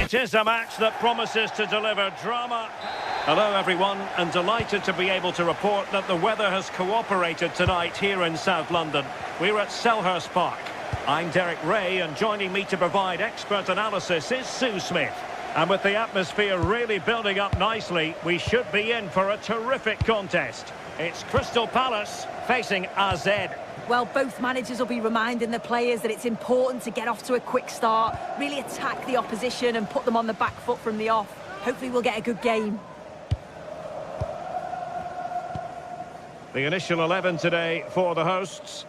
It is a match that promises to deliver drama. Hello everyone, and delighted to be able to report that the weather has cooperated tonight here in South London. We're at Selhurst Park. I'm Derek Ray, and joining me to provide expert analysis is Sue Smith. And with the atmosphere really building up nicely, we should be in for a terrific contest. It's Crystal Palace facing AZ. Well, both managers will be reminding the players that it's important to get off to a quick start, really attack the opposition and put them on the back foot from the off. Hopefully we'll get a good game. The initial 11 today for the hosts.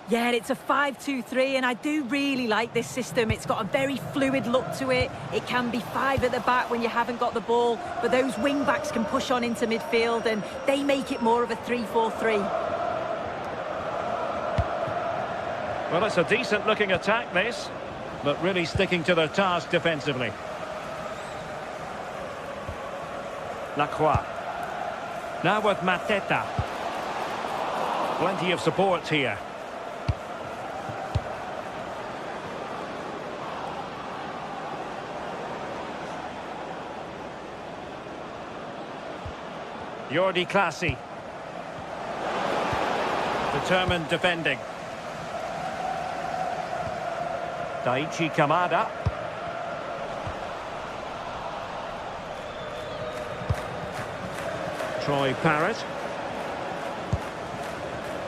Yeah, it's a 5-2-3, and I do really like this system. It's got a very fluid look to it. It can be 5 at the back when you haven't got the ball, but those wing-backs can push on into midfield, and they make it more of a 3-4-3. Well, it's a decent-looking attack, this, but really sticking to their task defensively. Lacroix. Now with Mateta. Plenty of support here. Jordi Clasie. Determined defending. Daichi Kamada. Troy Parrott.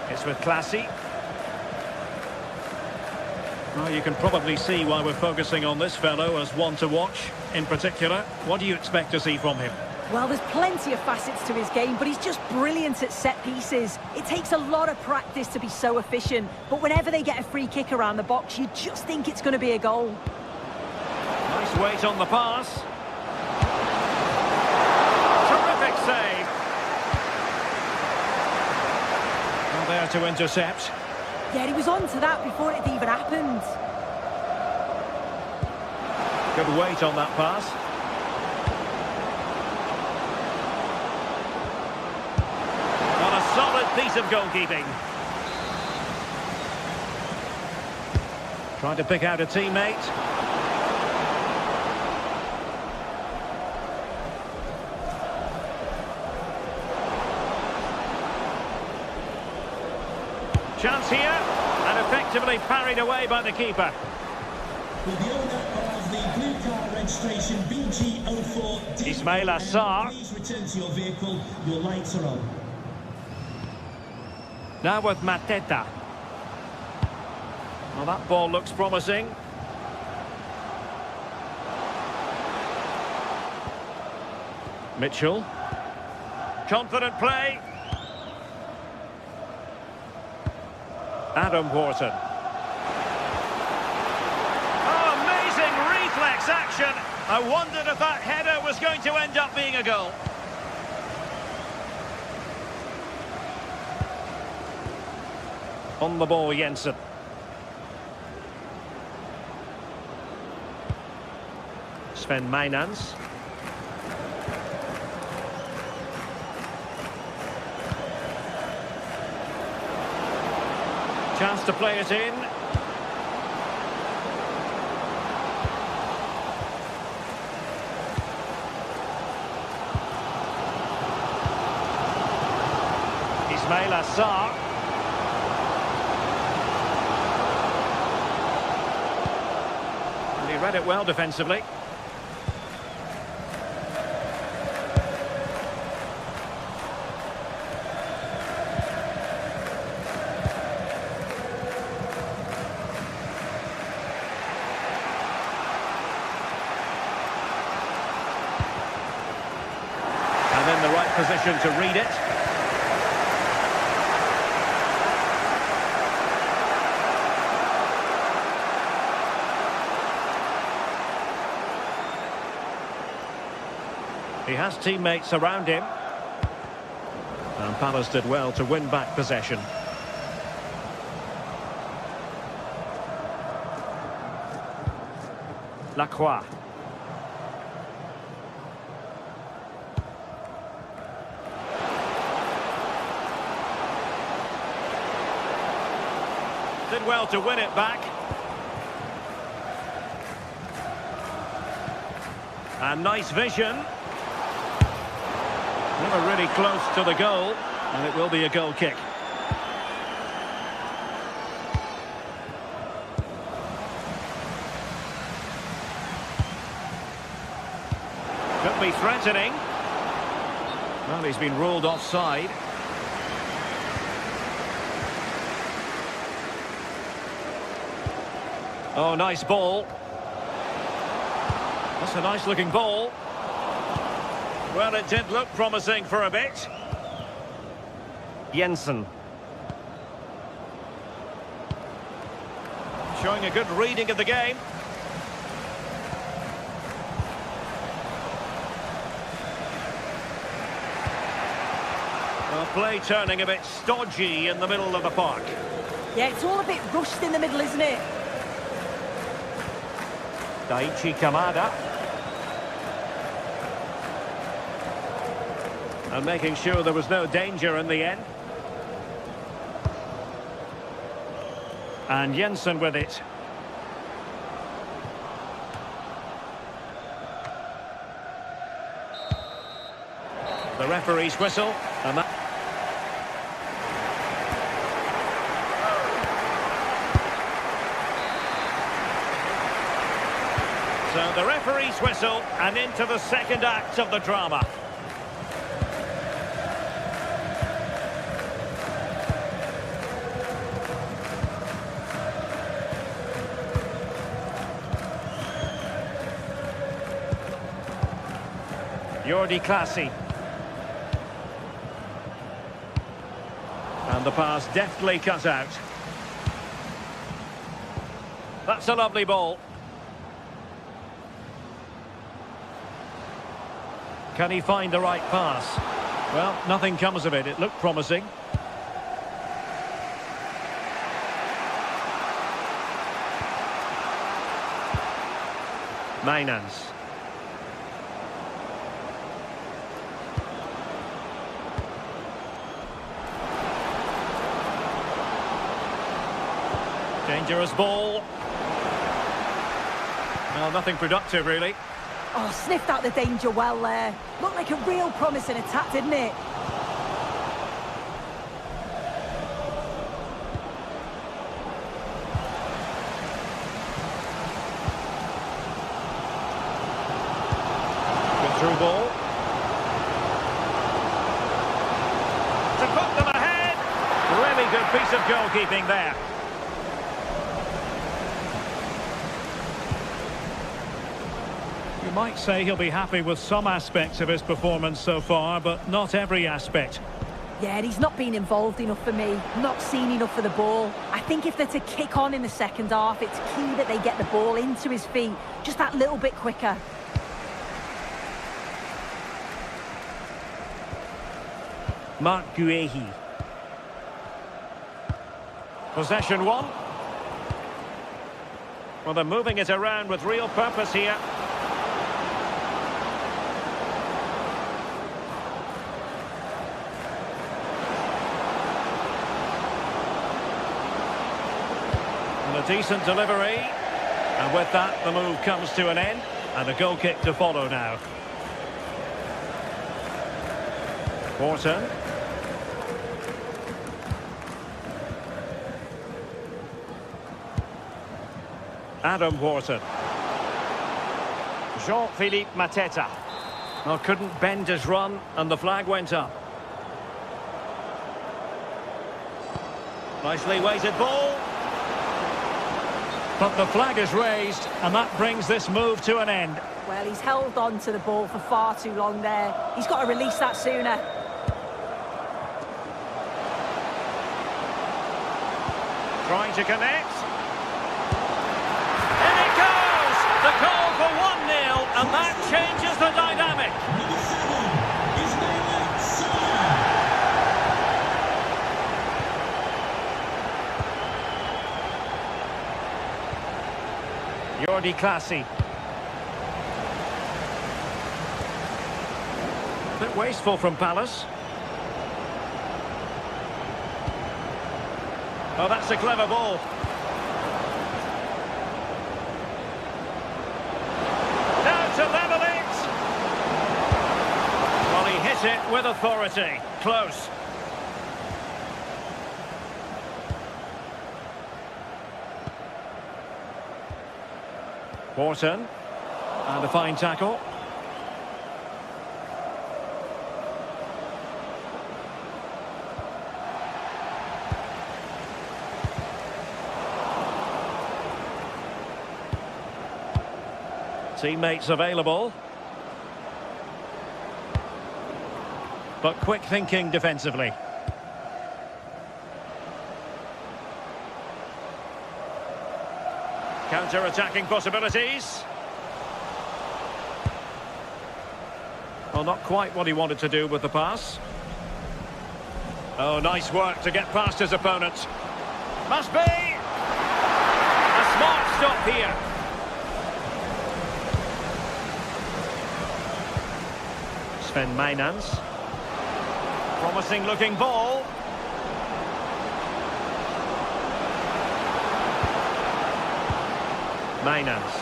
It's with Clasie. Well, you can probably see why we're focusing on this fellow as one to watch in particular. What do you expect to see from him? Well, there's plenty of facets to his game, but he's just brilliant at set pieces. It takes a lot of practice to be so efficient, but whenever they get a free kick around the box, you just think it's going to be a goal. Nice weight on the pass. Terrific save. Well, there to intercept. Yeah, he was on to that before it even happened. Good weight on that pass. Solid piece of goalkeeping. Trying to pick out a teammate. Chance here, and effectively parried away by the keeper. With the owner of the blue car registration BG04 Ismail Assar. Please return to your vehicle. Your lights are on. Now with Mateta. Well, that ball looks promising. Mitchell. Confident play. Adam Wharton. Oh, amazing reflex action. I wondered if that header was going to end up being a goal. On the ball, Jensen. Sven Meinans. Chance to play it in. Ismail Assar. Read it well defensively. And in the right position to read it. He has teammates around him. And Palace did well to win back possession. Lacroix. Did well to win it back. And nice vision. Never really close to the goal, and it will be a goal kick. Could be threatening. Well, he's been ruled offside. Oh, nice ball. That's a nice looking ball. Well, it did look promising for a bit. Jensen. Showing a good reading of the game. Well, play turning a bit stodgy in the middle of the park. Yeah, it's all a bit rushed in the middle, isn't it? Daichi Kamada. And making sure there was no danger in the end. And Jensen with it. The referee's whistle. And that... So the referee's whistle, and into the second act of the drama. Jordi Classy. And the pass deftly cut out. That's a lovely ball. Can he find the right pass? Well, nothing comes of it. It looked promising. Mainans. Dangerous ball. Well, nothing productive, really. Oh, sniffed out the danger well there. Looked like a real promising attack, didn't it? Good through ball. To put them ahead. Really good piece of goalkeeping there. You might say he'll be happy with some aspects of his performance so far, but not every aspect. Yeah, and he's not been involved enough for me, not seen enough for the ball. I think if they're to kick on in the second half, it's key that they get the ball into his feet just that little bit quicker. Marc Guehi. Possession one. Well, they're moving it around with real purpose here. A decent delivery, and with that the move comes to an end, and a goal kick to follow now. Wharton. Adam Wharton. Jean-Philippe Mateta. Well, couldn't bend his run, and the flag went up. Nicely weighted ball. But the flag is raised, and that brings this move to an end. Well, he's held on to the ball for far too long there. He's got to release that sooner. Trying to connect. In it goes! The goal for 1-0, and that changes the dynamic. Number 7 is Mohamed Salah. Jordi Classy. A bit wasteful from Palace. Oh, that's a clever ball. Now to level it. Takes it with authority. Close. Wharton. And a fine tackle. Teammates available. But quick thinking defensively. Counter-attacking possibilities. Well, not quite what he wanted to do with the pass. Oh, nice work to get past his opponent. Must be! A smart stop here. Sven Mijnans. Promising looking ball. Mijnans.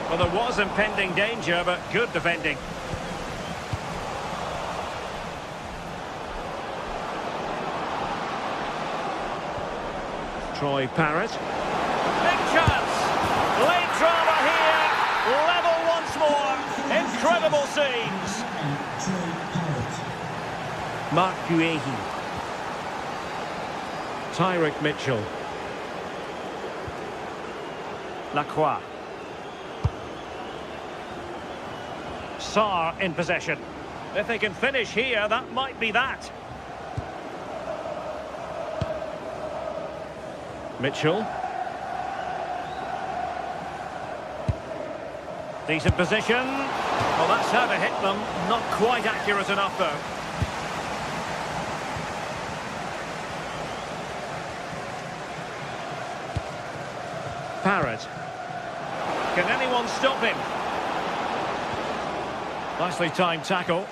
Well, there was impending danger, but good defending. Troy Parrott. Big chance! Late drama here. Level once more. Incredible scenes. Mark Guehi. Tyrick Mitchell. Lacroix. Sarr in possession. If they can finish here, that might be that. Mitchell. Decent position. Well, that's how to hit them. Not quite accurate enough, though. Parrott. Can anyone stop him? Nicely timed tackle.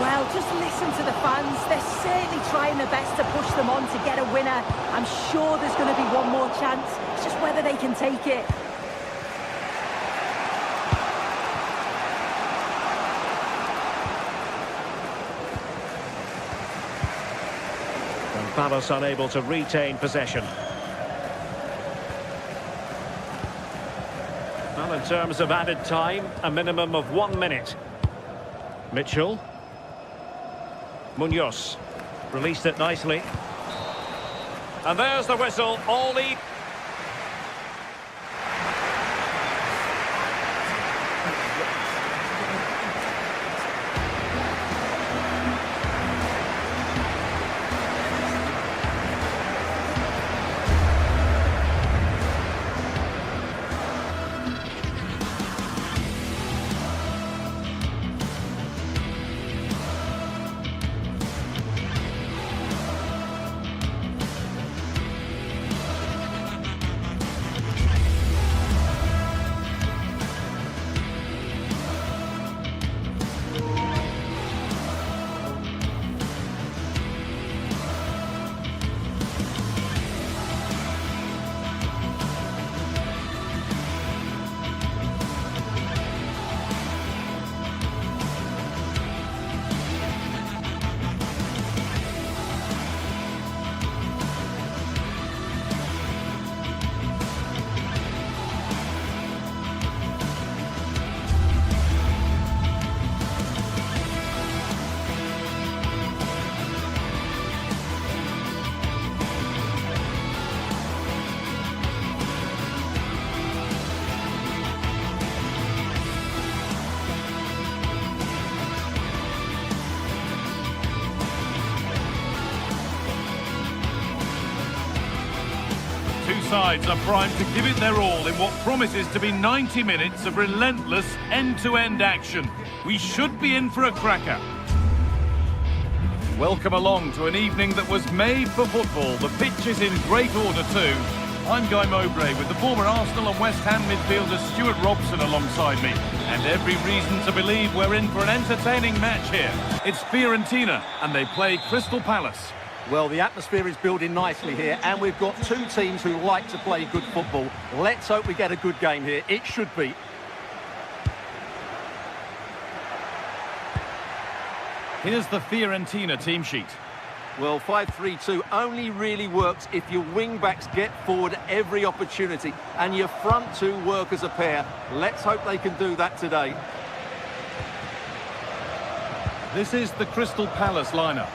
Well, just listen to the fans. They're certainly trying their best to push them on to get a winner. I'm sure there's going to be one more chance. It's just whether they can take it. And Palace unable to retain possession. Well, in terms of added time, a minimum of 1 minute. Mitchell. Munoz. Released it nicely. And there's the whistle. All the... Sides are primed to give it their all in what promises to be 90 minutes of relentless end-to-end action. We should be in for a cracker. Welcome along to an evening that was made for football. The pitch is in great order too. I'm Guy Mowbray with the former Arsenal and West Ham midfielder Stuart Robson alongside me. And every reason to believe we're in for an entertaining match here. It's Fiorentina and they play Crystal Palace. Well, the atmosphere is building nicely here, and we've got two teams who like to play good football. Let's hope we get a good game here. It should be. Here's the Fiorentina team sheet. Well, 5-3-2 only really works if your wing-backs get forward every opportunity and your front two work as a pair. Let's hope they can do that today. This is the Crystal Palace lineup.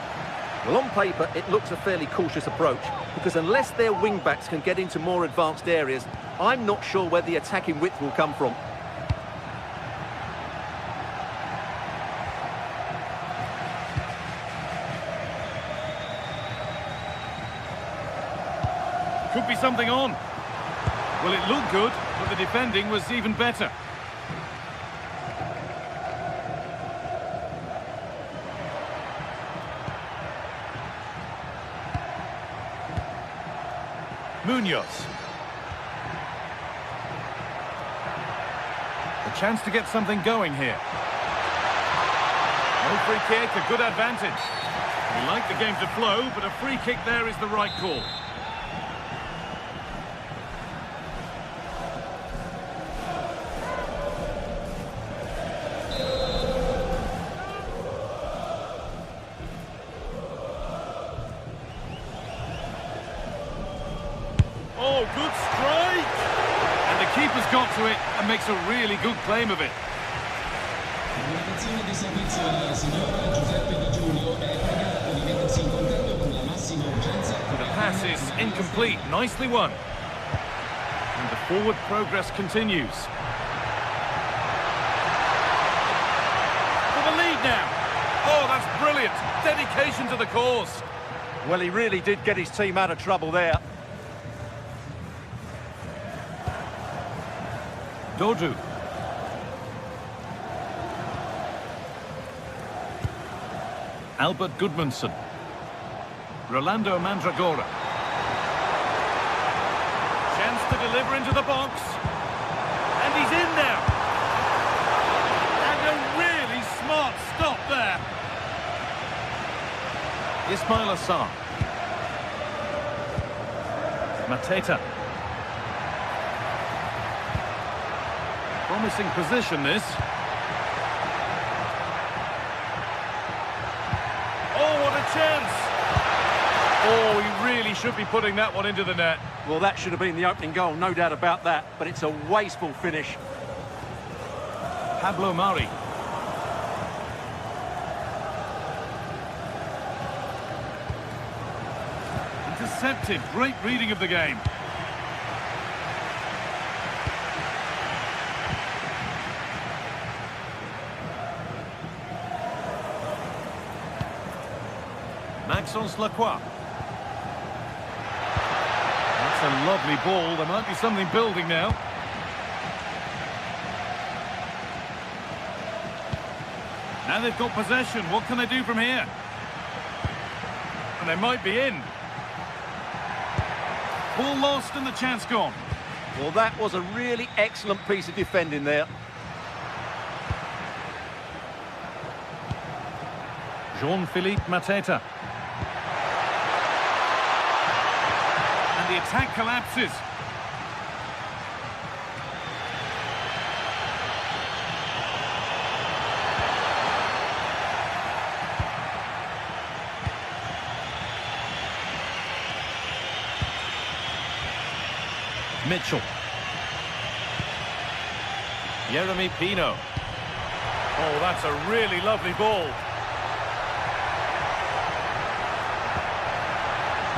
Well, on paper, it looks a fairly cautious approach, because unless their wing-backs can get into more advanced areas, I'm not sure where the attacking width will come from. Could be something on. Well, it looked good, but the defending was even better. Munoz. A chance to get something going here. No free kick, a good advantage. We like the game to flow, but a free kick there is the right call. Oh, good strike! And the keeper's got to it and makes a really good claim of it. Comunicazione di servizio al signor Giuseppe Di Giulio è pregato di mettersi in contatto con la massima urgenza. The pass is incomplete, nicely won. And the forward progress continues. For the lead now. Oh, that's brilliant. Dedication to the cause. Well, he really did get his team out of trouble there. Dodu. Albert Gudmundsson. Rolando Mandragora. Chance to deliver into the box. And he's in there. And a really smart stop there. Ismail Assar. Mateta. Promising position, this. Oh, what a chance! Oh, he really should be putting that one into the net. Well, that should have been the opening goal, no doubt about that, but it's a wasteful finish. Pablo Mari. Intercepted, great reading of the game. Maxence Lacroix. That's a lovely ball. There might be something building now. Now they've got possession. What can they do from here? And they might be in. Ball lost and the chance gone. Well, that was a really excellent piece of defending there. Jean-Philippe Mateta. The attack collapses. Mitchell. Jeremy Pino. Oh, that's a really lovely ball.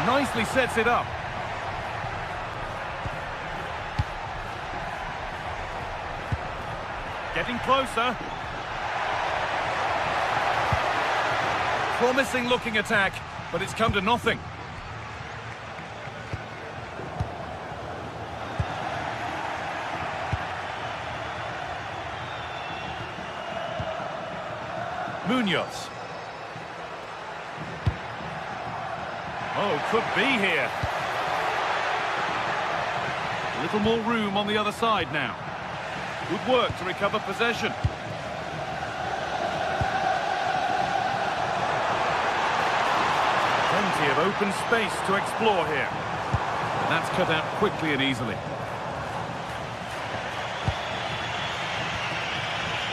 Nicely sets it up. Getting closer. Promising looking attack, but it's come to nothing. Munoz. Oh, could be here. A little more room on the other side now. Good work to recover possession. Plenty of open space to explore here. And that's cut out quickly and easily.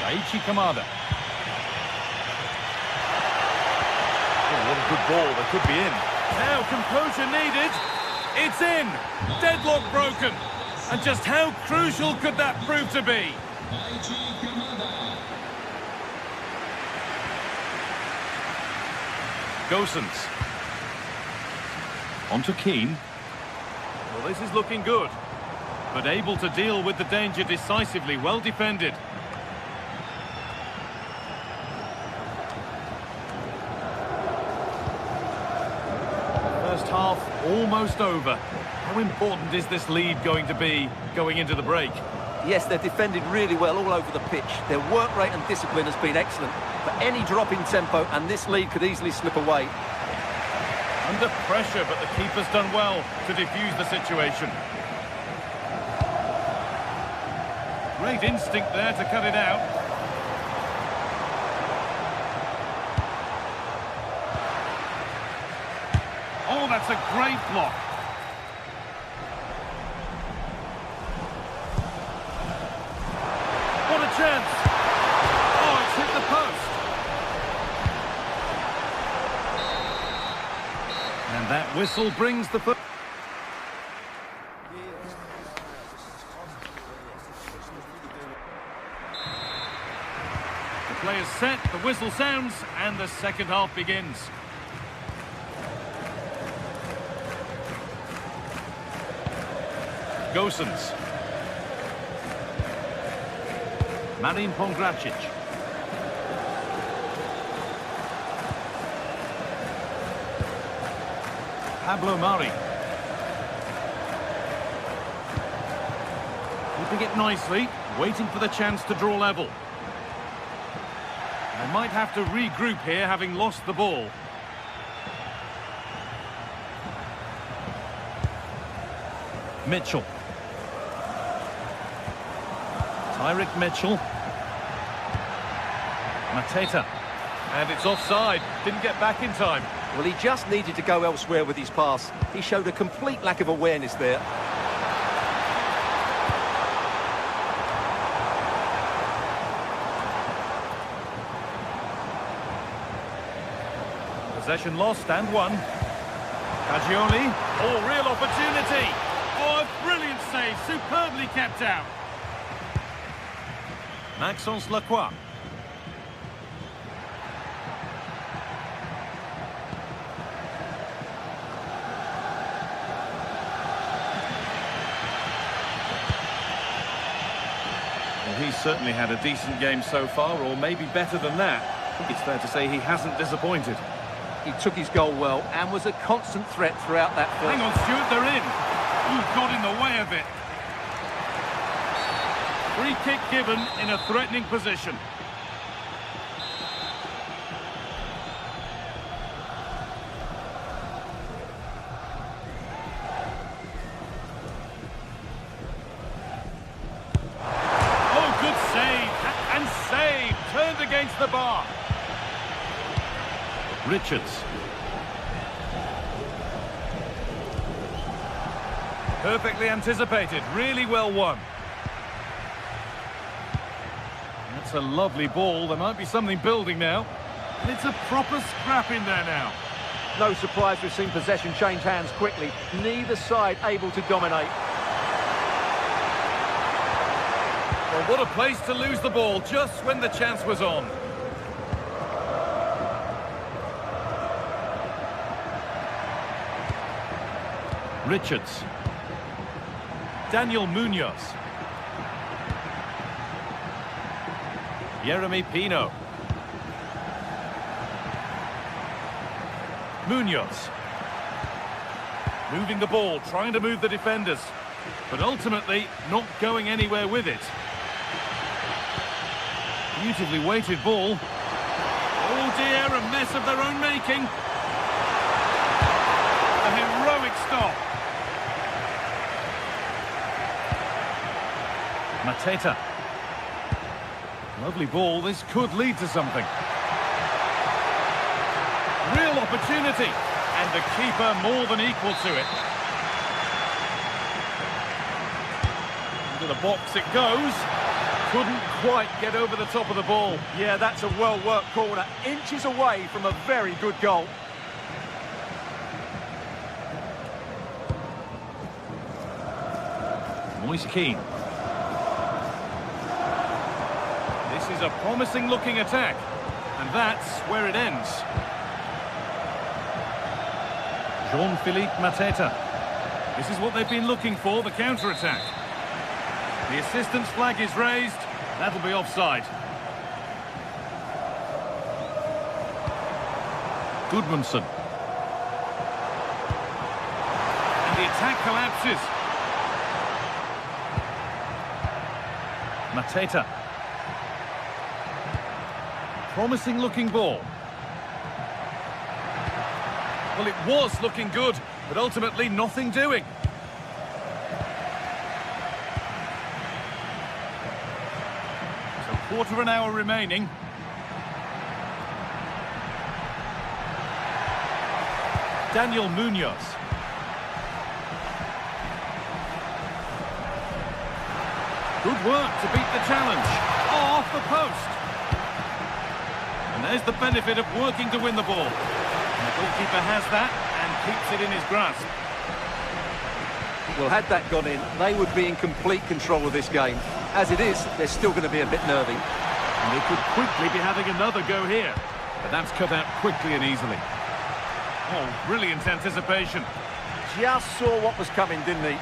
Daichi Kamada. Oh, what a good ball. They could be in. Now composure needed. It's in. Deadlock broken. And just how crucial could that prove to be? Gosens. On to Keane. Well, this is looking good. But able to deal with the danger decisively. Well defended. First half almost over. How important is this lead going to be going into the break? Yes, they've defended really well all over the pitch. Their work rate and discipline has been excellent. But any drop in tempo and this lead could easily slip away. Under pressure, but the keeper's done well to defuse the situation. Great instinct there to cut it out. Oh, that's a great block. What a chance. Oh, it's hit the post. And that whistle brings the first. The play is set, the whistle sounds, and the second half begins. Gosens. Marin Pongracic. Pablo Mari. Keeping it nicely, waiting for the chance to draw level. They might have to regroup here, having lost the ball. Mitchell. Tyrick Mitchell. Mateta. And it's offside. Didn't get back in time. Well, he just needed to go elsewhere with his pass. He showed a complete lack of awareness there. Possession lost and won. Fagioli. Oh, real opportunity. Oh, a brilliant save. Superbly kept out. Maxence Lacroix. Well, he's certainly had a decent game so far, or maybe better than that. I think it's fair to say he hasn't disappointed. He took his goal well and was a constant threat throughout that field. Hang on, Stuart, they're in. Ooh, got in the way of it. Free kick given in a threatening position. Oh, good save. And save. Turned against the bar. Richards. Perfectly anticipated. Really well won. That's a lovely ball. There might be something building now. And it's a proper scrap in there now. No surprise we've seen possession change hands quickly. Neither side able to dominate. Well, what a place to lose the ball just when the chance was on. Richards. Daniel Munoz. Yeremy Pino. Munoz. Moving the ball, trying to move the defenders. But ultimately, not going anywhere with it. Beautifully weighted ball. Oh dear, a mess of their own making. A heroic stop. Mateta. Lovely ball, this could lead to something. Real opportunity, And the keeper more than equal to it. Into the box it goes. Couldn't quite get over the top of the ball. Yeah, that's a well-worked corner. Inches away from a very good goal. Moise Keane. This is a promising-looking attack. And that's where it ends. Jean-Philippe Mateta. This is what they've been looking for, the counter-attack. The assistant's flag is raised. That'll be offside. Gudmundsson. And the attack collapses. Mateta. Promising looking ball. Well, it was looking good, but ultimately nothing doing. So quarter of an hour remaining. Daniel Munoz. Good work to beat the challenge. Oh, off the post. And there's the benefit of working to win the ball. And the goalkeeper has that and keeps it in his grasp. Well, had that gone in, they would be in complete control of this game. As it is, they're still going to be a bit nervy. And they could quickly be having another go here. But that's cut out quickly and easily. Oh, brilliant anticipation. Just saw what was coming, didn't he?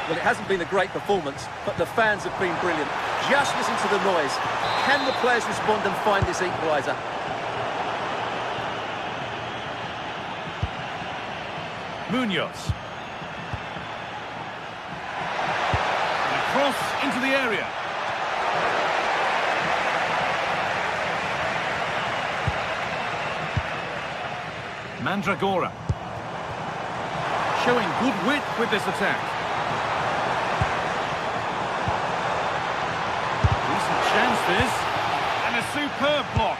Well, it hasn't been a great performance, but the fans have been brilliant. Just listen to the noise. Can the players respond and find this equaliser? Munoz. And a cross into the area. Mandragora. Showing good wit with this attack. Decent chance this. And a superb block.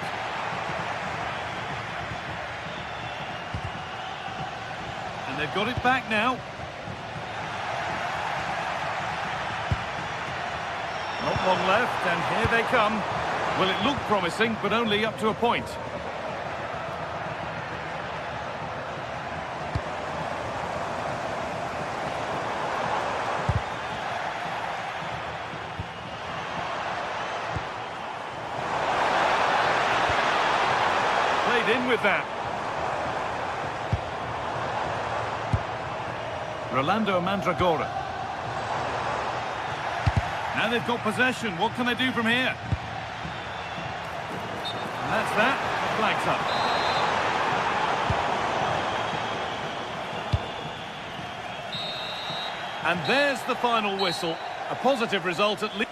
And they've got it back now. Not long left, and here they come. Well, it looked promising, but only up to a point. Played in with that. Rolando Mandragora. Now they've got possession. What can they do from here? And that's that. Flags up. And there's the final whistle. A positive result at least.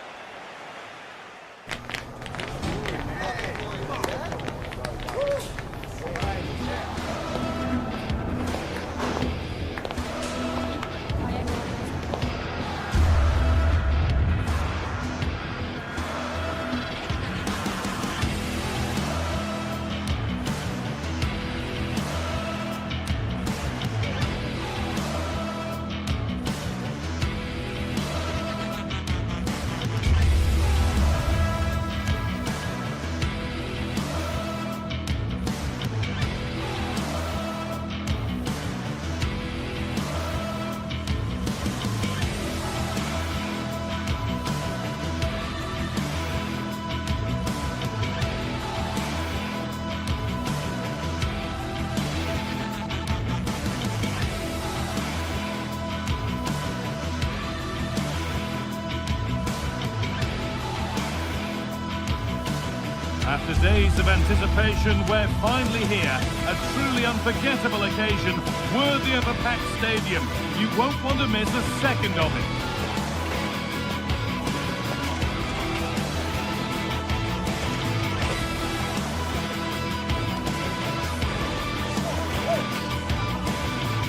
After days of anticipation, we're finally here. A truly unforgettable occasion, worthy of a packed stadium. You won't want to miss a second of it.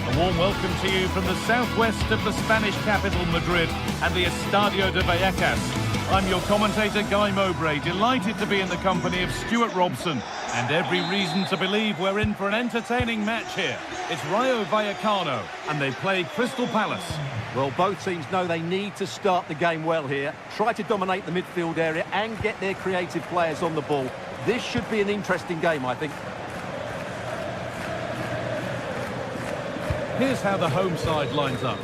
A warm welcome to you from the southwest of the Spanish capital, Madrid, and the Estadio de Vallecas. I'm your commentator, Guy Mowbray, delighted to be in the company of Stuart Robson. And every reason to believe we're in for an entertaining match here. It's Rayo Vallecano, and they play Crystal Palace. Well, both teams know they need to start the game well here. Try to dominate the midfield area and get their creative players on the ball. This should be an interesting game, I think. Here's how the home side lines up.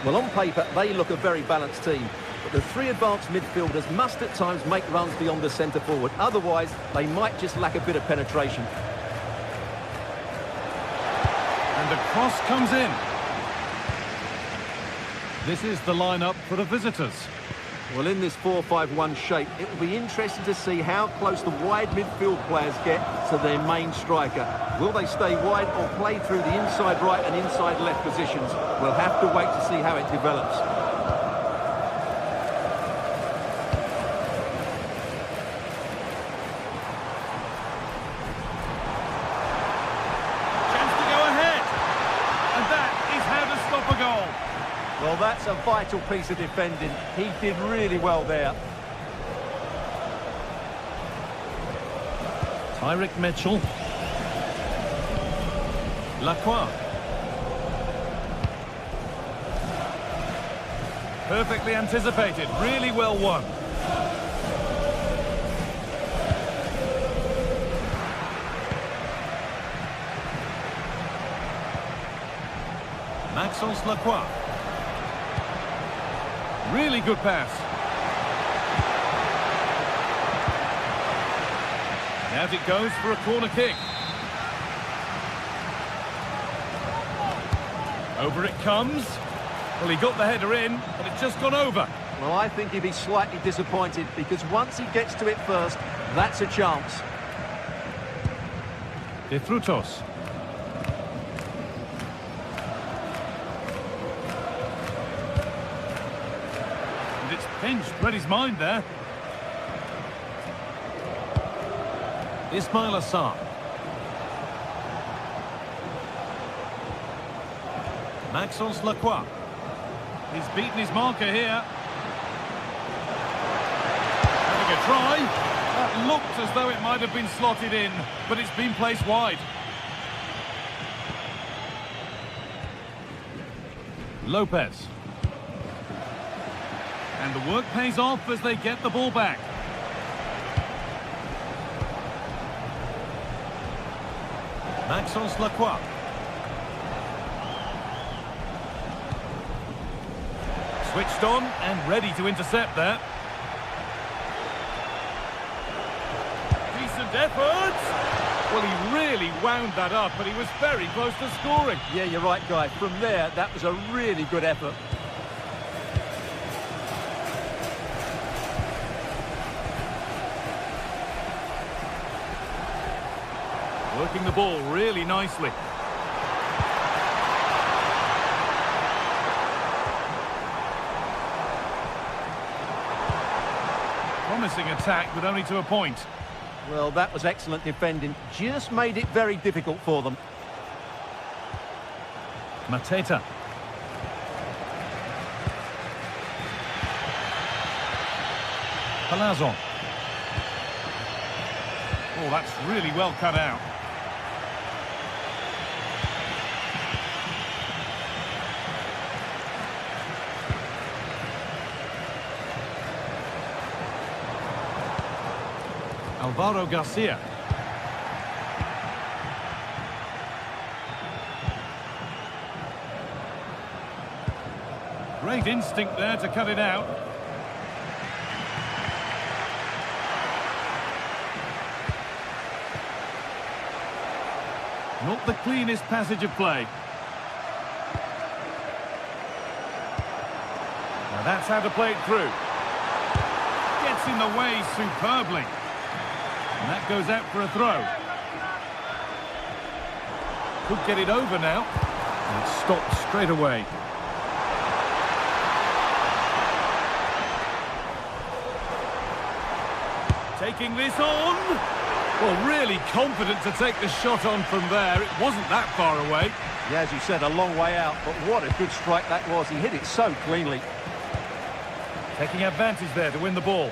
Well, on paper, they look a very balanced team. But the three advanced midfielders must at times make runs beyond the centre forward. Otherwise, they might just lack a bit of penetration. And the cross comes in. This is the lineup for the visitors. Well, in this 4-5-1 shape, it will be interesting to see how close the wide midfield players get to their main striker. Will they stay wide or play through the inside right and inside left positions? We'll have to wait to see how it develops. Well, that's a vital piece of defending. He did really well there. Tyrick Mitchell. Lacroix. Perfectly anticipated. Really well won. Maxence Lacroix. Really good pass. And out it goes for a corner kick. Over it comes. Well, he got the header in, but it's just gone over. Well, I think he'd be slightly disappointed because once he gets to it first, that's a chance. De Frutos. Pinch read his mind there. Ismail Assar. Maxence Lacroix. He's beaten his marker here. Having a try. That looked as though it might have been slotted in, but it's been placed wide. Lopez. And the work pays off as they get the ball back. Maxence Lacroix. Switched on and ready to intercept there. Decent effort. Well, he really wound that up, but he was very close to scoring. Yeah, you're right, Guy. From there, that was a really good effort. Working the ball really nicely. Promising attack, but only to a point. Well, that was excellent defending. Just made it very difficult for them. Mateta. Palazzo. Oh, that's really well cut out. Alvaro Garcia. Great instinct there to cut it out. Not the cleanest passage of play. Now that's how to play it through. Gets in the way superbly. And that goes out for a throw. Could get it over now. And it's stopped straight away. Taking this on. Well, really confident to take the shot on from there. It wasn't that far away. Yeah, as you said, a long way out. But what a good strike that was. He hit it so cleanly. Taking advantage there to win the ball.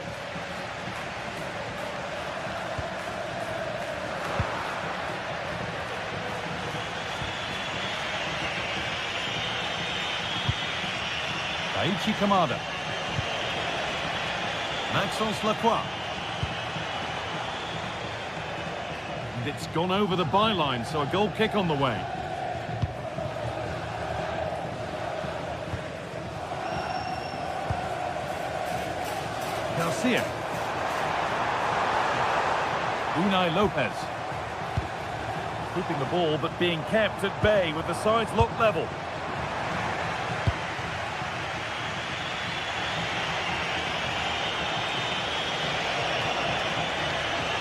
Daichi Kamada. Maxence Lacroix. And it's gone over the byline, so a goal kick on the way. Garcia. Unai Lopez. Keeping the ball, but being kept at bay with the sides locked level.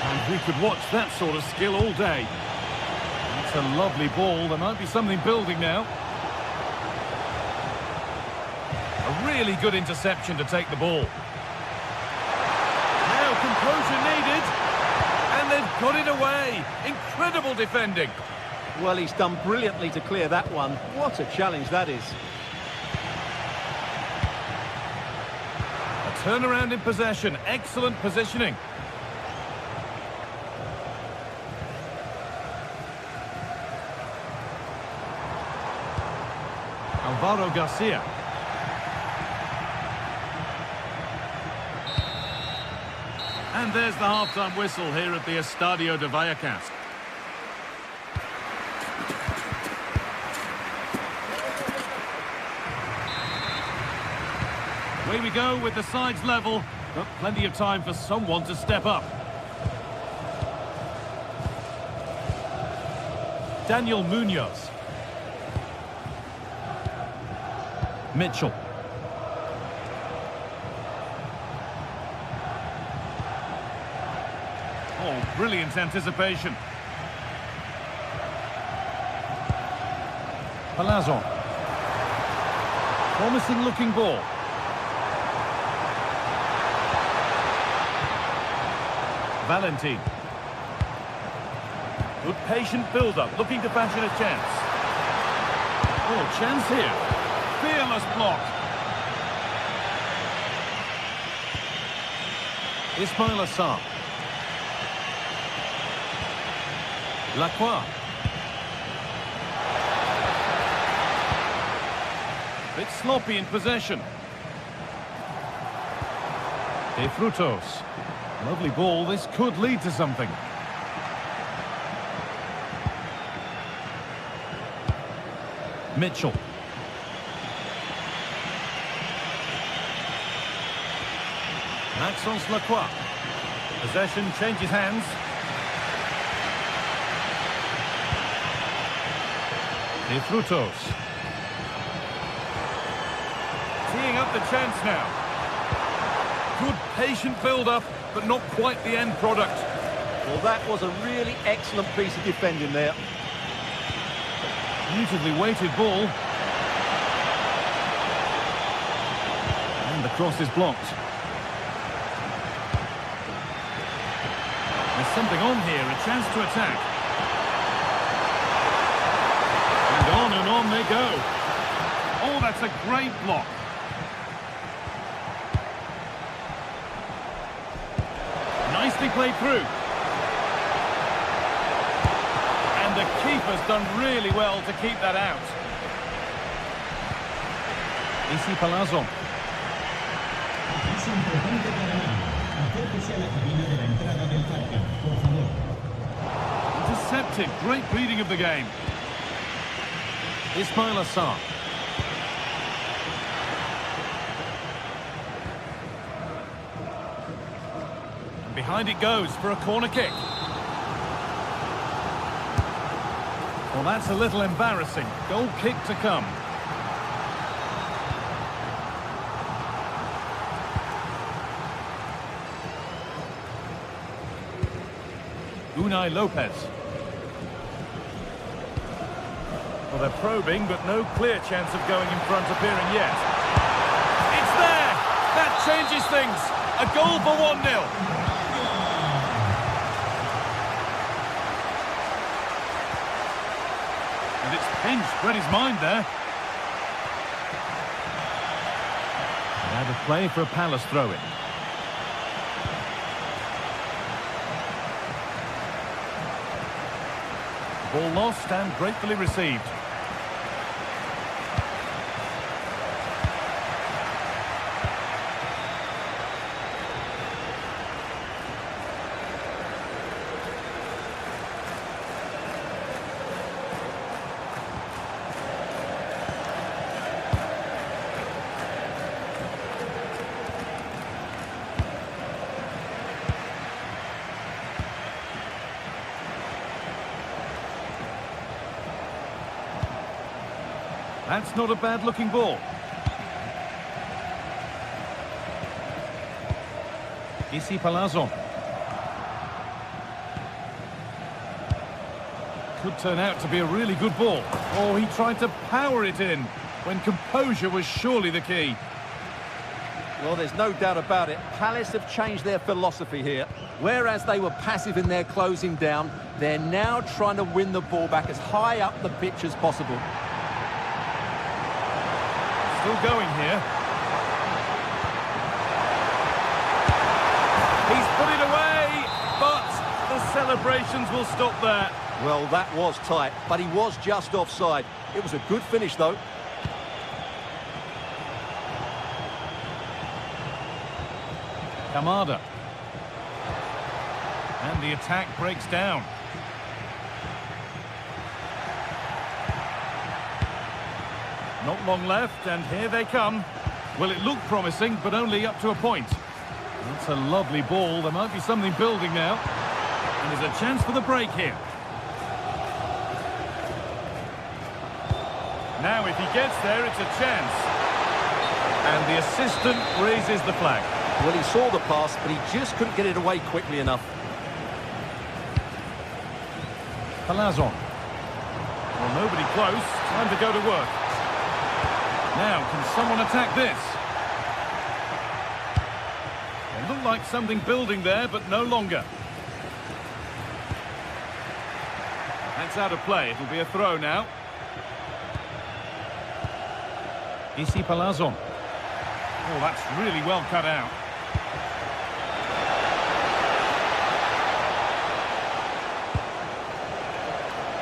And we could watch that sort of skill all day. It's a lovely ball. There might be something building now. A really good interception to take the ball. Now composure needed. And they've got it away. Incredible defending. Well, he's done brilliantly to clear that one. What a challenge that is. A turnaround in possession. Excellent positioning. Alvaro Garcia. And there's the half-time whistle here at the Estadio de Vallecas. Away we go with the sides level, but plenty of time for someone to step up. Daniel Munoz. Mitchell. Oh, brilliant anticipation. Palazzo. Promising looking ball. Valentin. Good patient build-up, looking to fashion a chance. Oh, chance here. Fearless block. Ismail Assar. Lacroix. Bit sloppy in possession. De Frutos. Lovely ball. This could lead to something. Mitchell. Maxence Lacroix. Possession changes hands. De Frutos. Teeing up the chance now. Good patient build-up, but not quite the end product. Well, that was a really excellent piece of defending there. Beautifully weighted ball. And the cross is blocked. There's something on here, a chance to attack. And on they go. Oh, that's a great block. Nicely played through. And the keeper's done really well to keep that out. Isi Palazzo. Intercepted. Great reading of the game. Ismail Assar. And behind it goes for a corner kick. Well, that's a little embarrassing. Goal kick to come. Unai Lopez. Well, they're probing, but no clear chance of going in front appearing yet. It's there! That changes things. A goal for 1-0. And it's pinched Reddy's mind there. Out of play for a Palace throw-in. Ball lost and gratefully received. That's not a bad-looking ball. Issy Palazzo. Could turn out to be a really good ball. Oh, he tried to power it in when composure was surely the key. Well, there's no doubt about it. Palace have changed their philosophy here. Whereas they were passive in their closing down, they're now trying to win the ball back as high up the pitch as possible. Still going here. He's put it away, but the celebrations will stop there. Well, that was tight, but he was just offside. It was a good finish, though. Kamada. And the attack breaks down. Not long left, and here they come. Well, it looked promising, but only up to a point. That's a lovely ball. There might be something building now. And there's a chance for the break here. Now, if he gets there, it's a chance. And the assistant raises the flag. Well, he saw the pass, but he just couldn't get it away quickly enough. Palazzo. Well, nobody close. Time to go to work. Now, can someone attack this? It looked like something building there, but no longer. That's out of play. It'll be a throw now. Issy Palazzo. Oh, that's really well cut out.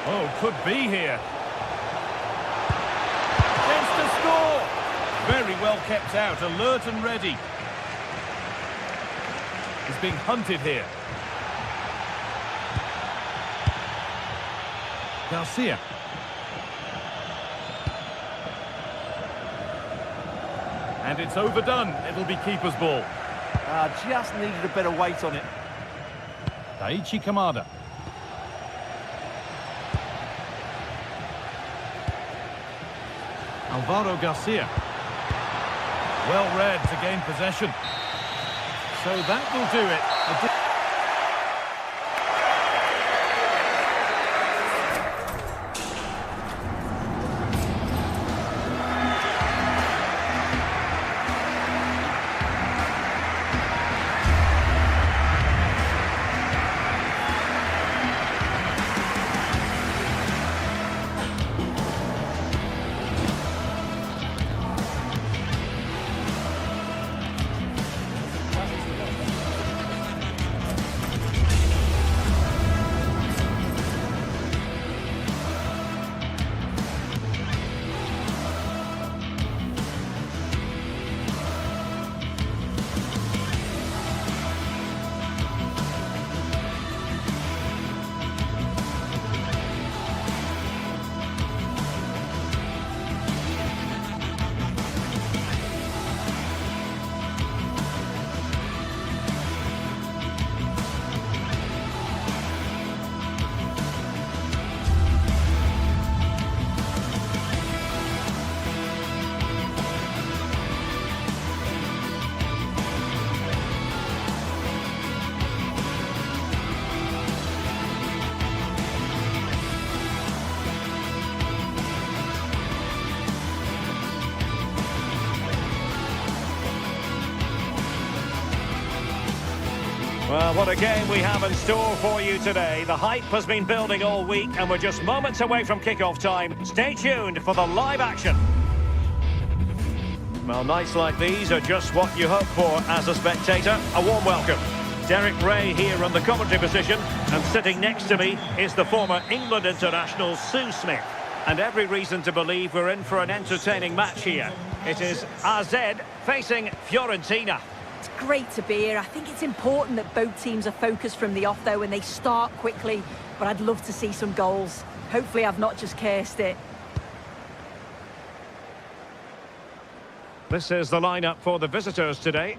Oh, could be here. Chance to score. Very well kept out, alert and ready. He's being hunted here. Garcia. And it's overdone. It'll be keeper's ball. Just needed a better weight on it. Daichi Kamada. Alvaro Garcia. Well read to gain possession. So that will do it. Well, what a game we have in store for you today. The hype has been building all week and we're just moments away from kickoff time. Stay tuned for the live action. Well, nights like these are just what you hope for as a spectator. A warm welcome. Derek Ray here on the commentary position, and sitting next to me is the former England international Sue Smith. And every reason to believe we're in for an entertaining match here. It is AZ facing Fiorentina. It's great to be here. I think it's important that both teams are focused from the off, though, and they start quickly. But I'd love to see some goals. Hopefully I've not just cursed it. This is the lineup for the visitors today.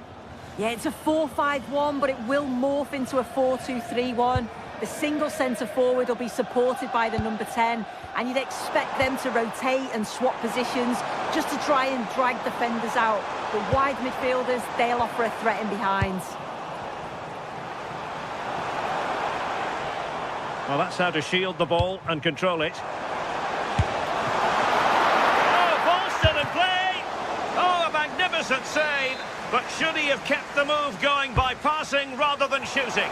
Yeah, it's a 4-5-1, but it will morph into a 4-2-3-1. The single centre-forward will be supported by the number 10, and you'd expect them to rotate and swap positions just to try and drag defenders out. But wide midfielders, they'll offer a threat in behind. Well, that's how to shield the ball and control it. Oh, ball still in play! Oh, a magnificent save! But should he have kept the move going by passing rather than shooting?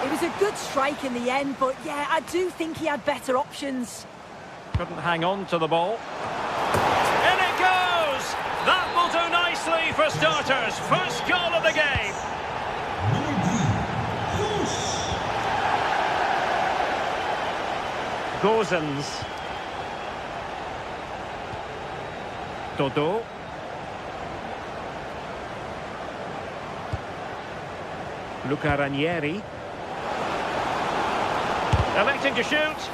It was a good strike in the end, but yeah, I do think he had better options. Couldn't hang on to the ball. In it goes! That will do nicely for starters. First goal of the game. Gozens. Dodo. Luca Ranieri. Electing to shoot.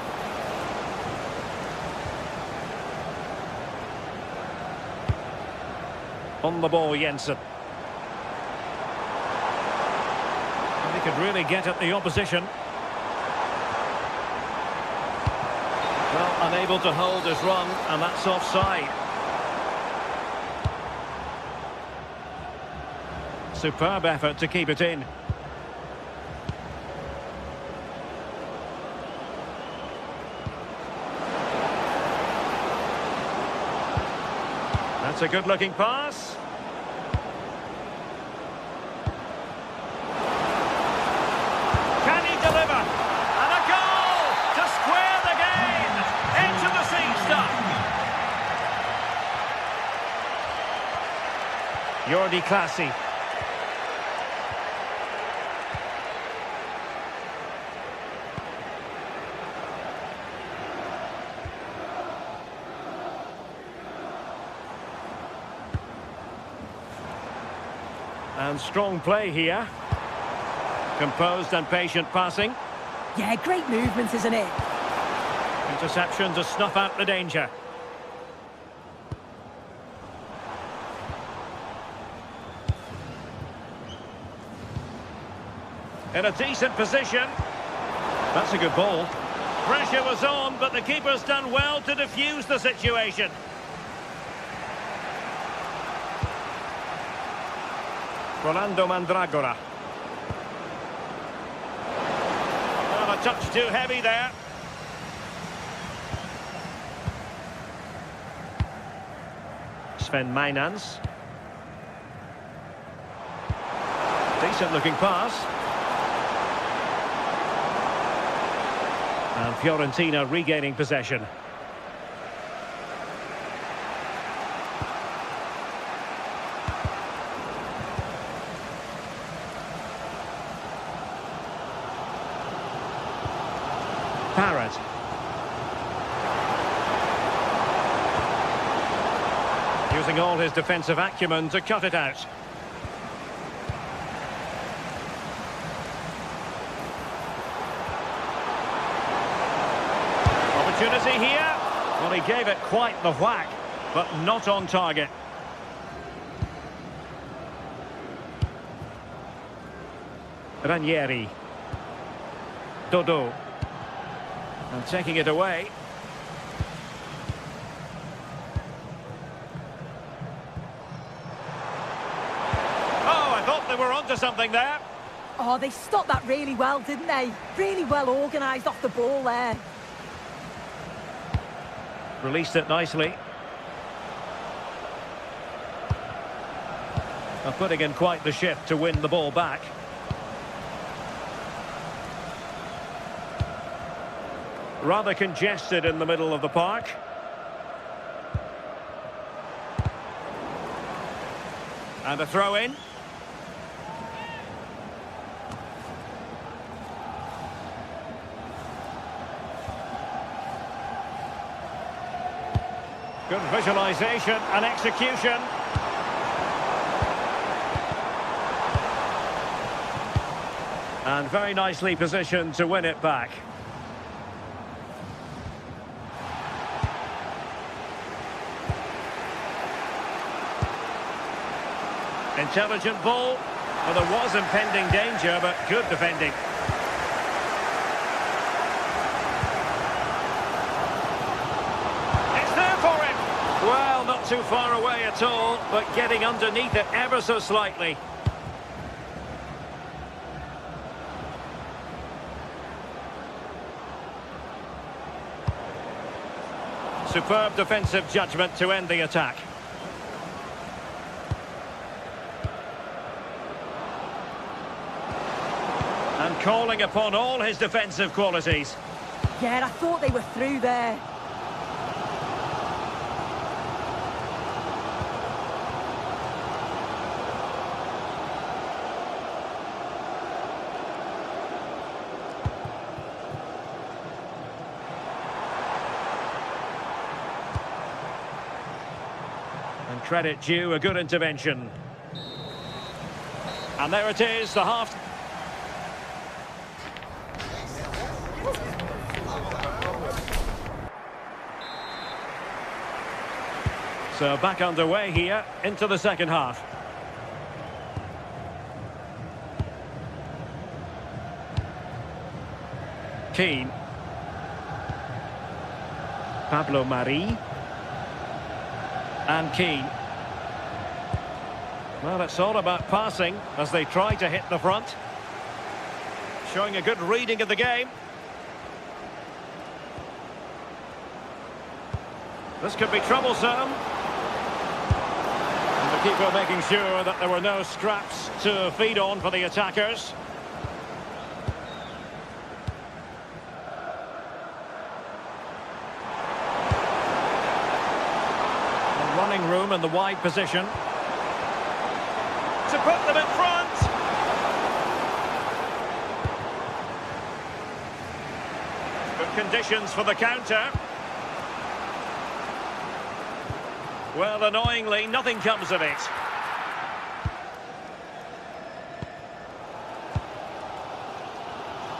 On the ball, Jensen. And he could really get at the opposition. Well, unable to hold his run, and that's offside. Superb effort to keep it in. That's a good-looking pass. Can he deliver? And a goal to square the game. Into the sea stuff. Jordi Classy. And strong play here. Composed and patient passing. Yeah, great movement, isn't it? Interception to snuff out the danger. In a decent position. That's a good ball. Pressure was on, but the keeper's done well to defuse the situation. Rolando Mandragora. Well, a touch too heavy there. Sven Mainans. Decent looking pass. And Fiorentina regaining possession. Parrott. Using all his defensive acumen to cut it out. Opportunity here. Well, he gave it quite the whack, but not on target. Ranieri. Dodo. And taking it away. Oh, I thought they were onto something there. Oh, they stopped that really well, didn't they? Really well organised off the ball there. Released it nicely. Well, putting in quite the shift to win the ball back. Rather congested in the middle of the park. And a throw in. Good visualisation and execution. And very nicely positioned to win it back. Intelligent ball. Well, there was impending danger, but good defending. Not too far away at all, but getting underneath it ever so slightly. Superb defensive judgment to end the attack. And calling upon all his defensive qualities. Yeah, I thought they were through there. And credit due, a good intervention. And there it is, the half. So back underway here into the second half. Keane. Pablo Mari. And Keane. Well, it's all about passing as they try to hit the front. Showing a good reading of the game. This could be troublesome. And the keeper making sure that there were no scraps to feed on for the attackers. And running room in the wide position. To put them in front. Good conditions for the counter. Well, annoyingly, nothing comes of it.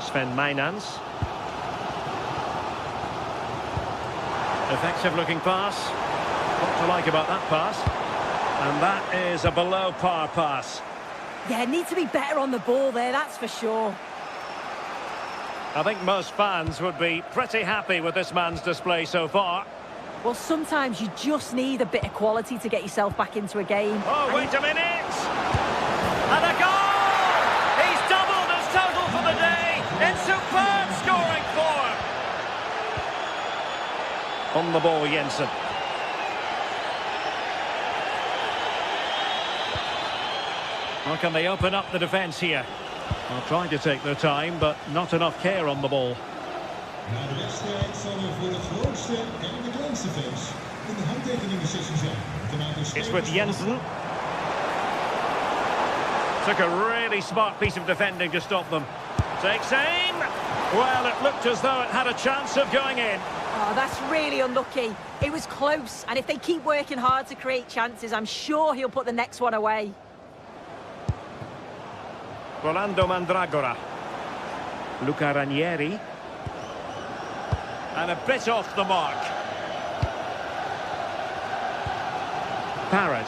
Sven Mijnans. Effective looking pass. What to like about that pass? And that is a below par pass. Yeah, need to be better on the ball there, that's for sure. I think most fans would be pretty happy with this man's display so far. Well, sometimes you just need a bit of quality to get yourself back into a game. Oh, wait a minute! And a goal! He's doubled his total for the day in superb scoring form. On the ball, Jensen. How can they open up the defence here? Well, trying to take their time, but not enough care on the ball. Na de wedstrijd zal er voor het grootste en de kleinste fans in de handtekeningensessie zijn. It's with Jensen. Took a really smart piece of defending to stop them. Takes aim. Well, it looked as though it had a chance of going in. Oh, that's really unlucky. It was close, and if they keep working hard to create chances, I'm sure he'll put the next one away. Rolando Mandragora. Luca Ranieri. And a bit off the mark. Parrott.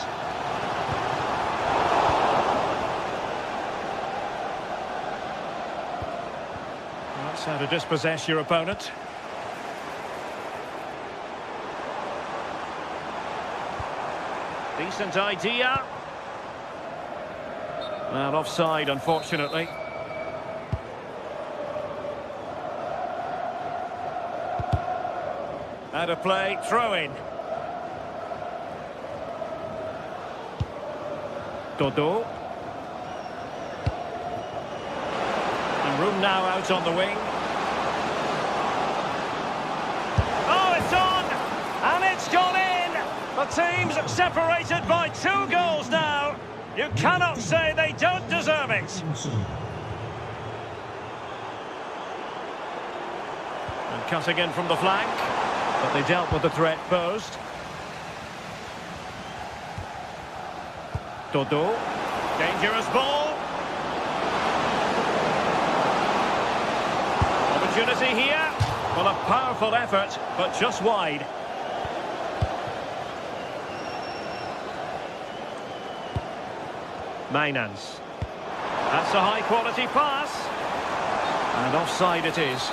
That's how to dispossess your opponent. Decent idea. Well, offside, unfortunately. Out of play, throw-in. Dodo. And room now out on the wing. Oh, it's on! And it's gone in! The team's separated by 2 goals now. You cannot say they don't deserve it. And cutting in from the flank. But they dealt with the threat posed. Dodo. Dangerous ball. Opportunity here. Well, a powerful effort, but just wide. Mijnans. That's a high-quality pass. And offside it is.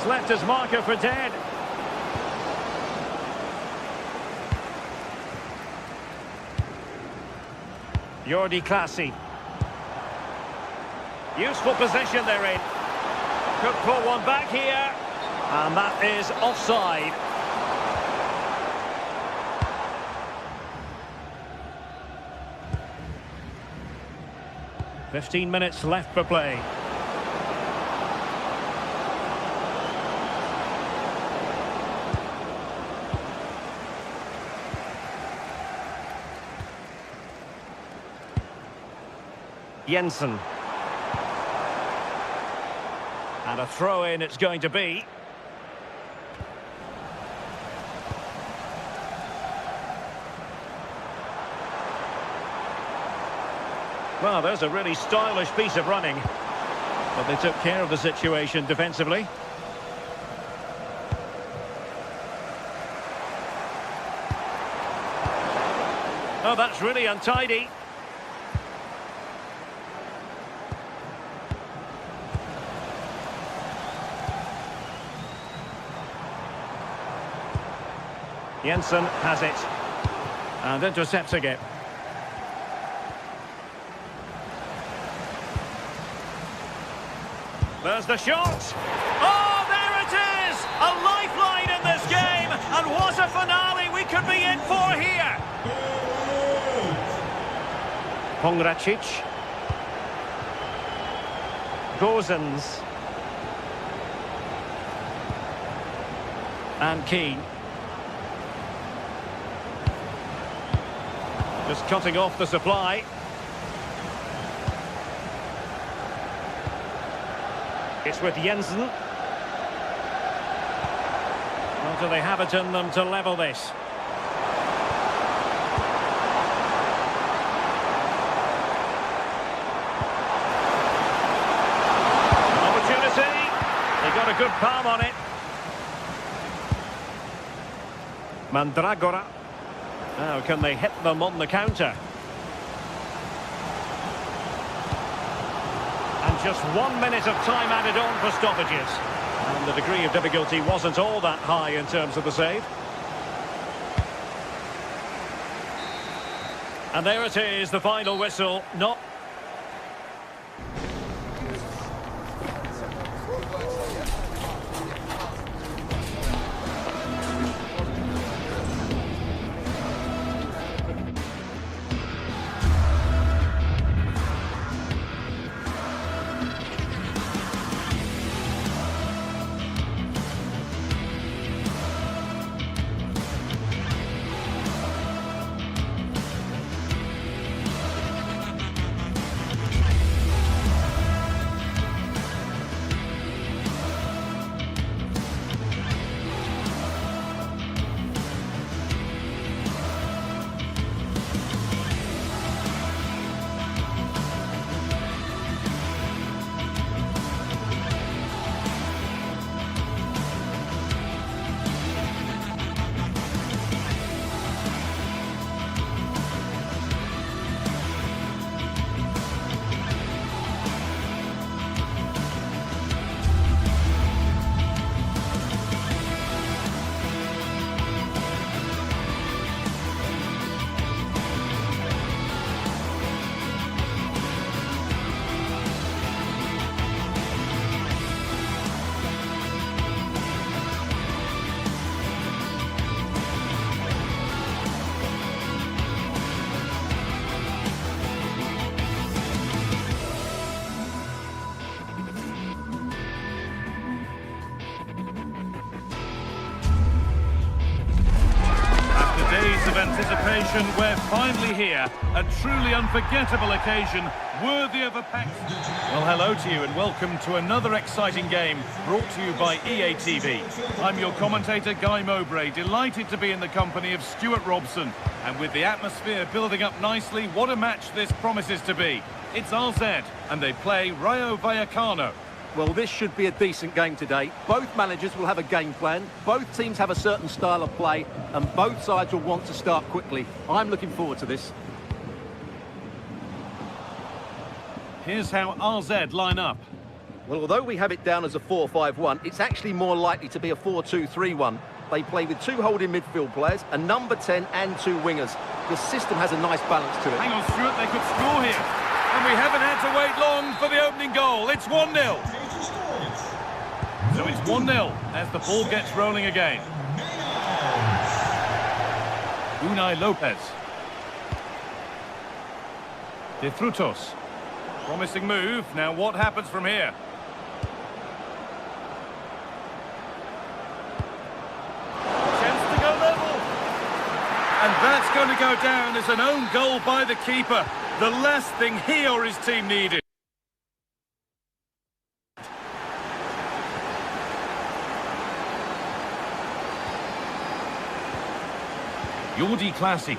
he's left his marker for dead. Jordi Clasie. Useful position they're in. Could pull one back here. And that is offside. "15 minutes left for play. Jensen. And a throw-in it's going to be. Well, there's a really stylish piece of running. But they took care of the situation defensively. Oh, that's really untidy. Jensen has it. And intercepts again. There's the shot. Oh, there it is! A lifeline in this game. And what a finale we could be in for here. Pongracic. Gozens. And Keane. Just cutting off the supply. It's with Jensen. Well, do they have it in them to level this? Opportunity. They got a good palm on it. Mandragora. Now, can they hit them on the counter? And just 1 minute of time added on for stoppages. And the degree of difficulty wasn't all that high in terms of the save. And there it is, the final whistle. Not... Of anticipation, we're finally here. A truly unforgettable occasion, worthy of a packed... Well, hello to you and welcome to another exciting game brought to you by EA TV. I'm your commentator, Guy Mowbray, delighted to be in the company of Stuart Robson. And with the atmosphere building up nicely, what a match this promises to be. It's RZ, and they play Rayo Vallecano. Well, this should be a decent game today. Both managers will have a game plan, both teams have a certain style of play, and both sides will want to start quickly. I'm looking forward to this. Here's how RZ line up. Well, although we have it down as a 4-5-1, it's actually more likely to be a 4-2-3-1. They play with 2 holding midfield players, a number 10 and 2 wingers. The system has a nice balance to it. Hang on, Stuart, they could score here. And we haven't had to wait long for the opening goal. It's 1-0. So it's 1-0 as the ball gets rolling again. Unai Lopez. De Frutos. Promising move. Now what happens from here? Chance to go level. And that's going to go down as an own goal by the keeper. The last thing he or his team needed. Jordi Classy.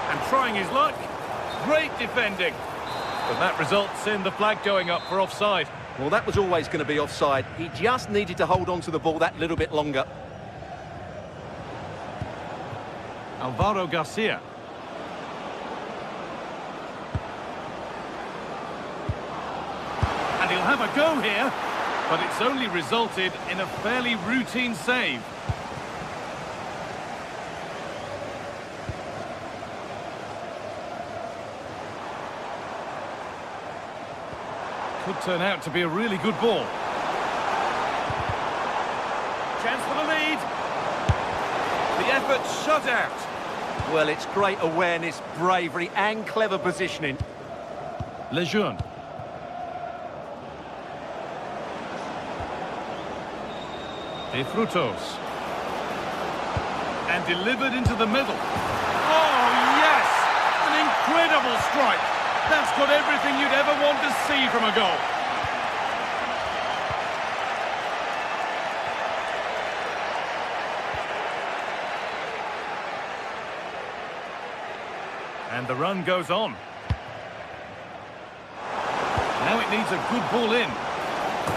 And trying his luck. Great defending. But that results in the flag going up for offside. Well, that was always going to be offside. He just needed to hold on to the ball that little bit longer. Alvaro Garcia. And he'll have a go here, but it's only resulted in a fairly routine save. Could turn out to be a really good ball. Chance for the lead. The effort shut out. Well, it's great awareness, bravery and clever positioning. Lejeune. De Frutos. And delivered into the middle. Oh, yes! An incredible strike. That's got everything you'd ever want to see from a goal. And the run goes on. Now it needs a good ball in.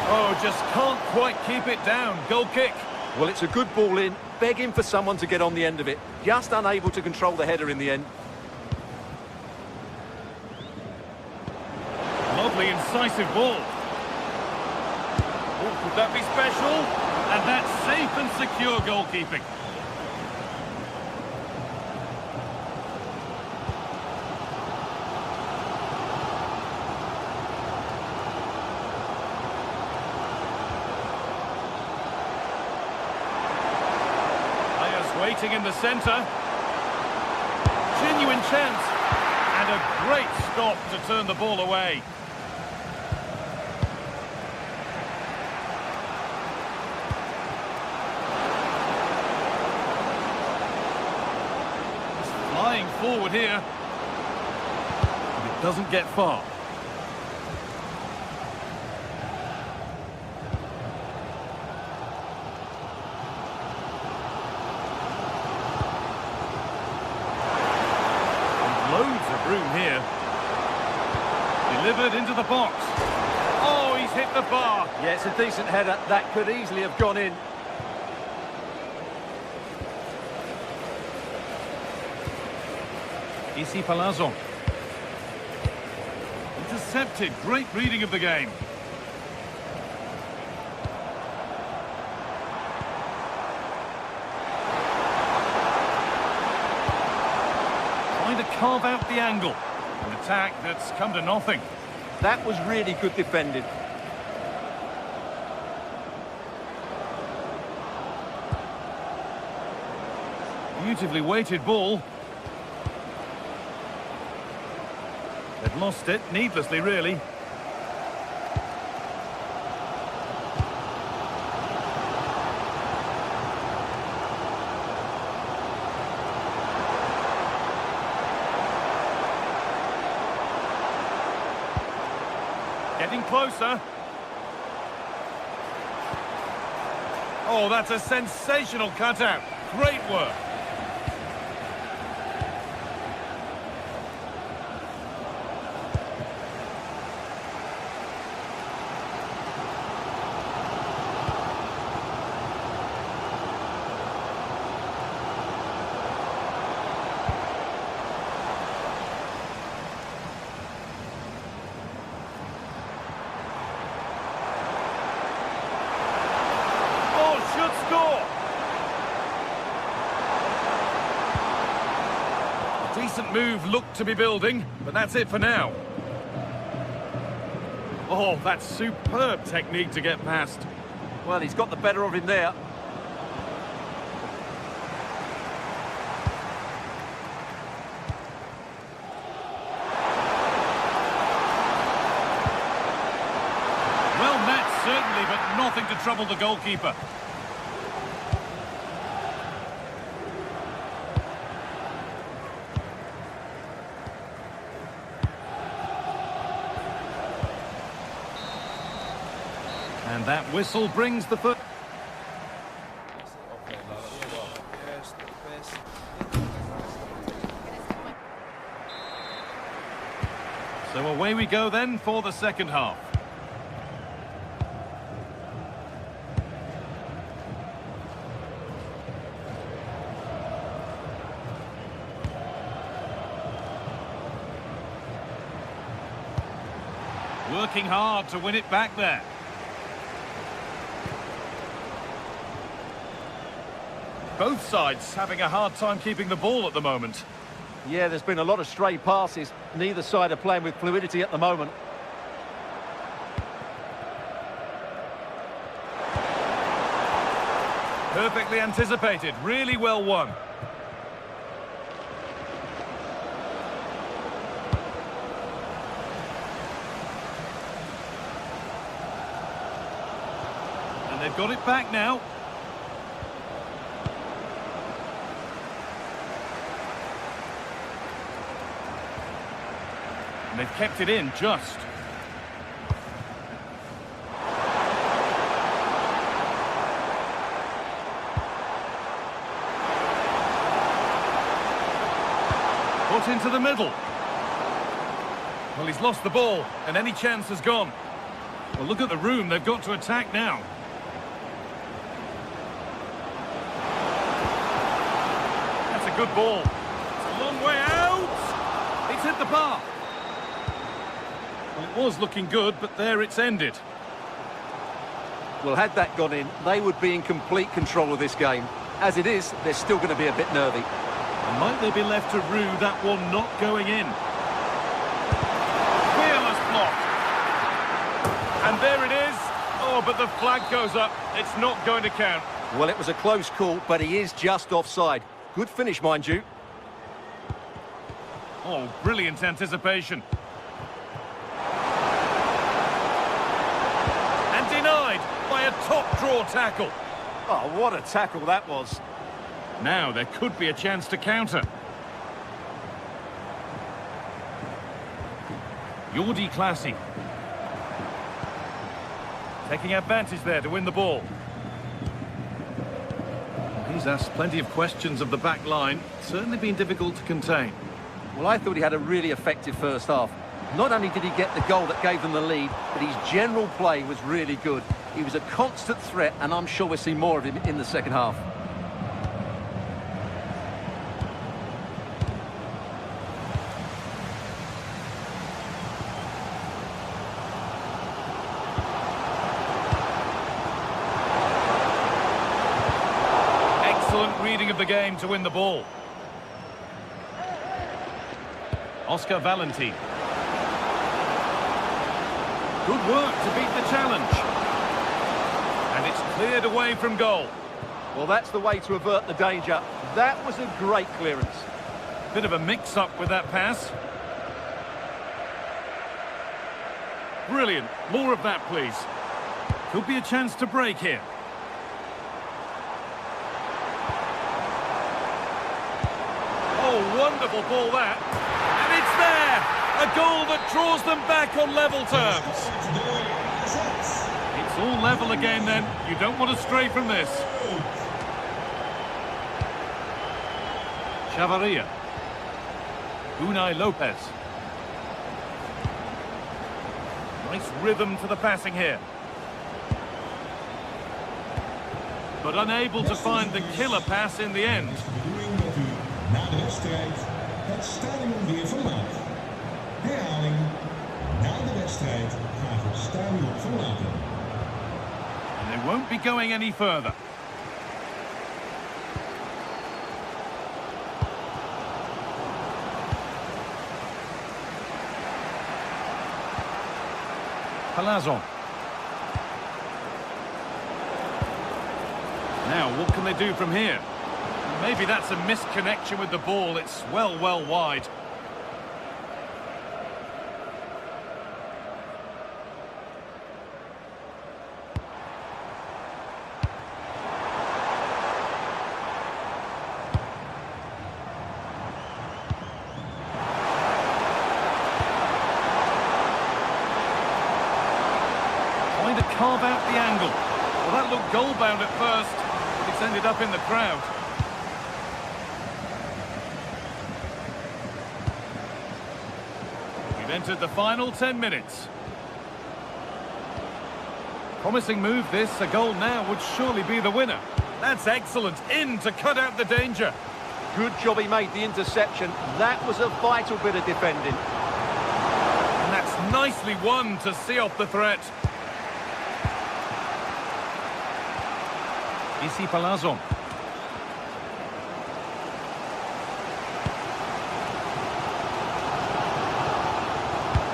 Oh, just can't quite keep it down. Goal kick. Well, it's a good ball in, begging for someone to get on the end of it. Just unable to control the header in the end. Lovely, incisive ball. Oh, could that be special? And that's safe and secure goalkeeping. Waiting in the centre. Genuine chance. And a great stop to turn the ball away. He's flying forward here. But it doesn't get far. Loads of room here. Delivered into the box. Oh, he's hit the bar. Yeah, it's a decent header. That could easily have gone in. Issy Palazzo. Intercepted. Great reading of the game. To carve out the angle. An attack that's come to nothing. That was really good defending. Beautifully weighted ball. They've lost it, needlessly really. Getting closer. Oh, that's a sensational cutout. Great work. Decent move looked to be building, but that's it for now. Oh, that's superb technique to get past. Well, he's got the better of him there. Well met, certainly, but nothing to trouble the goalkeeper. And that whistle brings the foot. So away we go then for the second half. Working hard to win it back there. Both sides having a hard time keeping the ball at the moment. Yeah, there's been a lot of stray passes. Neither side are playing with fluidity at the moment. Perfectly anticipated, really well won. And they've got it back now. And they've kept it in just. Put into the middle. Well, he's lost the ball, and any chance has gone. Well, look at the room they've got to attack now. That's a good ball. It's a long way out. It's hit the bar. Well, it was looking good, but there it's ended. Well, had that gone in, they would be in complete control of this game. As it is, they're still going to be a bit nervy. And might they be left to rue that one not going in? Fearless block. And there it is. Oh, but the flag goes up. It's not going to count. Well, it was a close call, but he is just offside. Good finish, mind you. Oh, brilliant anticipation. And denied by a top-draw tackle. Oh, what a tackle that was. Now there could be a chance to counter. Jordi Classy. Taking advantage there to win the ball. He's asked plenty of questions of the back line. Certainly been difficult to contain. Well, I thought he had a really effective first half. Not only did he get the goal that gave them the lead, but his general play was really good. He was a constant threat, and I'm sure we'll see more of him in the second half. Excellent reading of the game to win the ball. Oscar Valentin. Good work to beat the challenge. And it's cleared away from goal. Well, that's the way to avert the danger. That was a great clearance. Bit of a mix-up with that pass. Brilliant. More of that, please. Could be a chance to break here. Oh, wonderful ball that. And it's there! A goal that draws them back on level terms. It's all level again then. You don't want to stray from this. Chavarria. Unai Lopez. Nice rhythm to the passing here. But unable to find the killer pass in the end. Na de wedstrijd het stadion weer verlaten. Herhaling. Na de wedstrijd gaat het stadion verlaten. And they won't be going any further. Palazon. Now, what can they do from here? Maybe that's a misconnection with the ball. It's well wide. Trying to carve out the angle. Well, that looked goal-bound at first, but it's ended up in the crowd. We've entered the final 10 minutes. Promising move this. A goal now would surely be the winner. That's excellent. In to cut out the danger. Good job he made the interception. That was a vital bit of defending. And that's nicely won to see off the threat. Ici Palazon.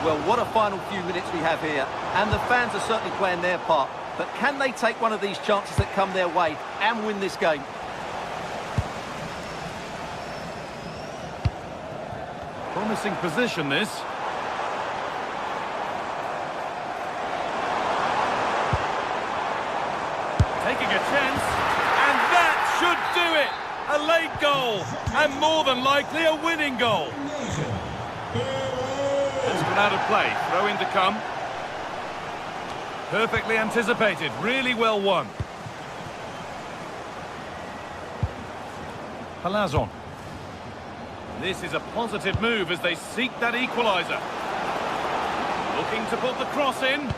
Well, what a final few minutes we have here. And the fans are certainly playing their part. But can they take one of these chances that come their way and win this game? Promising position, this. Taking a chance, and that should do it! A late goal, and more than likely a winning goal. It's gone out of play, throw in to come. Perfectly anticipated, really well won. Palazon. This is a positive move as they seek that equaliser. Looking to put the cross in.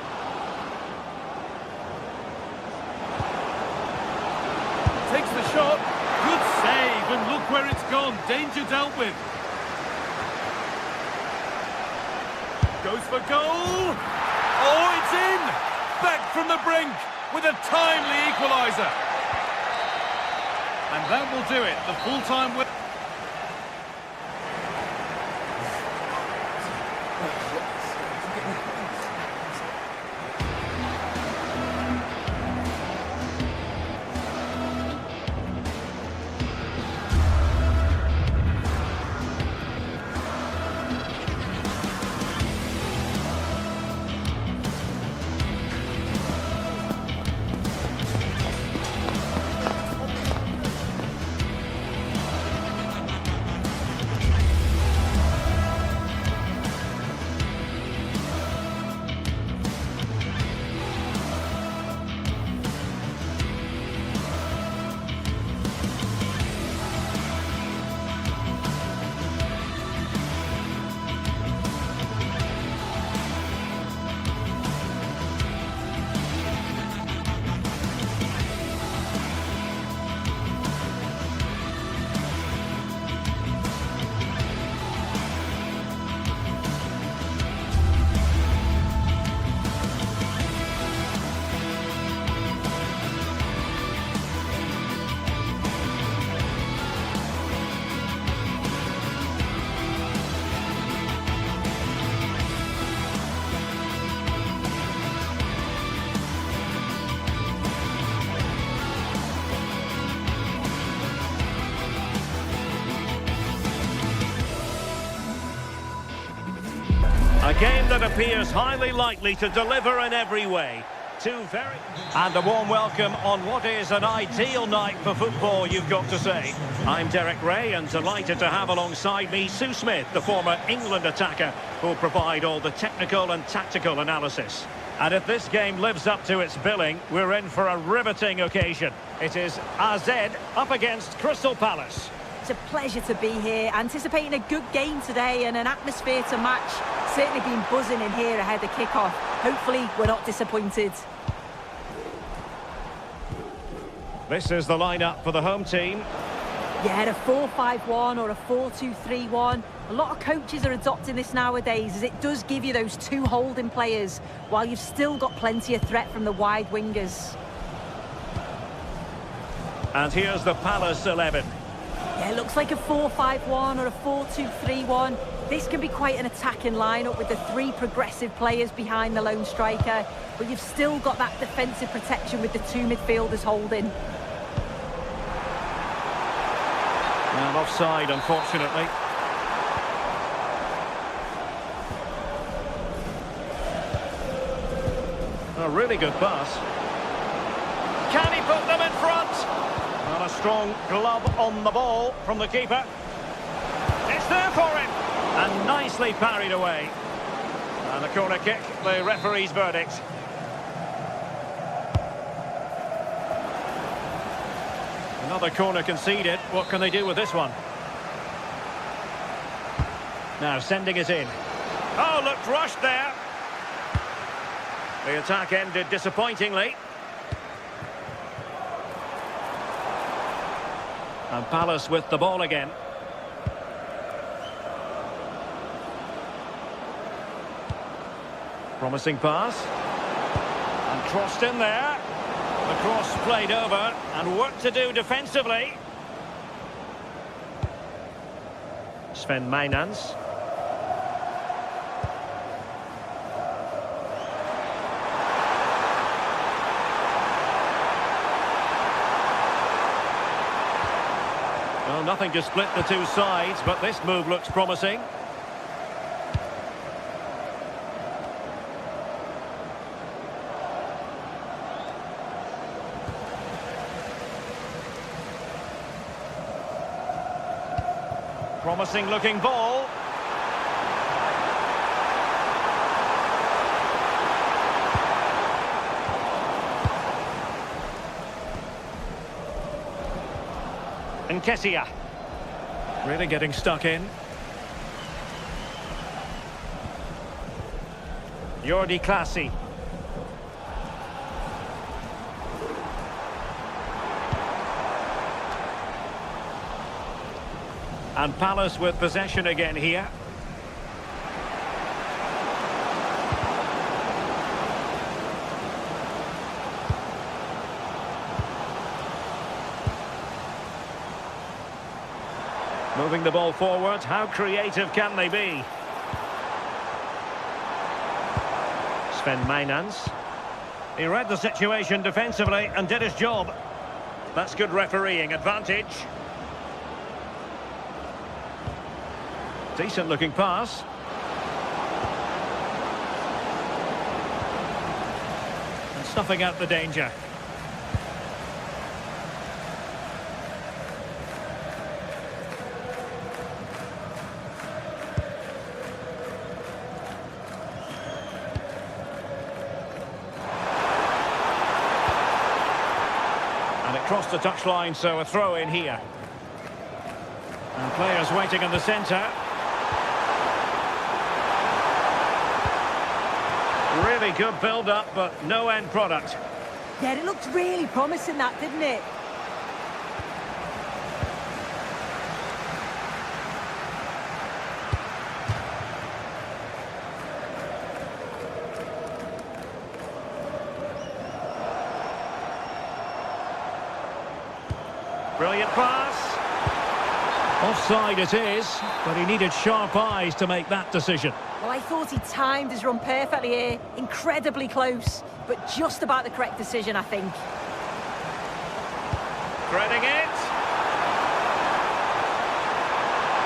Takes the shot. Good save, and look where it's gone. Danger dealt with. Goes for goal. Oh, it's in! Back from the brink with a timely equaliser. And that will do it. The full-time win. A game that appears highly likely to deliver in every way. And a warm welcome on what is an ideal night for football, you've got to say. I'm Derek Ray, and delighted to have alongside me Sue Smith, the former England attacker, who'll provide all the technical and tactical analysis. And if this game lives up to its billing, we're in for a riveting occasion. It is AZ up against Crystal Palace. It's a pleasure to be here, anticipating a good game today and an atmosphere to match. Certainly been buzzing in here ahead of kick-off. Hopefully we're not disappointed. This is the lineup for the home team. Yeah, a 4-5-1 or a 4-2-3-1. A lot of coaches are adopting this nowadays, as it does give you those two holding players, while you've still got plenty of threat from the wide wingers. And here's the Palace 11. Yeah, it looks like a 4-5-1 or a 4-2-3-1. This can be quite an attacking lineup with the 3 progressive players behind the lone striker, but you've still got that defensive protection with the 2 midfielders holding. And offside, unfortunately. A really good pass. Can he put them in front? And a strong glove on the ball from the keeper. It's there for him. And nicely parried away. And a corner kick, the referee's verdict. Another corner conceded. What can they do with this one? Now sending it in. Oh, looked rushed there. The attack ended disappointingly. And Palace with the ball again. Promising pass. And crossed in there. The cross played over and work to do defensively. Sven Mijnans. Well, nothing to split the 2 sides, but this move looks promising. Promising looking ball. And Kessia. Really getting stuck in. Jordi Clasie. And Palace with possession again here. Moving the ball forward. How creative can they be? Sven Mijnans. He read the situation defensively and did his job. That's good refereeing advantage. Decent looking pass. And snuffing out the danger. And it crossed the touchline, so a throw in here. And players waiting in the centre. Really good build-up, but no end product. Yeah, it looked really promising, that, didn't it? Brilliant pass. Offside it is, but he needed sharp eyes to make that decision. Well, I thought he timed his run perfectly here. Incredibly close, but just about the correct decision, I think. Threading it.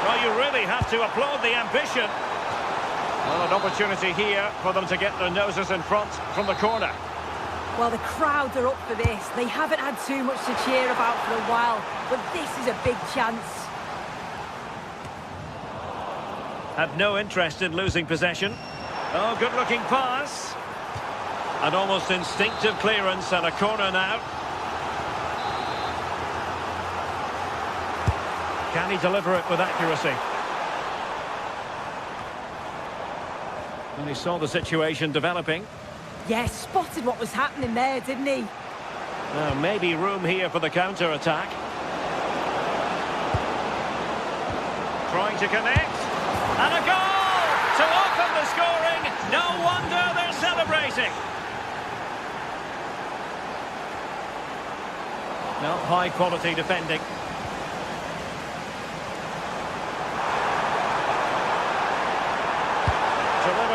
Well, you really have to applaud the ambition. Well, an opportunity here for them to get their noses in front from the corner. Well, the crowd are up for this. They haven't had too much to cheer about for a while, but this is a big chance. Had no interest in losing possession. Oh, good-looking pass. An almost instinctive clearance and a corner now. Can he deliver it with accuracy? And he saw the situation developing. Yeah, spotted what was happening there, didn't he? Maybe room here for the counter-attack. Trying to connect. And a goal to open the scoring. No wonder they're celebrating. No, high-quality defending.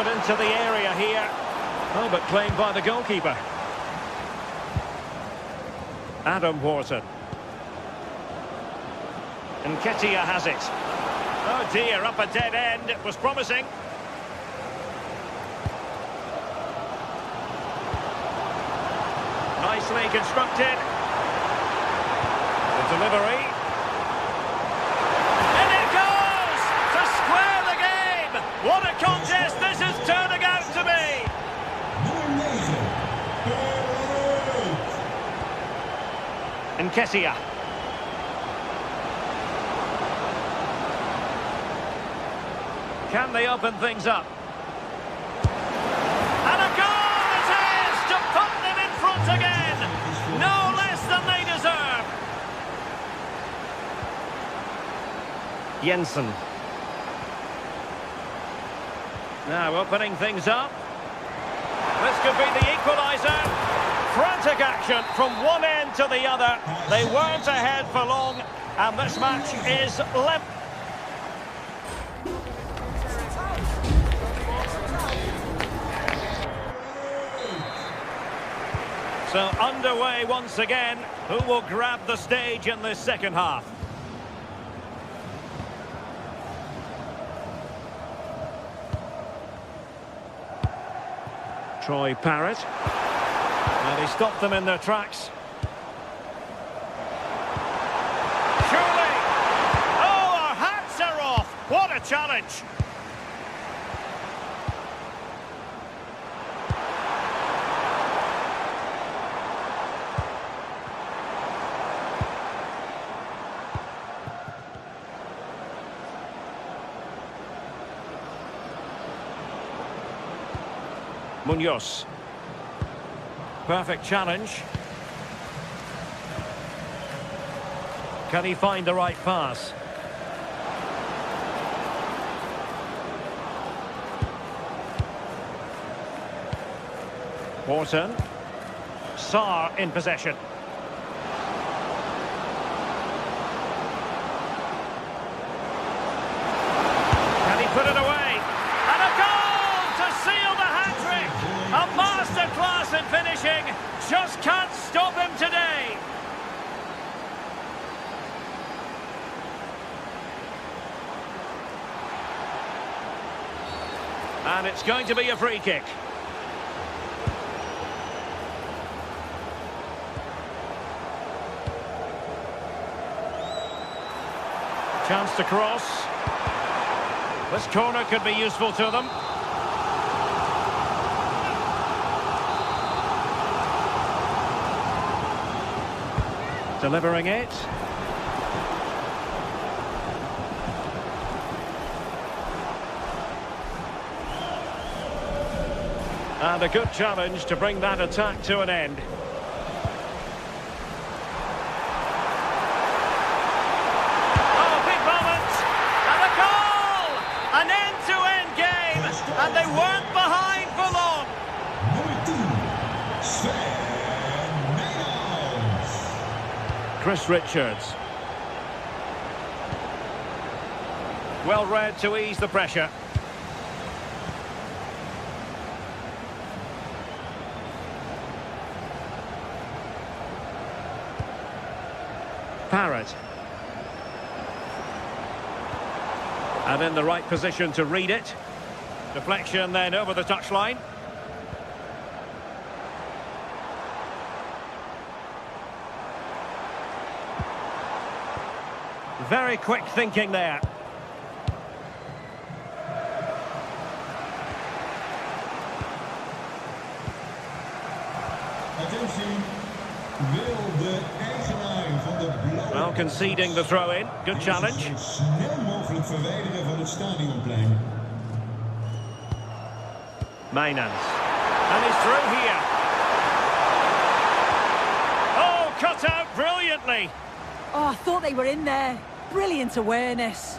it into the area here. Oh, but claimed by the goalkeeper. Adam Wharton. And Nketiah has it. Oh dear, up a dead end. It was promising. Nicely constructed. The delivery. And it goes! To square the game! What a contest this is turning out to be! Nketiah. Can they open things up? And a goal it is to put them in front again! No less than they deserve! Jensen. Now opening things up. This could be the equaliser. Frantic action from one end to the other. They weren't ahead for long, and this match is left. So underway once again. Who will grab the stage in this second half? Troy Parrott. And he stopped them in their tracks. Surely! Oh, our hats are off! What a challenge! Munoz. Perfect challenge. Can he find the right pass? Wharton. Sarr in possession. Can he put it away? And a goal to seal the hat-trick! A masterclass in finishing. Just can't stop him today. And it's going to be a free kick. Chance to cross. This corner could be useful to them. Delivering it. And a good challenge to bring that attack to an end. Oh, big moment! And a goal! An end-to-end game! And they weren't behind for long! Chris Richards. Well read to ease the pressure. Parrott. And in the right position to read it. Deflection then over the touchline. Very quick thinking there. Well, conceding the throw-in. Good challenge. Maynans. And he's through here. Oh, cut out brilliantly. Oh, I thought they were in there. Brilliant awareness.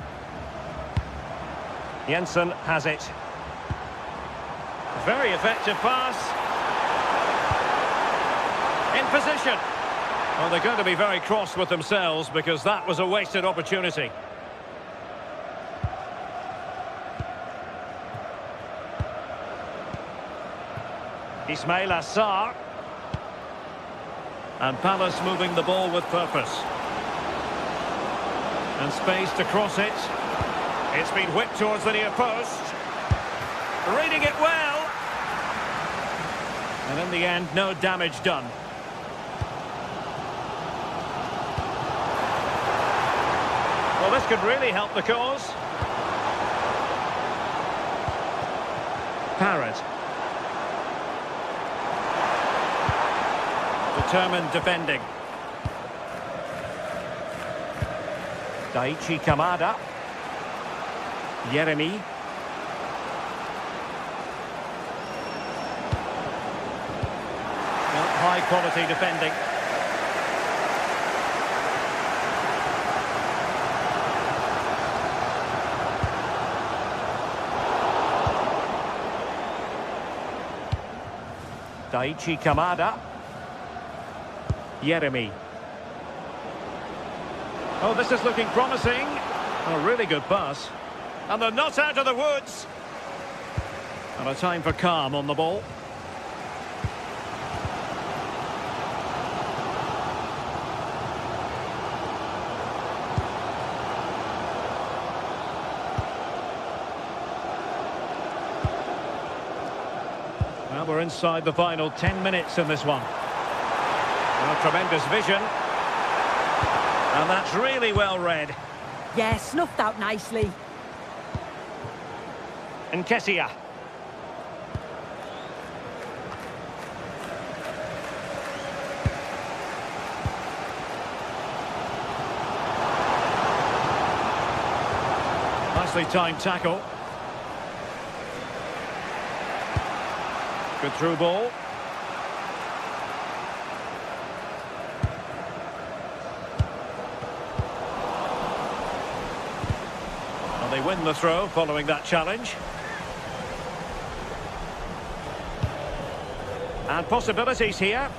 Jensen has it. Very effective pass. In position. Well, they're going to be very cross with themselves because that was a wasted opportunity. Ismail Assar. And Palace moving the ball with purpose. And space to cross it. It's been whipped towards the near post. Reading it well. And in the end, no damage done. Well, this could really help the cause. Parrott. Determined defending. Daichi Kamada. Yeremi. Well, high quality defending. Daichi Kamada. Yeremi. Oh, this is looking promising. A really good pass. And they're not out of the woods. And a time for calm on the ball. Now we're inside the final 10 minutes in this one. Well, tremendous vision. And that's really well read. Yeah, snuffed out nicely. Nketiah. Nicely timed tackle. Good through ball. Well, they win the throw following that challenge. And possibilities here.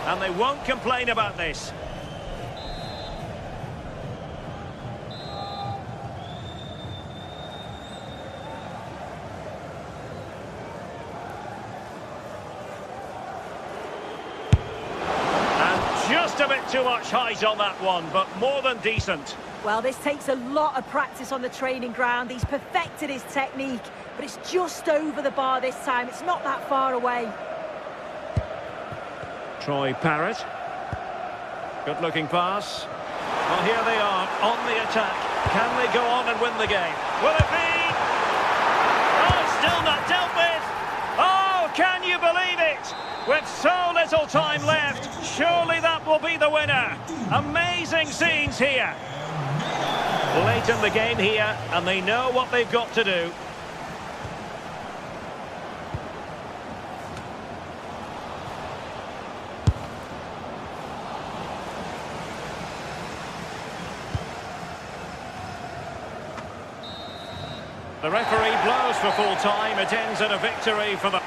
And they won't complain about this. Just a bit too much height on that one, but more than decent. Well, this takes a lot of practice on the training ground. He's perfected his technique, but it's just over the bar this time. It's not that far away. Troy Parrott. Good-looking pass. Well, here they are, on the attack. Can they go on and win the game? Will it be? Oh, still not dealt with. Oh, can you believe it? With so little time left, surely that will be the winner. Amazing scenes here. Late in the game here, and they know what they've got to do. The referee blows for full time. It ends in a victory for the...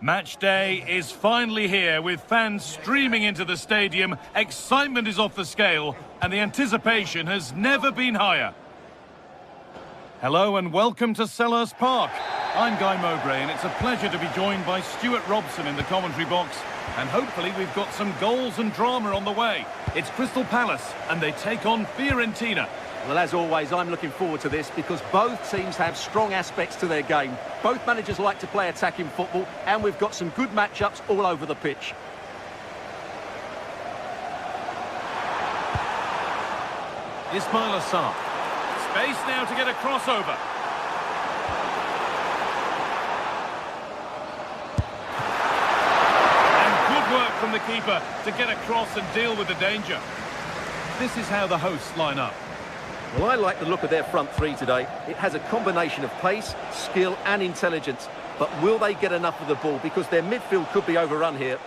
Match day is finally here, with fans streaming into the stadium. Excitement is off the scale, and the anticipation has never been higher. Hello and welcome to Selhurst Park. I'm Guy Mowbray, and it's a pleasure to be joined by Stuart Robson in the commentary box. And hopefully we've got some goals and drama on the way. It's Crystal Palace, and they take on Fiorentina. Well, as always, I'm looking forward to this because both teams have strong aspects to their game. Both managers like to play attacking football, and we've got some good matchups all over the pitch. Ismail Assar. Space now to get a crossover. From the keeper to get across and deal with the danger. This is how the hosts line up. Well, I like the look of their front three today. It has a combination of pace, skill and intelligence. But will they get enough of the ball? Because their midfield could be overrun here.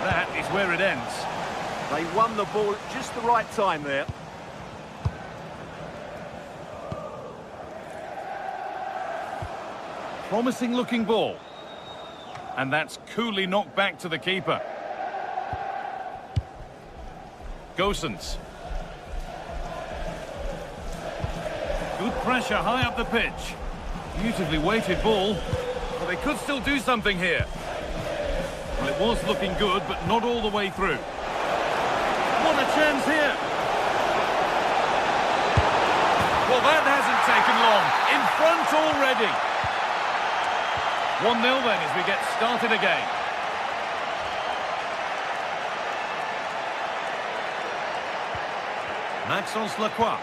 That is where it ends. They won the ball at just the right time there. Promising looking ball. And that's coolly knocked back to the keeper. Gosens. Good pressure high up the pitch. Beautifully weighted ball. But they could still do something here. Well, it was looking good, but not all the way through. What a chance here. Well, that hasn't taken long. In front already. 1-0 then as we get started again. Maxence Lacroix.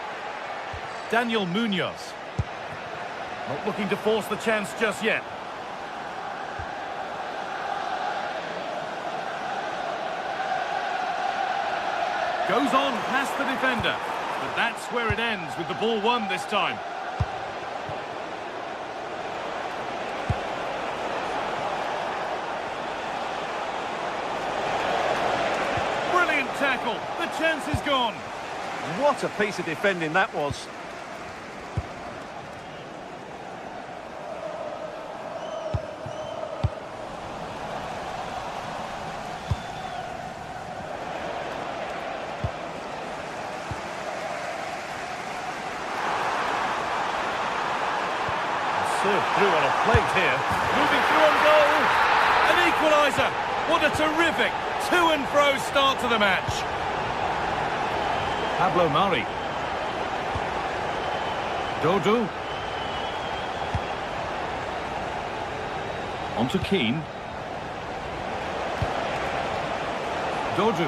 Daniel Munoz. Not looking to force the chance just yet. Goes on past the defender. But that's where it ends with the ball won this time. Tackle. The chance is gone. What a piece of defending that was. Served through on a plate here. Moving through on goal. An equaliser. What a terrific to and fro start to the match. Pablo Mari. Dodo. On to Keane. Dodo.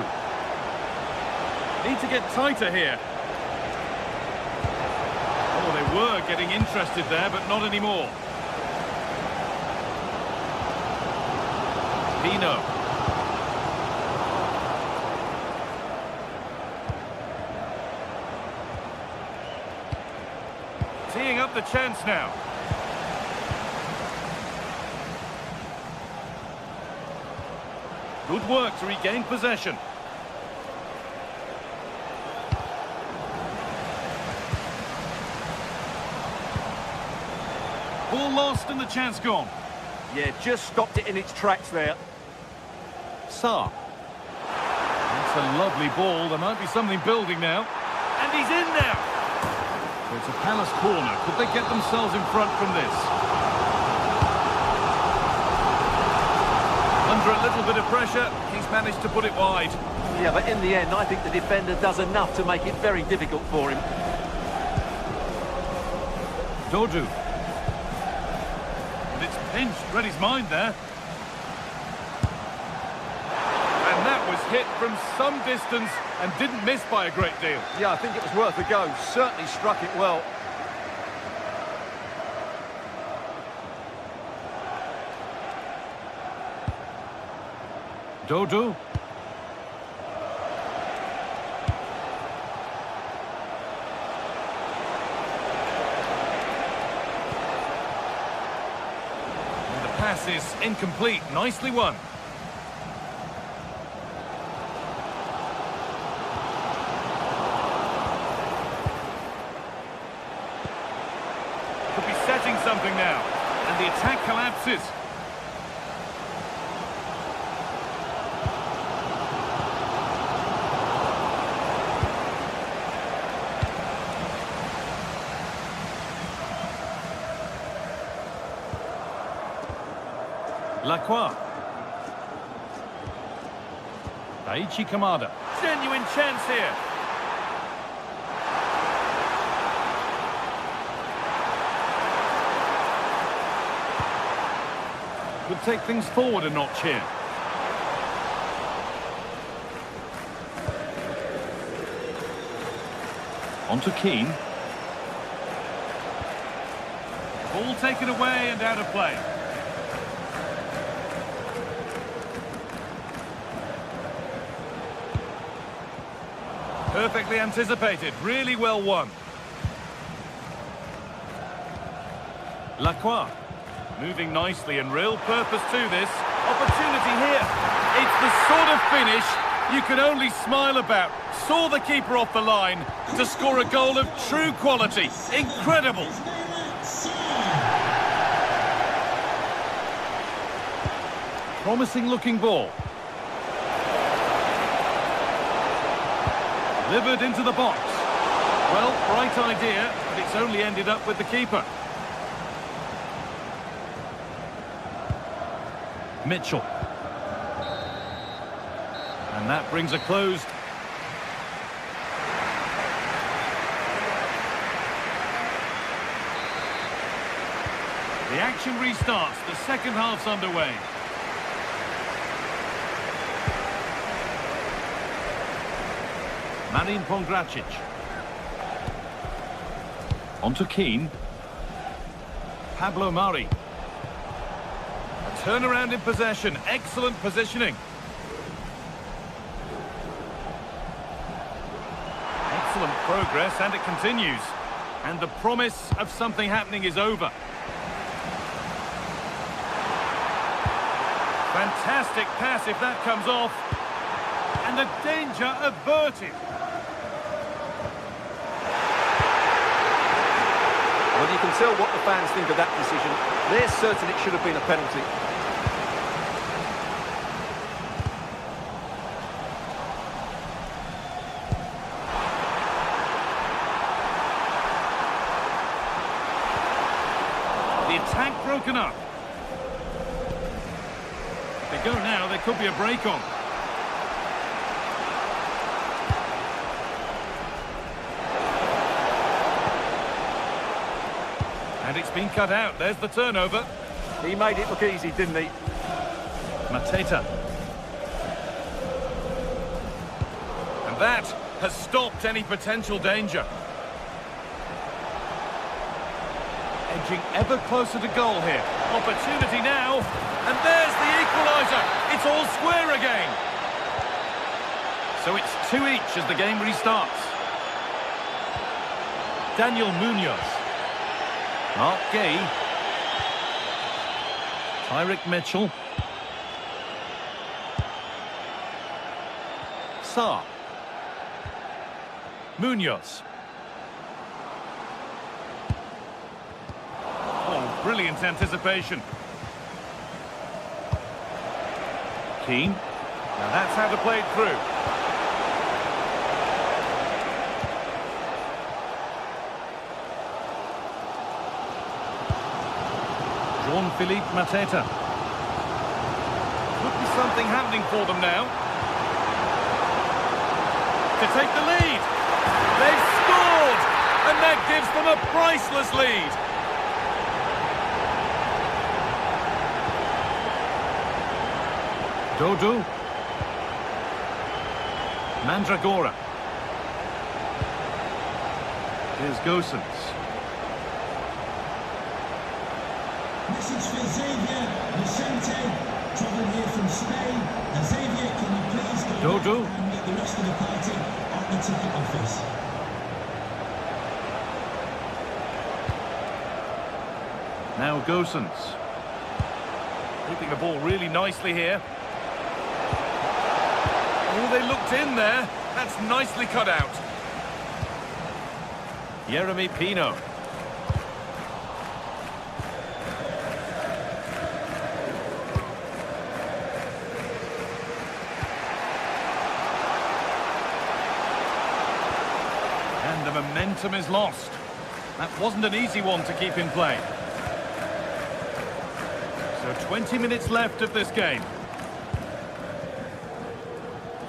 Need to get tighter here. Oh, they were getting interested there, but not anymore. Pino. Teeing up the chance now. Good work to regain possession. Ball lost and the chance gone. Yeah, just stopped it in its tracks there. Sarr. That's a lovely ball. There might be something building now. And he's in now. So it's a Palace corner. Could they get themselves in front from this? Under a little bit of pressure, he's managed to put it wide. Yeah, but in the end, I think the defender does enough to make it very difficult for him. Dodo. And it's pinched, read his mind there. And that was hit from some distance and didn't miss by a great deal. Yeah, I think it was worth a go. Certainly struck it well. Dodo. And the pass is incomplete. Nicely won. Could be setting something now. And the attack collapses. Lacroix. Daichi Kamada. Genuine chance here. Could take things forward a notch here. On to Keane. Ball taken away and out of play. Perfectly anticipated, really well won. Lacroix, moving nicely and real purpose to this. Opportunity here. It's the sort of finish you can only smile about. Saw the keeper off the line to score a goal of true quality. Incredible. Promising looking ball. Delivered into the box. Well, right idea, but it's only ended up with the keeper. Mitchell. And that brings a close. The action restarts. The second half's underway. Marin Pongracic. On to Keane. Pablo Mari. A turnaround in possession. Excellent positioning. Excellent progress, and it continues. And the promise of something happening is over. Fantastic pass if that comes off. And the danger averted. Well, you can tell what the fans think of that decision. They're certain it should have been a penalty. The attack broken up. If they go now, there could be a break on. And it's been cut out. There's the turnover. He made it look easy, didn't he? Mateta. And that has stopped any potential danger. Edging ever closer to goal here. Opportunity now. And there's the equaliser. It's all square again. So it's 2 each as the game restarts. Daniel Munoz. Mark Gay. Tyrick Mitchell. Sarr. Munoz. Oh, brilliant anticipation. Keane. Now that's how to play it through. Jean-Philippe Mateta. Could be something happening for them now. To take the lead. They've scored! And that gives them a priceless lead. Dodu. Mandragora. Here's Gosens. Message for Xavier Vicente, travelling here from Spain. Xavier, can you please go Dodu. and meet the rest of the party at the ticket office? Now Gosens. Keeping the ball really nicely here. Oh, they looked in there. That's nicely cut out. Yeremy Pino. And the momentum is lost. That wasn't an easy one to keep in play. So 20 minutes left of this game.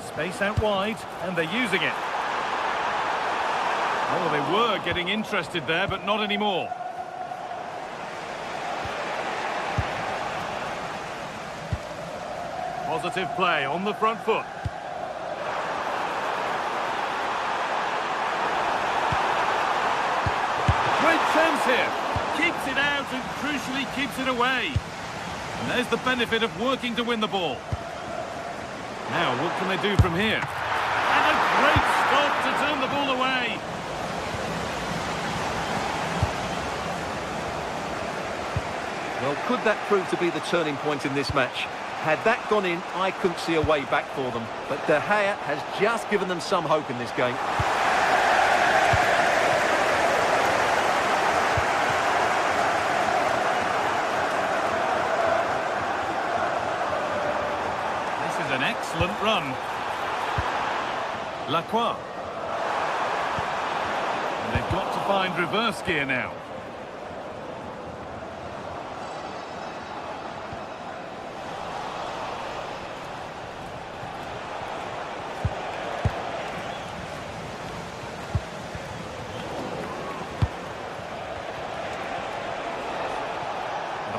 Space out wide, and they're using it. Oh, they were getting interested there, but not anymore. Positive play on the front foot. Great chance here. Keeps it out and crucially keeps it away. And there's the benefit of working to win the ball. Now, what can they do from here? And a great stop to turn the ball away. Well, could that prove to be the turning point in this match? Had that gone in, I couldn't see a way back for them. But De Gea has just given them some hope in this game. This is an excellent run. Lacroix. And they've got to find reverse gear now.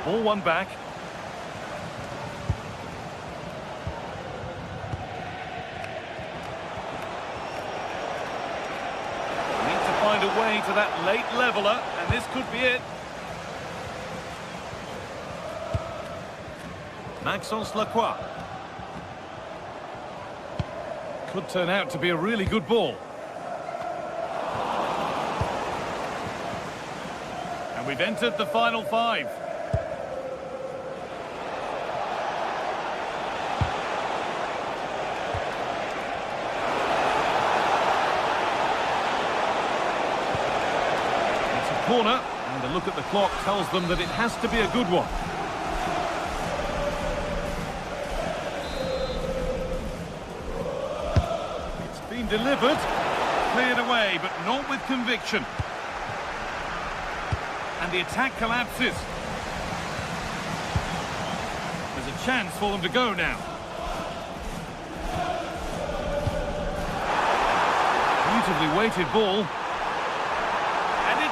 Ball one back. Need to find a way to that late leveller, and this could be it. Maxence Lacroix. Could turn out to be a really good ball. And we've entered the final five. Corner, and a look at the clock tells them that it has to be a good one. It's been delivered, cleared away, but not with conviction. And the attack collapses. There's a chance for them to go now. Beautifully weighted ball.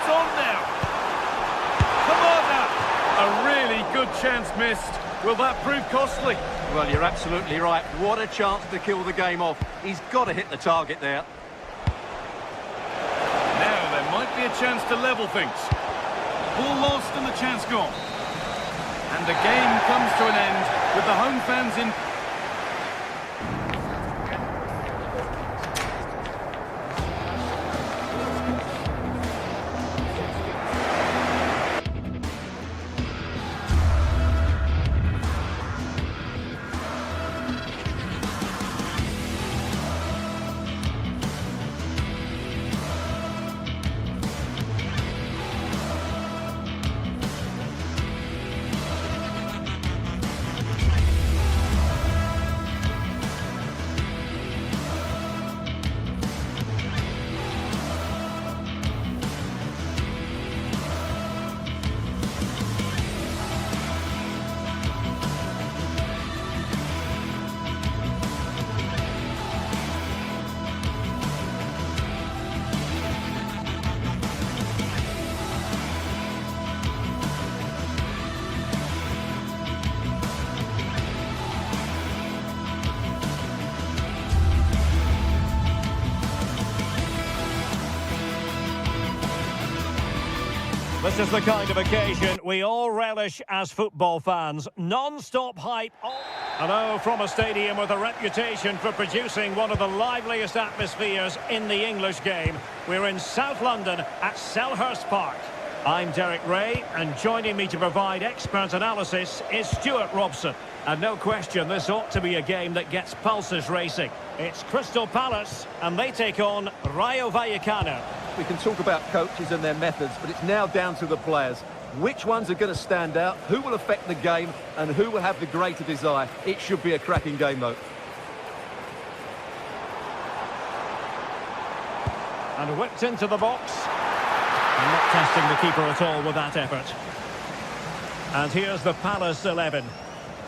On now. Kamada! A really good chance missed. Will that prove costly? Well, you're absolutely right. What a chance to kill the game off. He's got to hit the target there. Now there might be a chance to level things. Ball lost and the chance gone. And the game comes to an end with the home fans in. This is the kind of occasion we all relish as football fans. Non-stop hype. Hello from a stadium with a reputation for producing one of the liveliest atmospheres in the English game. We're in South London at Selhurst Park. I'm Derek Ray, and joining me to provide expert analysis is Stuart Robson. And no question, this ought to be a game that gets pulses racing. It's Crystal Palace, and they take on Rayo Vallecano. We can talk about coaches and their methods, but it's now down to the players. Which ones are going to stand out, who will affect the game, and who will have the greater desire. It should be a cracking game, though. And whipped into the box. And not testing the keeper at all with that effort. And here's the Palace 11.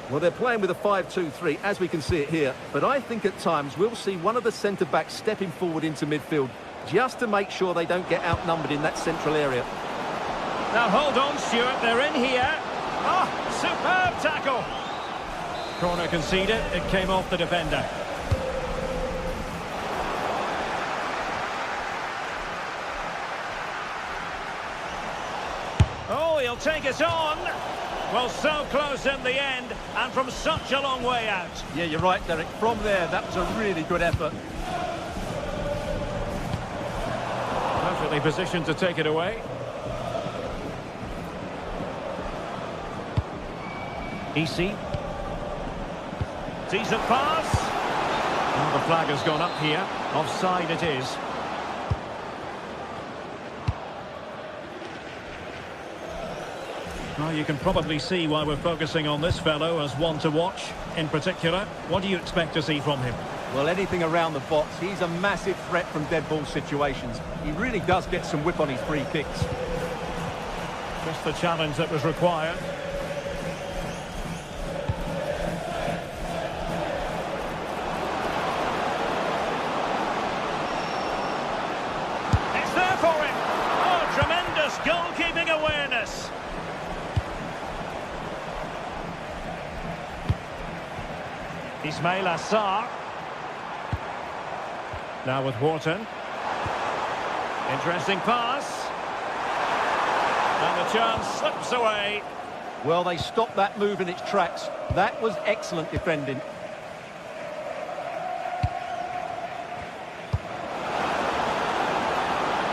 Well, they're playing with a 5-2-3, as we can see it here. But I think at times we'll see one of the centre-backs stepping forward into midfield, just to make sure they don't get outnumbered in that central area. Now hold on, Stuart, they're in here. Oh, superb tackle. Corner conceded, it came off the defender. Oh, he'll take it on. Well, so close in the end, and from such a long way out. Yeah, you're right, Derek. From there, that was a really good effort. Perfectly positioned to take it away. Easy. Decent pass. Oh, the flag has gone up here. Offside it is. Well, you can probably see why we're focusing on this fellow as one to watch. In particular, what do you expect to see from him? Well, anything around the box. He's a massive threat from dead ball situations. He really does get some whip on his free kicks. Just the challenge that was required. It's there for him. Oh, tremendous goalkeeping awareness. Ismail Assar. Now with Wharton. Interesting pass. And the chance slips away. Well, they stopped that move in its tracks. That was excellent defending.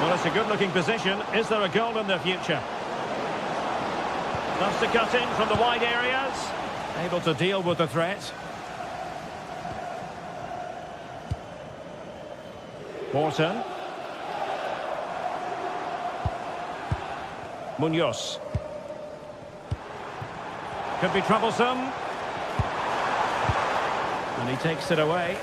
Well, it's a good-looking position. Is there a goal in the future? Loves to cut in from the wide areas. Able to deal with the threat. Wharton. Munoz. Could be troublesome. And he takes it away.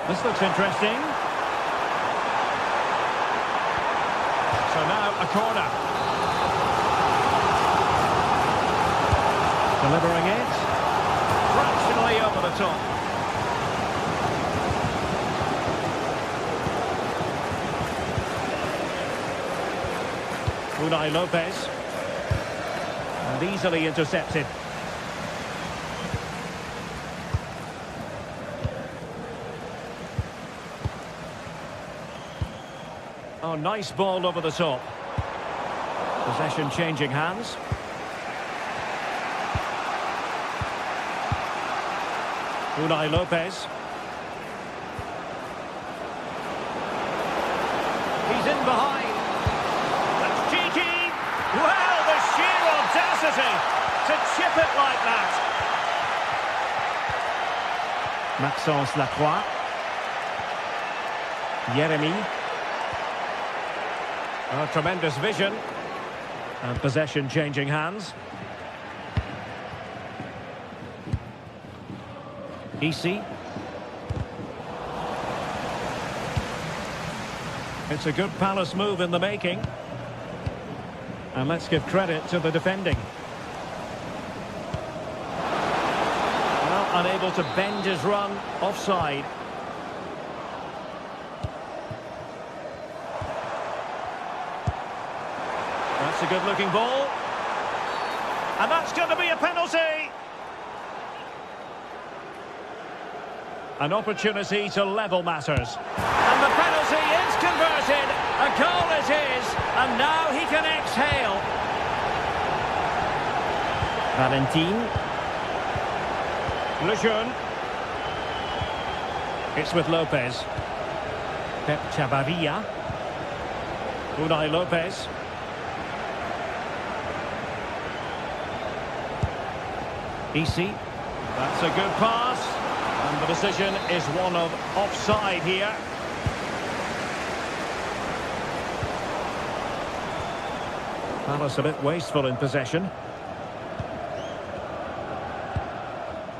This looks interesting. So now a corner. Delivering it. Fractionally over the top. Unai Lopez. And easily intercepted. Oh, nice ball over the top. Possession changing hands. Unai Lopez. He's in behind. That's cheeky. Well, the sheer audacity to chip it like that. Maxence Lacroix. Yeremy. Oh, tremendous vision. And possession changing hands. Easy. It's a good Palace move in the making. And let's give credit to the defending. Well, unable to bend his run, offside. That's a good-looking ball. And that's going to be a penalty. An opportunity to level matters. And the penalty is converted. A goal it is. And now he can exhale. Valentin. Lejeune. It's with Lopez. Pep Chavarria. Unai Lopez. Easy. That's a good pass. And the decision is one of offside here. Palace a bit wasteful in possession.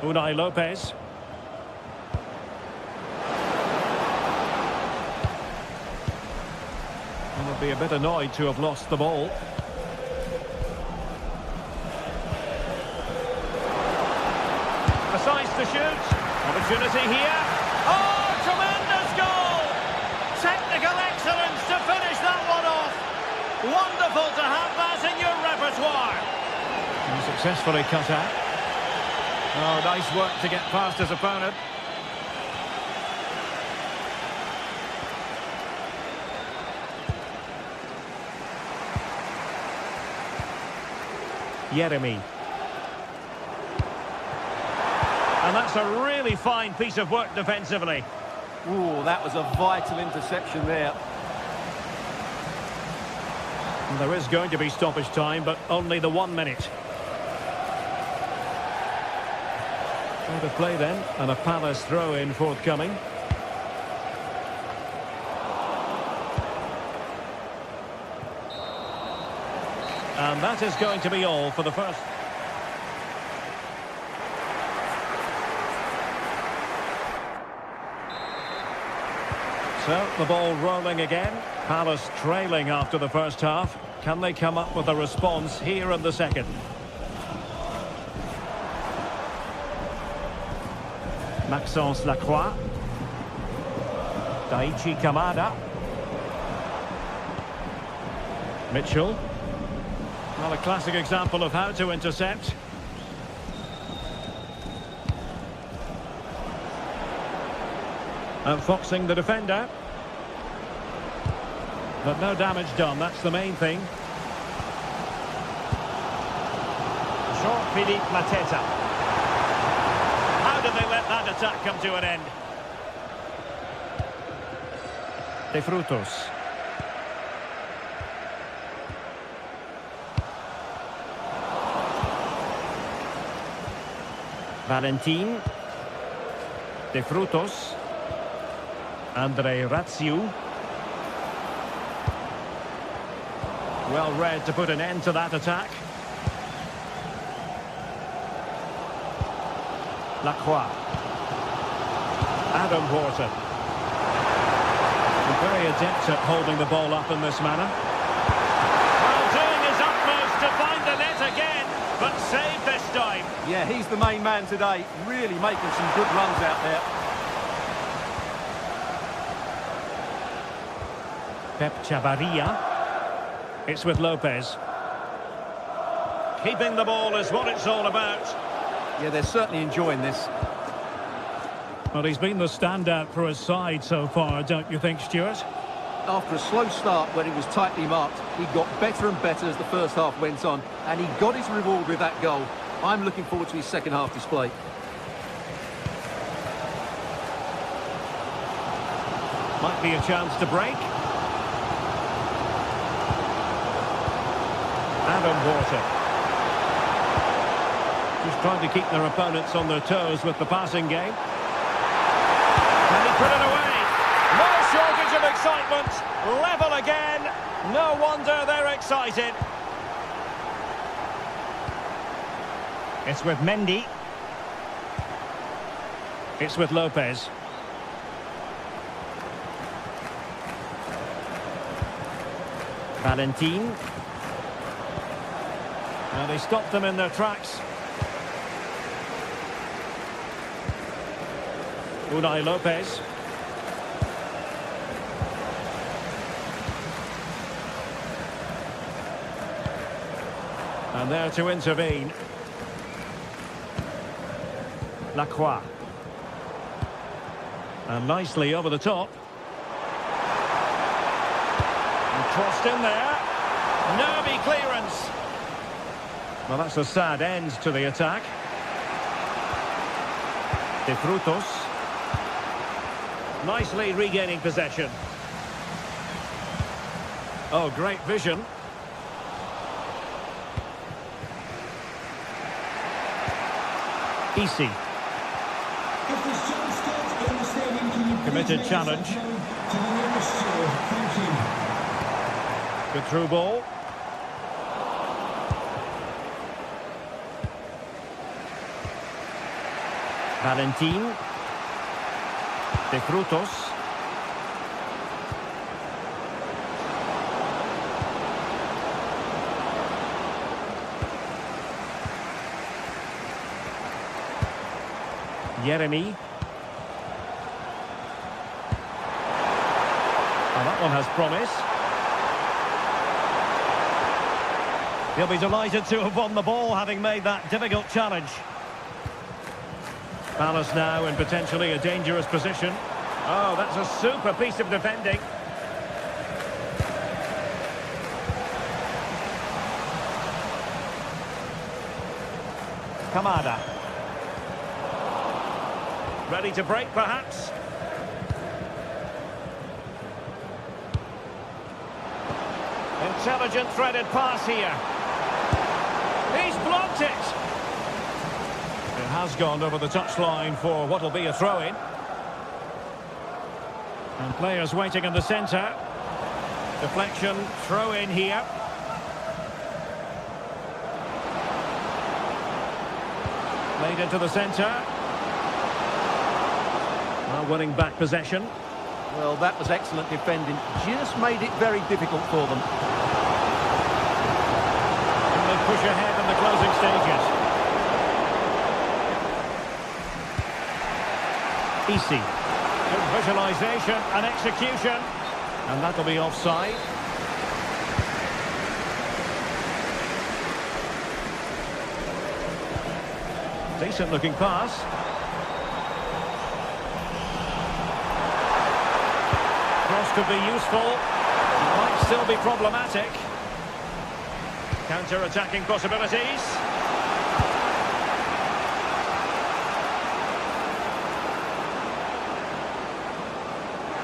Unai Lopez. And would be a bit annoyed to have lost the ball. Decides to shoot. Opportunity here. Oh, tremendous goal! Technical excellence to finish that one off. Wonderful to have that in your repertoire. And successfully cut out. Oh, nice work to get past his opponent. Jeremy. And that's a really fine piece of work defensively. Ooh, that was a vital interception there. And there is going to be stoppage time, but only the 1 minute. Out of play then, and a Palace throw-in forthcoming. And that is going to be all for the first. So, the ball rolling again. Palace trailing after the first half. Can they come up with a response here in the second? Maxence Lacroix. Daichi Kamada. Mitchell. Well, a classic example of how to intercept. Outfoxing the defender. But no damage done, that's the main thing. Jean-Philippe Mateta. How did they let that attack come to an end? De Frutos. Valentin. De Frutos. Andre Ratsiu. Well read to put an end to that attack. Lacroix. Adam Horton. Very adept at holding the ball up in this manner. Well, doing his utmost to find the net again, but saved this time. Yeah, he's the main man today, really making some good runs out there. Pep Chavarria. It's with Lopez. Keeping the ball is what it's all about. Yeah, they're certainly enjoying this. Well, he's been the standout for his side so far, don't you think, Stuart? After a slow start when he was tightly marked, he got better and better as the first half went on, and he got his reward with that goal. I'm looking forward to his second half display. Might be a chance to break. Adam Horton. Just trying to keep their opponents on their toes with the passing game. And he put it away. No shortage of excitement. Level again. No wonder they're excited. It's with Mendy. It's with Lopez. Valentin. Now they stopped them in their tracks. Unai Lopez. And there to intervene. Lacroix. And nicely over the top. And crossed in there. Nervy clearance. Well, that's a sad end to the attack. De Frutos. Nicely regaining possession. Oh, great vision. Easy. Committed challenge. Good through ball. Valentin. De Frutos. Jeremy. And that one has promise. He'll be delighted to have won the ball, having made that difficult challenge. Palace now in potentially a dangerous position. Oh, that's a super piece of defending. Kamada. Ready to break, perhaps? Intelligent threaded pass here. He's blocked it. It has gone over the touchline for what will be a throw-in. And players waiting in the centre. Deflection, throw-in here. Played into the centre. Now winning back possession. Well, that was excellent defending. Just made it very difficult for them. And they push ahead in the closing stages. Easy. Good visualisation and execution. And that'll be offside. Decent looking pass. Cross could be useful. Might still be problematic. Counter-attacking possibilities.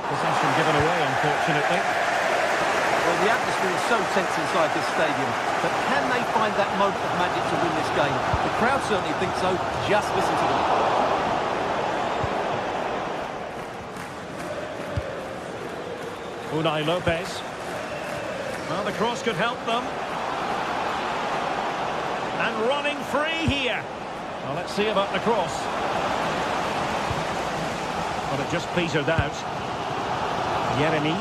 Possession given away, unfortunately. Well, the atmosphere is so tense inside this stadium, but can they find that moment of magic to win this game? The crowd certainly think so. Just listen to them. Unai Lopez. Well, the cross could help them. And running free here. Well, let's see about the cross. Well, it just petered out. Jeremy.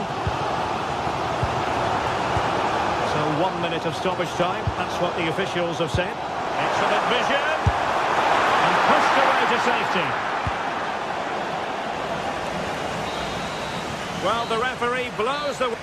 So 1 minute of stoppage time. That's what the officials have said. Excellent vision. And pushed away to safety. Well, the referee blows the...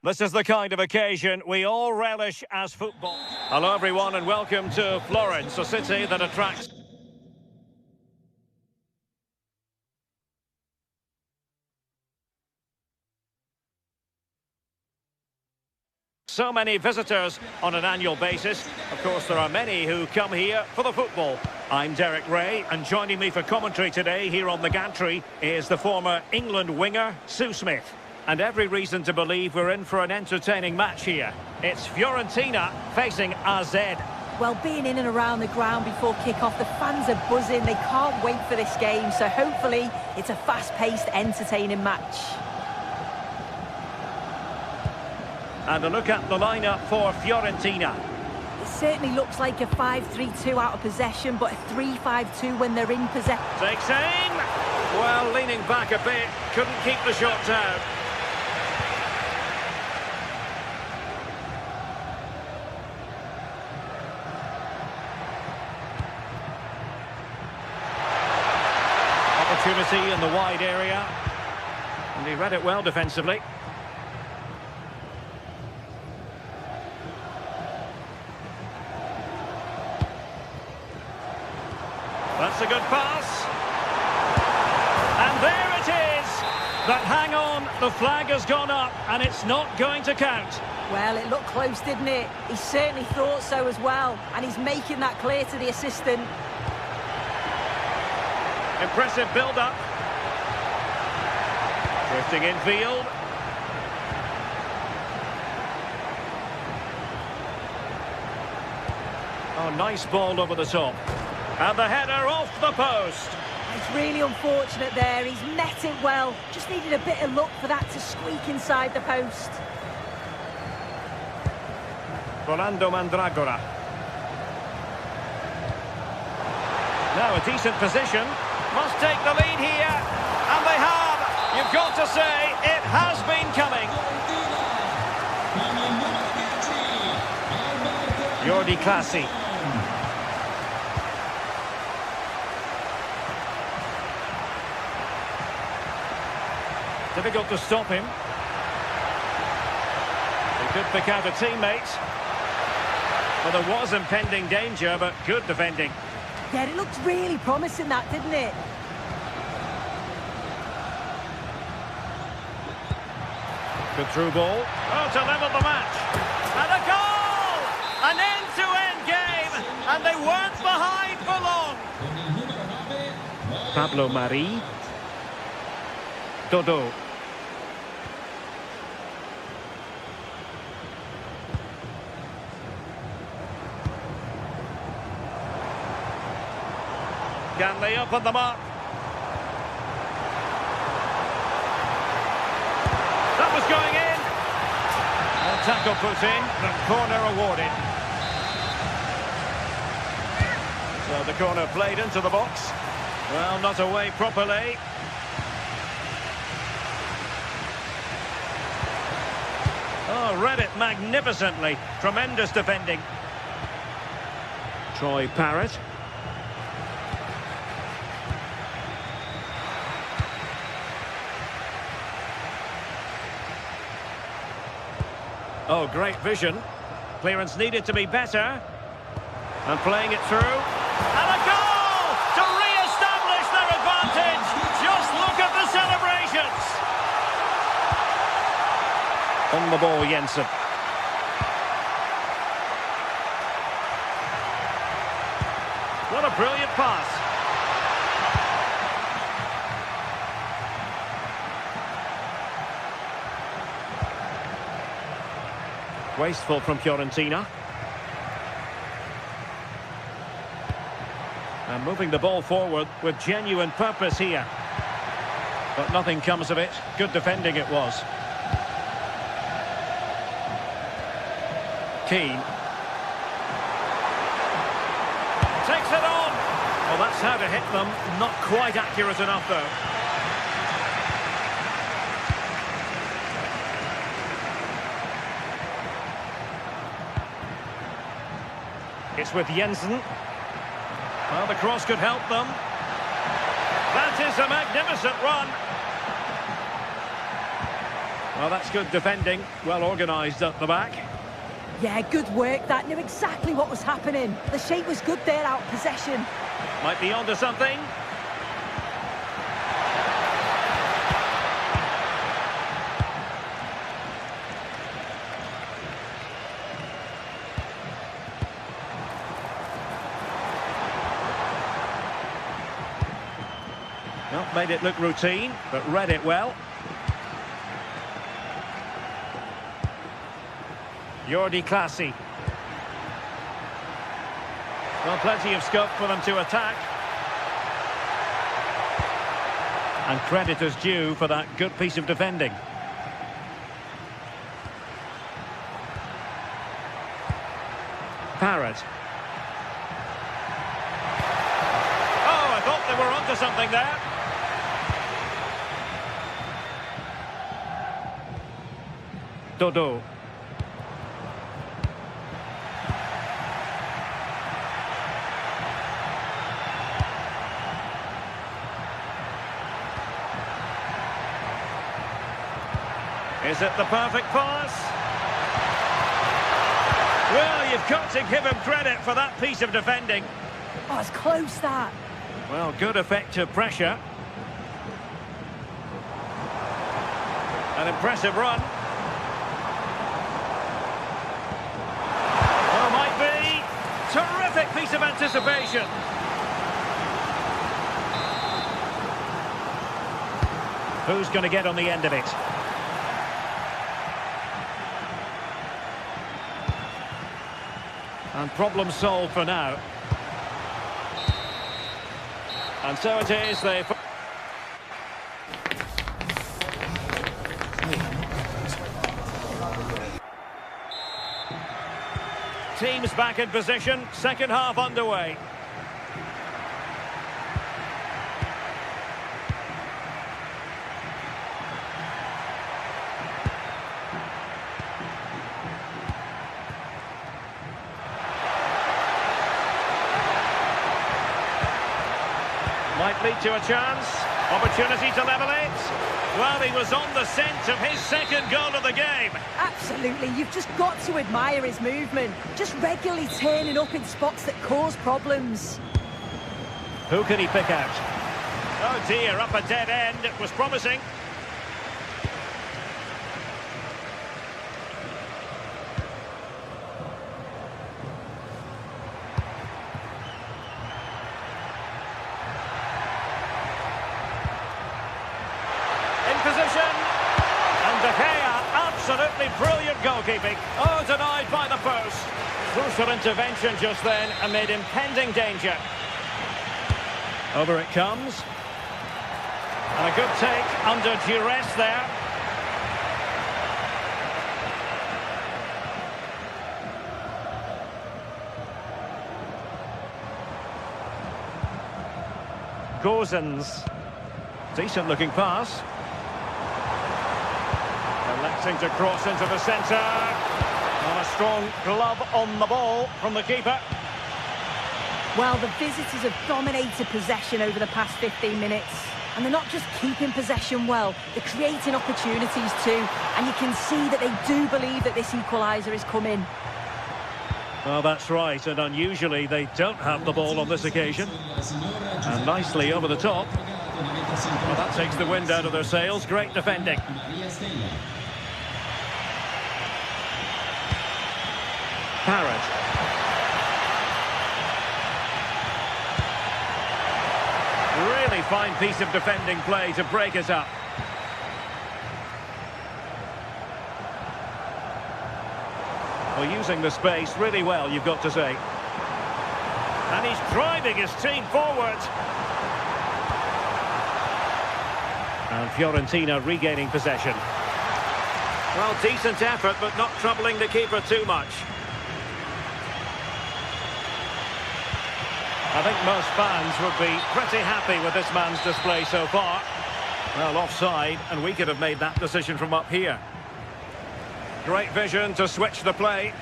This is the kind of occasion we all relish as football. Hello everyone and welcome to Florence, a city that attracts... so many visitors on an annual basis. Of course, there are many who come here for the football. I'm Derek Ray, and joining me for commentary today here on the gantry is the former England winger, Sue Smith. And every reason to believe we're in for an entertaining match here. It's Fiorentina facing AZ. Well, being in and around the ground before kick-off, the fans are buzzing. They can't wait for this game, so hopefully it's a fast-paced, entertaining match. And a look at the lineup for Fiorentina. It certainly looks like a 5-3-2 out of possession, but a 3-5-2 when they're in possession. Takes aim. Well, leaning back a bit, couldn't keep the shot down. Opportunity in the wide area. And he read it well defensively. That's a good pass. And there it is. But hang on, the flag has gone up and it's not going to count. Well, it looked close, didn't it? He certainly thought so as well. And he's making that clear to the assistant. Impressive build-up. Drifting infield. Oh, nice ball over the top. And the header off the post. It's really unfortunate there. He's met it well. Just needed a bit of luck for that to squeak inside the post. Rolando Mandragora. Now a decent position. Must take the lead here. And they have. You've got to say, it has been coming. Jordi Clasie. Difficult to stop him. He could pick out a teammate. Well, there was impending danger, but good defending. Yeah, it looked really promising, that, didn't it? Good through ball. Oh, to level the match. And a goal! An end-to-end game, and they weren't behind for long. Pablo Mari. Dodo. Can they open them up? That was going in. Well, tackle put in, the corner awarded. So the corner played into the box. Well, not away properly. Oh, read it magnificently. Tremendous defending. Troy Parrott. Oh, great vision. Clearance needed to be better. And playing it through. And a goal to re-establish their advantage. Just look at the celebrations. On the ball, Jensen. What a brilliant pass. Wasteful from Fiorentina. And moving the ball forward with genuine purpose here. But nothing comes of it. Good defending it was. Keane. Takes it on. Well, that's how to hit them. Not quite accurate enough, though. It's with Jensen. Well, the cross could help them. That is a magnificent run. Well, that's good defending. Well organised at the back. Yeah, good work. That knew exactly what was happening. The shape was good there, out of possession. Might be onto something. Well, made it look routine, but read it well. Jordi Clasie. Well, plenty of scope for them to attack. And credit is due for that good piece of defending. Parrott. Oh, I thought they were onto something there. Dodo. Is it the perfect pass? Well, you've got to give him credit for that piece of defending. Oh, it's close, that. Well, good effective pressure. An impressive run. Oh, might be. Terrific piece of anticipation. Who's going to get on the end of it? And problem solved for now. And so it is. Teams back in position. Second half underway. Might lead to a chance. Opportunity to level it. Well, he was on the scent of his second goal of the game. Absolutely. You've just got to admire his movement. Just regularly turning up in spots that cause problems. Who can he pick out? Oh dear, up a dead end. It was promising. Absolutely brilliant goalkeeping. Oh, denied by the post. Crucial intervention just then amid impending danger. Over it comes. And a good take under duress there. Gozens. Decent looking pass. Electing to cross into the centre. And a strong glove on the ball from the keeper. Well, the visitors have dominated possession over the past 15 minutes. And they're not just keeping possession well, they're creating opportunities too. And you can see that they do believe that this equaliser is coming. Well, that's right. And unusually, they don't have the ball on this occasion. And nicely over the top. Well, that takes the wind out of their sails. Great defending. Parrott. Really fine piece of defending play to break it up. Well, using the space really well, you've got to say. And he's driving his team forward. And Fiorentina regaining possession. Well, decent effort, but not troubling the keeper too much. I think most fans would be pretty happy with this man's display so far. Well, offside, and we could have made that decision from up here. Great vision to switch the play.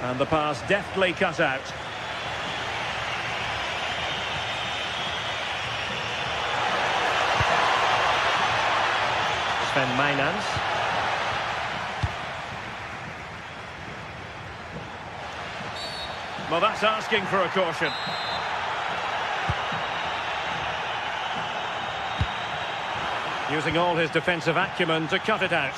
And the pass deftly cut out. Sven Meinans. Well, that's asking for a caution. Using all his defensive acumen to cut it out.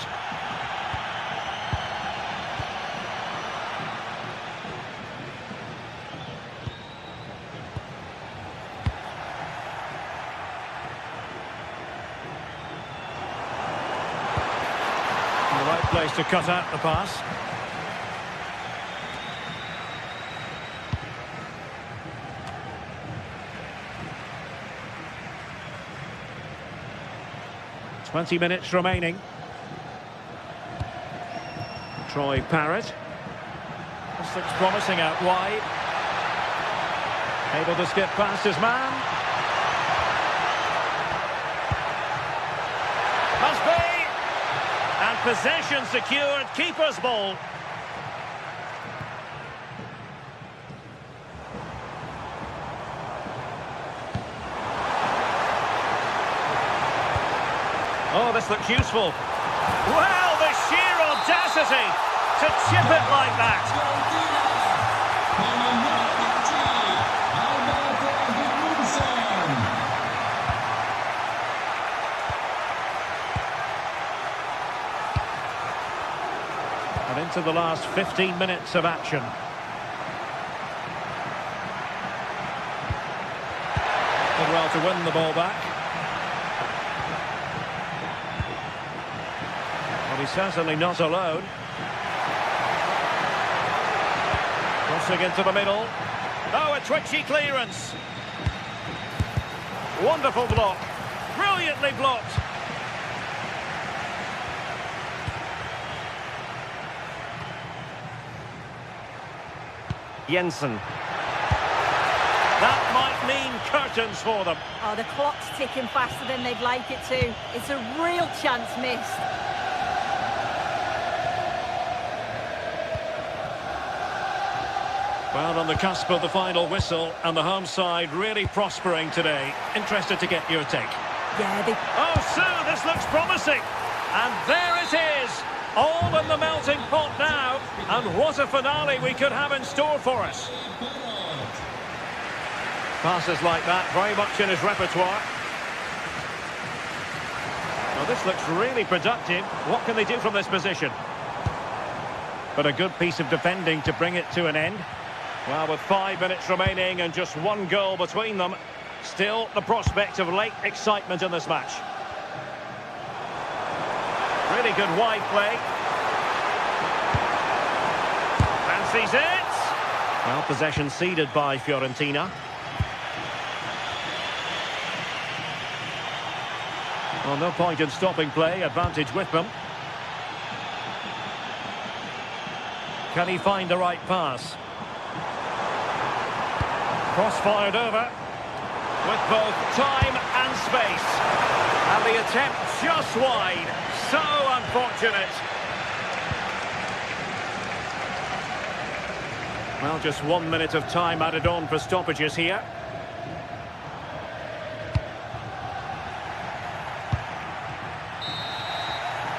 The right place to cut out the pass. 20 minutes remaining. Troy Parrott. This looks promising out wide. Able to skip past his man. Must be! And possession secured, keeper's ball. Oh, this looks useful. Well, the sheer audacity to chip it like that. And into the last 15 minutes of action. Did well to win the ball back. But he's certainly not alone. Crossing into the middle. Oh, a twitchy clearance. Wonderful block. Brilliantly blocked. Jensen. That might mean curtains for them. Oh, the clock's ticking faster than they'd like it to. It's a real chance missed. Well, on the cusp of the final whistle, and the home side really prospering today. Interested to get your take. Yeah, they... Oh, Sue, this looks promising. And there it is. All in the melting pot now. And what a finale we could have in store for us. Passes like that, very much in his repertoire. Well, this looks really productive. What can they do from this position? But a good piece of defending to bring it to an end. Well, with 5 minutes remaining and just one goal between them, still the prospect of late excitement in this match. Really good wide play. Fancies it. Well, possession ceded by Fiorentina. Well, no point in stopping play, advantage with them. Can he find the right pass? Cross-fired over, with both time and space. And the attempt just wide. So unfortunate. Well, just 1 minute of time added on for stoppages here.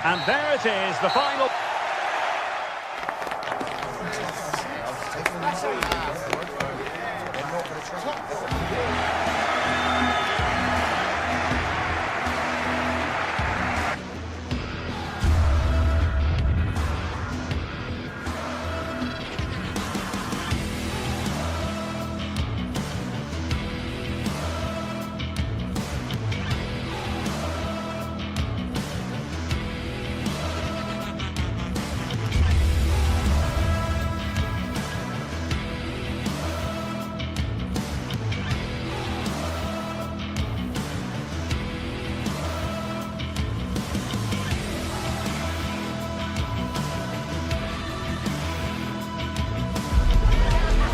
And there it is, the final...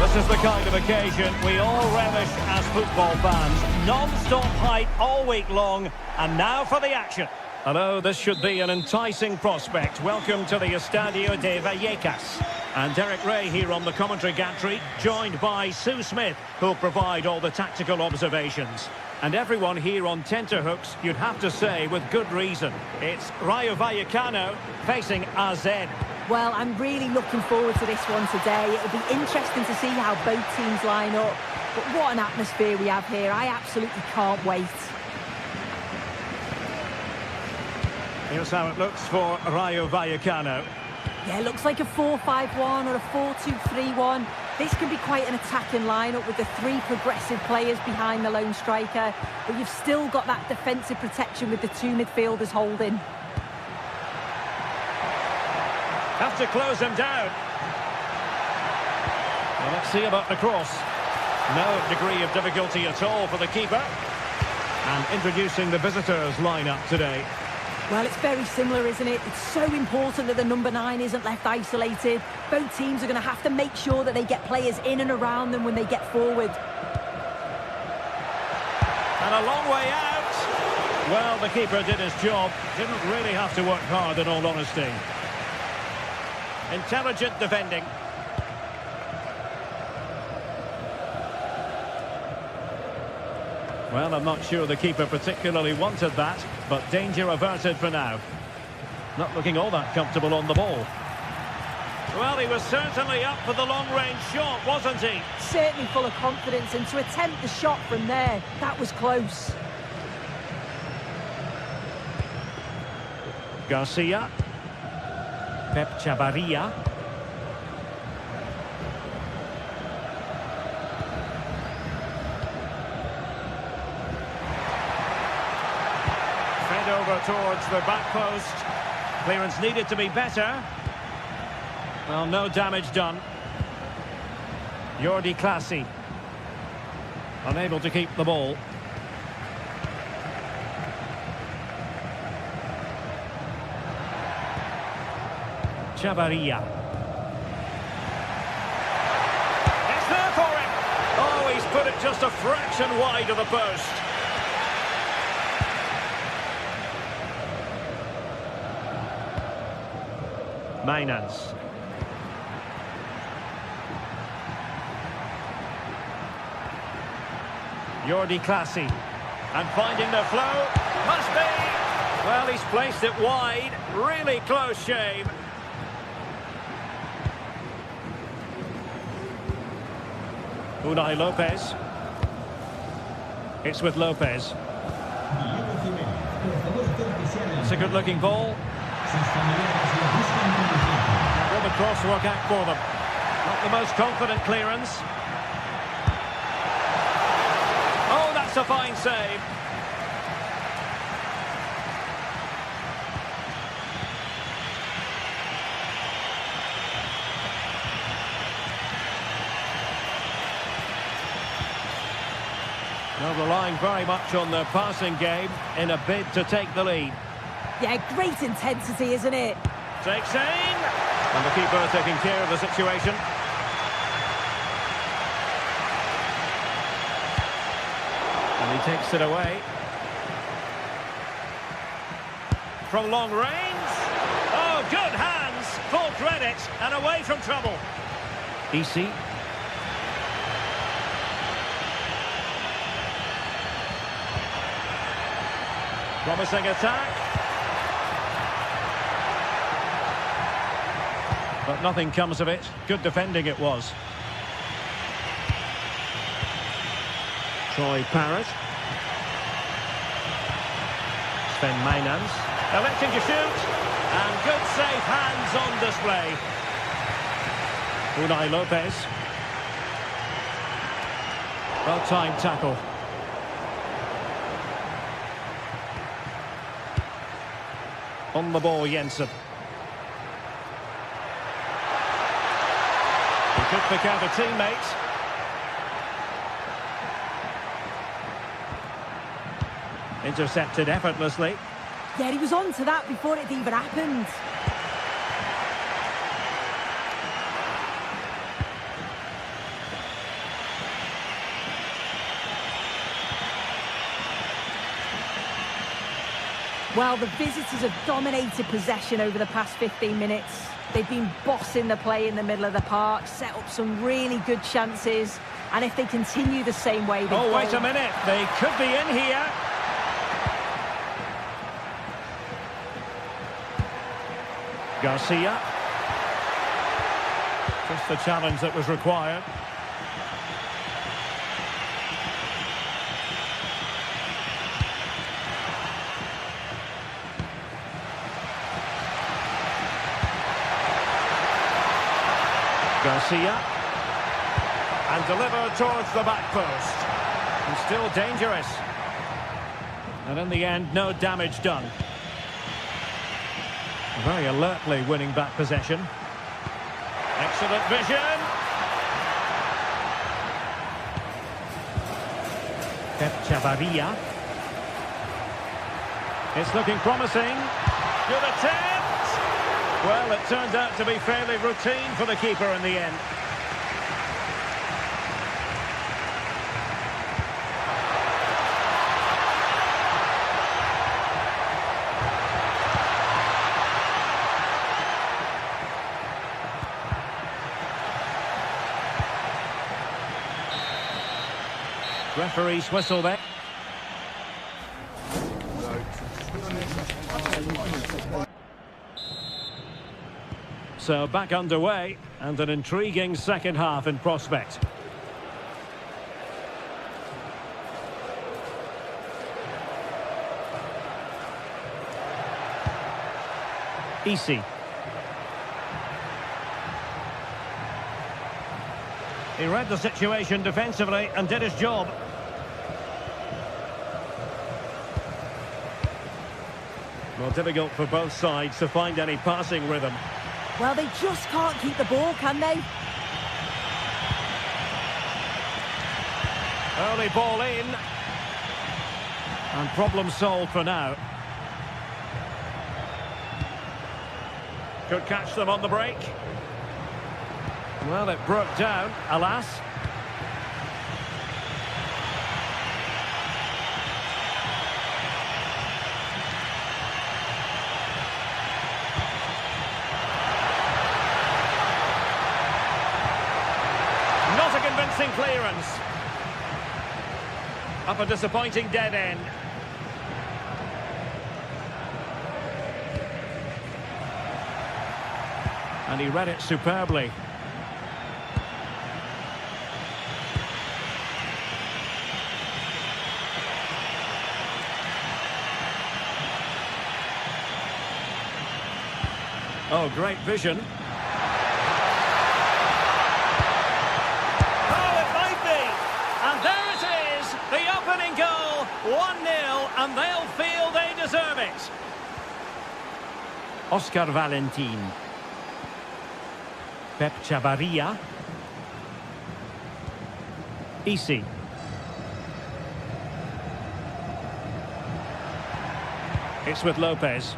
This is the kind of occasion we all relish as football fans. Non-stop hype all week long, and now for the action. Hello, this should be an enticing prospect. Welcome to the Estadio de Vallecas. And Derek Ray here on the commentary gantry, joined by Sue Smith, who'll provide all the tactical observations. And everyone here on tenterhooks, you'd have to say, with good reason. It's Rayo Vallecano facing AZ. Well, I'm really looking forward to this one today. It'll be interesting to see how both teams line up. But what an atmosphere we have here. I absolutely can't wait. Here's how it looks for Rayo Vallecano. Yeah, it looks like a 4-5-1 or a 4-2-3-1. This can be quite an attacking lineup with the three progressive players behind the lone striker. But you've still got that defensive protection with the two midfielders holding. Have to close him down. Well, let's see about the cross. No degree of difficulty at all for the keeper. And introducing the visitors lineup today. Well, it's very similar, isn't it? It's so important that the number 9 isn't left isolated. Both teams are going to have to make sure that they get players in and around them when they get forward. And a long way out. Well, the keeper did his job. Didn't really have to work hard, in all honesty. Intelligent defending. Well, I'm not sure the keeper particularly wanted that, but danger averted for now. Not looking all that comfortable on the ball. Well, he was certainly up for the long-range shot, wasn't he? Certainly full of confidence, and to attempt the shot from there, that was close. Garcia. Pep Chavarria. Fed over towards the back post. Clearance needed to be better. Well, no damage done. Jordi Clasie. Unable to keep the ball. Chavarria. It's there for him. Oh, he's put it just a fraction wide of the post. Mainans. Jordi Clasie. And finding the flow. Must be. Well, he's placed it wide. Really close shave. Unai Lopez. It's with Lopez. It's a good-looking ball. Will the cross work out for them? Not the most confident clearance. Oh, that's a fine save. They're relying very much on their passing game in a bid to take the lead. Yeah, great intensity, isn't it? Takes aim. And the keeper taking care of the situation. And he takes it away. From long range. Oh, good hands. Full credit. And away from trouble. EC. Promising attack. But nothing comes of it. Good defending it was. Troy Parrott. Sven Mainans. Electing to shoot. And good safe hands on display. Unai Lopez. Well-timed tackle. On the ball, Jensen. He could pick out a teammate. Intercepted effortlessly. Yeah, he was on to that before it even happened. Well, the visitors have dominated possession over the past 15 minutes. They've been bossing the play in the middle of the park, set up some really good chances, and if they continue the same way... Oh, wait a minute, they could be in here. Garcia. Just the challenge that was required. Garcia. And delivered towards the back post. And still dangerous. And in the end, no damage done. Very alertly winning back possession. Excellent vision. Pep Chavarria. It's looking promising. Good attempt. Well, it turned out to be fairly routine for the keeper in the end. Referee's whistle there. So back underway, and an intriguing second half in prospect. Easy. He read the situation defensively and did his job. Well, difficult for both sides to find any passing rhythm. Well, they just can't keep the ball, can they? Early ball in. And problem solved for now. Could catch them on the break. Well, it broke down, alas. Not a convincing clearance. Up a disappointing dead end. And he read it superbly. Oh, great vision. Oh, it might be. And there it is, the opening goal. 1-0, and they'll feel they deserve it. Oscar Valentin. Pep Chavarria. Easy. It's with Lopez.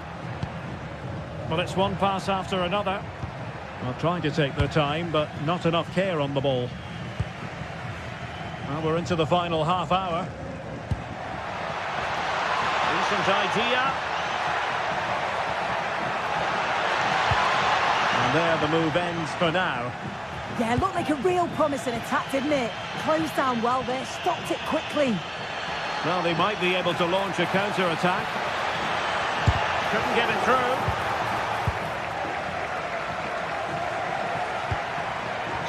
Well, it's one pass after another. Well, trying to take their time, but not enough care on the ball. Well, we're into the final half hour. Decent idea. And there the move ends for now. Yeah, looked like a real promising attack, didn't it? Closed down well there, stopped it quickly. Well, they might be able to launch a counter-attack. Couldn't get it through.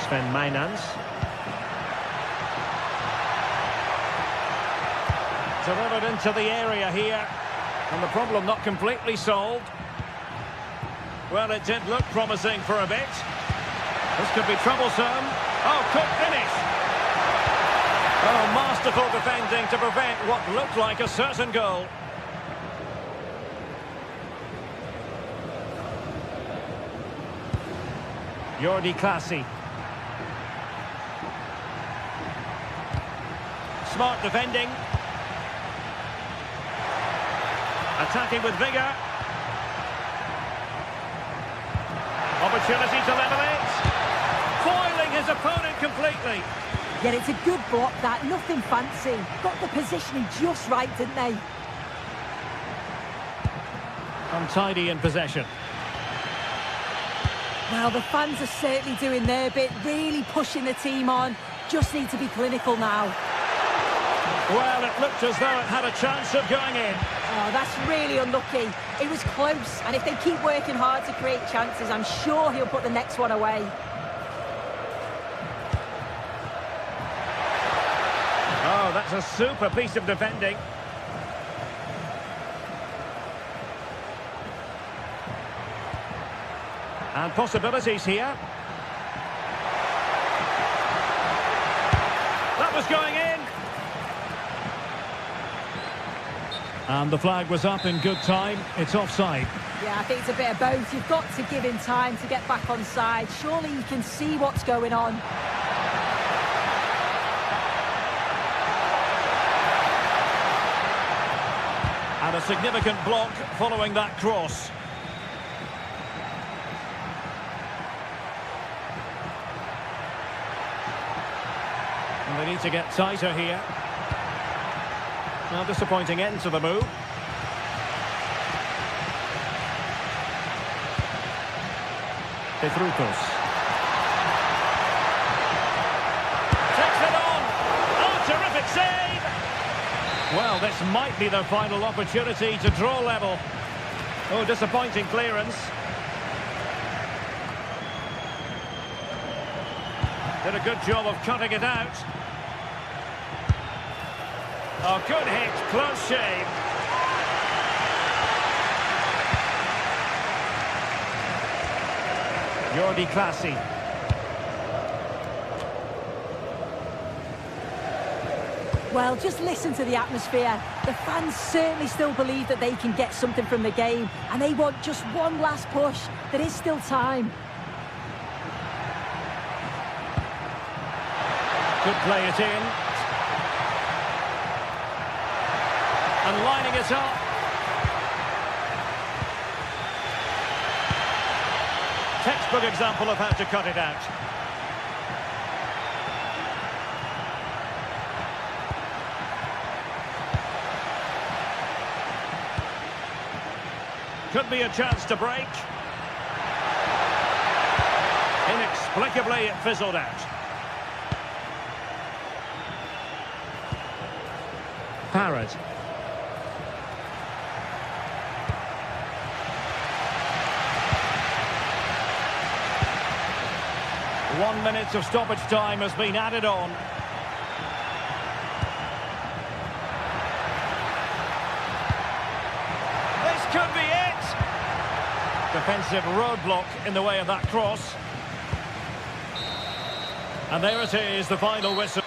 Sven Mainans. Delivered into the area here. And the problem not completely solved. Well, it did look promising for a bit. This could be troublesome. Oh, quick finish. Oh, masterful defending to prevent what looked like a certain goal. Jordi Clasie. Smart defending. Attacking with vigour. Opportunity to level it. Foiling his opponent completely. Yeah, it's a good block, that. Nothing fancy. Got the positioning just right, didn't they? Untidy in possession. Well, the fans are certainly doing their bit, really pushing the team on. Just need to be clinical now. Well, it looked as though it had a chance of going in. Oh, that's really unlucky. It was close, and if they keep working hard to create chances, I'm sure he'll put the next one away. Oh, that's a super piece of defending. And possibilities here. That was going in. And the flag was up in good time. It's offside. Yeah, I think it's a bit of both. You've got to give him time to get back on side. Surely you can see what's going on. And a significant block following that cross. And they need to get tighter here. Now, disappointing end to the move. De Frutos. Takes it on. Oh, terrific save. Well, this might be the final opportunity to draw level. Oh, disappointing clearance. Did a good job of cutting it out. Oh, good hit, close shave. Jordi Classy. Well, just listen to the atmosphere. The fans certainly still believe that they can get something from the game, and they want just one last push. There is still time. Could play it in. And lining it up. Textbook example of how to cut it out. Could be a chance to break. Inexplicably, it fizzled out. Parrott. 1 minute of stoppage time has been added on. This could be it. Defensive roadblock in the way of that cross. And there it is, the final whistle.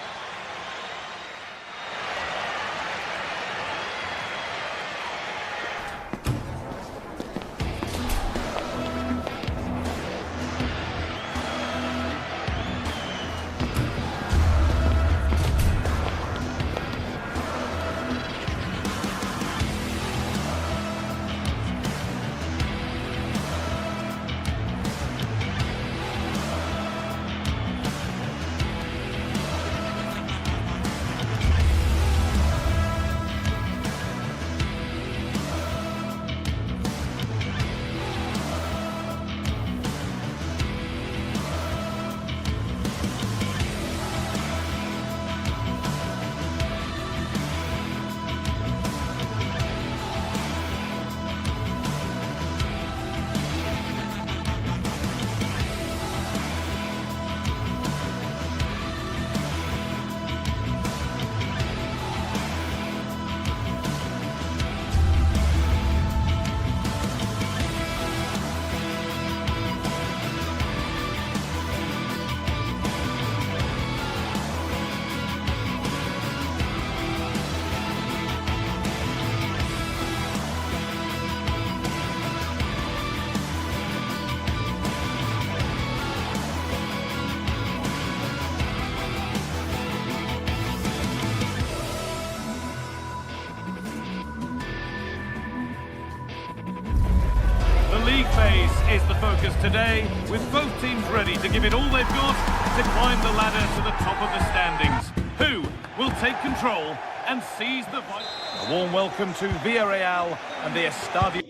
Phase is the focus today, with both teams ready to give it all they've got to climb the ladder to the top of the standings. Who will take control and seize the... A warm welcome to Villarreal and the Estadio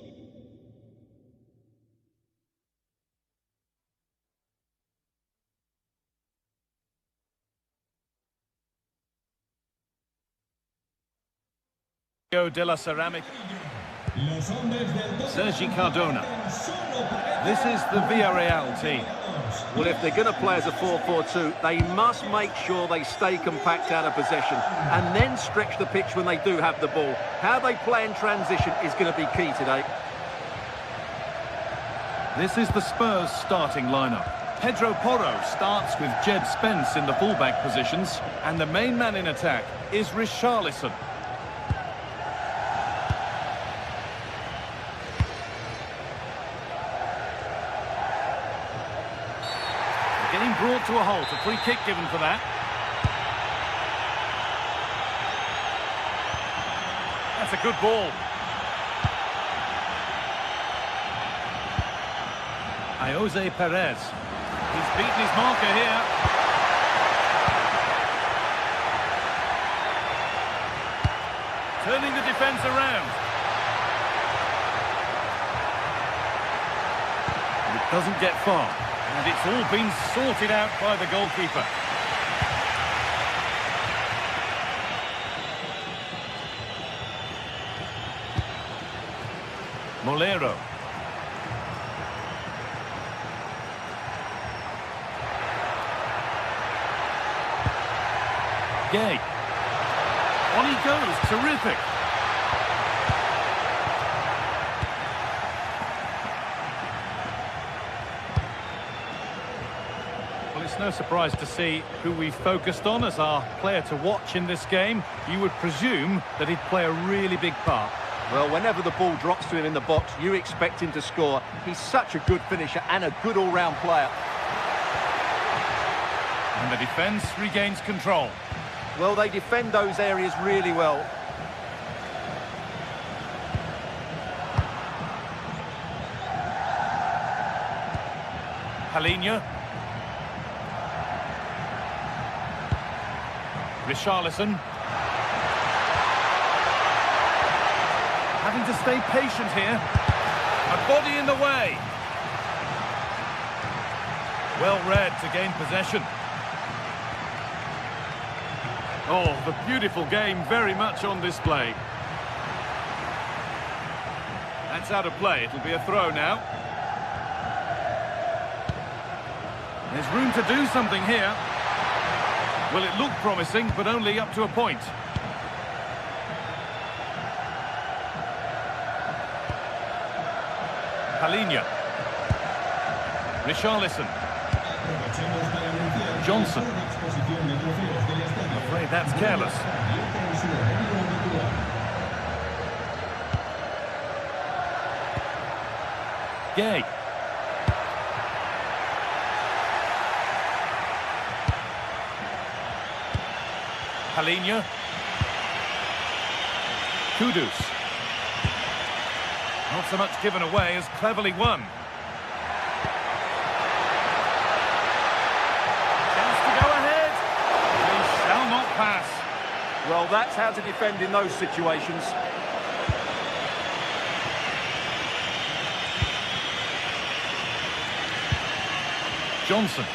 de la Ceramica. Sergi Cardona. This is the Villarreal team. Well, if they're going to play as a 4-4-2, they must make sure they stay compact out of possession and then stretch the pitch when they do have the ball. How they play in transition is going to be key today. This is the Spurs starting lineup. Pedro Porro starts with Jed Spence in the fullback positions, and the main man in attack is Richarlison. Getting brought to a halt, a free kick given for that. That's a good ball. Jose Perez. He's beaten his marker here. Turning the defence around. It doesn't get far. And it's all been sorted out by the goalkeeper. Molero. Gay. On he goes, terrific. Well, it's no surprise to see who we focused on as our player to watch in this game. You would presume that he'd play a really big part. Well, whenever the ball drops to him in the box, you expect him to score. He's such a good finisher and a good all-round player. And the defence regains control. Well, they defend those areas really well. Palinha. Richarlison. Having to stay patient here. A body in the way. Well read to gain possession. Oh, the beautiful game very much on display. That's out of play. It'll be a throw now. There's room to do something here. Well, it looked promising, but only up to a point. Palinha. Richarlison. Johnson. I'm afraid that's careless. Gay. Palinha. Kudus. Not so much given away as cleverly won. Chance to go ahead. He shall not pass. Well, that's how to defend in those situations. Johnson.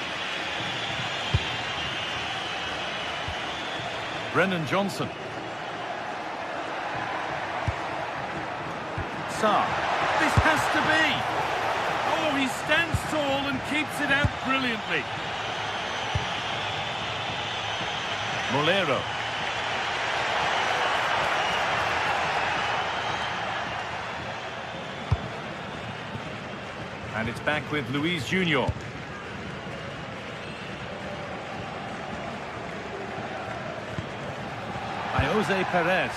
Brennan Johnson. Sarr. This has to be. Oh, he stands tall and keeps it out brilliantly. Molero. And it's back with Luis Junior. Jose Perez.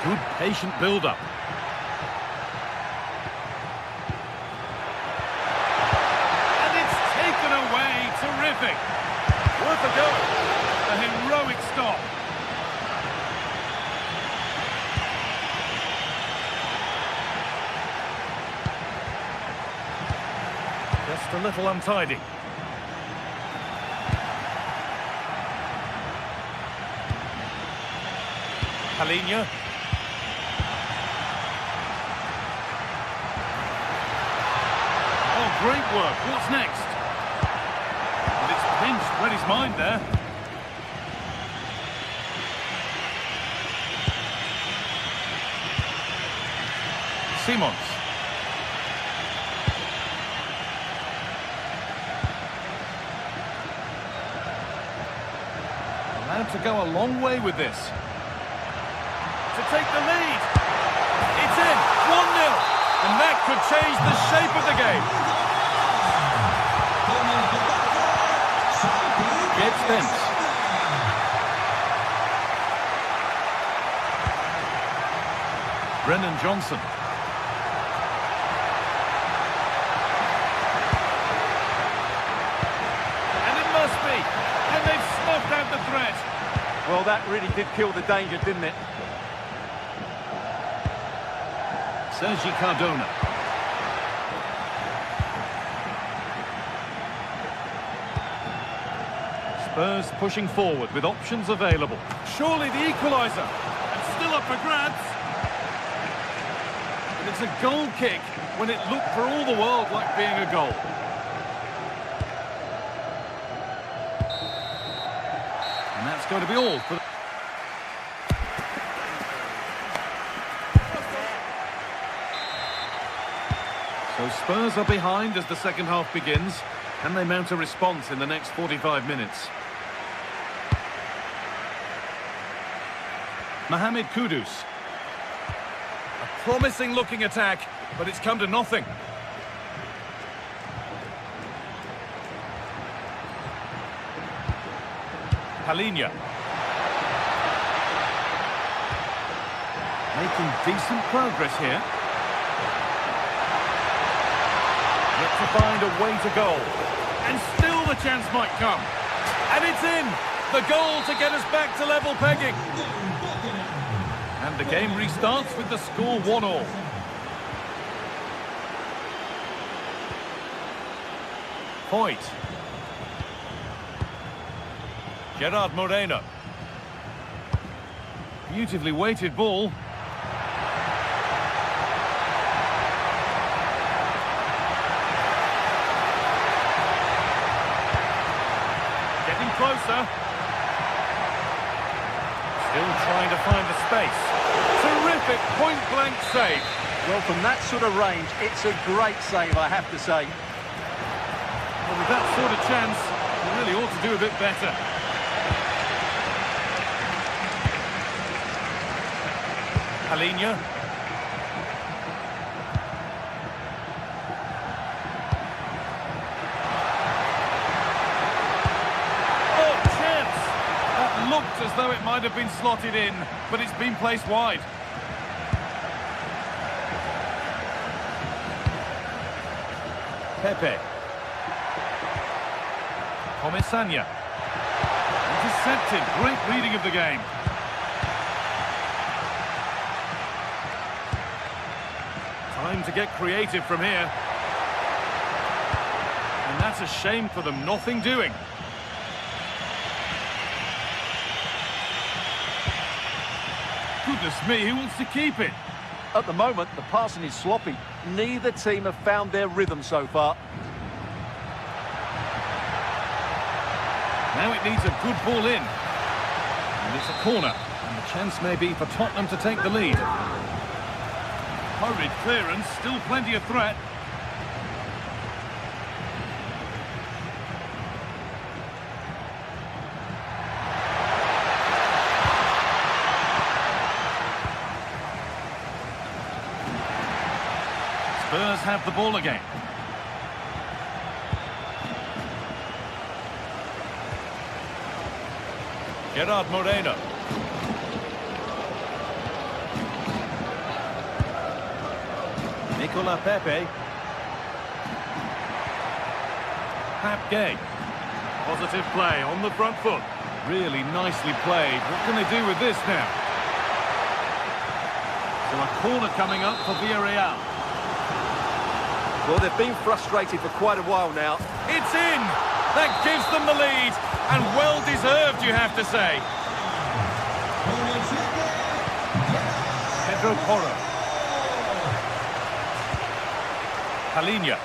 Good patient build-up. And it's taken away. Terrific. Worth a go. A heroic stop. Just a little untidy. Palinha. Oh, great work. What's next? And it's pinched, read his mind there. Simons. Allowed to go a long way with this. To take the lead. It's in. 1-0. And that could change the shape of the game. Gets Spence. Brennan Johnson. And it must be. And they've snuffed out the threat. Well, that really did kill the danger, didn't it? Sergi Cardona. Spurs pushing forward with options available. Surely the equaliser. And still up for grabs. But it's a goal kick when it looked for all the world like being a goal. And that's going to be all for... So Spurs are behind as the second half begins. Can they mount a response in the next 45 minutes? Mohamed Kudus. A promising looking attack, but it's come to nothing. Palhinha. Making decent progress here. Yet to find a way to goal. And still the chance might come. And it's in! The goal to get us back to level pegging. And the game restarts with the score 1-1. Hoyt. Gerard Moreno. Beautifully weighted ball. Getting closer. Still trying to find the space. Terrific point-blank save. Well, from that sort of range, it's a great save, I have to say. Well, with that sort of chance, you really ought to do a bit better. Palhinha. Oh, chance! That looked as though it might have been slotted in, but it's been placed wide. Pepe. Comesaña. Intercepted. Great reading of the game. Time to get creative from here. And that's a shame for them. Nothing doing. Goodness me, who wants to keep it? At the moment, the passing is sloppy. Neither team have found their rhythm so far. Now it needs a good ball in. And it's a corner. And the chance may be for Tottenham to take the lead. Hurried clearance, still plenty of threat. Spurs have the ball again. Gerard Moreno. Nicola Pepe. Pap Gay. Positive play on the front foot. Really nicely played. What can they do with this now? So a corner coming up for Villarreal. Well, they've been frustrated for quite a while now. It's in! That gives them the lead. And well-deserved, you have to say. Pedro Porro. Palhinha.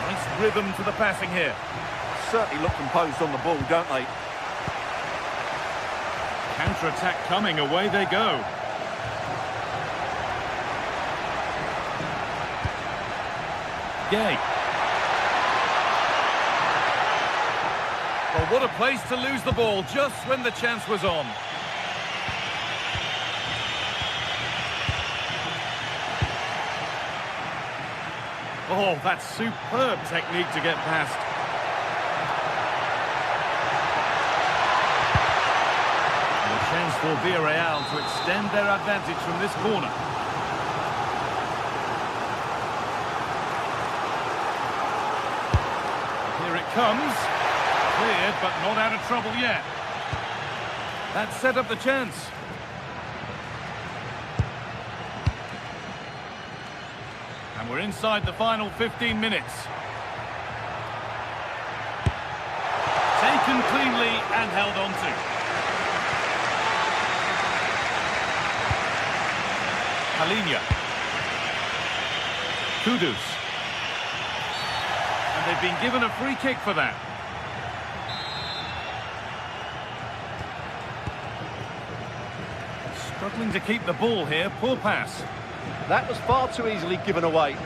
Nice rhythm to the passing here. Certainly look composed on the ball, don't they? Counter-attack coming, away they go. Gay. Well, what a place to lose the ball just when the chance was on. Oh, that's superb technique to get past. And a chance for Villarreal to extend their advantage from this corner. Here it comes. Cleared. but not out of trouble yet. That set up the chance. And we're inside the final 15 minutes. Taken cleanly and held on to. Alinia. Kudus. And they've been given a free kick for that. Struggling to keep the ball here. Poor pass. That was far too easily given away.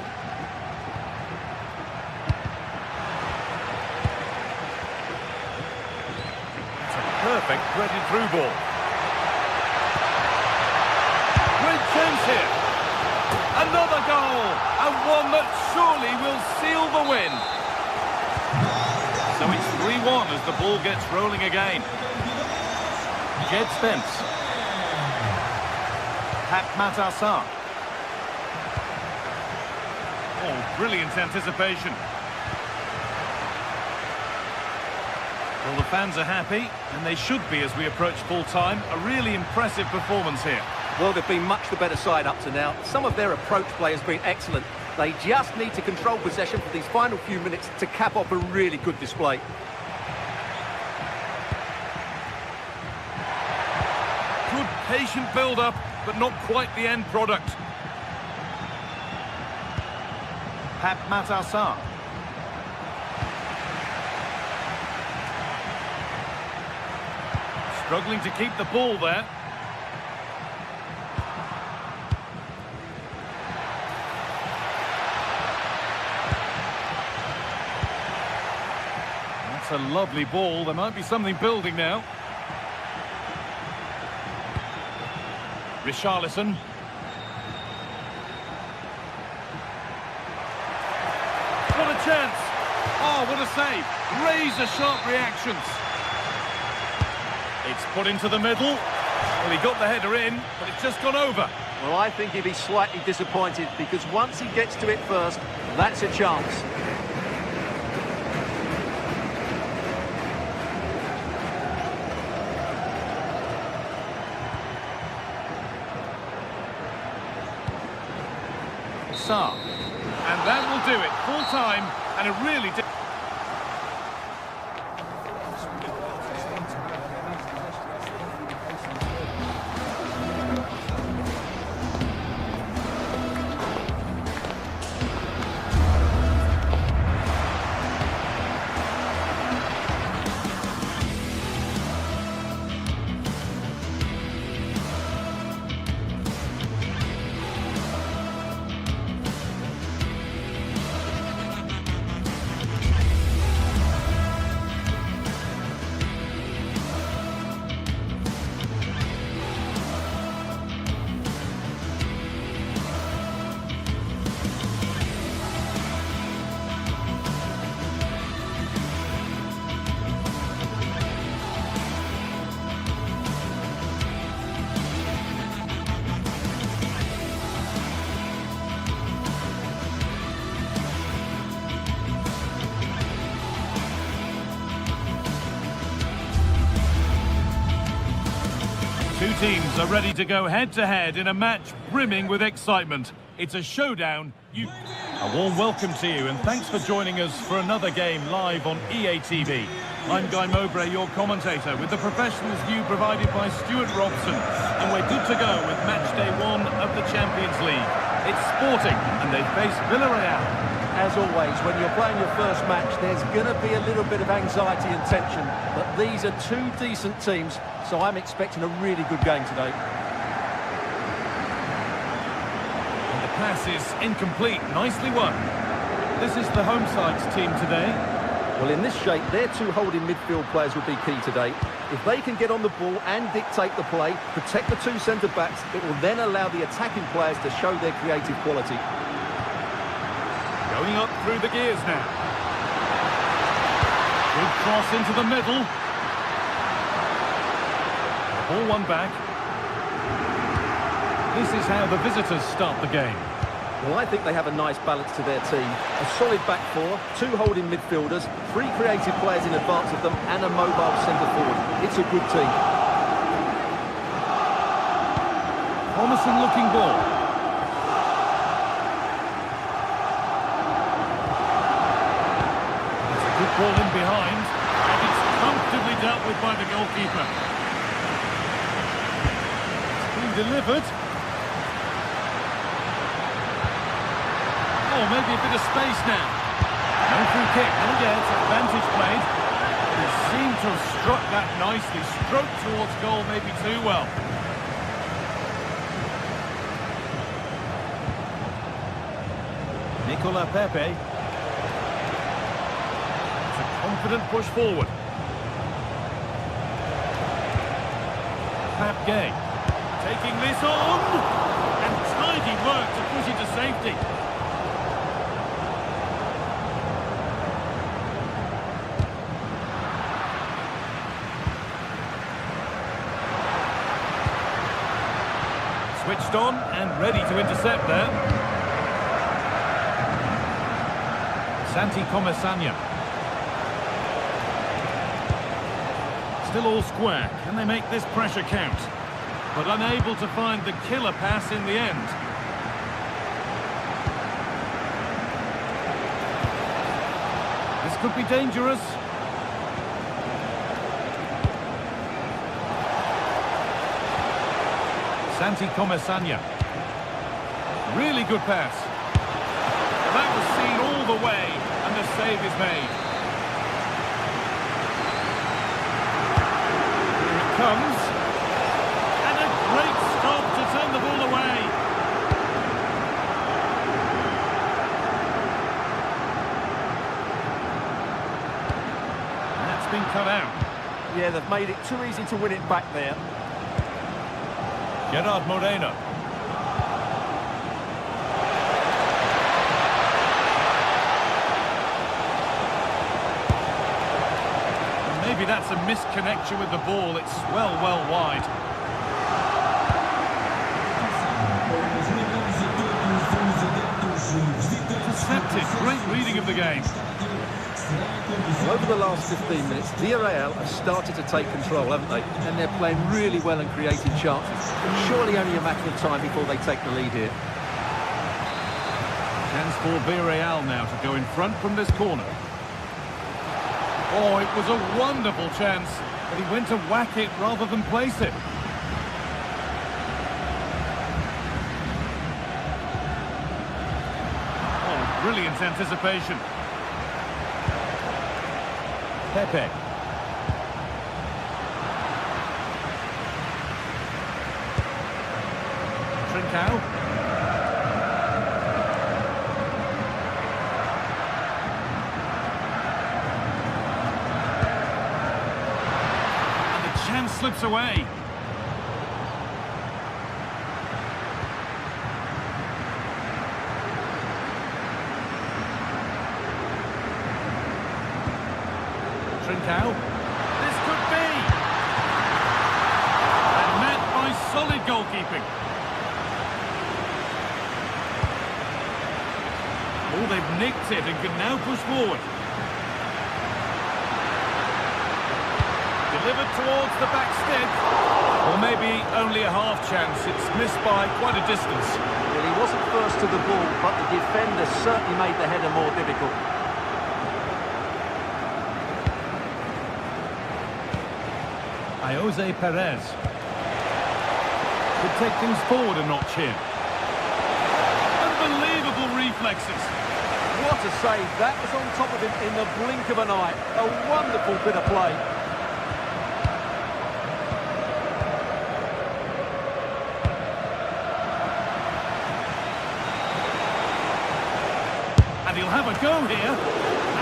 It's a perfect threaded through ball. Great chance here. Another goal, and one that surely will seal the win. So it's 3-1 as the ball gets rolling again. Jed Spence. Pat Matassar. Oh, brilliant anticipation. Well, the fans are happy, and they should be as we approach full-time. A really impressive performance here. Well, they've been much the better side up to now. Some of their approach play has been excellent. They just need to control possession for these final few minutes to cap off a really good display. Good patient build-up, but not quite the end product. Pat Matassar. Struggling to keep the ball there. That's a lovely ball. There might be something building now. Richarlison. What a chance! Oh, what a save! Razor-sharp reactions. It's put into the middle. Well, he got the header in, but it's just gone over. Well, I think he'd be slightly disappointed because once he gets to it first, that's a chance. Saar. And that will do it. Full time, and it really did. Two teams are ready to go head-to-head in a match brimming with excitement. It's a showdown. A warm welcome to you, and thanks for joining us for another game live on EA TV. I'm Guy Mowbray, your commentator, with the professionals view provided by Stuart Robson, and we're good to go with match day 1 of the Champions League. It's Sporting, and they face Villarreal. As always, when you're playing your first match, there's going to be a little bit of anxiety and tension, but these are two decent teams, so I'm expecting a really good game today. And the pass is incomplete. Nicely won. This is the home side's team today. Well, in this shape, their two holding midfield players will be key today. If they can get on the ball and dictate the play, protect the two centre-backs, it will then allow the attacking players to show their creative quality. Going up through the gears now. Good cross into the middle. Ball one back. This is how the visitors start the game. Well, I think they have a nice balance to their team. A solid back four, 2 holding midfielders, 3 creative players in advance of them, and a mobile centre-forward. It's a good team. Promising looking ball. It's a good ball in behind, and it's comfortably dealt with by the goalkeeper. It's been delivered. Oh, maybe a bit of space now. No free kick, not yet. Advantage played. He seemed to have struck that nicely. Stroked towards goal, maybe too well. Nicola Pepe. It's a confident push forward. Pap Gay taking this on. And tidy work to push it to safety. Switched on and ready to intercept there. Santi Comesaña. Still all square. Can they make this pressure count? But unable to find the killer pass in the end. This could be dangerous. Santi Comesaña. Really good pass. That was seen all the way, and the save is made. Here it comes. And a great stop to turn the ball away. That's been cut out. Yeah, they've made it too easy to win it back there. Gerard Moreno. Maybe that's a misconnection with the ball. It's well wide. Intercepted. Great reading of the game. Well, over the last 15 minutes, Villarreal have started to take control, haven't they? And they're playing really well and creating chances. Surely only a matter of time before they take the lead here. Chance for Villarreal now to go in front from this corner. Oh, it was a wonderful chance, but he went to whack it rather than place it. Oh, brilliant anticipation. Pepe. Trincao. And the chance slips away. Trincao. This could be. And met by solid goalkeeping. Oh, they've nicked it and can now push forward. Delivered towards the back stick. Or maybe only a half chance. It's missed by quite a distance. Well, he wasn't first to the ball, but the defender certainly made the header more difficult. Jose Perez. Could take things forward a notch here. Unbelievable reflexes. What a save. That was on top of him in the blink of an eye. A wonderful bit of play. And he'll have a go here.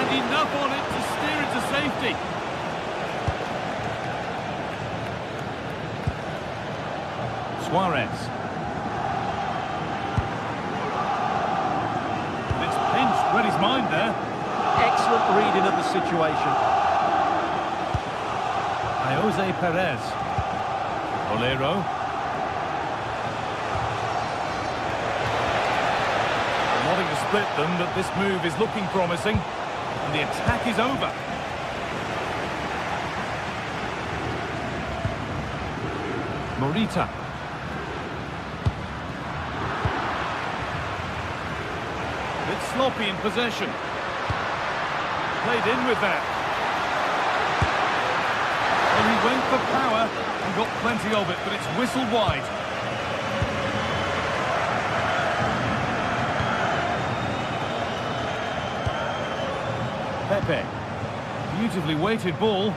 And enough on it to steer it to safety. Suarez. And it's pinched. Read his mind there. Excellent reading of the situation. Jose Perez. Olero. split them, but this move is looking promising. And the attack is over. Morita. Bit sloppy in possession. Played in with that. Well, he went for power and got plenty of it, but it's whistled wide. Pepe. Beautifully weighted ball.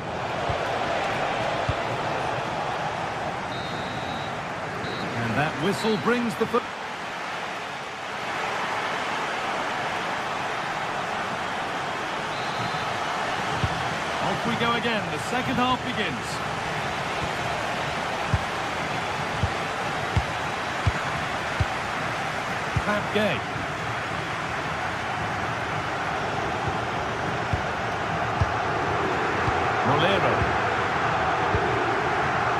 And that whistle brings the... Off we go again. The second half begins. Pat Gay. Molero.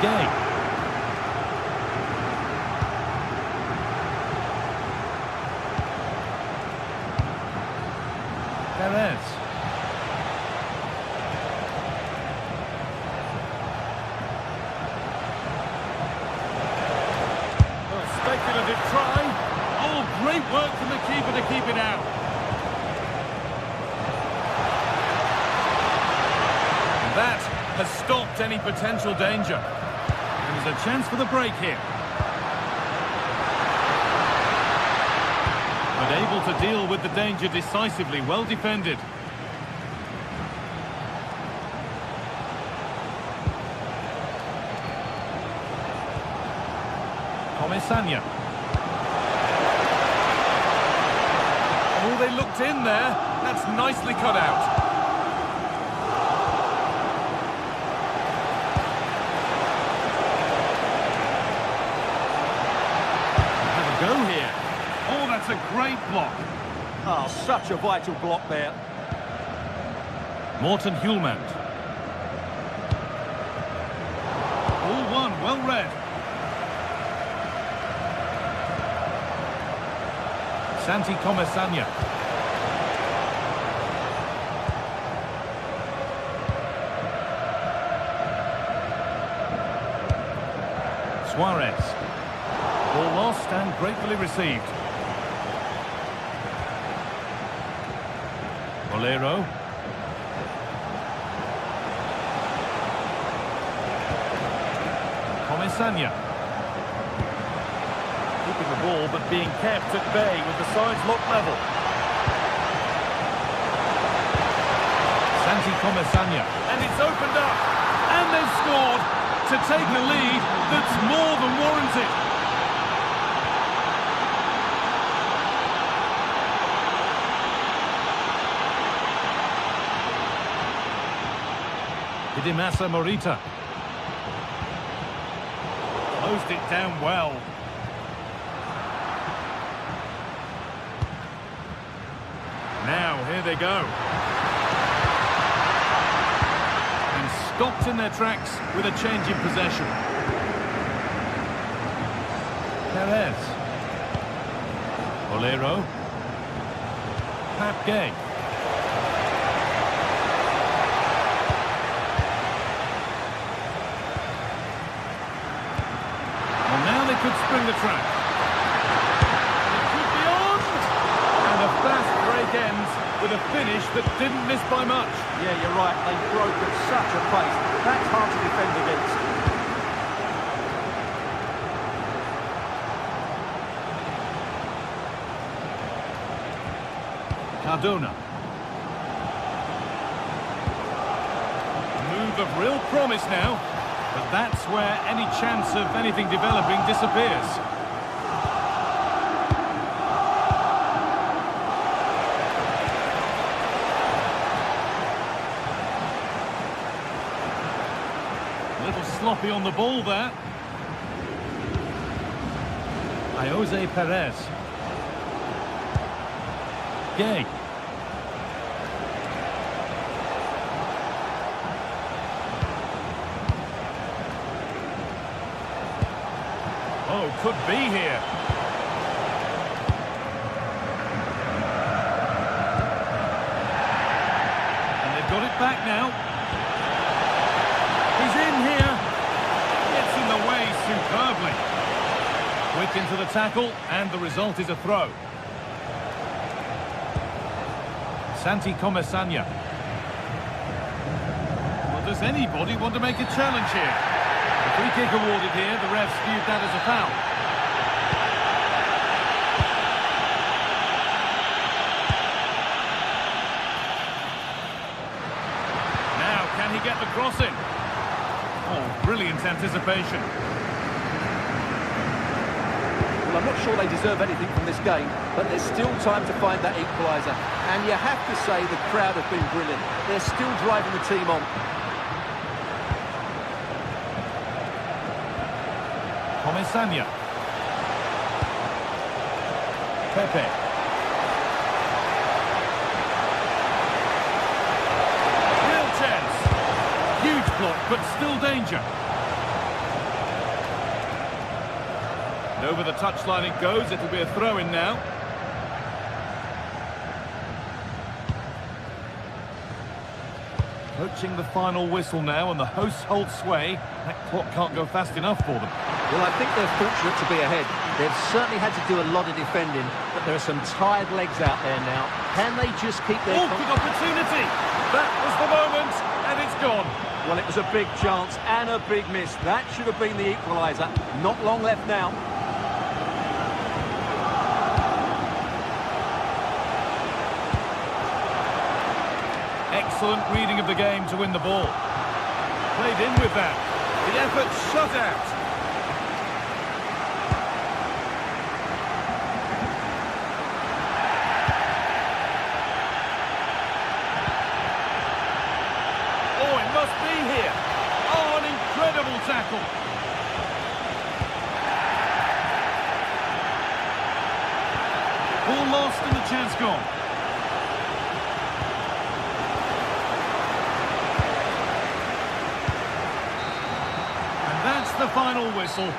Gay. Perez. Oh, speculative try. Oh, great work from the keeper to keep it out. That has stopped any potential danger. There's a chance for the break here. But able to deal with the danger decisively, well defended. Comesaña. Oh, they looked in there. That's nicely cut out. Go here. Oh, that's a great block. Oh, such a vital block there. Morten Hjulmand. All one, well read. Santi Comesaña. Suarez. Ball lost and gratefully received. Molero. Comesaña. Keeping the ball but being kept at bay with the sides locked level. Santi Comesaña. And it's opened up. And they've scored to take a lead that's more than warranted. Dimasa Morita. Closed it down well. Now, here they go. And stopped in their tracks with a change in possession. Perez. Molero. Pat Gay. Could spring the trap. It could be on! And a fast break ends with a finish that didn't miss by much. Yeah, you're right. They broke at such a pace. That's hard to defend against. Cardona. A move of real promise now. But that's where any chance of anything developing disappears. A little sloppy on the ball there. Jose Perez. Gay. Oh, could be here. Back into the tackle, and the result is a throw. Santi Comesanya. Well, does anybody want to make a challenge here? The free kick awarded here, the ref viewed that as a foul. Now, can he get the crossing? Oh, brilliant anticipation. Well, I'm not sure they deserve anything from this game, but there's still time to find that equaliser. And you have to say the crowd have been brilliant. They're still driving the team on. Comesanya. Pepe. Real chance. Huge block, but still danger. And over the touchline it goes. It'll be a throw-in now. Approaching the final whistle now, and the hosts hold sway. That clock can't go fast enough for them. Well, I think they're fortunate to be ahead. They've certainly had to do a lot of defending, but there are some tired legs out there now. Can they just keep their... Oh, good opportunity! That was the moment, and it's gone. Well, it was a big chance and a big miss. That should have been the equaliser. Not long left now. Excellent reading of the game to win the ball. Played in with that. The effort shut out. Oh, it must be here. Oh, an incredible tackle. Ball lost and the chance gone. That's the final whistle.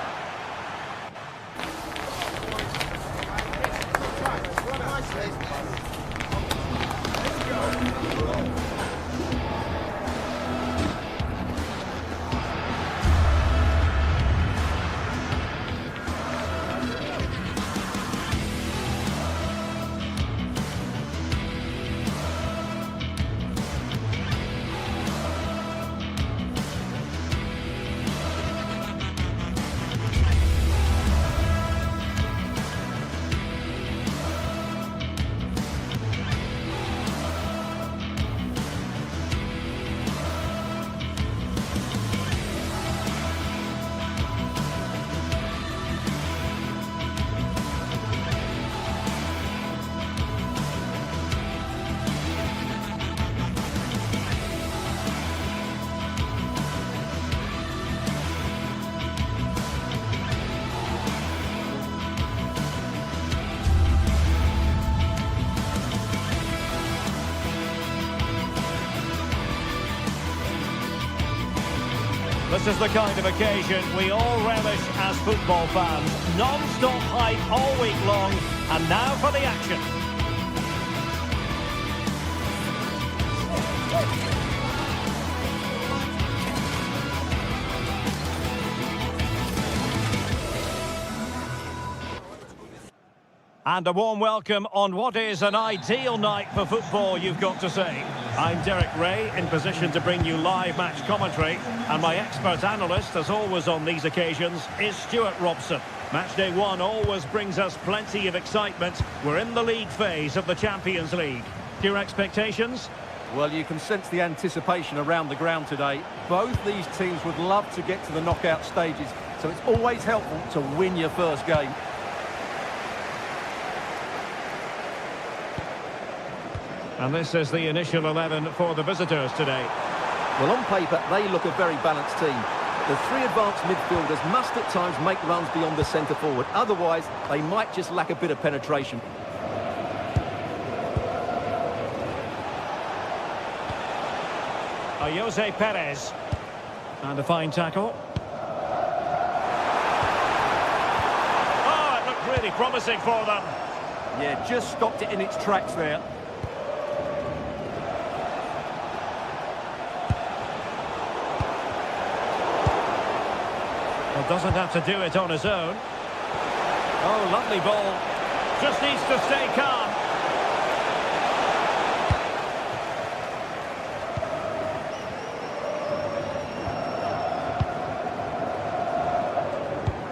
This is the kind of occasion we all relish as football fans. Non-stop hype all week long, and now for the action. And a warm welcome on what is an ideal night for football, you've got to say. I'm Derek Ray, in position to bring you live match commentary, and my expert analyst, as always on these occasions, is Stuart Robson. Match day one always brings us plenty of excitement. We're in the league phase of the Champions League. Your expectations? Well, you can sense the anticipation around the ground today. Both these teams would love to get to the knockout stages, so it's always helpful to win your first game. And this is the initial 11 for the visitors today. Well, on paper, they look a very balanced team. The three advanced midfielders must at times make runs beyond the centre forward. Otherwise, they might just lack a bit of penetration. Jose Perez. And a fine tackle. Oh, it looked really promising for them. Yeah, just stopped it in its tracks there. Well, doesn't have to do it on his own. Oh, lovely ball. Just needs to stay calm.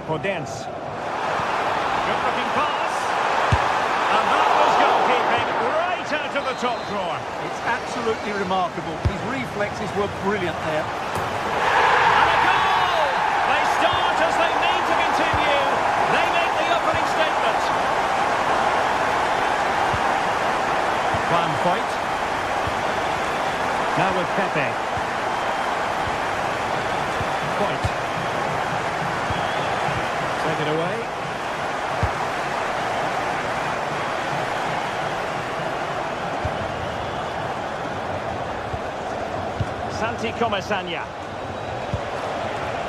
Podence. Good-looking pass. And that was goalkeeping right out of the top drawer. It's absolutely remarkable. His reflexes were brilliant there. And a goal! They start as they mean to continue. They make the opening statement. Van Foyt. Now with Pepe. Foyt. Take it away. Santi Comesaña.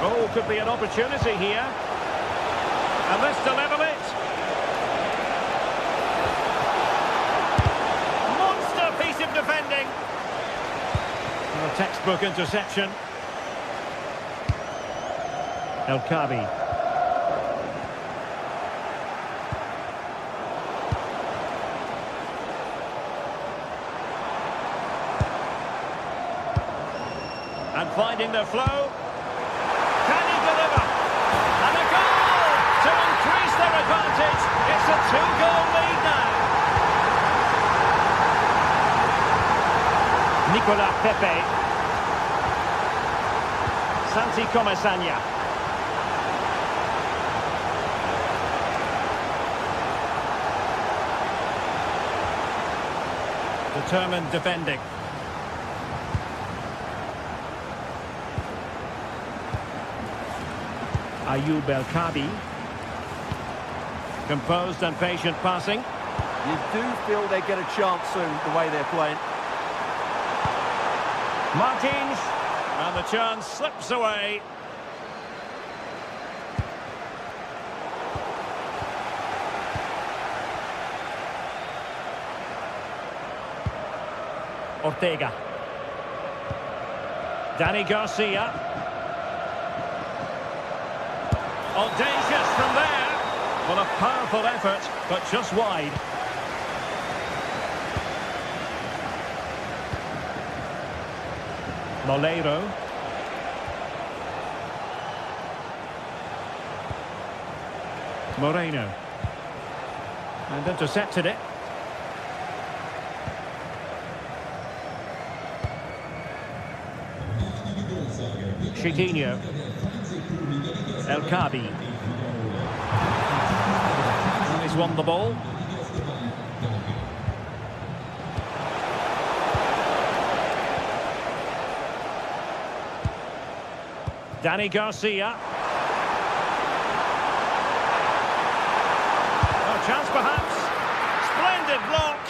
Oh, could be an opportunity here. And this to level it. Monster piece of defending. And a textbook interception. El Kabi. And finding the flow. Can he deliver? And a goal to increase their advantage. It's a 2-goal lead now. Nicolas Pepe. Santi Comesaña. Determined defending. Ayoub El Kabi. Composed and patient passing. You do feel they get a chance soon, the way they're playing. Martins. And the chance slips away. Ortega. Dani Garcia. Audacious from there. Well, a powerful effort, but just wide. Moleiro. Moreno. And intercepted it. Chiquinho. El Kabi. He's won the ball. Dani Garcia. Oh, chance perhaps. Splendid block.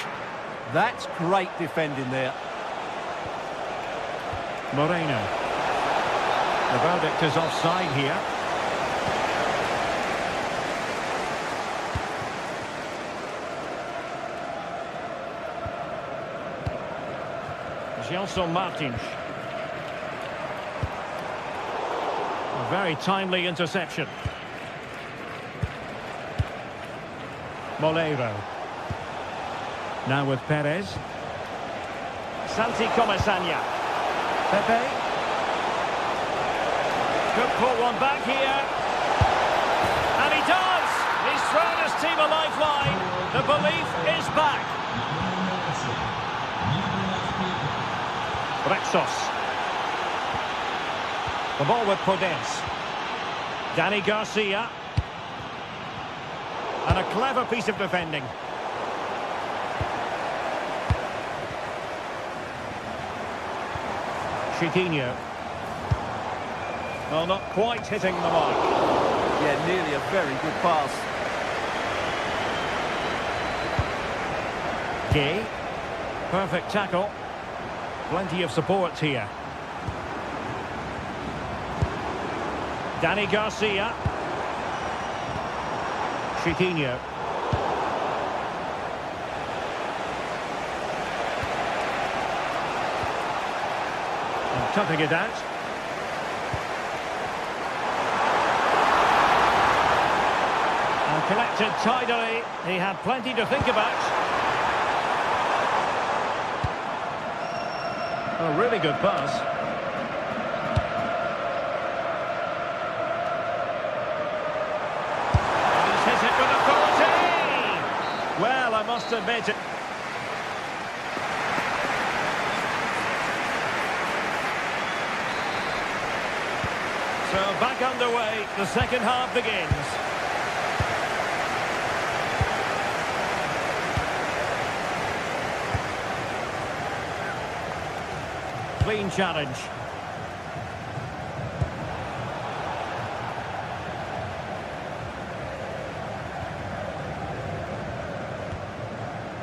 That's great defending there. Moreno. The verdict is offside here. Gelson Martins. A very timely interception. Moleiro. Now with Perez. Santi Comesaña. Pepe. Could pull one back here. And he does! He's thrown his team a lifeline. The belief is back. Rexos. The ball with Podence. Dani Garcia. And a clever piece of defending. Chiquinho. Well, not quite hitting the mark. Yeah, nearly a very good pass. Gay. Perfect tackle. Plenty of support here. Dani Garcia. Chiquinho. And toughing it out. And collects Deflected tidily. He had plenty to think about. A really good pass. And he's hit it with authority. Well, I must admit it. So back underway, the second half begins. Clean challenge.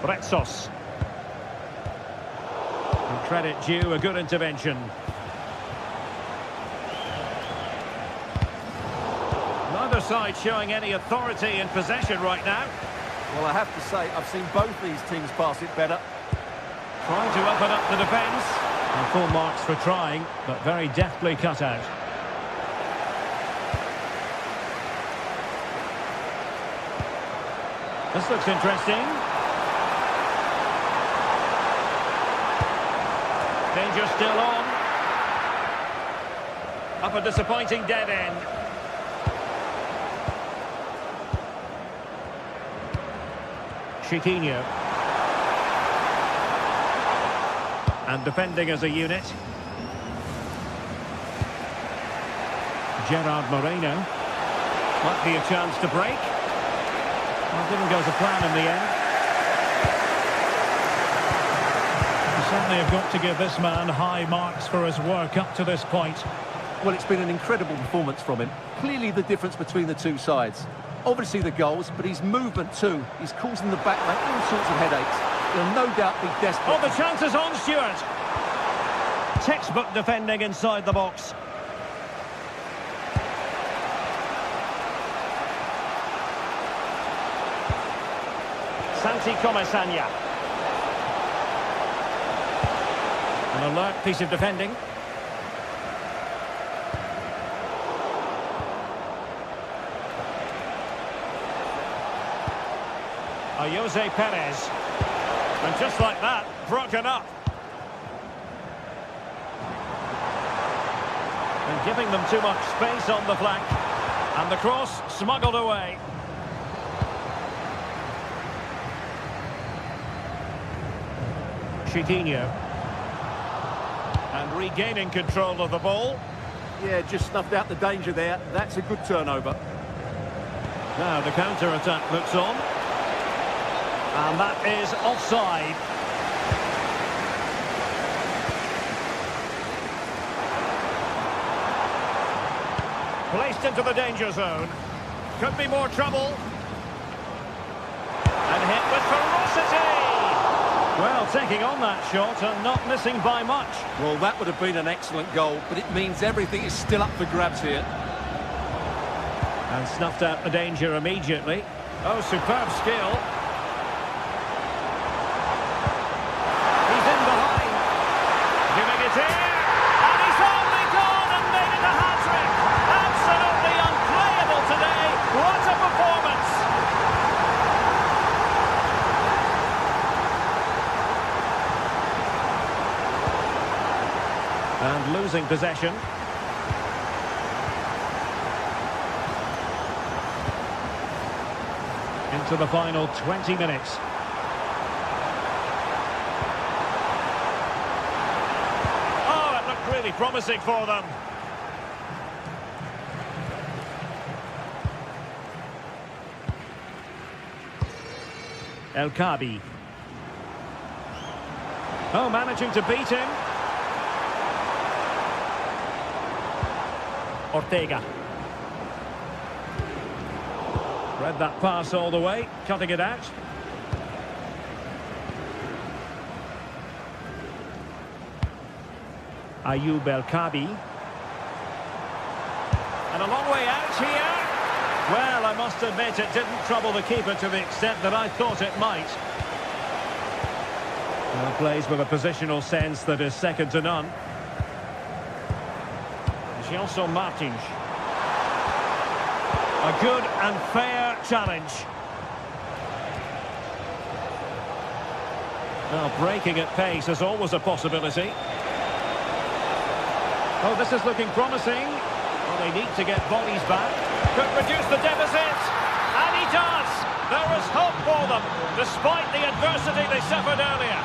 Retsos. And credit due, a good intervention. Neither side showing any authority in possession right now. Well, I have to say, I've seen both these teams pass it better. Trying to open up the defence. And full marks for trying, but very deftly cut out. This looks interesting. Danger still on. Up a disappointing dead end. Chiquinho. And defending as a unit. Gerard Moreno. Might be a chance to break. Well, didn't go to plan in the end. You certainly have got to give this man high marks for his work up to this point. Well, it's been an incredible performance from him. Clearly the difference between the two sides. Obviously the goals, but his movement too. He's causing the backline all sorts of headaches. He'll no doubt be desperate. Oh, the chance is on, Stuart. Textbook defending inside the box. Santi Comesaña. An alert piece of defending. Jose Perez. And just like that, broken up. And giving them too much space on the flank. And the cross smuggled away. Chiquinho. And regaining control of the ball. Yeah, just snuffed out the danger there. That's a good turnover. Now the counter-attack looks on. And that is offside. Placed into the danger zone. Could be more trouble. And hit with ferocity. Well, taking on that shot and not missing by much. Well, that would have been an excellent goal, but it means everything is still up for grabs here. And snuffed out the danger immediately. Oh, superb skill. He's in behind. Giving it in. And he's only gone and made it a hat-trick. Absolutely unplayable today. What a performance. And losing possession. Into the final 20 minutes. Oh, it looked really promising for them. El Kabi. Oh, managing to beat him. Ortega. Read that pass all the way, cutting it out. Ayoub El Kabi. And a long way out here. Well, I must admit it didn't trouble the keeper to the extent that I thought it might. Well, plays with a positional sense that is second to none. Gelson Martins. A good and fair challenge. Well, breaking at pace is always a possibility. Oh, this is looking promising. Well, they need to get bodies back. Could reduce the deficit. And he does. There is hope for them, despite the adversity they suffered earlier.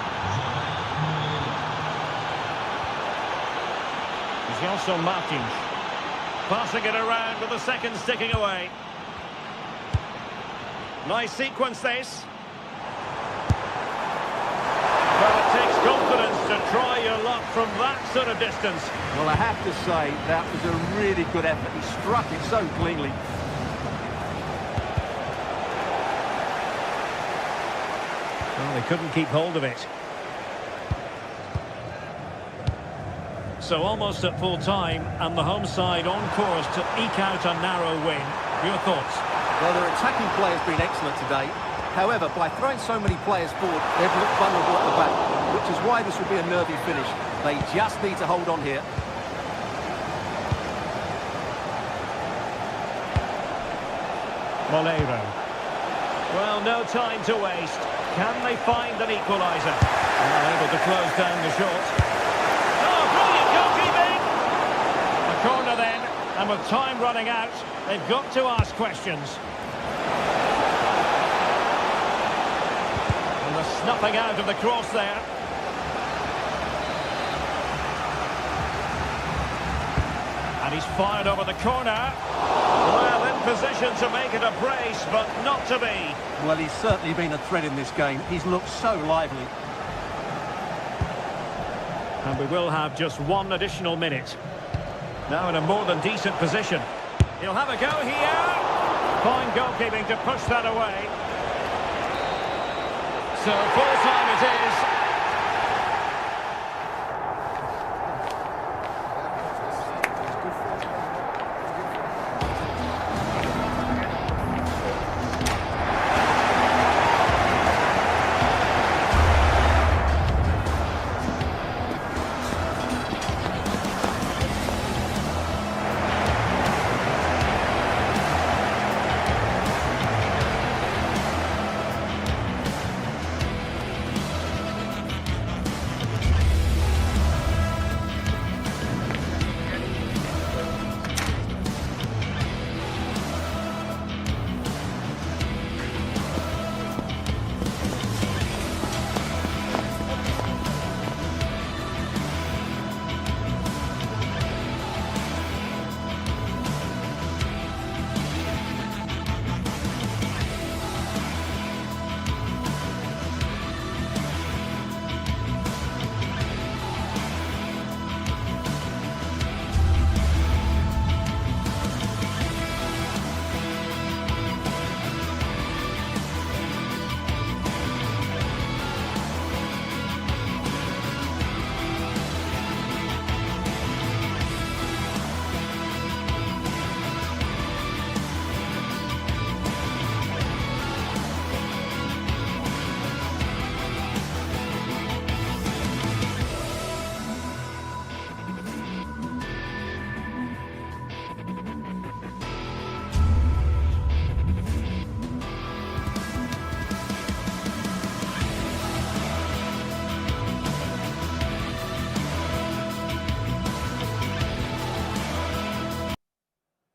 Gelson Martins. Passing it around with the seconds ticking away. Nice sequence, this. Well, it takes confidence to try your luck from that sort of distance. Well, I have to say, that was a really good effort. He struck it so cleanly. Well, they couldn't keep hold of it. So almost at full time, and the home side on course to eke out a narrow win. Your thoughts? Well, their attacking play has been excellent today. However, by throwing so many players forward, they've looked vulnerable at the back, which is why this will be a nervy finish. They just need to hold on here. Moleiro. Well, no time to waste. Can they find an equaliser? Well, able to close down the shot. Oh, brilliant goalkeeping! A corner then, and with time running out, they've got to ask questions. And the snuffing out of the cross there. And he's fired over the corner. Well, in position to make it a brace, but not to be. Well, he's certainly been a threat in this game. He's looked so lively. And we will have just one additional minute. Now in a more than decent position. He'll have a go here. Fine goalkeeping to push that away. So full time it is.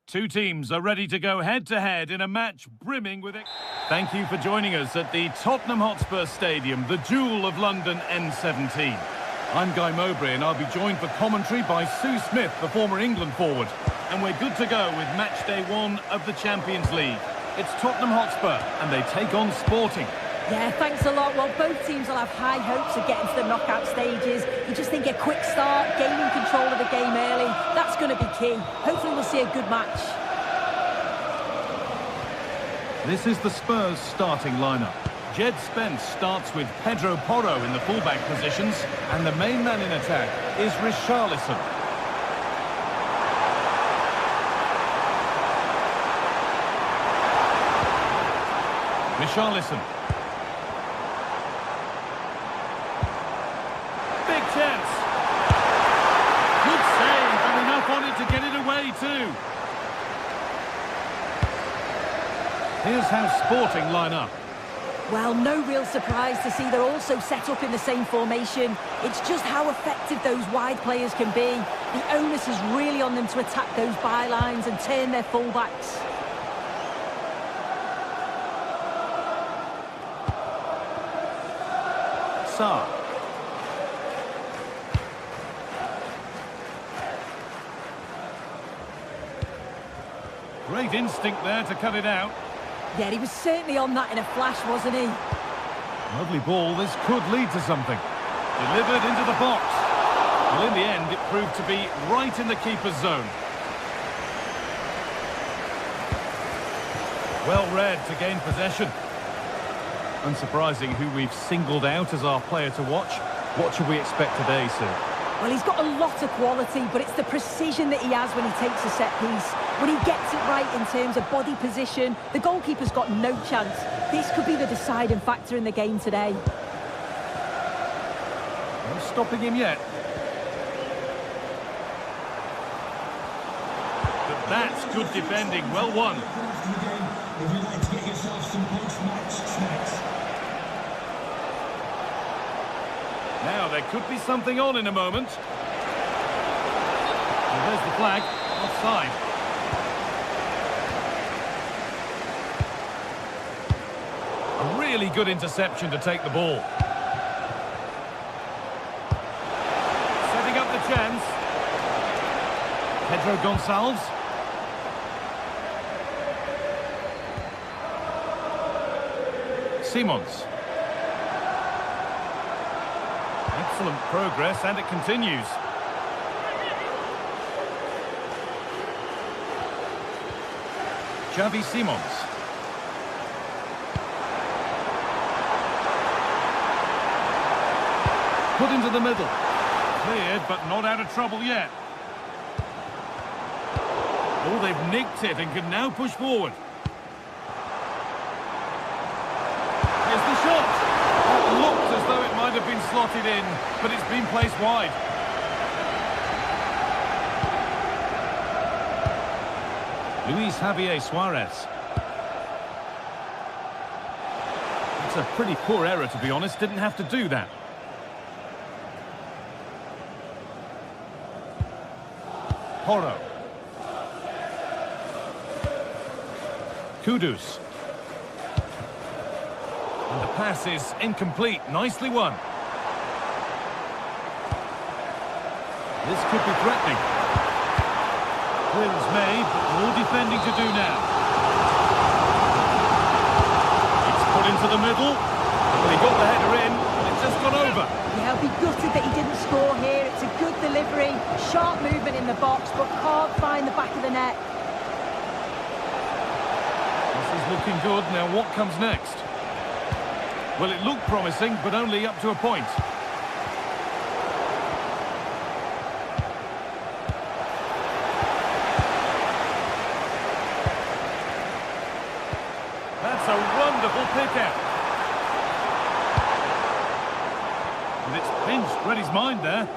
Two teams are ready to go head-to-head in a match brimming with it. Thank you for joining us at the Tottenham Hotspur Stadium, the jewel of London N17. I'm Guy Mowbray and I'll be joined for commentary by Sue Smith, the former England forward. And we're good to go with match day 1 of the Champions League. It's Tottenham Hotspur and they take on Sporting. Yeah, thanks a lot. Well, both teams will have high hopes of getting to the knockout stages. You just think a quick start, gaining control of the game early, that's going to be key. Hopefully we'll see a good match. This is the Spurs starting lineup. Jed Spence starts with Pedro Porro in the fullback positions, and the main man in attack is Richarlison. Richarlison. Big chance. Good save, and enough on it to get it away too. Here's how Sporting line up. Well, no real surprise to see they're also set up in the same formation. It's just how effective those wide players can be. The onus is really on them to attack those bylines and turn their fullbacks. Sarr. Great instinct there to cut it out. Yeah, he was certainly on that in a flash, wasn't he? Lovely ball, this could lead to something. Delivered into the box. Well, in the end, it proved to be right in the keeper's zone. Well read to gain possession. Unsurprising who we've singled out as our player to watch. What should we expect today, Sue? Well, he's got a lot of quality, but it's the precision that he has when he takes a set piece. When he gets it right in terms of body position, the goalkeeper's got no chance. This could be the deciding factor in the game today. No stopping him yet. But that's good defending. Well won. If you'd like to get yourself some post-match snacks. Now, there could be something on in a moment. Well, there's the flag. Offside. A really good interception to take the ball. Setting up the chance. Pedro Gonçalves. Simons. Excellent progress, and it continues. Xavi Simons. Put into the middle. Cleared, but not out of trouble yet. Oh, they've nicked it and can now push forward. Here's the shot. It looked as though it might have been slotted in, but it's been placed wide. Luis Javier Suarez. It's a pretty poor error, to be honest. Didn't have to do that. Porro. Kudus. And the pass is incomplete. Nicely won. This could be threatening. Clearance made, but more defending to do now. It's put into the middle. Well, he got the header in, and it's just gone over. Yeah, I'll be gutted that he didn't score here. It's a good delivery, sharp movement in the box, but can't find the back of the net. This is looking good. Now, what comes next? Well, it looked promising, but only up to a point. That's a wonderful pick-out. And it's pinched Reddy's mind there.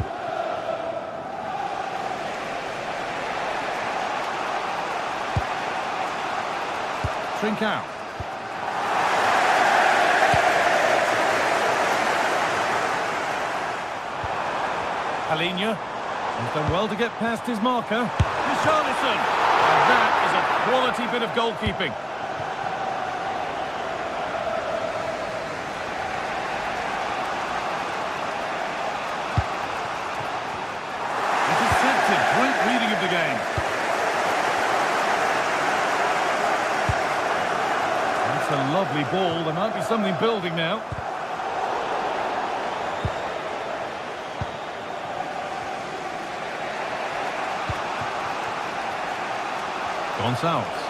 Trincao. Palinha has done well to get past his marker. Richarlison. And that is a quality bit of goalkeeping. Intercepted. Great reading of the game. That's a lovely ball. There might be something building now. Gonçalves.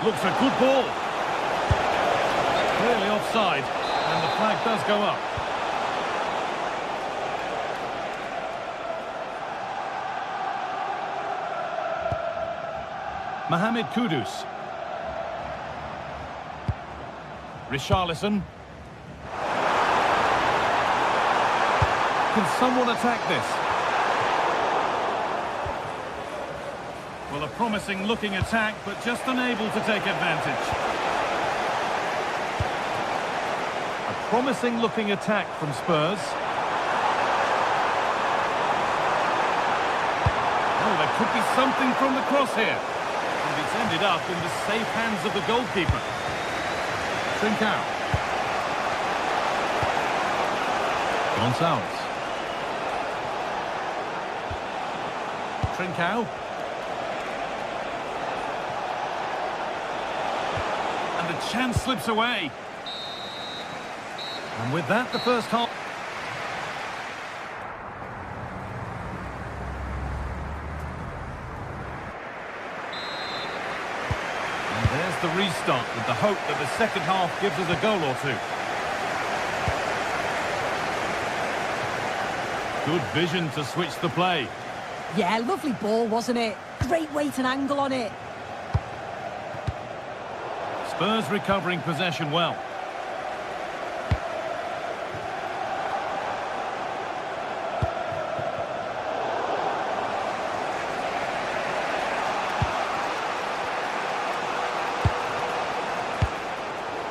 Looks a good ball. Clearly offside, and the flag does go up. Mohamed Kudus. Richarlison. Can someone attack this? Well, a promising looking attack, but just unable to take advantage. promising looking attack from Spurs. Oh, there could be something from the cross here. And it's ended up in the safe hands of the goalkeeper. Trincao. Gonçalves. Trincao. And the chance slips away. And with that, the first half. And there's the restart with the hope that the second half gives us a goal or two. Good vision to switch the play. Yeah, lovely ball, wasn't it? Great weight and angle on it. Spurs recovering possession well.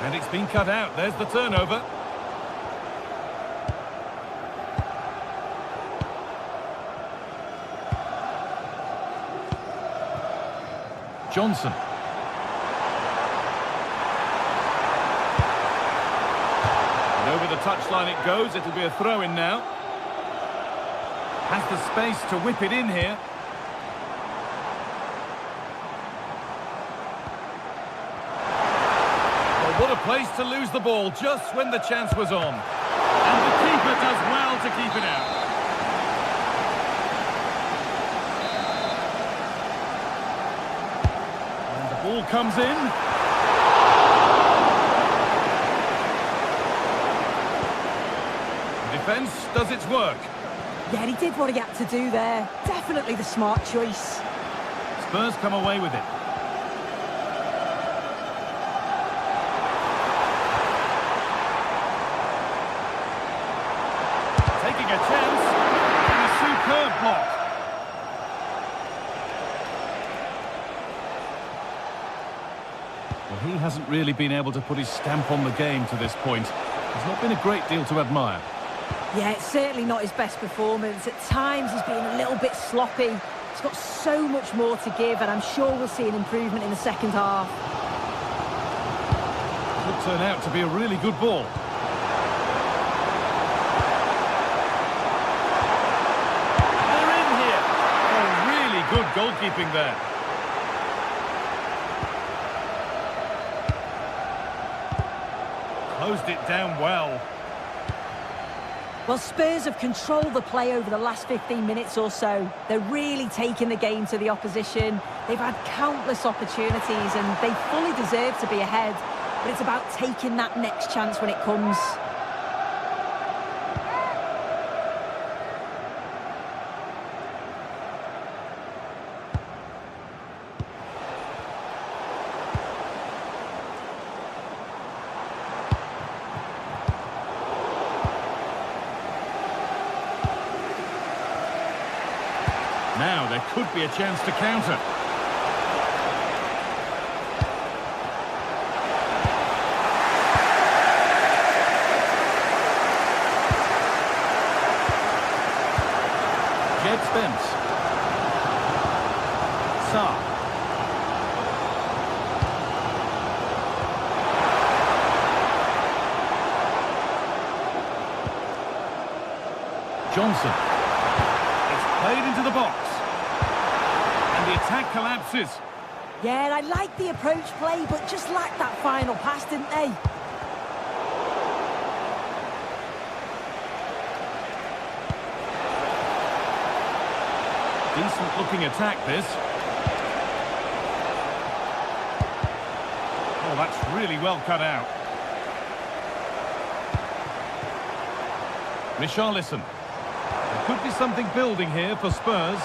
And it's been cut out. There's the turnover. Johnson. And over the touchline it goes. It'll be a throw-in now. Has the space to whip it in here. What a place to lose the ball just when the chance was on. And the keeper does well to keep it out. And the ball comes in. The defence does its work. Yeah, he did what he had to do there. Definitely the smart choice. Spurs come away with it. Taking a chance, and a superb block. Well, he hasn't really been able to put his stamp on the game to this point. There's not been a great deal to admire. Yeah, it's certainly not his best performance. At times he's been a little bit sloppy. He's got so much more to give, and I'm sure we'll see an improvement in the second half. Could turn out to be a really good ball. Good goalkeeping there. Closed it down well. Well, Spurs have controlled the play over the last 15 minutes or so. They're really taking the game to the opposition. They've had countless opportunities and they fully deserve to be ahead. But it's about taking that next chance when it comes. Now there could be a chance to counter. Jed Spence. Saar. Johnson. It's played into the box. The attack collapses. Yeah, I like the approach play, but just lacked that final pass, didn't they? Decent looking attack, this. Oh, that's really well cut out. Richarlison. There could be something building here for Spurs.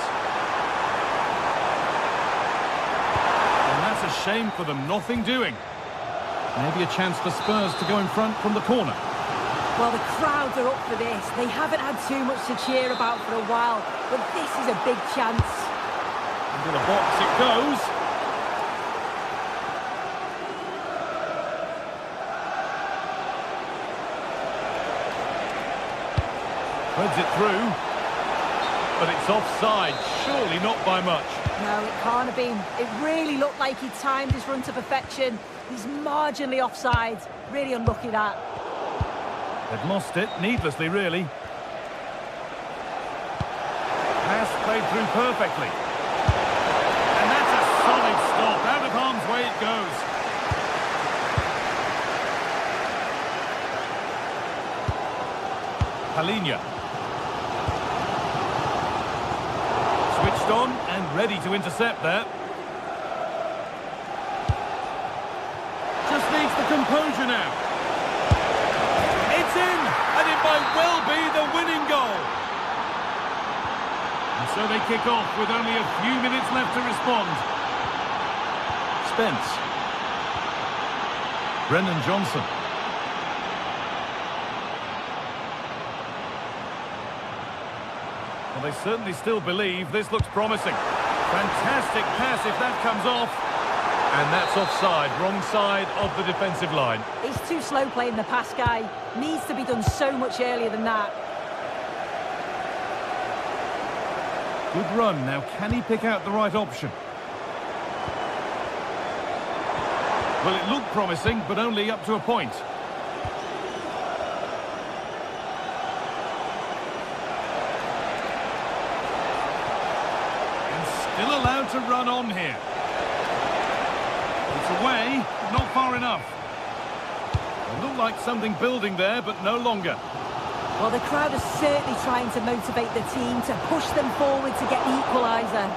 A shame for them, nothing doing. Maybe a chance for Spurs to go in front from the corner. Well, the crowds are up for this. They haven't had too much to cheer about for a while, but this is a big chance. Into the box it goes. Threads it through. But it's offside, surely not by much. No, it can't have been. It really looked like he timed his run to perfection. He's marginally offside. Really unlucky, that. They've lost it, needlessly, really. Pass played through perfectly. And that's a solid stop. Out of harm's way it goes. Palinia. Switched on and ready to intercept there. Just needs the composure now. It's in, and it might well be the winning goal. And so they kick off with only a few minutes left to respond. Spence. Brennan Johnson. Well, they certainly still believe this looks promising. Fantastic pass if that comes off. And that's offside, wrong side of the defensive line. He's too slow playing the pass, guy. Needs to be done so much earlier than that. Good run. Now, can he pick out the right option? Well, it looked promising, but only up to a point. And still allowed to run on here. It's away, not far enough. It looked like something building there, but no longer. Well, the crowd are certainly trying to motivate the team to push them forward to get the equaliser.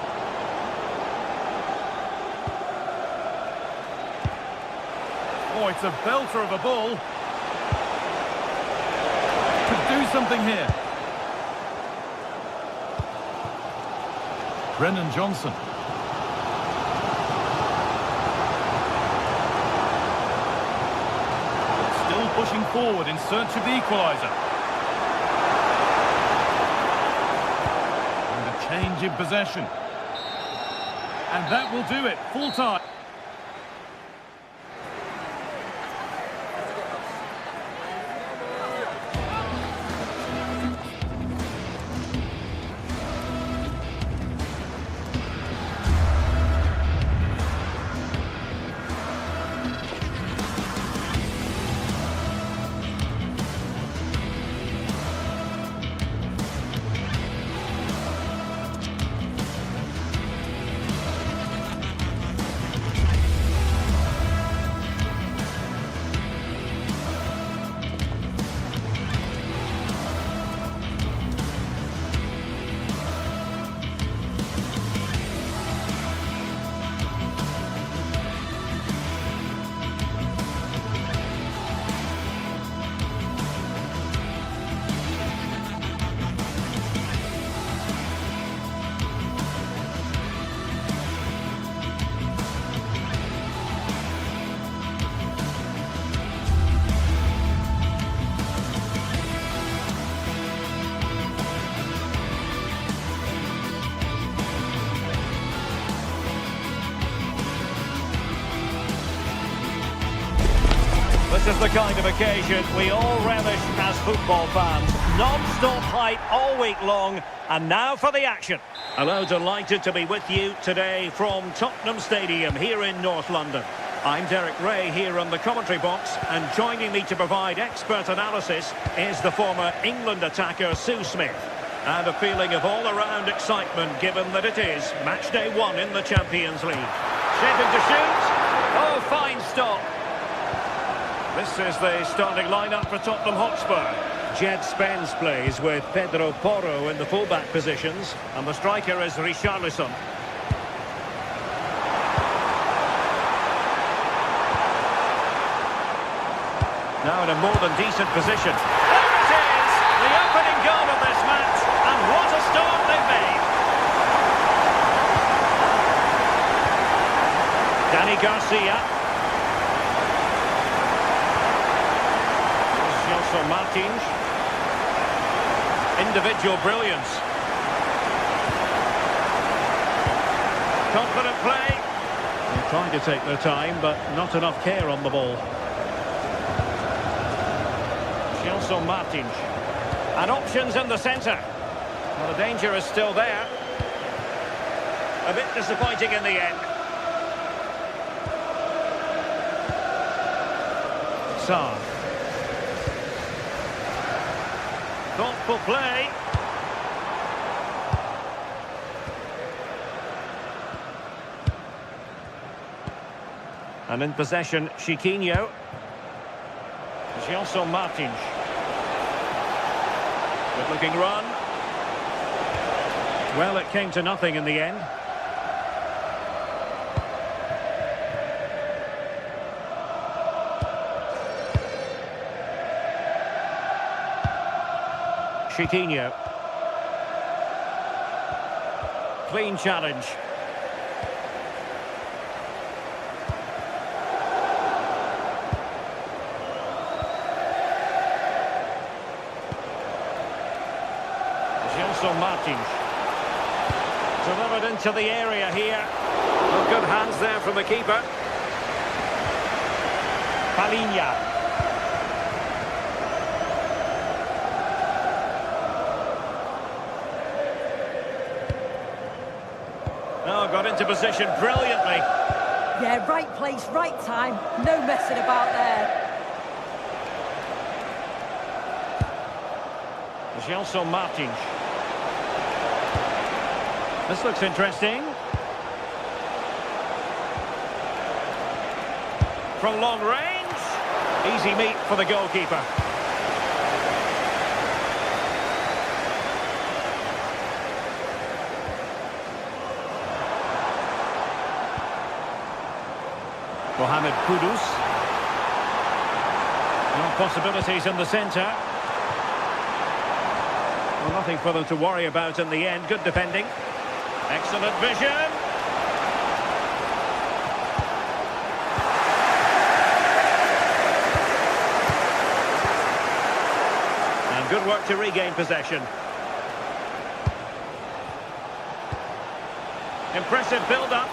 Oh, it's a belter of a ball. Could do something here. Brennan Johnson. Still pushing forward in search of the equaliser. And a change in possession. And that will do it. Full time. This is the kind of occasion we all relish as football fans. Non-stop hype all week long, and now for the action. Hello, delighted to be with you today from Tottenham Stadium here in North London. I'm Derek Ray here on the commentary box, and joining me to provide expert analysis is the former England attacker Sue Smith. And a feeling of all-around excitement given that it is match day 1 in the Champions League. Shaping to shoot. Oh, fine stop. This is the starting lineup for Tottenham Hotspur. Jed Spence plays with Pedro Porro in the fullback positions, and the striker is Richarlison. Now in a more than decent position. There it is! The opening goal of this match, and what a start they've made! Danny Garcia. Martins. Individual brilliance. Confident play. They're trying to take their time, but not enough care on the ball. Gelson Martins. And options in the centre. Well, the danger is still there. A bit disappointing in the end. Saar. Thoughtful play. And in possession, Chiquinho. Gelson Martins. Good looking run. Well, it came to nothing in the end. Chiquinho. Clean challenge. Gelson Martins. Delivered into the area here. Well, good hands there from the keeper. Palinha. Oh, got into position brilliantly. Yeah, right place, right time. No messing about there. Gelson Martins. This looks interesting. From long range. Easy meat for the goalkeeper. Mohamed Kudus. No possibilities in the centre. Well, nothing for them to worry about in the end. Good defending. Excellent vision. And good work to regain possession. Impressive build-up.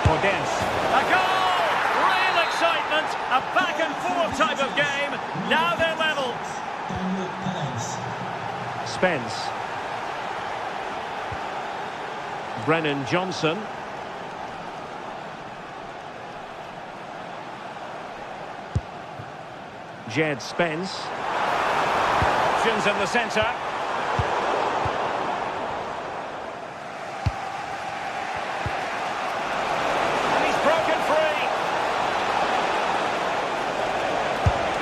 Odense. A goal! Real excitement. A back-and-forth type of game. Now they're level. Spence. Brennan Johnson. Jed Spence. Options in the centre. And he's broken free.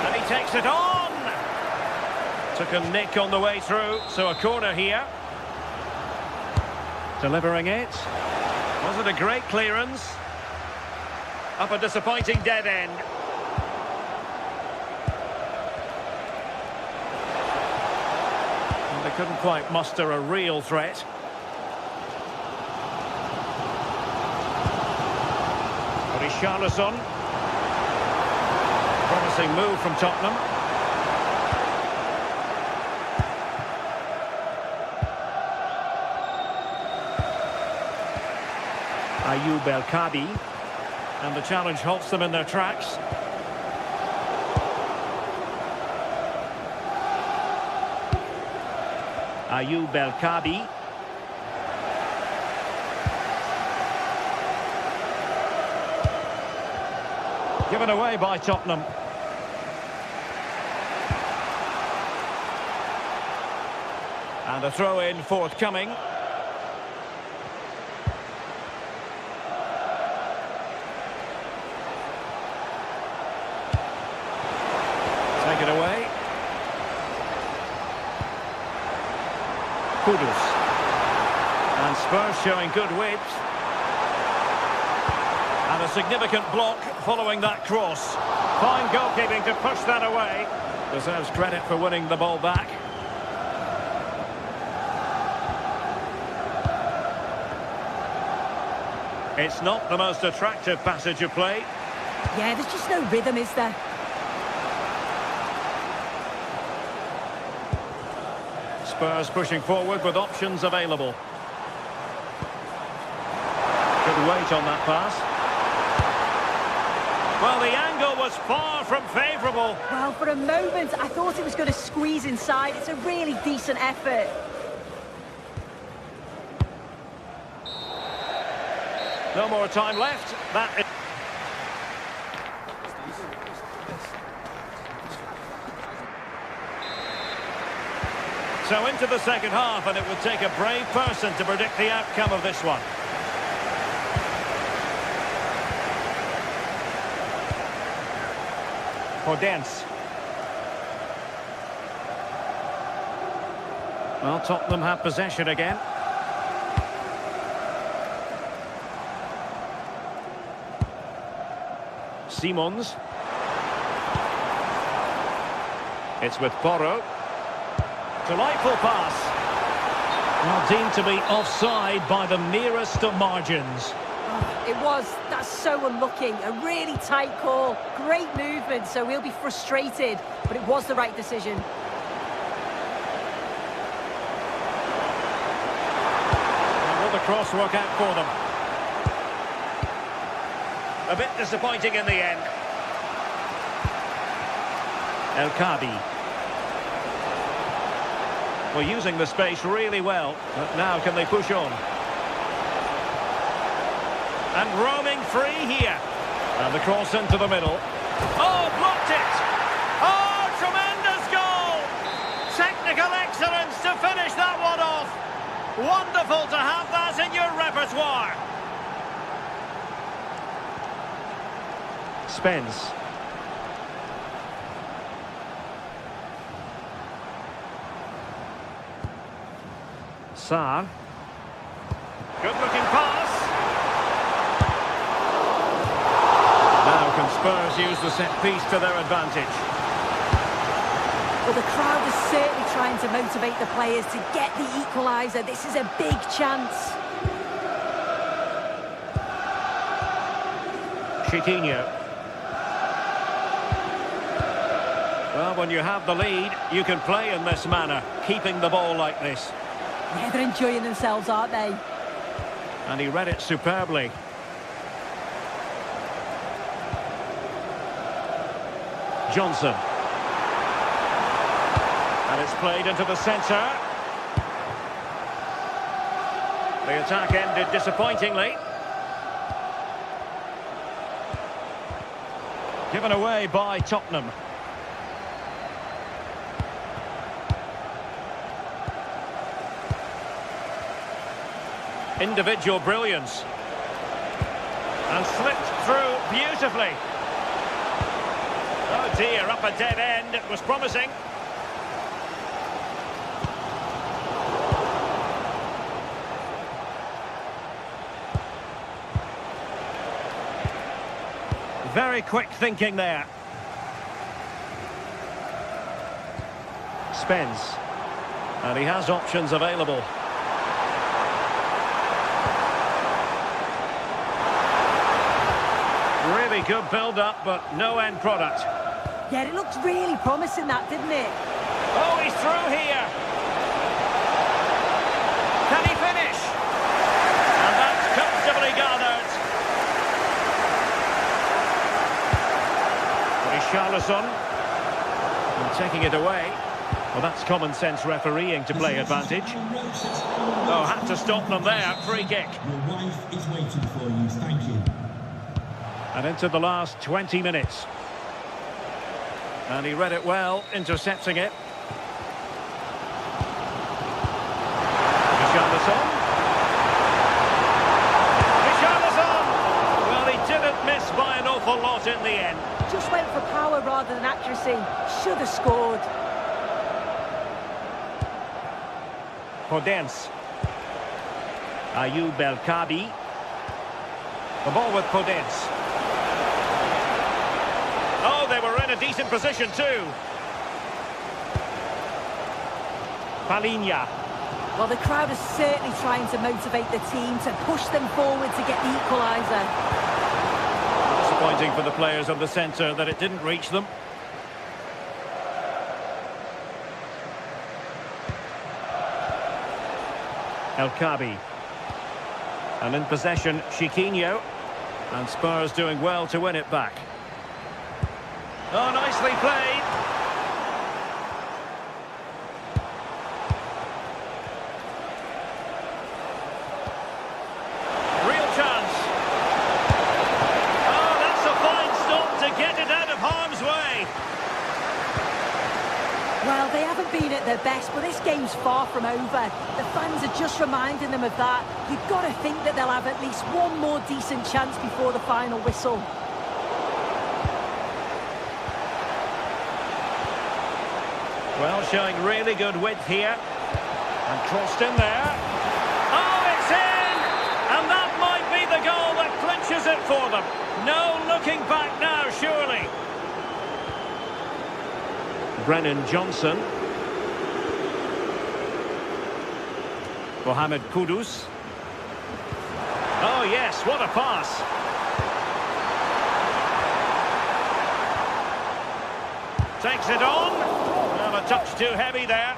And he takes it on. Took a nick on the way through, so a corner here. Delivering it. Was it a great clearance? Up a disappointing dead end. And they couldn't quite muster a real threat. Richarlison. Promising move from Tottenham. Ayoub El Kabi, and the challenge halts them in their tracks. Ayoub El Kabi. Given away by Tottenham. And a throw-in forthcoming. Take it away. Kudus. And Spurs showing good width. And a significant block following that cross. Fine goalkeeping to push that away. Deserves credit for winning the ball back. It's not the most attractive passage of play. Yeah, there's just no rhythm, is there? Spurs pushing forward with options available. Good weight on that pass. Well, the angle was was far from favourable. Well, for a moment, I thought it was going to squeeze inside. It's a really decent effort. No more time left. That is... So into the second half, and it would take a brave person to predict the outcome of this one. Podence. Well, Tottenham have possession again. Simons. It's with Porro. Delightful pass. Well, deemed to be offside by the merest of margins. It was. That's so unlucky. A really tight call. Great movement, so he'll be frustrated. But it was the right decision. And will the cross work out for them? A bit disappointing in the end. El Khabi. Well, using the space really well. But now can they push on? And roaming free here. And the cross into the middle. Oh, blocked it! Oh, tremendous goal! Technical excellence to finish that one off. Wonderful to have that in your repertoire. Spence. Sarr. Good-looking pass. Now can Spurs use the set piece to their advantage? Well, the crowd is certainly trying to motivate the players to get the equaliser. This is a big chance. Chiquinho. Well, when you have the lead, you can play in this manner, keeping the ball like this. Yeah, they're enjoying themselves, aren't they? And he read it superbly. Johnson. And it's played into the centre. The attack ended disappointingly. Given away by Tottenham. Individual brilliance. And slipped through beautifully. Oh dear, up a dead end. It was promising. Very quick thinking there. Spence. And he has options available. Really good build-up, but no end product. Yeah, it looked really promising, that, didn't it? Oh, he's through here. Can he finish? And that's comfortably gathered. Richarlison. And taking it away. Well, that's common sense refereeing to play advantage. Oh, had to stop them there. Free kick. Your wife is waiting for you. Thank you. And into the last 20 minutes. And he read it well, intercepting it. Richarlison. Richarlison! Well, he didn't miss by an awful lot in the end. Just went for power rather than accuracy. Should have scored. Podence. Ayoub El Khabi. The ball with Podence. Oh, they were in a decent position too. Palinha. Well, the crowd is certainly trying to motivate the team to push them forward to get the equaliser. Disappointing for the players of the centre that it didn't reach them. El Khabi. And in possession, Chiquinho. And Spurs doing well to win it back. Oh, nicely played. Real chance. Oh, that's a fine stop to get it out of harm's way. Well, they haven't been at their best, but this game's far from over. The fans are just reminding them of that. You've got to think that they'll have at least one more decent chance before the final whistle. Well, showing really good width here. And crossed in there. Oh, it's in! And that might be the goal that clinches it for them. No looking back now, surely. Brennan Johnson. Mohamed Kudus. Oh, yes, what a pass. Takes it on. Well, a touch too heavy there.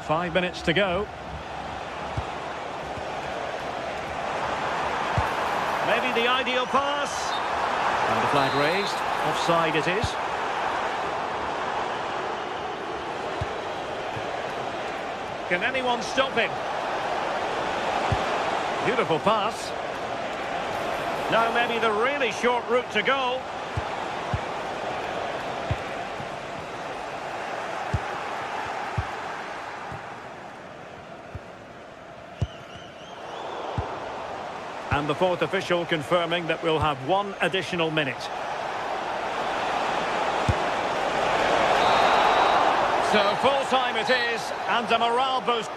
5 minutes to go. Maybe the ideal pass. And the flag raised. Offside it is. Can anyone stop him? Beautiful pass. Now maybe the really short route to goal. And the fourth official confirming that we'll have one additional minute. So full time it is, and a morale boost.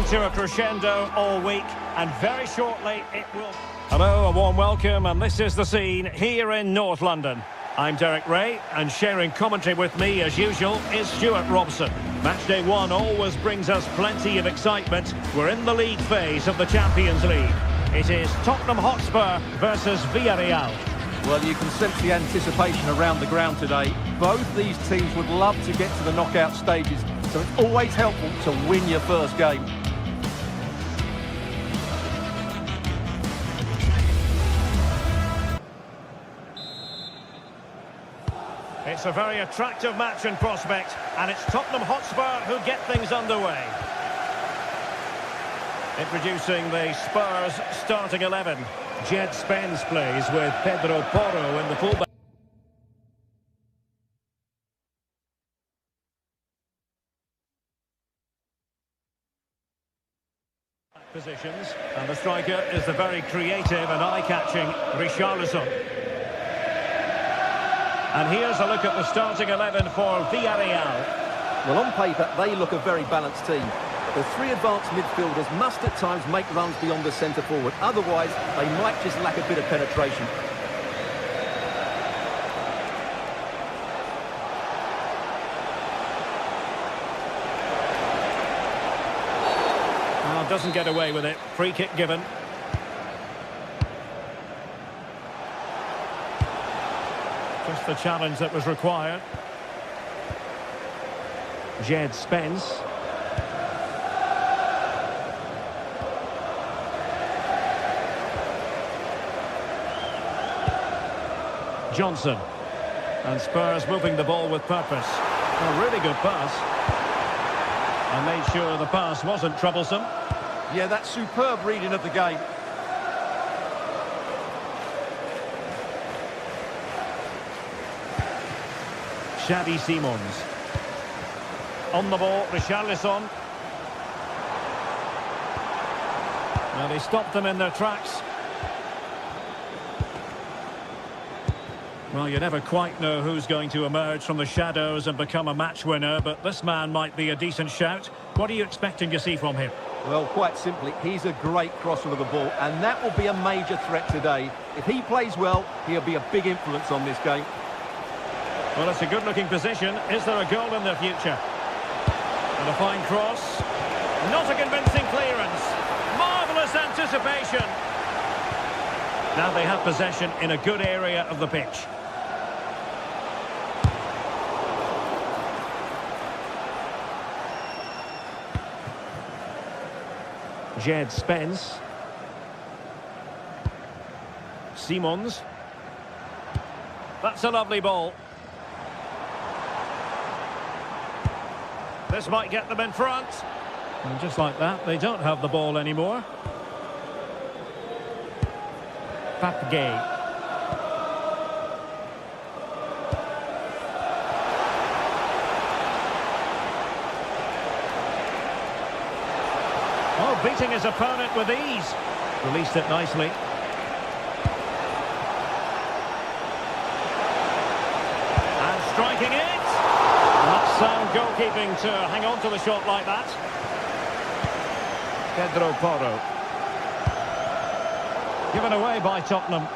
to a crescendo all week, and very shortly it will... Hello, a warm welcome, and this is the scene here in North London. I'm Derek Ray, and sharing commentary with me, as usual, is Stuart Robson. Matchday 1 always brings us plenty of excitement. We're in the league phase of the Champions League. It is Tottenham Hotspur versus Villarreal. Well, you can sense the anticipation around the ground today. Both these teams would love to get to the knockout stages, so it's always helpful to win your first game. It's a very attractive match in prospect, and it's Tottenham Hotspur who get things underway. Introducing the Spurs starting 11. Jed Spence plays with Pedro Porro in the fullback positions, and the striker is the very creative and eye-catching Richarlison. And here's a look at the starting 11 for Villarreal. Well, on paper, they look a very balanced team. The three advanced midfielders must at times make runs beyond the centre forward. Otherwise, they might just lack a bit of penetration. Well, doesn't get away with it. Free kick given. Just the challenge that was required. Jed Spence. Johnson. And Spurs moving the ball with purpose. A really good pass. And made sure the pass wasn't troublesome. Yeah, that's superb reading of the game. Xavi Simons. On the ball, Richarlison. Now they stopped them in their tracks. Well, you never quite know who's going to emerge from the shadows and become a match winner, but this man might be a decent shout. What are you expecting to see from him? Well, quite simply, he's a great crosser of the ball, and that will be a major threat today. If he plays well, he'll be a big influence on this game. Well, it's a good-looking position. Is there a goal in the future? And a fine cross. Not a convincing clearance. Marvellous anticipation. Now they have possession in a good area of the pitch. Jed Spence. Simons. That's a lovely ball. This might get them in front. And just like that, they don't have the ball anymore. Papgay. Oh, beating his opponent with ease. Released it nicely. And striking it. That's sound goalkeeping to hang on to the shot like that. Pedro Porro. Given away by Tottenham.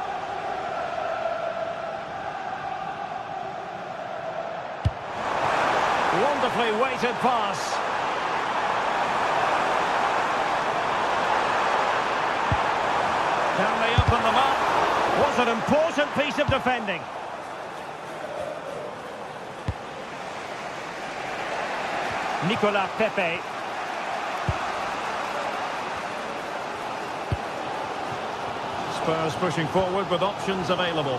Wonderfully weighted pass. Can they open them up? Was an important piece of defending. Nicolas Pepe. Spurs pushing forward with options available.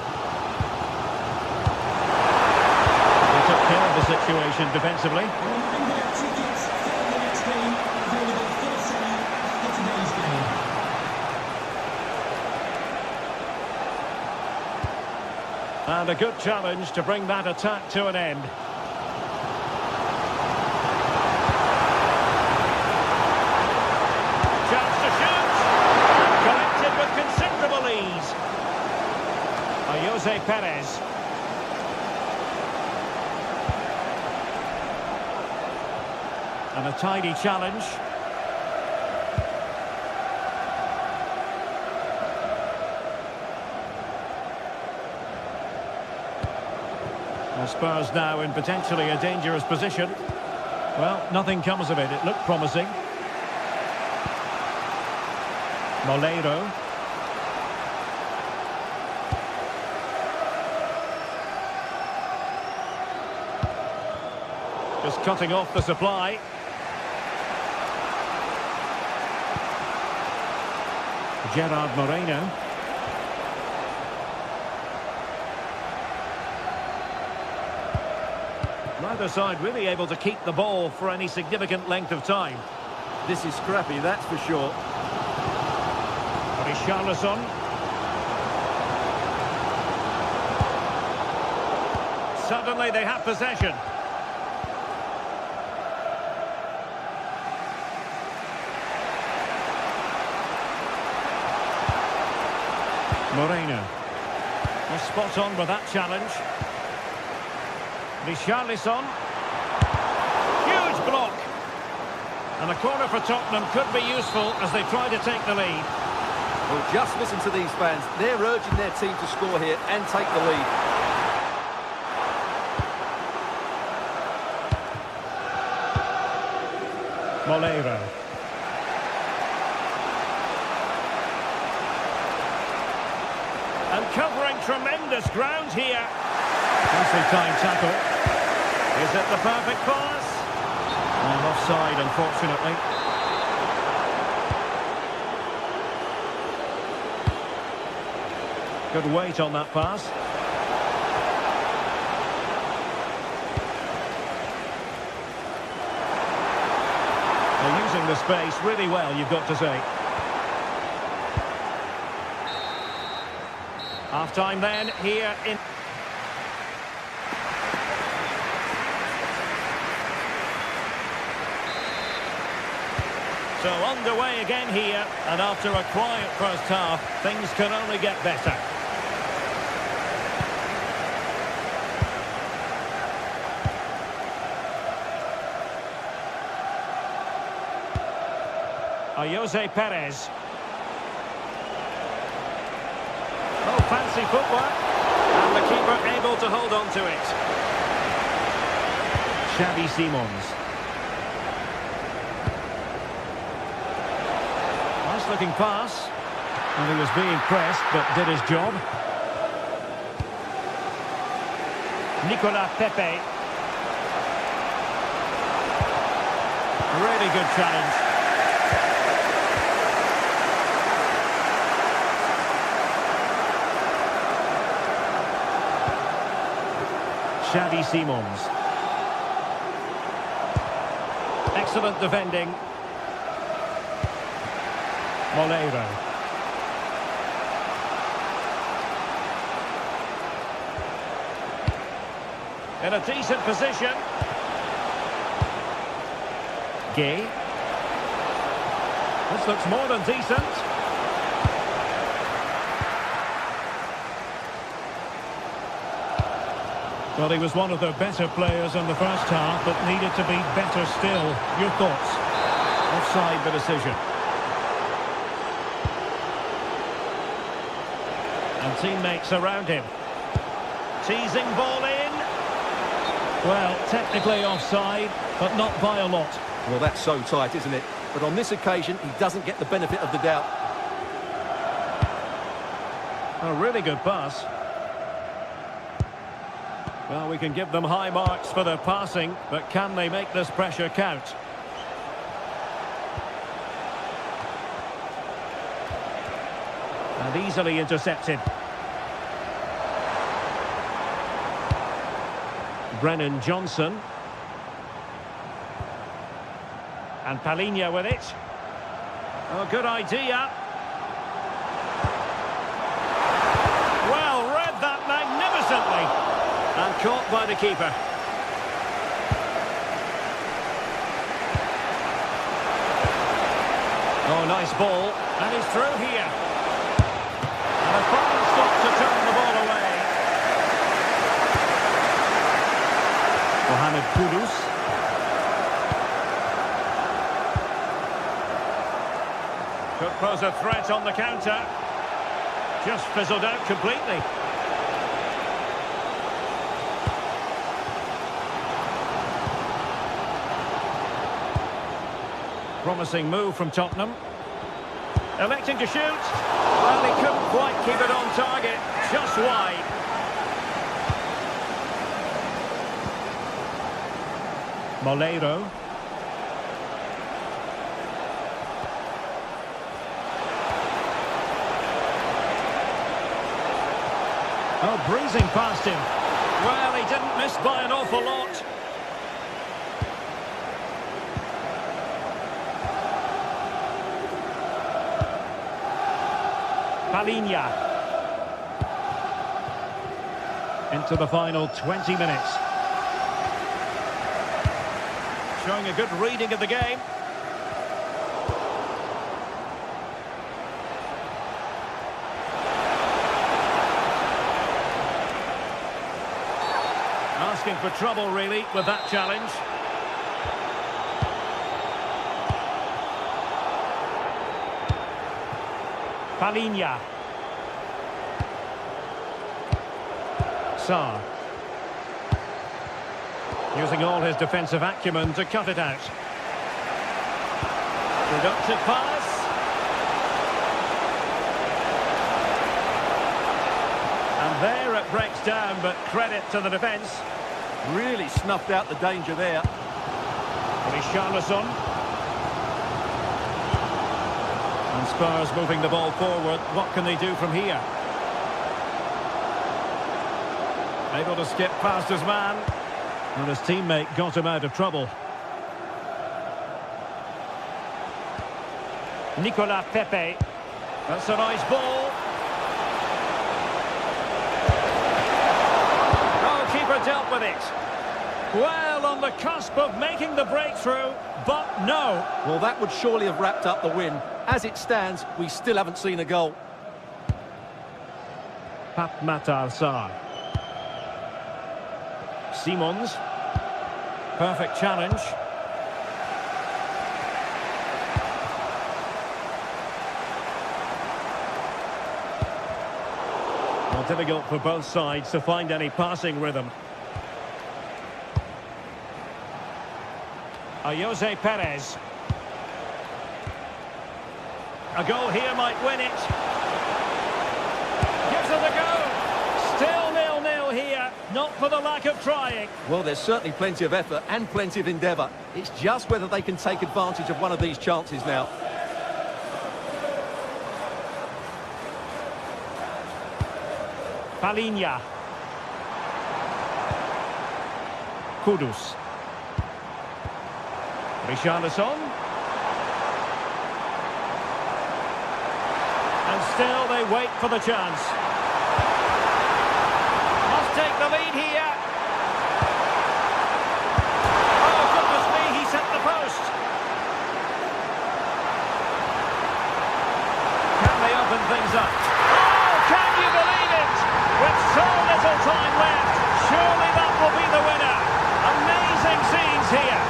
They took care of the situation defensively. And a good challenge to bring that attack to an end. Chance to shoot. Collected with considerable ease. Jose Perez. And a tidy challenge. The Spurs now in potentially a dangerous position. Well, nothing comes of it. It looked promising. Moleiro. Just cutting off the supply. Gerard Moreno. Neither side really able to keep the ball for any significant length of time. This is scrappy, that's for sure. Richarlison. Suddenly they have possession. Moreno. They're spot on with that challenge. Richarlison. Huge block. And a corner for Tottenham could be useful as they try to take the lead. Well, just listen to these fans. They're urging their team to score here and take the lead. Moleiro. And covering tremendous ground here. Nicely timed tackle. Is it the perfect pass? And offside, unfortunately. Good weight on that pass. They're using the space really well, you've got to say. Half-time then, here in... So underway again here, and after a quiet first half, things can only get better. Jose Perez. Oh, fancy footwork. And the keeper able to hold on to it. Xavi Simons. Nice looking pass. And he was being pressed, but did his job. Nicolas Pepe. Really good challenge. Xavi Simons. Excellent defending. Moleiro. In a decent position. Gay. This looks more than decent. Well, he was one of the better players in the first half, but needed to be better still. Your thoughts? Offside the decision. And teammates around him. Teasing ball in. Well, technically offside, but not by a lot. Well, that's so tight, isn't it? But on this occasion, he doesn't get the benefit of the doubt. A really good pass. Well, we can give them high marks for their passing, but can they make this pressure count? And easily intercepted. Brennan Johnson. And Palhinha with it. Oh, good idea. Well, read that magnificently. And caught by the keeper. Oh, nice ball. And he's through here. And a fine stop to turn the ball away. Mohamed Kudus. Could pose a threat on the counter. Just fizzled out completely. Promising move from Tottenham. Electing to shoot. Well, he couldn't quite keep it on target. Just wide. Moleiro. Oh, breezing past him. Well, he didn't miss by an awful lot. Palinha. Into the final 20 minutes. Showing a good reading of the game. Asking for trouble, really, with that challenge. Palinha. Sarr. Using all his defensive acumen to cut it out. Productive pass. And there it breaks down, but credit to the defence. Really snuffed out the danger there. Richarlison. And Spurs moving the ball forward. What can they do from here? Able to skip past his man. And his teammate got him out of trouble. Nicolas Pepe. That's a nice ball. Oh, keeper dealt with it. Well, on the cusp of making the breakthrough, but no. Well, that would surely have wrapped up the win. As it stands, we still haven't seen a goal. Pape Matar Sarr. Simons. Perfect challenge. Well, difficult for both sides to find any passing rhythm. Jose Perez. A goal here might win it. Gives it a go. Still 0-0 here. Not for the lack of trying. Well, there's certainly plenty of effort and plenty of endeavour. It's just whether they can take advantage of one of these chances now. Palinha. Kudus. Richarlison. And still they wait for the chance. Must take the lead here. Oh, goodness me, he set the post. Can they open things up? Oh, can you believe it? With so little time left, surely that will be the winner. Amazing scenes here.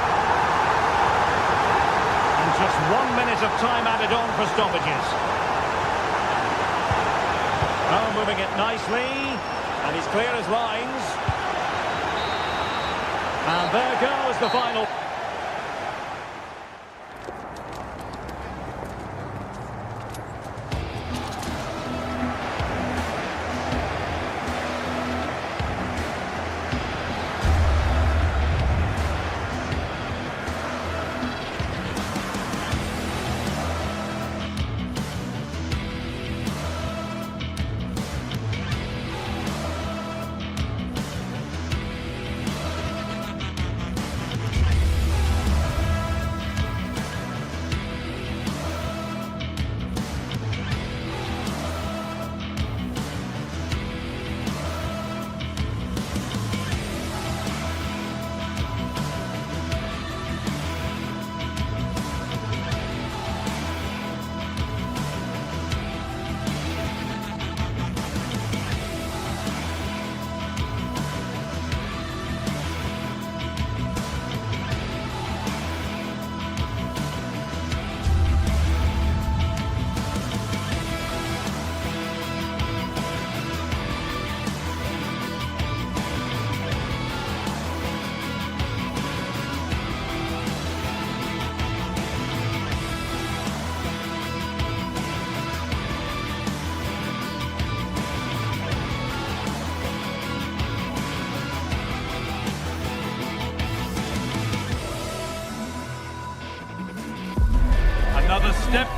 And just 1 minute of time added on for stoppages. Oh, moving it nicely, and he's clear as lines. And there goes the final.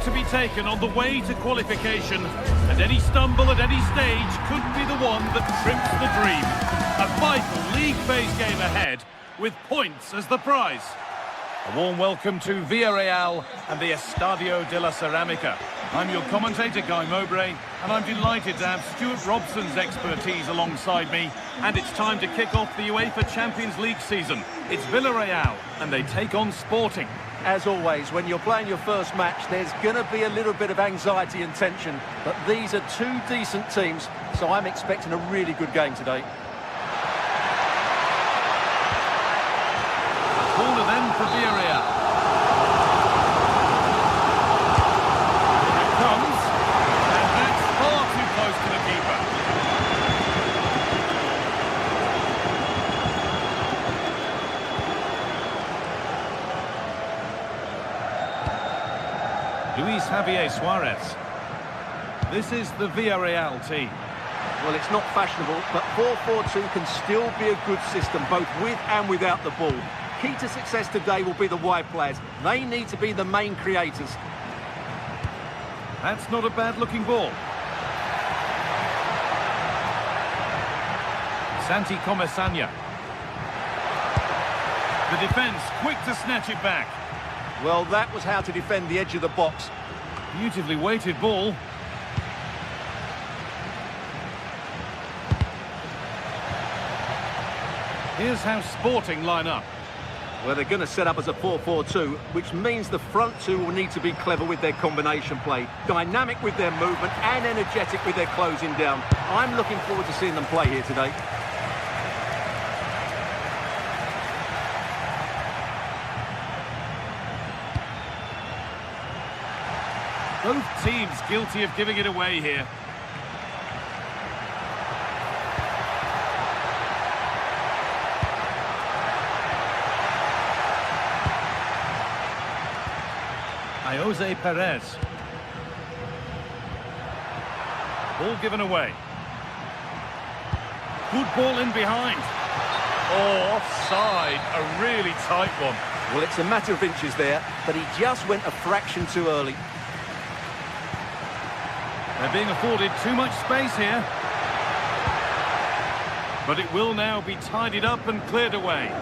to be taken on the way to qualification, and any stumble at any stage could be the one that trips the dream. A vital league phase game ahead, with points as the prize. A warm welcome to Villarreal and the Estadio de la Ceramica. I'm your commentator, Guy Mowbray, and I'm delighted to have Stuart Robson's expertise alongside me. And it's time to kick off the UEFA Champions League season. It's Villarreal, and they take on Sporting. As always, when you're playing your first match, there's going to be a little bit of anxiety and tension. But these are two decent teams, so I'm expecting a really good game today. Corner then for Villarreal. Here it comes, and that's far too close to the keeper. Luis Javier Suarez. This is the Villarreal team. Well, it's not fashionable, but 4-4-2 can still be a good system, both with and without the ball. Key to success today will be the wide players. They need to be the main creators. That's not a bad-looking ball. Santi Comesaña. The defence quick to snatch it back. Well, that was how to defend the edge of the box. Beautifully weighted ball. Here's how Sporting line up. Well, they're going to set up as a 4-4-2, which means the front two will need to be clever with their combination play, dynamic with their movement and energetic with their closing down. I'm looking forward to seeing them play here today. Both teams guilty of giving it away here. Jose Perez. Ball given away. Good ball in behind. Oh, offside. A really tight one. Well, it's a matter of inches there, but he just went a fraction too early. They're being afforded too much space here. But it will now be tidied up and cleared away.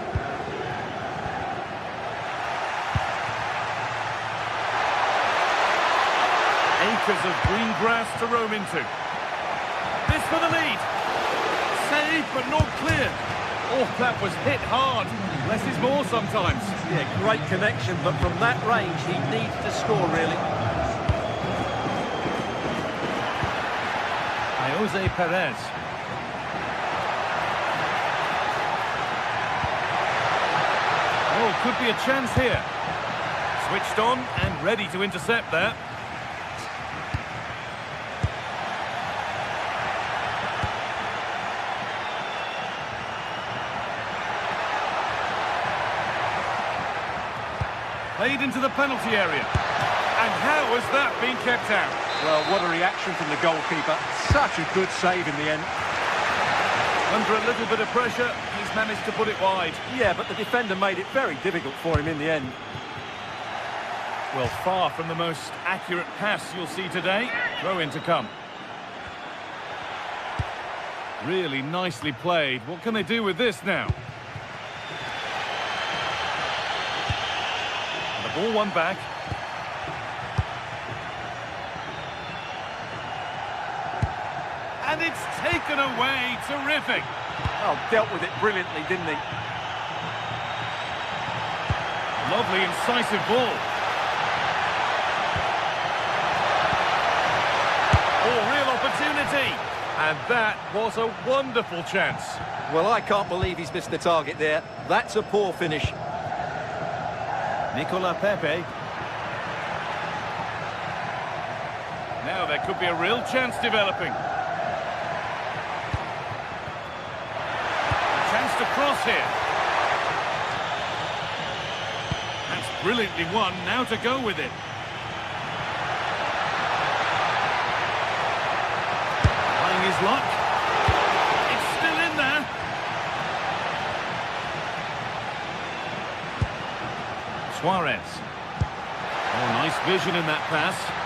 Acres of green grass to roam into. This for the lead. Saved but not cleared. Oh, that was hit hard. Less is more sometimes. Yeah, great connection, but from that range, he needs to score, really. Jose Perez. Oh, could be a chance here. Switched on and ready to intercept that. Played into the penalty area. And how has that been kept out? Well, what a reaction from the goalkeeper. Such a good save in the end. Under a little bit of pressure, he's managed to put it wide. Yeah, but the defender made it very difficult for him in the end. Well, far from the most accurate pass you'll see today. Throw in to come. Really nicely played. What can they do with this now? And the ball won back. And it's taken away. Terrific. Oh, dealt with it brilliantly, didn't he? Lovely, incisive ball. Oh, real opportunity. And that was a wonderful chance. Well, I can't believe he's missed the target there. That's a poor finish. Nicola Pepe. Now there could be a real chance developing. A chance to cross here. That's brilliantly won. Now to go with it. Trying his luck. It's still in there. Suarez. Oh, nice vision in that pass.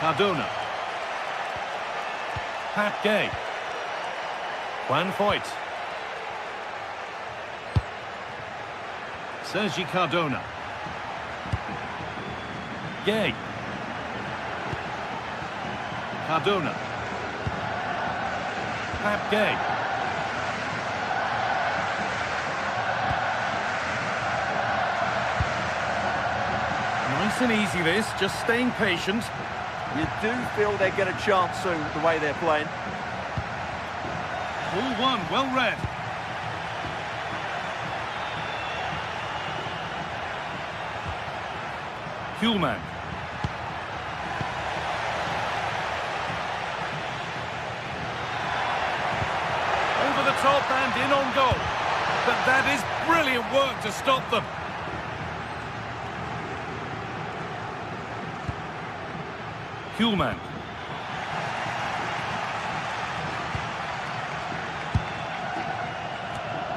Cardona. Pat Gay. Juan Foyt. Sergi Cardona. Gay. Cardona. Pat Gay. Nice and easy this, just staying patient. You do feel they get a chance soon, the way they're playing. Ball one, well read. Kuhlman. Over the top and in on goal. But that is brilliant work to stop them. Kuhlman.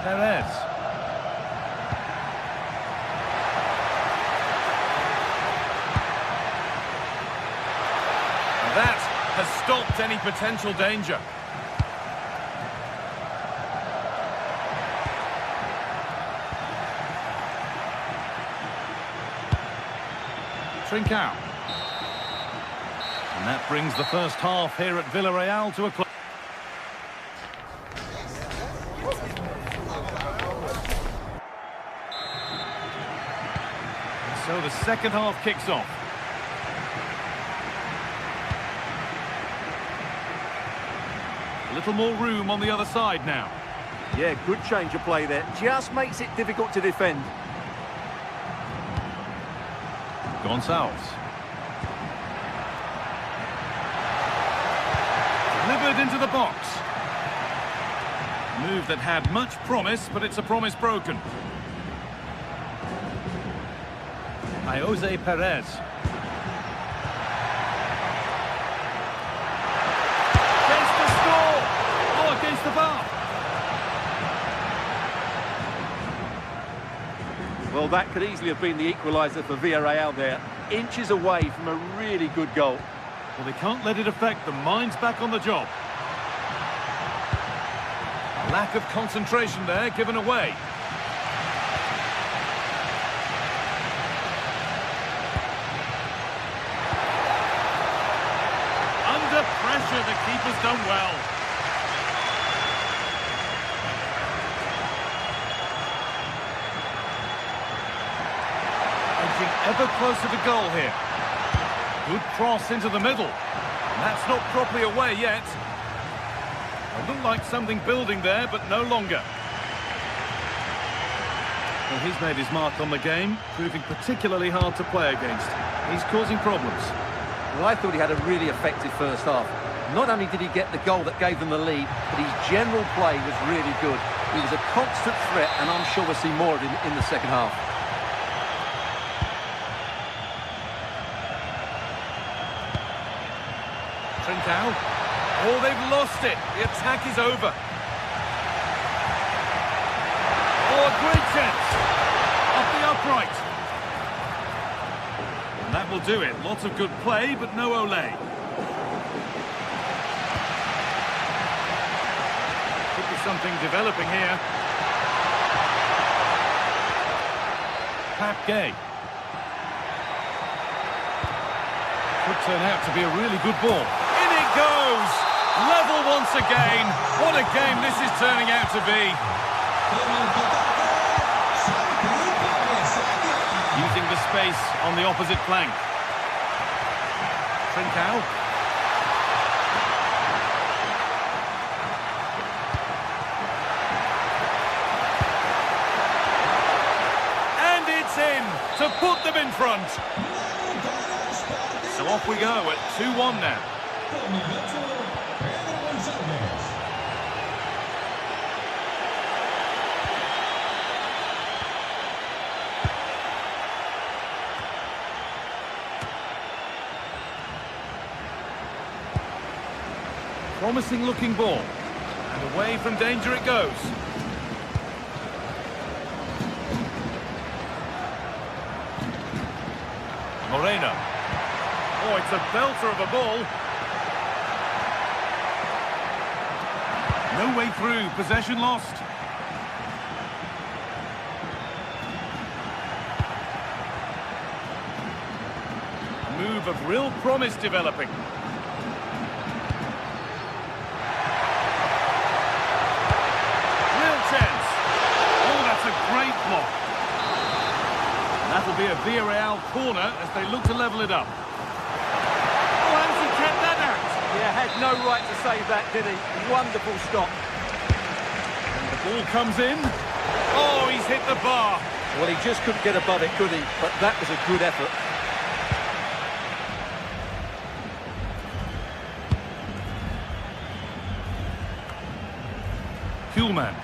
Perez. And that has stopped any potential danger. Trincao. And that brings the first half here at Villarreal to a close. So the second half kicks off. A little more room on the other side now. Yeah, good change of play there. Just makes it difficult to defend. Gonçalves. Delivered into the box. Move that had much promise, but it's a promise broken. Jose Perez. Against the score! Oh, against the bar! Well, that could easily have been the equaliser for Villarreal there. Inches away from a really good goal. Well, they can't let it affect them. Mind's back on the job. Lack of concentration there, given away. Under pressure, the keeper's done well. Edging ever closer to goal here. Good cross into the middle. And that's not properly away yet. It looked like something building there, but no longer. Well, he's made his mark on the game, proving particularly hard to play against. He's causing problems. Well, I thought he had a really effective first half. Not only did he get the goal that gave them the lead, but his general play was really good. He was a constant threat, and I'm sure we'll see more of him in the second half. Trincao. Oh, they've lost it. The attack is over. Oh, a great chance. Off the upright. And that will do it. Lots of good play, but no Olé. Could be something developing here. Pat Gay. Could turn out to be a really good ball. In it goes! Level once again. What a game this is turning out to be. Using the space on the opposite flank. Trincao. And it's in to put them in front. So off we go at 2-1 now. Promising looking ball. And away from danger it goes. Moreno. Oh, it's a belter of a ball. No way through, possession lost. A move of real promise developing. Real chance. Oh, that's a great block. That'll be a Villarreal corner as they look to level it up. Oh, and he kept that out. Yeah, had no right to save that, did he? Wonderful stop. And the ball comes in. Oh, he's hit the bar. Well, he just couldn't get above it, could he? But that was a good effort. Kuhlman.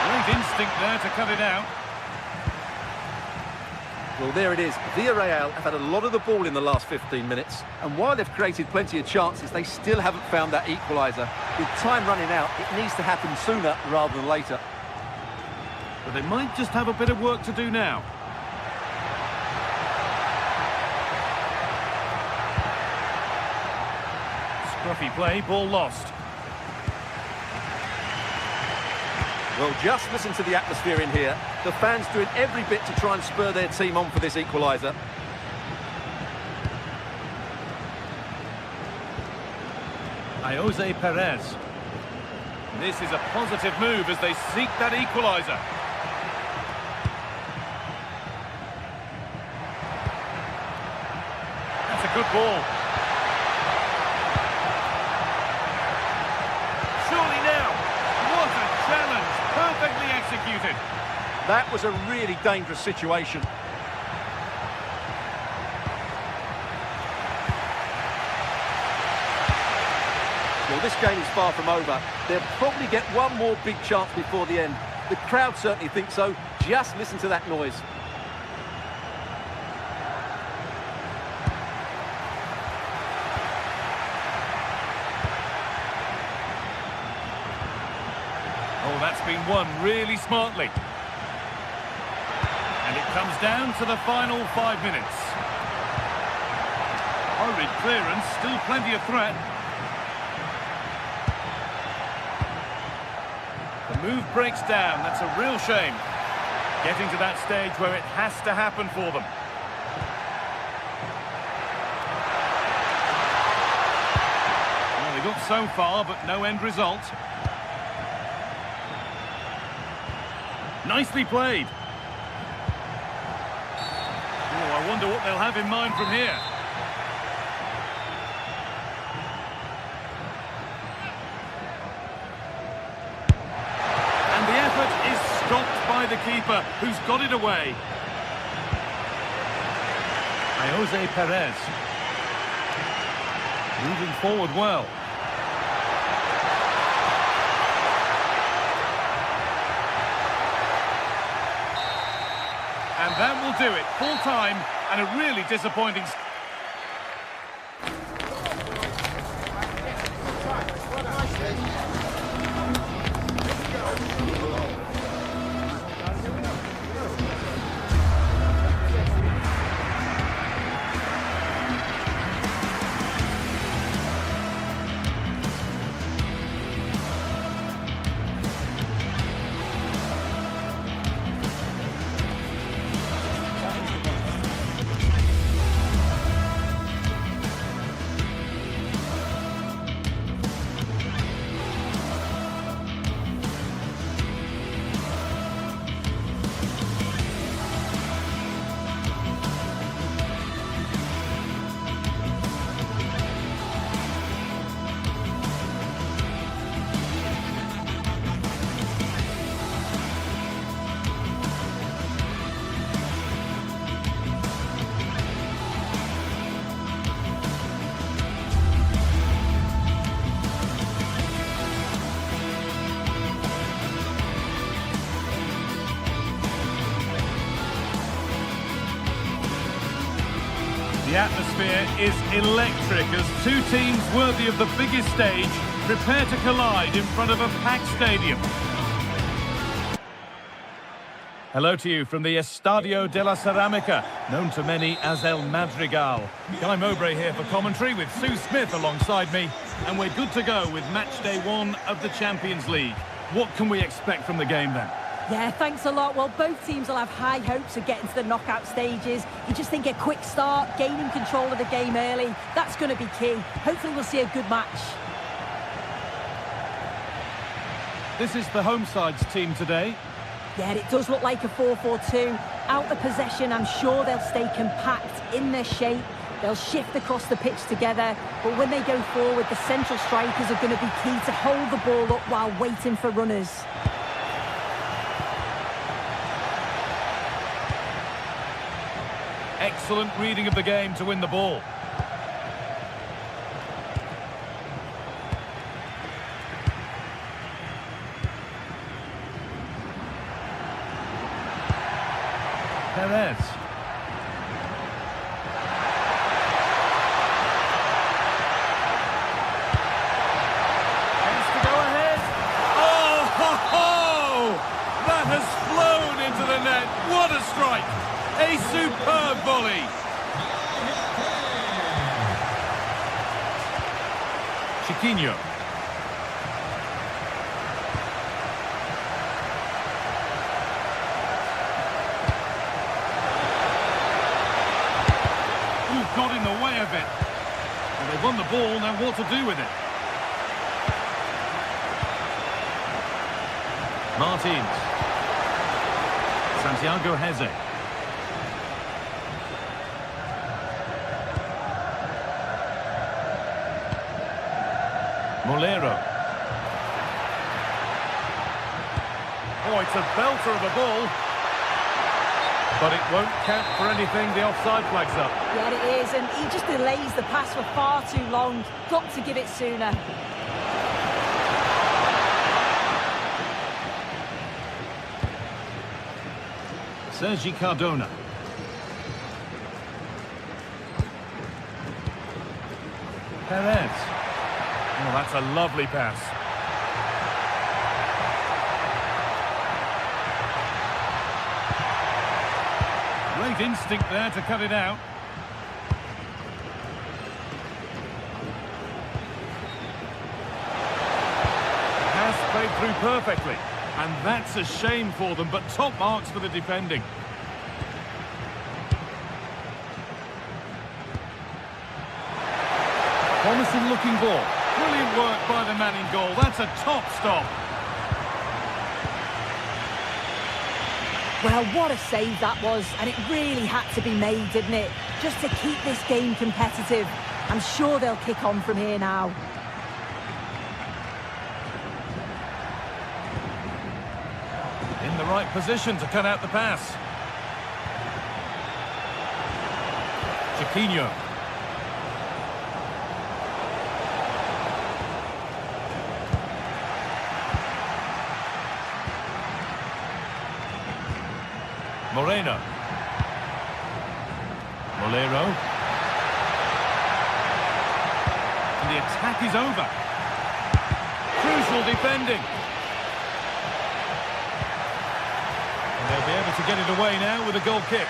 Great instinct there to cut it out. Well, there it is. Villarreal have had a lot of the ball in the last 15 minutes. And while they've created plenty of chances, they still haven't found that equaliser. With time running out, it needs to happen sooner rather than later. But they might just have a bit of work to do now. Scruffy play, ball lost. Well, just listen to the atmosphere in here. The fans doing every bit to try and spur their team on for this equaliser. Jose Perez. This is a positive move as they seek that equaliser. That's a good ball. Surely now. What a challenge. Perfectly executed. That was a really dangerous situation. Well, this game is far from over. They'll probably get one more big chance before the end. The crowd certainly think so. Just listen to that noise. Oh, that's been won really smartly. And it comes down to the final 5 minutes. Horrid clearance, still plenty of threat. The move breaks down, that's a real shame. Getting to that stage where it has to happen for them. Well, they got so far, but no end result. Nicely played. Oh, I wonder what they'll have in mind from here. And the effort is stopped by the keeper, who's got it away. Jose Perez. Moving forward well. And that will do it. Full time and a really disappointing... The atmosphere is electric as two teams worthy of the biggest stage prepare to collide in front of a packed stadium. Hello to you from the Estadio de la Ceramica, known to many as El Madrigal. Guy Mowbray here for commentary with Sue Smith alongside me, and we're good to go with match day 1 of the Champions League. What can we expect from the game then? Yeah, thanks a lot. Well, both teams will have high hopes of getting to the knockout stages. You just think a quick start, gaining control of the game early, that's going to be key. Hopefully we'll see a good match. This is the home side's team today. Yeah, it does look like a 4-4-2. Out of possession, I'm sure they'll stay compact in their shape. They'll shift across the pitch together. But when they go forward, the central strikers are going to be key to hold the ball up while waiting for runners. Excellent reading of the game to win the ball. Perez. Chance to go ahead. Oh, ho, ho! That has flown into the net. What a strike! A superb volley. Chiquinho. Got in the way of it. And they've won the ball, now what to do with it? Martins. Santiago Heze. Molero. Oh, it's a belter of a ball. But it won't count for anything, the offside flag's up. Yeah, it is, and he just delays the pass for far too long. Got to give it sooner. Sergi Cardona. Perez. Oh, that's a lovely pass. Great instinct there to cut it out. Pass played through perfectly. And that's a shame for them, but top marks for the defending. Promising looking ball. Brilliant work by the man in goal. That's a top stop. Well, what a save that was, and it really had to be made, didn't it? Just to keep this game competitive. I'm sure they'll kick on from here now. In the right position to cut out the pass. Chiquinho. Moreno. Molero. And the attack is over. Crucial defending. And they'll be able to get it away now with a goal kick.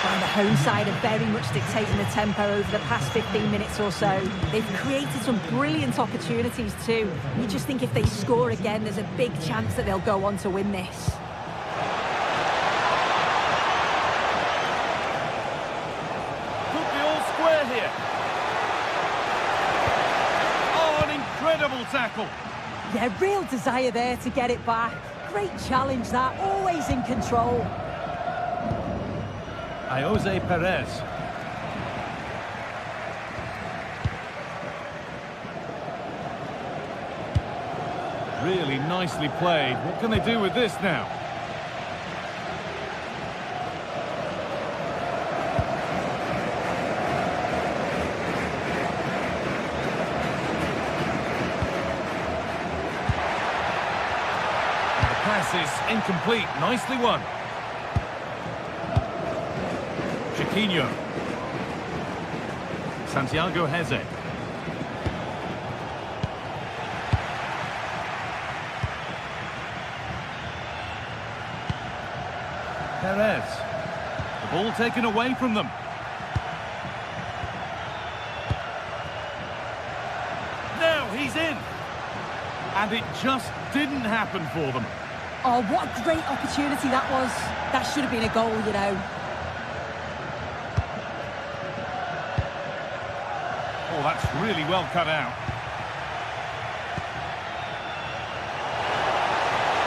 And the home side are very much dictating the tempo over the past 15 minutes or so. They've created some brilliant opportunities too. You just think if they score again, there's a big chance that they'll go on to win this. Here. Oh, an incredible tackle. Yeah, real desire there to get it back. Great challenge that, always in control. Jose Perez. Really nicely played. What can they do with this now? Pass is incomplete. Nicely won. Chiquinho. Santiago Heze. Perez. The ball taken away from them. Now he's in. And it just didn't happen for them. Oh, what a great opportunity that was. That should have been a goal, you know. Oh, that's really well cut out.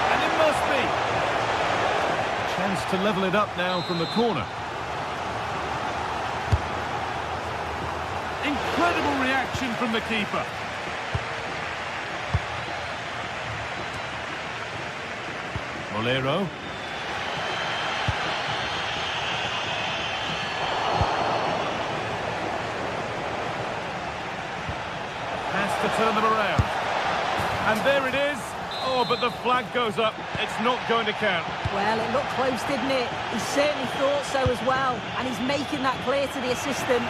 And it must be. Chance to level it up now from the corner. Incredible reaction from the keeper. Molero. Has to turn them around. And there it is. Oh, but the flag goes up. It's not going to count. Well, it looked close, didn't it? He certainly thought so as well. And he's making that clear to the assistant.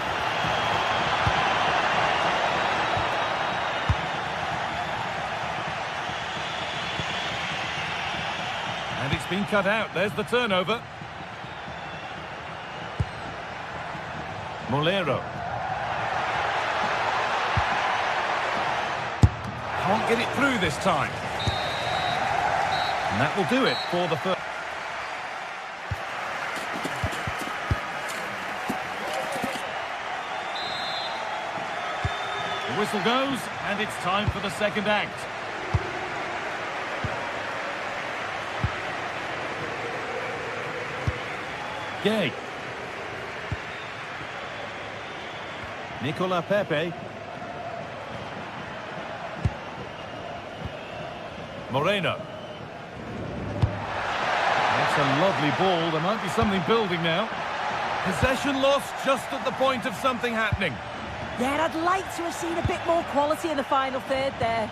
And it's been cut out. There's the turnover. Molero. Can't get it through this time. And that will do it for the first. The whistle goes, and it's time for the second act. Gay. Nicola Pepe. Moreno. That's a lovely ball. There might be something building now. Possession lost just at the point of something happening. Yeah, I'd like to have seen a bit more quality in the final third there.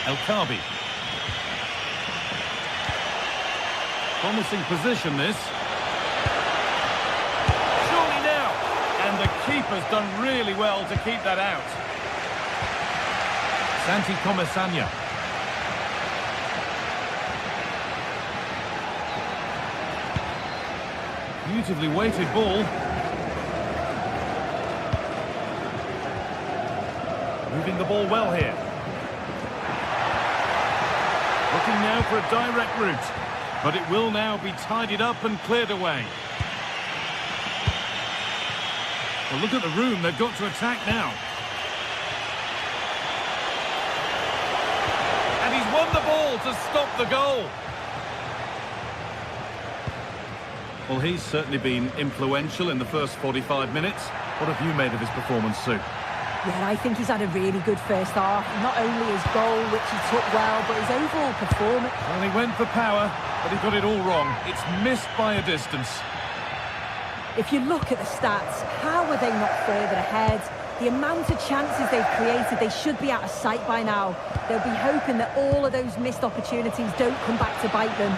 El Khabi. Promising position, this. Surely now. And the keeper's done really well to keep that out. Santi Comesaña. Beautifully weighted ball. Moving the ball well here. Looking now for a direct route. But it will now be tidied up and cleared away. Well, look at the room they've got to attack now. And he's won the ball to stop the goal. Well, he's certainly been influential in the first 45 minutes. What have you made of his performance, Sue? Yeah, I think he's had a really good first half. Not only his goal, which he took well, but his overall performance. Well, he went for power, but he got it all wrong. It's missed by a distance. If you look at the stats, how are they not further ahead? The amount of chances they've created, they should be out of sight by now. They'll be hoping that all of those missed opportunities don't come back to bite them.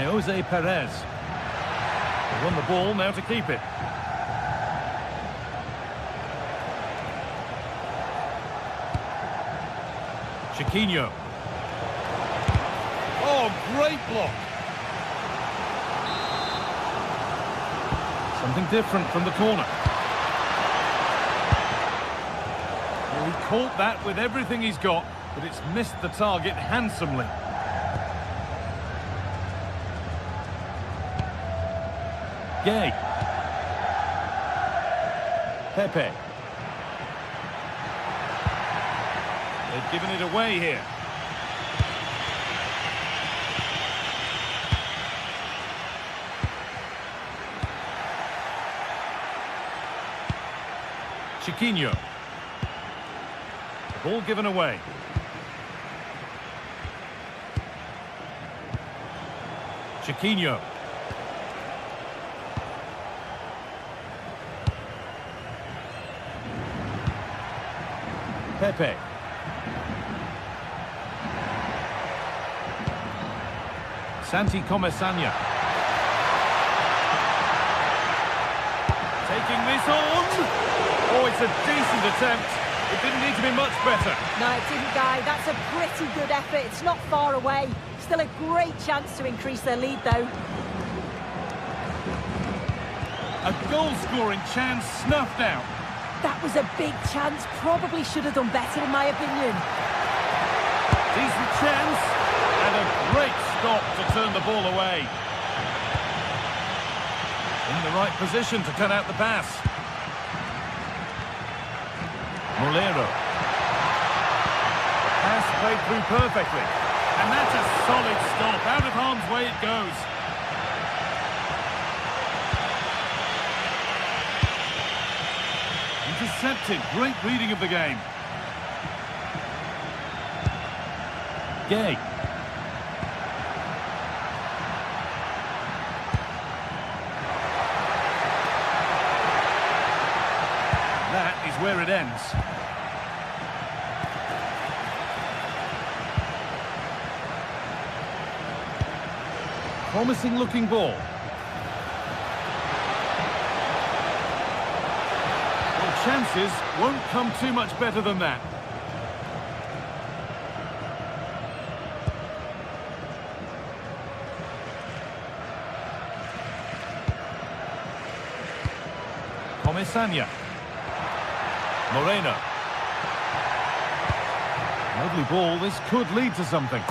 Jose Perez. They won the ball, now to keep it. Chiquinho. Oh, great block. Something different from the corner. Well, he caught that with everything he's got, but it's missed the target handsomely. Gay. Pepe. They've given it away here. Chiquinho. Ball given away. Chiquinho. Pepe. Santi Comesaña. Taking this on. Oh, it's a decent attempt. It didn't need to be much better. No, it didn't, Guy. That's a pretty good effort. It's not far away. Still a great chance to increase their lead, though. A goal-scoring chance snuffed out. That was a big chance. Probably should have done better, in my opinion. Decent chance. And a great stop to turn the ball away. In the right position to cut out the pass. Molero. Pass played through perfectly. And that's a solid stop. Out of harm's way it goes. Intercepted. Great reading of the game. Gay. That is where it ends. Promising looking ball. Well, chances won't come too much better than that. Comesaña. Moreno. Lovely ball. This could lead to something.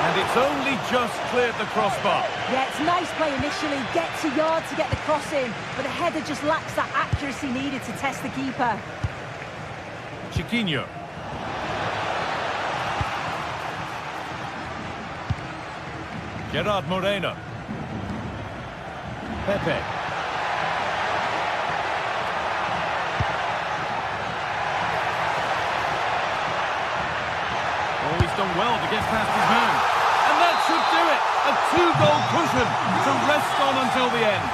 And it's only just cleared the crossbar. Yeah, it's nice play initially. Gets a yard to get the cross in. But the header just lacks that accuracy needed to test the keeper. Chiquinho. Gerard Moreno. Pepe. Done well to get past his man. And that should do it. A 2-goal cushion to rest on until the end.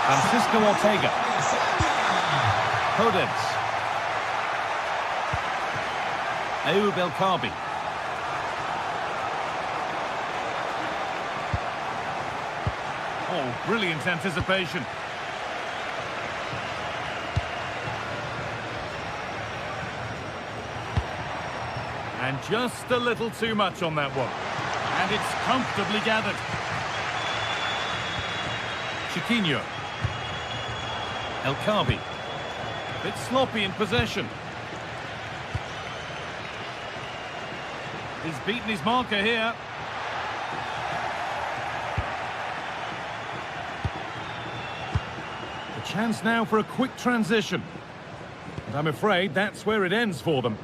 Francisco Ortega. Hodens. Ayoub El Karbi. Oh, brilliant anticipation. And just a little too much on that one. And it's comfortably gathered. Chiquinho. El Karbi. Bit sloppy in possession. He's beaten his marker here. A chance now for a quick transition. And I'm afraid that's where it ends for them.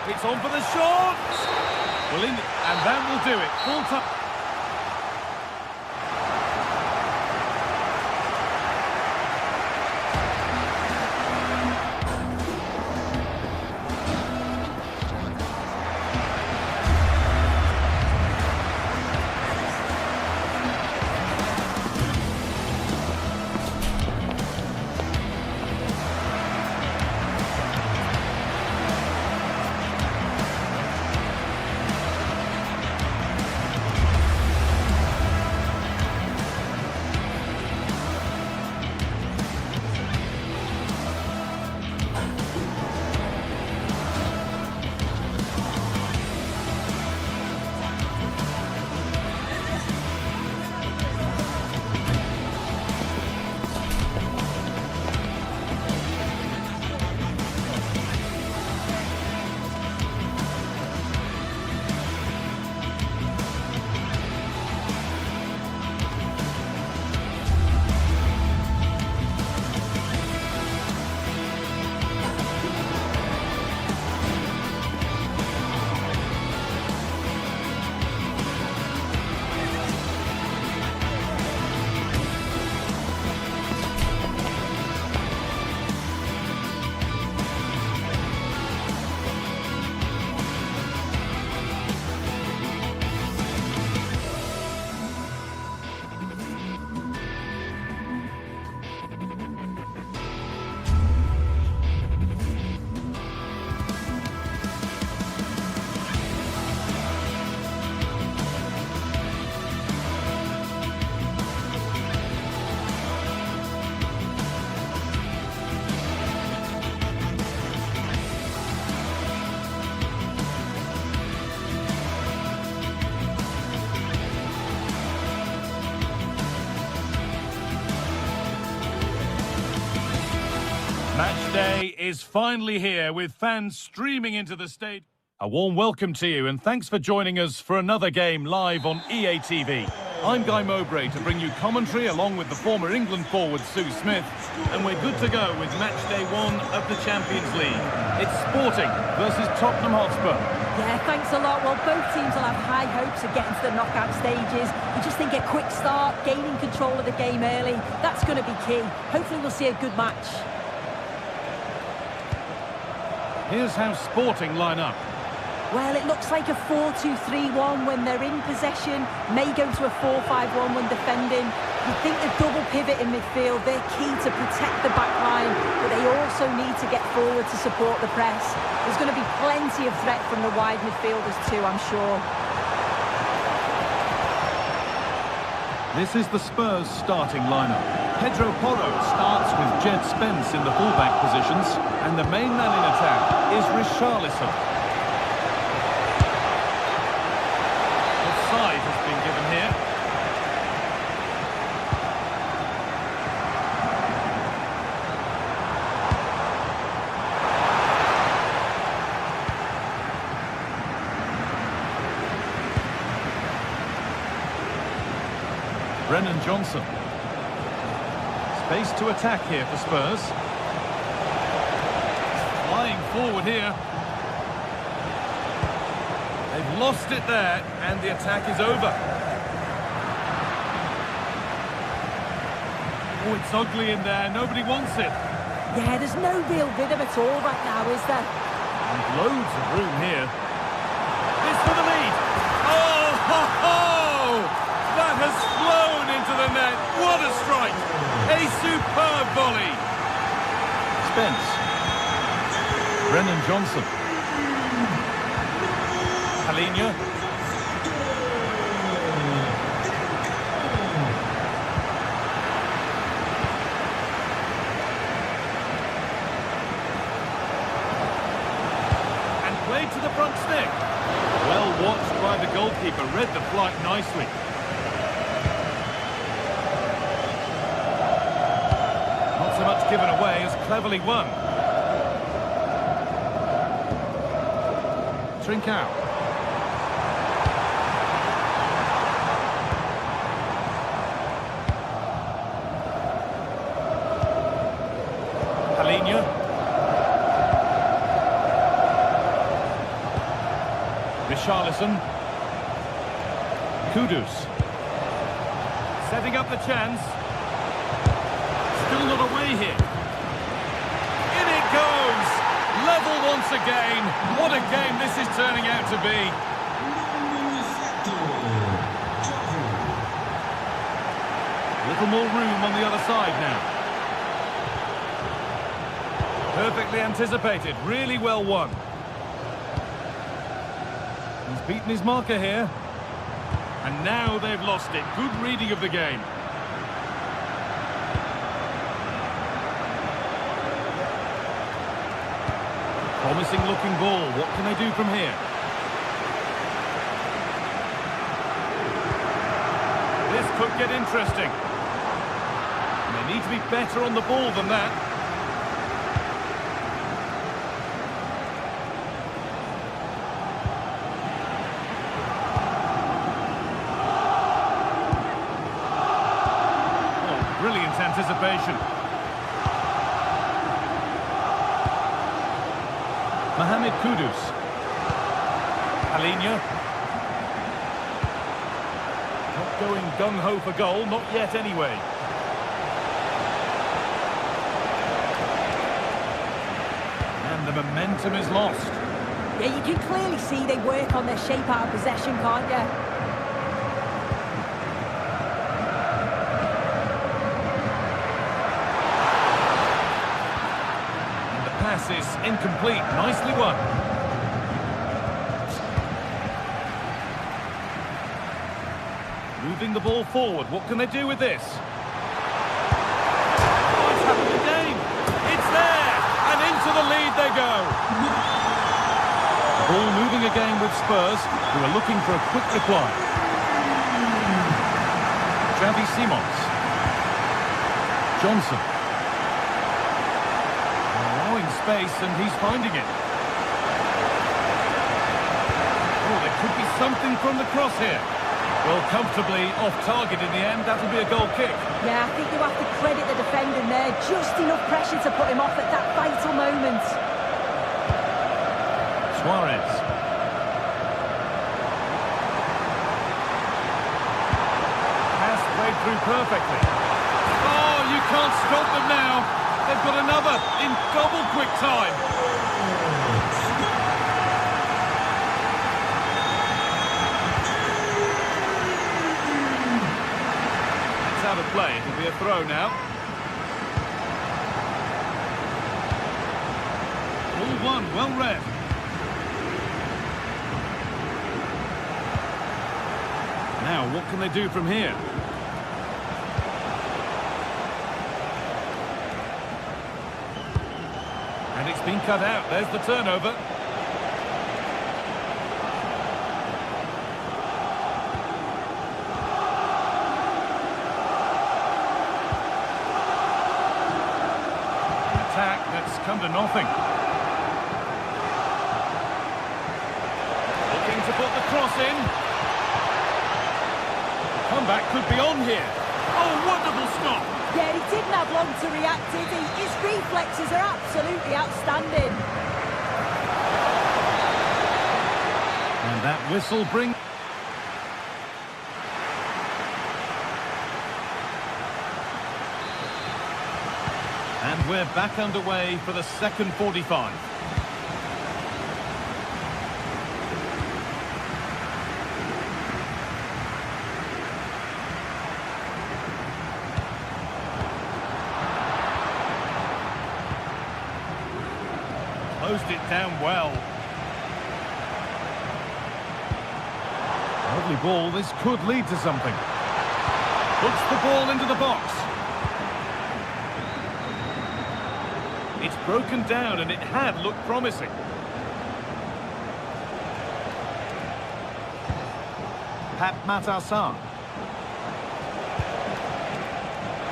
It's on for the shot! Well, and that will do it. Full time. day is finally here with fans streaming into the stadium. A warm welcome to you and thanks for joining us for another game live on EA TV. I'm Guy Mowbray to bring you commentary along with the former England forward Sue Smith, and we're good to go with match day 1 of the Champions League. It's Sporting versus Tottenham Hotspur. Yeah, thanks a lot. Well, both teams will have high hopes of getting to the knockout stages. We just think a quick start, gaining control of the game early, that's going to be key. Hopefully we'll see a good match. Here's how Sporting line up. Well, it looks like a 4-2-3-1 when they're in possession, may go to a 4-5-1 when defending. You think the double pivot in midfield, they're key to protect the back line, but they also need to get forward to support the press. There's going to be plenty of threat from the wide midfielders too, I'm sure. This is the Spurs starting lineup. Pedro Porro starts with Jed Spence in the fullback positions, and the main man in attack is Richarlison. Offside has been given here. Brennan Johnson. Space to attack here for Spurs. Flying forward here. They've lost it there, and the attack is over. Oh, it's ugly in there. Nobody wants it. Yeah, there's no real rhythm at all right now, is there? And loads of room here. This for the lead. Oh, ho, ho! That has flown into the net. What a strike. A superb volley. Spence. Brennan Johnson. Palhinha. And played to the front stick. Well watched by the goalkeeper. Read the flight nicely. Not so much given away as cleverly won. Trincao. Palhinha. Richarlison. Kudus. Setting up the chance. Still not away here. In it goes! Level once again. What a game this is turning out to be. A little more room on the other side now. Perfectly anticipated, really well won. He's beaten his marker here. And now they've lost it. Good reading of the game. Promising looking ball. What can they do from here? This could get interesting. And they need to be better on the ball than that. Brilliant anticipation. Mohamed Kudus. Palhinha. Not going gung-ho for goal, not yet anyway. And the momentum is lost. Yeah, you can clearly see they work on their shape out of possession, can't you? Is incomplete. Nicely won. Moving the ball forward. What can they do with this? Oh, it's happened again. It's there. And into the lead they go. The ball moving again with Spurs, who are looking for a quick reply. Xavi Simons. Johnson. space and he's finding it. Oh, there could be something from the cross here. Well, comfortably off target in the end. That'll be a goal kick. Yeah, I think you have to credit the defending there. Just enough pressure to put him off at that vital moment. Suarez. Pass played through perfectly. Oh, you can't stop them now. They've got another in double quick time. Out of play, it'll be a throw now. All one, well read. Now, what can they do from here? And it's been cut out. There's the turnover. That's come to nothing. Looking to put the cross in. The comeback could be on here. Oh, wonderful stop. Yeah, he didn't have long to react, did he? His reflexes are absolutely outstanding. And that whistle brings... And we're back underway for the second 45. Closed it down well. Lovely ball. This could lead to something. Puts the ball into the box. It's broken down and it had looked promising. Pat Matassar.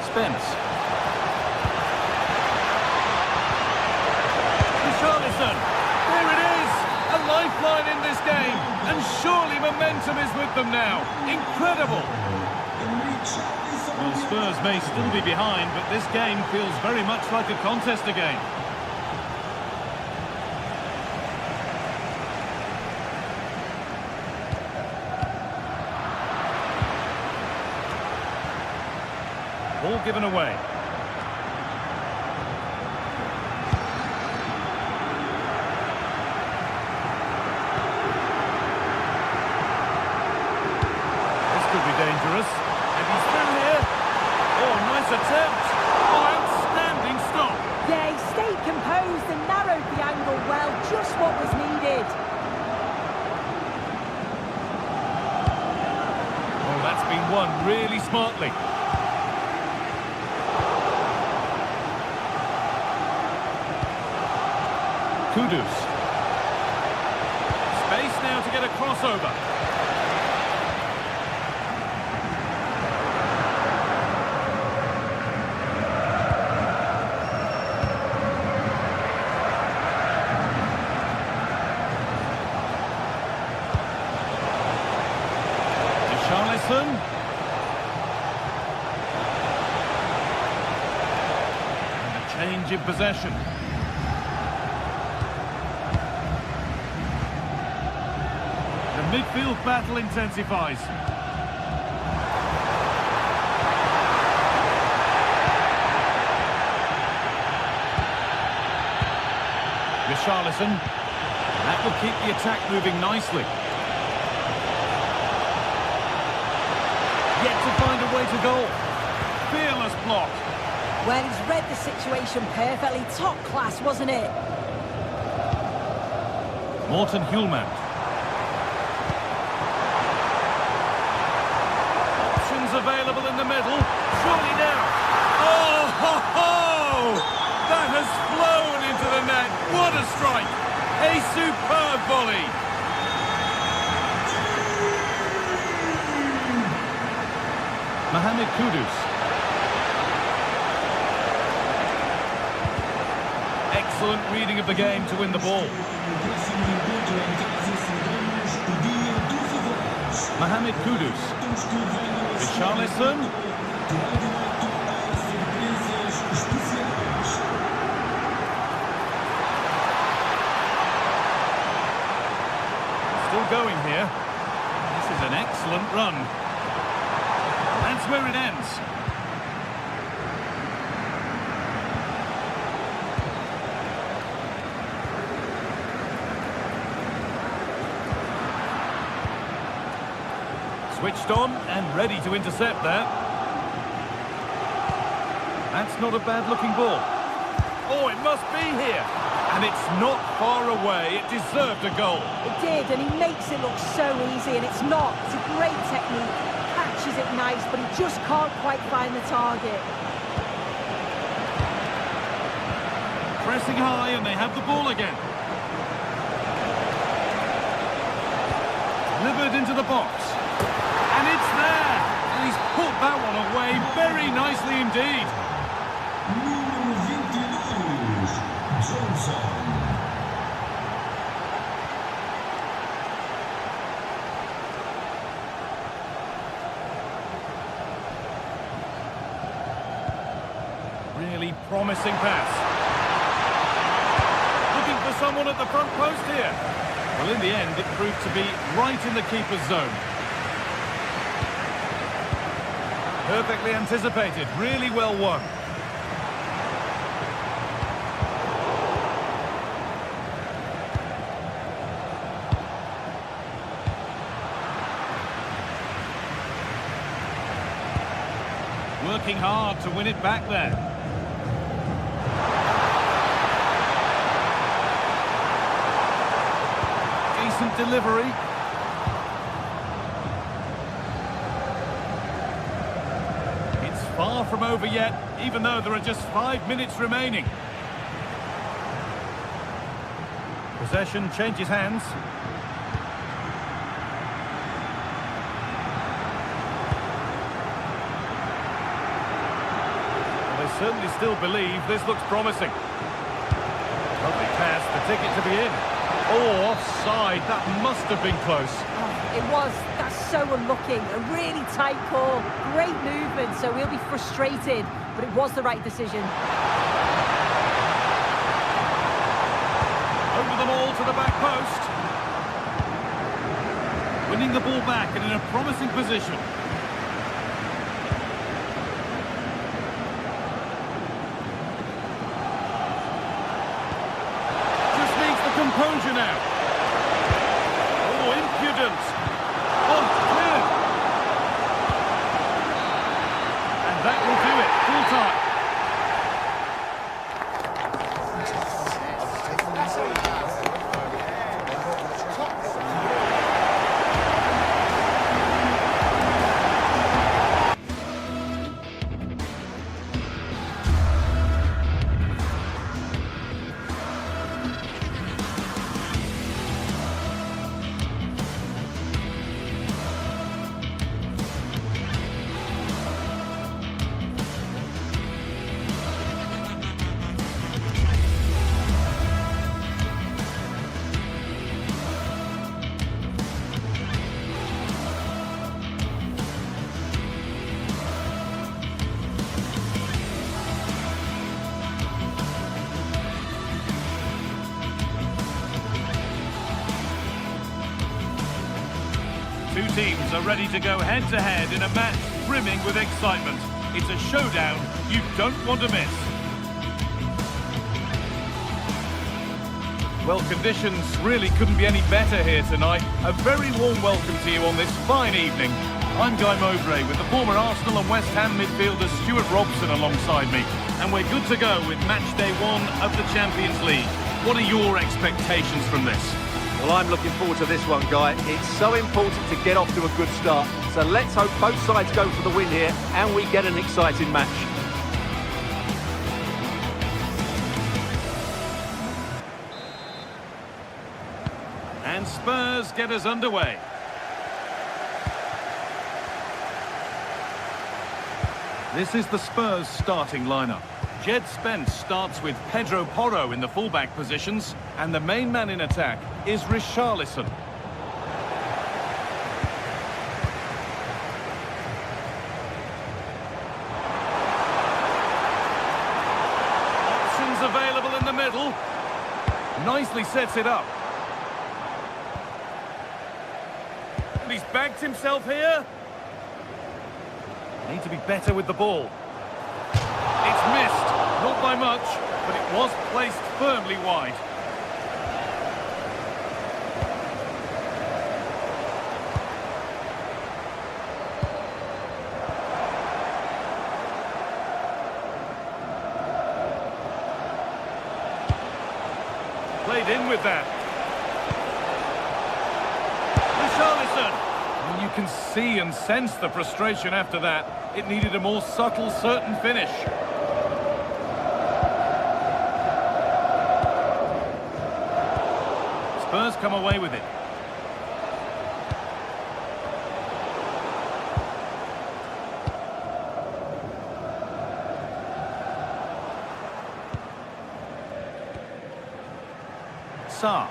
Spence. Richarlison. There it is! A lifeline in this game. And surely momentum is with them now. Incredible! Well, Spurs may still be behind, but this game feels very much like a contest again. Ball given away. This could be dangerous. And he's through here. Oh, nice attempt. Oh, outstanding stop. Yeah, he stayed composed and narrowed the angle well, just what was needed. Oh, that's been won really smartly. Kudus. Space now to get a crossover. Richarlison. And a change in possession. The midfield battle intensifies. Richarlison. That will keep the attack moving nicely. Yet to find a way to goal. Fearless block. Well, he's read the situation perfectly. Top class, wasn't it? Morten Hjulmand. Options available in the middle. Surely now. Oh, ho, ho! That has flown into the net. What a strike. A superb volley. Mohamed Kudus. Excellent reading of the game to win the ball. Mohamed Kudus. Richarlison. Still going here. This is an excellent run. That's where it ends. Switched on and ready to intercept there. That's not a bad-looking ball. Oh, it must be here. And it's not far away. It deserved a goal. It did, and he makes it look so easy, and it's not. It's a great technique. Catches it nice, but he just can't quite find the target. Pressing high, and they have the ball again. Delivered into the box. And it's there! And he's put that one away very nicely indeed. Número 22, Johnson. Really promising pass. Looking for someone at the front post here. Well, in the end, it proved to be right in the keeper's zone. Perfectly anticipated, really well won. Working hard to win it back there. Decent delivery. Far from over yet, even though there are just 5 minutes remaining. Possession changes hands. Well, they certainly still believe this looks promising. Lovely pass, the ticket to be in. Oh, offside, that must have been close. Oh, it was. That's so unlucky. A really tight call. Great movement, so we'll be frustrated, but it was the right decision. Over the ball to the back post. Winning the ball back and in a promising position. Just needs the composure now. Oh, impudent. Oh, clear. And that will do it. Full time. Two teams are ready to go head-to-head in a match brimming with excitement. It's a showdown you don't want to miss. Well, conditions really couldn't be any better here tonight. A very warm welcome to you on this fine evening. I'm Guy Mowbray with the former Arsenal and West Ham midfielder Stuart Robson alongside me. And we're good to go with match day 1 of the Champions League. What are your expectations from this? Well, I'm looking forward to this one, Guy. It's so important to get off to a good start. So let's hope both sides go for the win here and we get an exciting match. And Spurs get us underway. This is the Spurs starting lineup. Jed Spence starts with Pedro Porro in the fullback positions, and the main man in attack is Richarlison. Options available in the middle. Nicely sets it up. And he's backed himself here. Need to be better with the ball. It's missed, not by much, but it was placed firmly wide. Played in with that. Richarlison. And you can see and sense the frustration after that. It needed a more subtle, certain finish. Spurs come away with it. Sarr.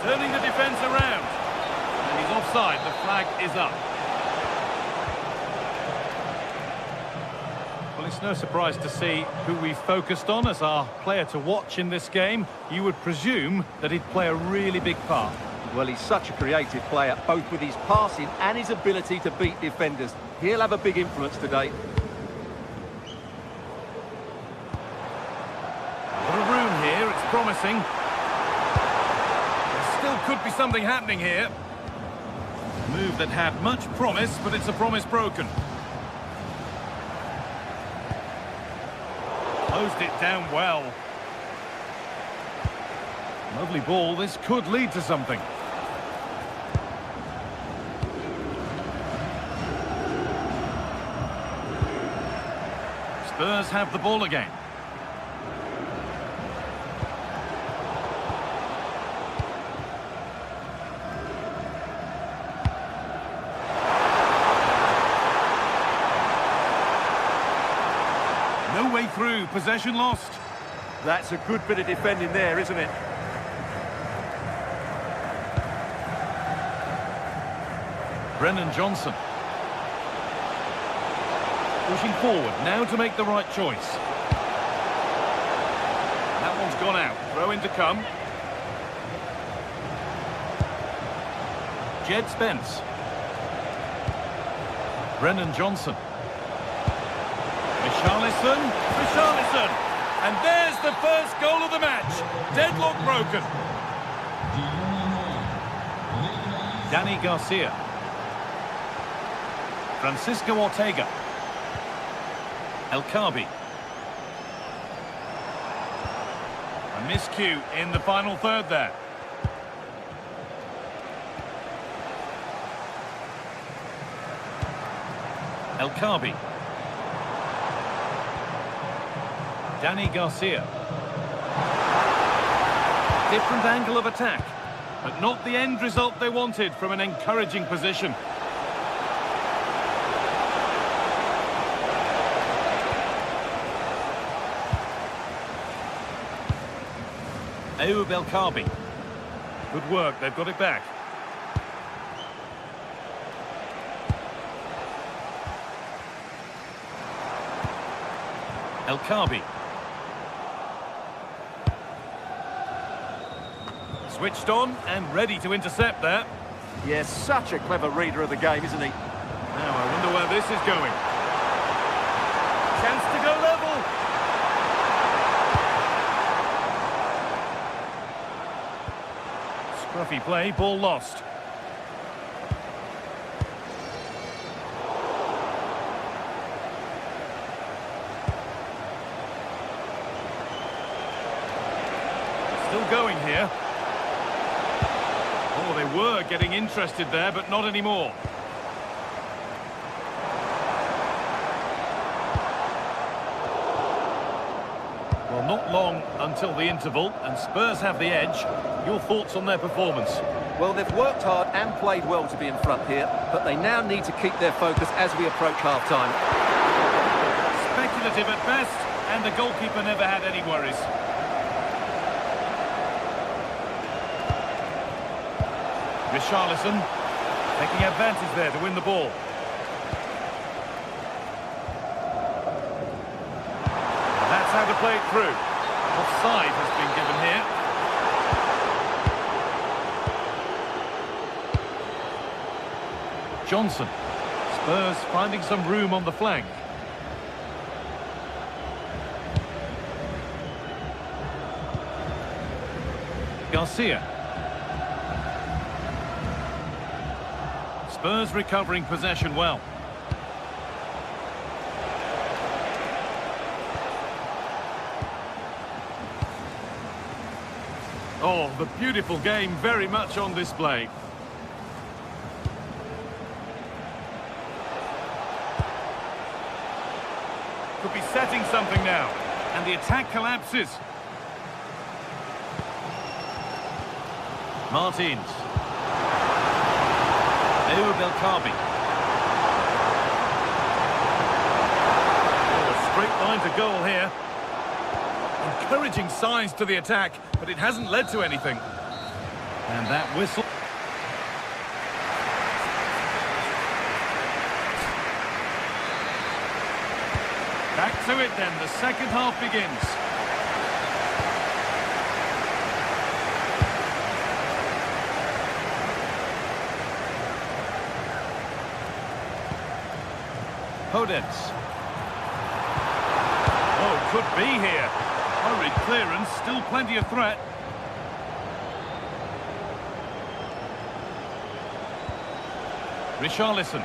Turning the defence around. And he's offside. The flag is up. Well, it's no surprise to see who we focused on as our player to watch in this game. You would presume that he'd play a really big part. Well, he's such a creative player, both with his passing and his ability to beat defenders. He'll have a big influence today. A lot of room here, it's promising. There still could be something happening here. Move that had much promise, but it's a promise broken. Closed it down well. Lovely ball, this could lead to something. Spurs have the ball again. No way through, possession lost. That's a good bit of defending there, isn't it? Brennan Johnson. Pushing forward, now to make the right choice. That one's gone out, throw in to come. Jed Spence. Brennan Johnson. Richarlison, and there's the first goal of the match. Deadlock broken. Danny Garcia. Francisco Ortega. El Khabi. A miscue in the final third there. El Khabi. Danny Garcia. Different angle of attack, but not the end result they wanted from an encouraging position. Ayoub El Khabi. Good work, they've got it back. El Khabi. Switched on and ready to intercept there. Yes, such a clever reader of the game, isn't he? Now I wonder where this is going. Chance to go level. Scruffy play, ball lost. Still going here. Oh, they were getting interested there, but not anymore. Well, not long until the interval, and Spurs have the edge. Your thoughts on their performance? Well, they've worked hard and played well to be in front here, but they now need to keep their focus as we approach half-time. Speculative Speculative at best, and the goalkeeper never had any worries. Richarlison taking advantage there to win the ball. That's how to play it through. Offside has been given here. Johnson. Spurs finding some room on the flank. Garcia. Spurs recovering possession well. Oh, the beautiful game very much on display. Could be setting something now. And the attack collapses. Martins. Belkabi. Oh, a straight line to goal here. Encouraging signs to the attack, but it hasn't led to anything. And that whistle. Back to it then, the second half begins. Podence. Oh, could be here. Hurried clearance, still plenty of threat. Richarlison.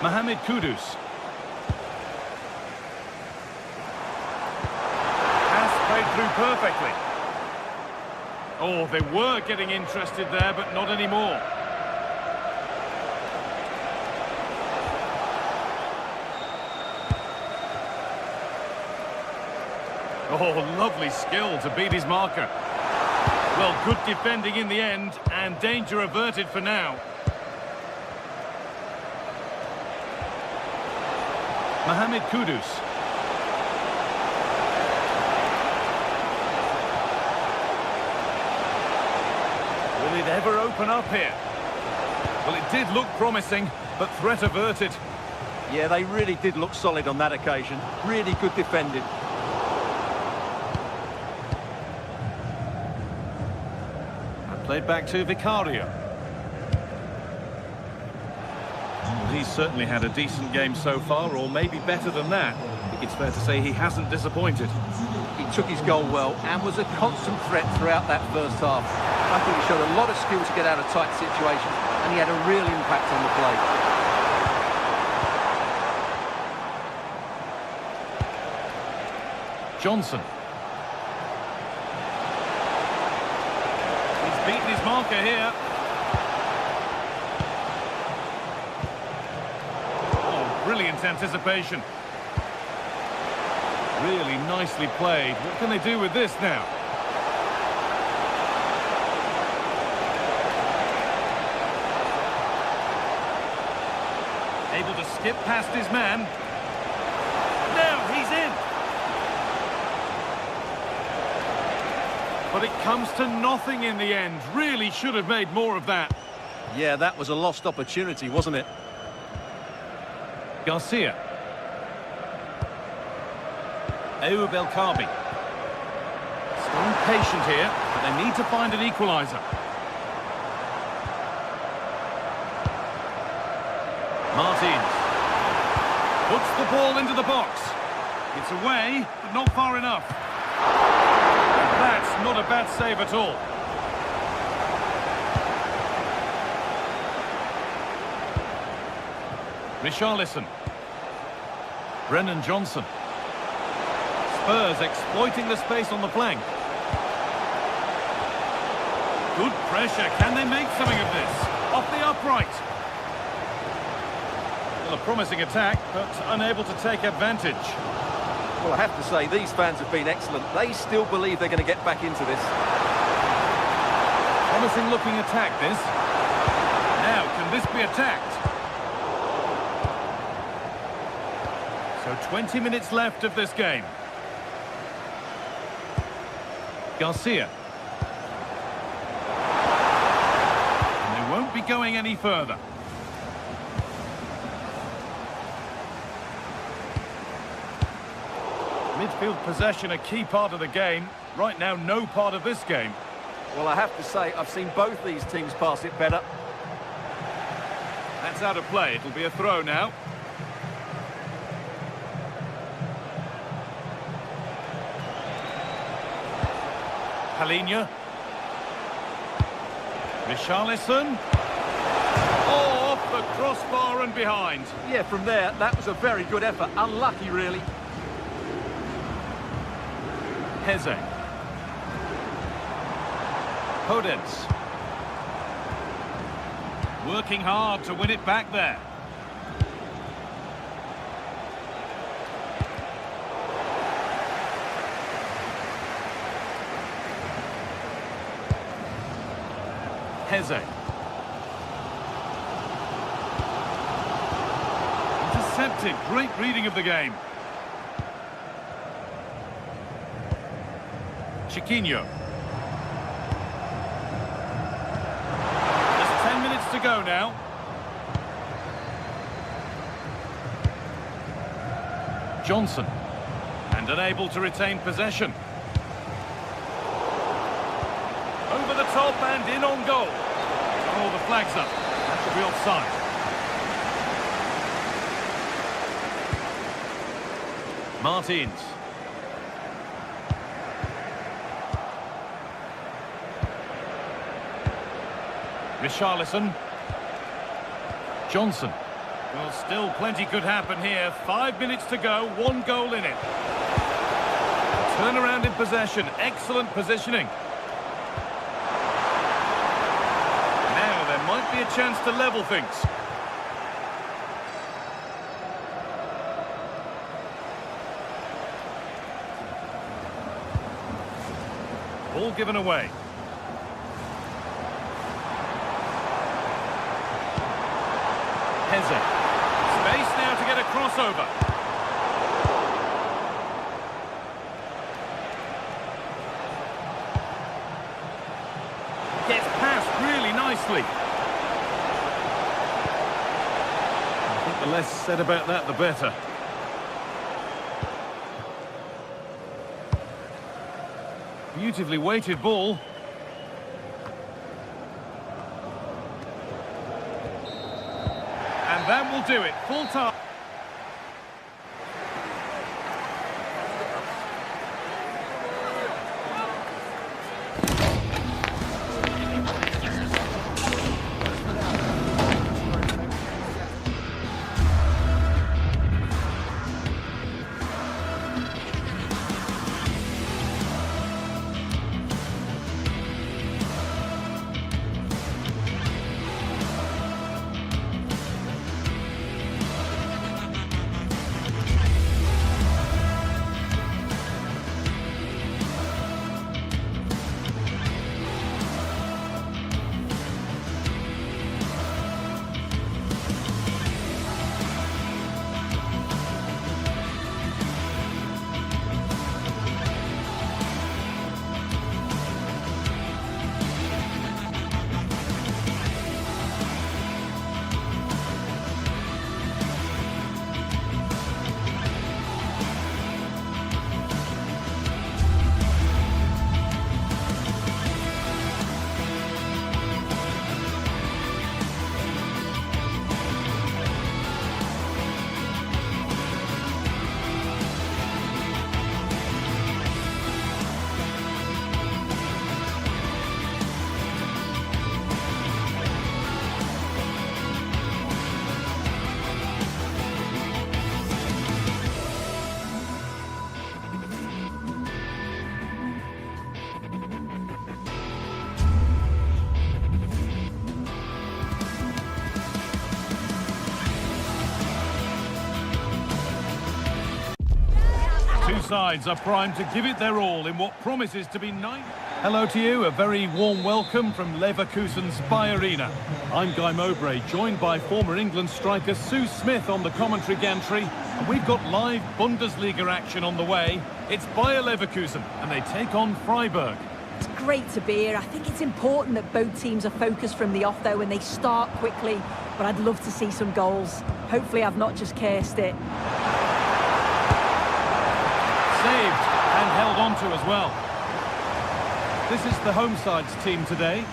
Mohamed Kudus. Pass played through perfectly. Oh, they were getting interested there, but not anymore. Oh, lovely skill to beat his marker. Well, good defending in the end, and danger averted for now. Mohamed Kudus. Will it ever open up here? Well, it did look promising, but threat averted. Yeah, they really did look solid on that occasion. Really good defending. Played back to Vicario. He's certainly had a decent game so far, or maybe better than that. I think it's fair to say he hasn't disappointed. He took his goal well and was a constant threat throughout that first half. I think he showed a lot of skill to get out of tight situations, and he had a real impact on the play. Johnson. Beaten his marker here. Oh, brilliant anticipation. Really nicely played. What can they do with this now? Able to skip past his man. Now he's in. But it comes to nothing in the end. Really should have made more of that. Yeah, that was a lost opportunity, wasn't it? Garcia. Belkabi. Still patient here, but they need to find an equaliser. Martins. Puts the ball into the box. It's away, but not far enough. That's not a bad save at all. Richarlison. Brennan Johnson. Spurs exploiting the space on the flank. Good pressure. Can they make something of this? Off the upright. Well, a promising attack, but unable to take advantage. Well, I have to say, these fans have been excellent. They still believe they're going to get back into this. Promising looking attack, this. Now, can this be attacked? So 20 minutes left of this game. Garcia. And they won't be going any further. Midfield possession a key part of the game. Right now, no part of this game. Well, I have to say, I've seen both these teams pass it better. That's out of play. It'll be a throw now. Palinha. Richarlison. Oh, off the crossbar and behind. Yeah, from there, that was a very good effort. Unlucky, really. Heze. Podence. Working hard to win it back there. Heze. Intercepted. Great reading of the game. Chiquinho. Just 10 minutes to go now. Johnson. And unable to retain possession. Over the top and in on goal. Oh, the flag's up. That should be offside. Martins. Richarlison. Johnson. Well, still plenty could happen here. 5 minutes to go, 1 goal in it. Turnaround in possession, excellent positioning. Now there might be a chance to level things. Ball given away. Heze. Space now to get a crossover. Gets past really nicely. I think the less said about that, the better. Beautifully weighted ball. And that will do it. Full time. Two sides are primed to give it their all in what promises to be nice. Hello to you, a very warm welcome from Leverkusen's Spy Arena. I'm Guy Mowbray, joined by former England striker Sue Smith on the commentary gantry. We've got live Bundesliga action on the way. It's Bayer Leverkusen, and they take on Freiburg. It's great to be here. I think it's important that both teams are focused from the off, though, and they start quickly. But I'd love to see some goals. Hopefully I've not just cursed it. Saved and held on to as well. This is the home side's team today.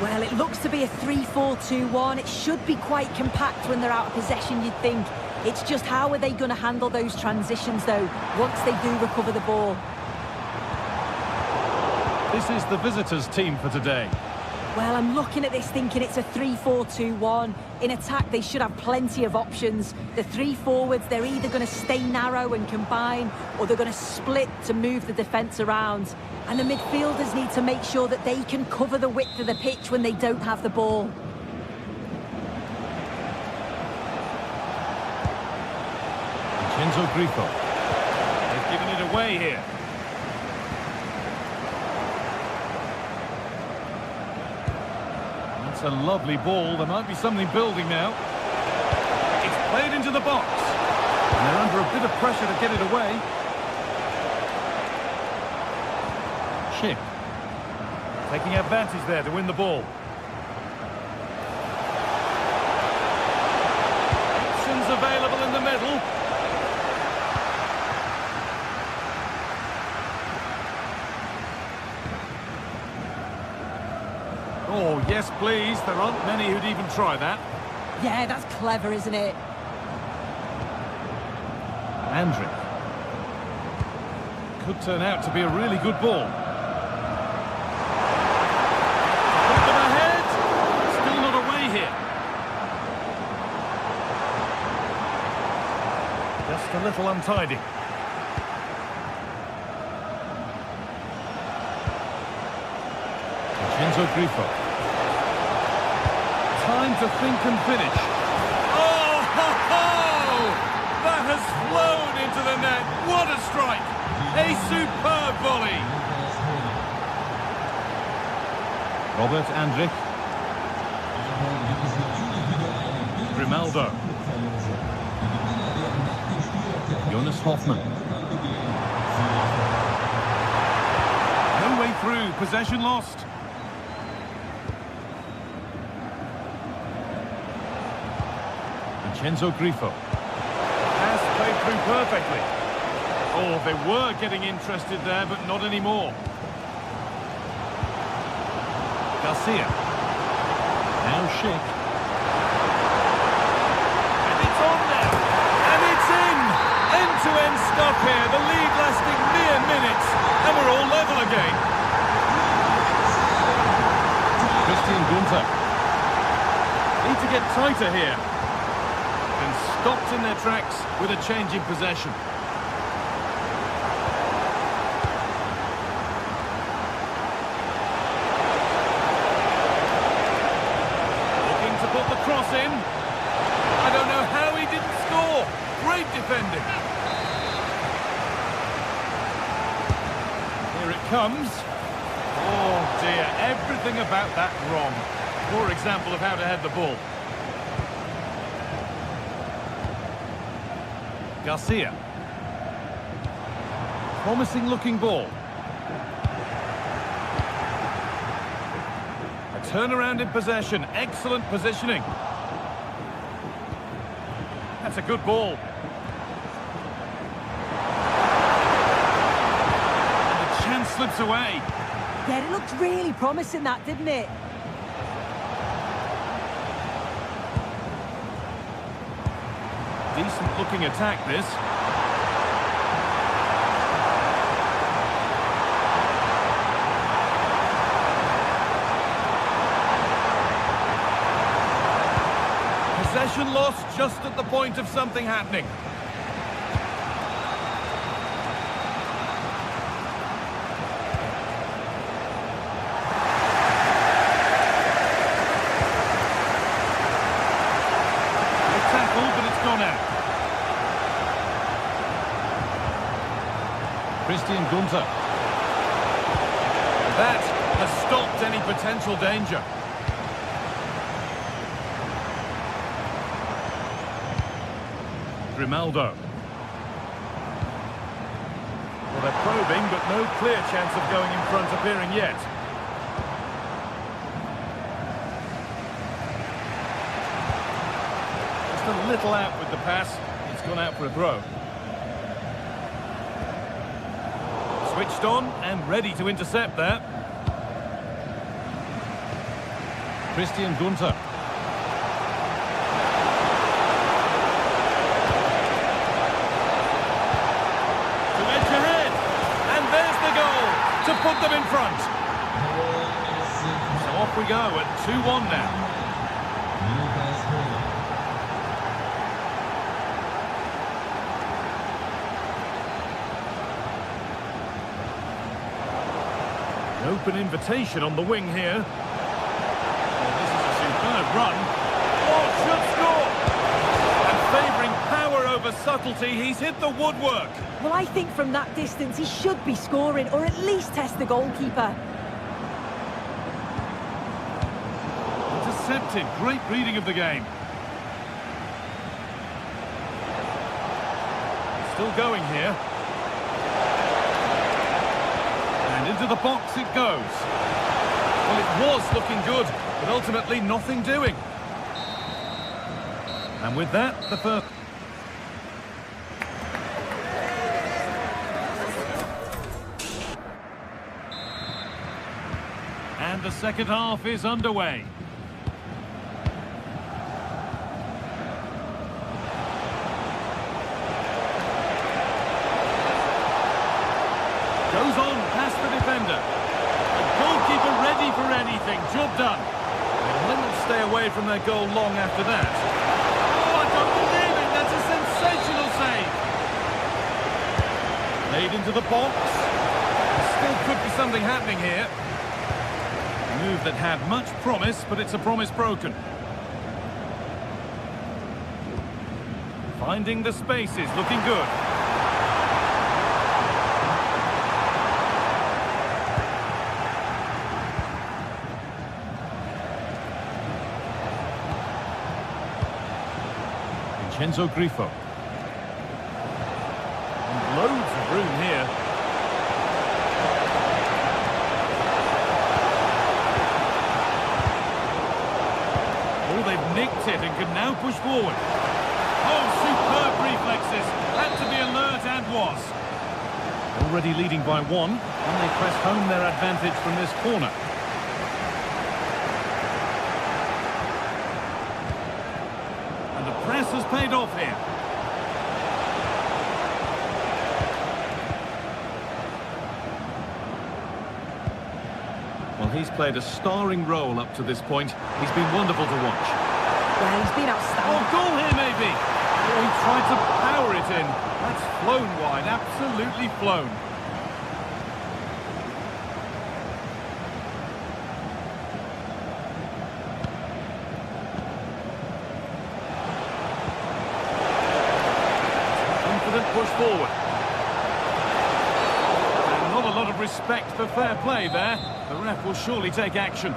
Well, it looks to be a 3-4-2-1. It should be quite compact when they're out of possession, you'd think. It's just how are they going to handle those transitions, though, once they do recover the ball. This is the visitors' team for today. Well, I'm looking at this thinking it's a 3-4-2-1. In attack, they should have plenty of options. The three forwards, they're either going to stay narrow and combine, or they're going to split to move the defence around. And the midfielders need to make sure that they can cover the width of the pitch when they don't have the ball. Enzo Grifo. They've given it away here. That's a lovely ball. There might be something building now. It's played into the box. And they're under a bit of pressure to get it away. Schick. Taking advantage there to win the ball. Options available in the middle. Oh, yes, please. There aren't many who'd even try that. Yeah, that's clever, isn't it? Andrick. Could turn out to be a really good ball. Put them ahead. Still not away here. Just a little untidy. Enzo Grifo. Time to think and finish. Oh, ho, ho! That has flown into the net. What a strike! A superb volley. Robert Andrick. Grimaldo. Jonas Hoffmann. No way through. Possession lost. Enzo Grifo. Pass played through perfectly. Oh, they were getting interested there, but not anymore. Garcia. Now Schick. And it's on now. And it's in! End-to-end stuff here. The lead lasting mere minutes. And we're all level again. Christian Gunter. Need to get tighter here. Stopped in their tracks with a change in possession. Looking to put the cross in. I don't know how he didn't score. Great defending. Here it comes. Oh dear, everything about that wrong. Poor example of how to head the ball. Garcia. Promising looking ball. A turnaround in possession. Excellent positioning. That's a good ball. And the chance slips away. Yeah, it looked really promising, that, didn't it? Decent looking attack, this. Possession lost just at the point of something happening. Good tackle, but it's gone out. Christian Gunter. That has stopped any potential danger. Grimaldo. Well, they're probing, but no clear chance of going in front appearing yet. Just a little out with the pass. It's gone out for a throw. Switched on and ready to intercept there. Christian Gunter. To edge ahead. And there's the goal to put them in front. So off we go at 2-1 now. Open invitation on the wing here. Well, this is a superb run. Oh, should score! And favouring power over subtlety, he's hit the woodwork. Well, I think from that distance he should be scoring, or at least test the goalkeeper. Intercepted, great reading of the game. Still going here. Into the box it goes. Well, it was looking good, but ultimately nothing doing. And with that, the first... And the second half is underway. Goes on past the defender. The goalkeeper ready for anything. Job done. They will not stay away from their goal long after that. Oh, I don't believe it. That's a sensational save. Laid into the box. Still could be something happening here. A move that had much promise, but it's a promise broken. Finding the spaces, looking good. Vincenzo Grifo. And loads of room here. Oh, they've nicked it and can now push forward. Oh, superb reflexes. Had to be alert and was. Already leading by one, and they press home their advantage from this corner. Press has paid off here. Well, he's played a starring role up to this point. He's been wonderful to watch. Yeah, he's been outstanding. Oh, goal here maybe. Oh, he tried to power it in. That's flown wide, absolutely flown. Push forward. And not a lot of respect for fair play there. The ref will surely take action.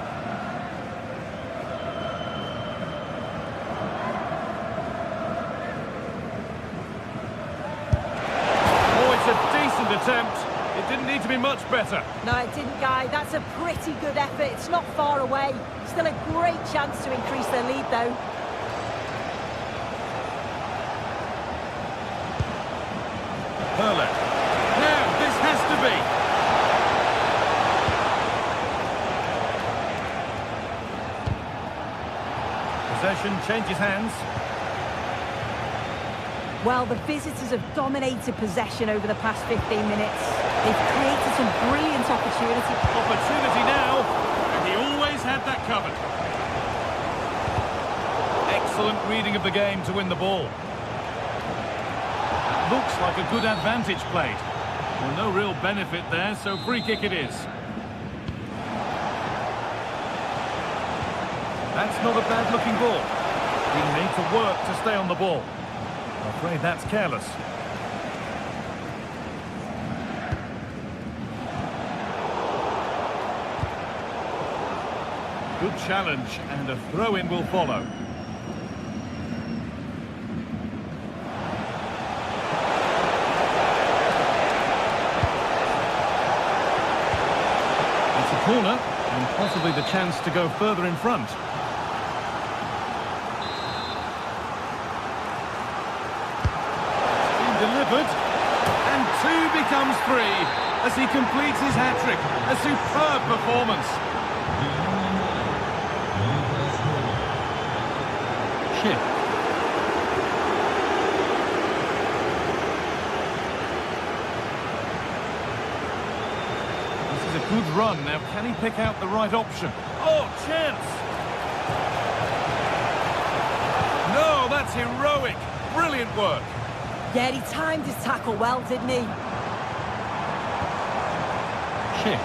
Oh, it's a decent attempt. It didn't need to be much better. No, it didn't, Guy. That's a pretty good effort. It's not far away. Still a great chance to increase their lead, though. Now, this has to be. Possession changes hands. Well, the visitors have dominated possession over the past 15 minutes. They've created some brilliant opportunity. Opportunity now, and he always had that covered. Excellent reading of the game to win the ball. Looks like a good advantage played. Well, no real benefit there, so free kick it is. That's not a bad-looking ball. We need to work to stay on the ball. I'm afraid that's careless. Good challenge, and a throw-in will follow. possibly the chance to go further in front. Delivered, and 2 becomes 3 as he completes his hat-trick. A superb performance. Chip. This is a good run. Now, can he pick out the right option? Oh, chance! No, that's heroic. Brilliant work. Yeah, he timed his tackle well, didn't he? Chip.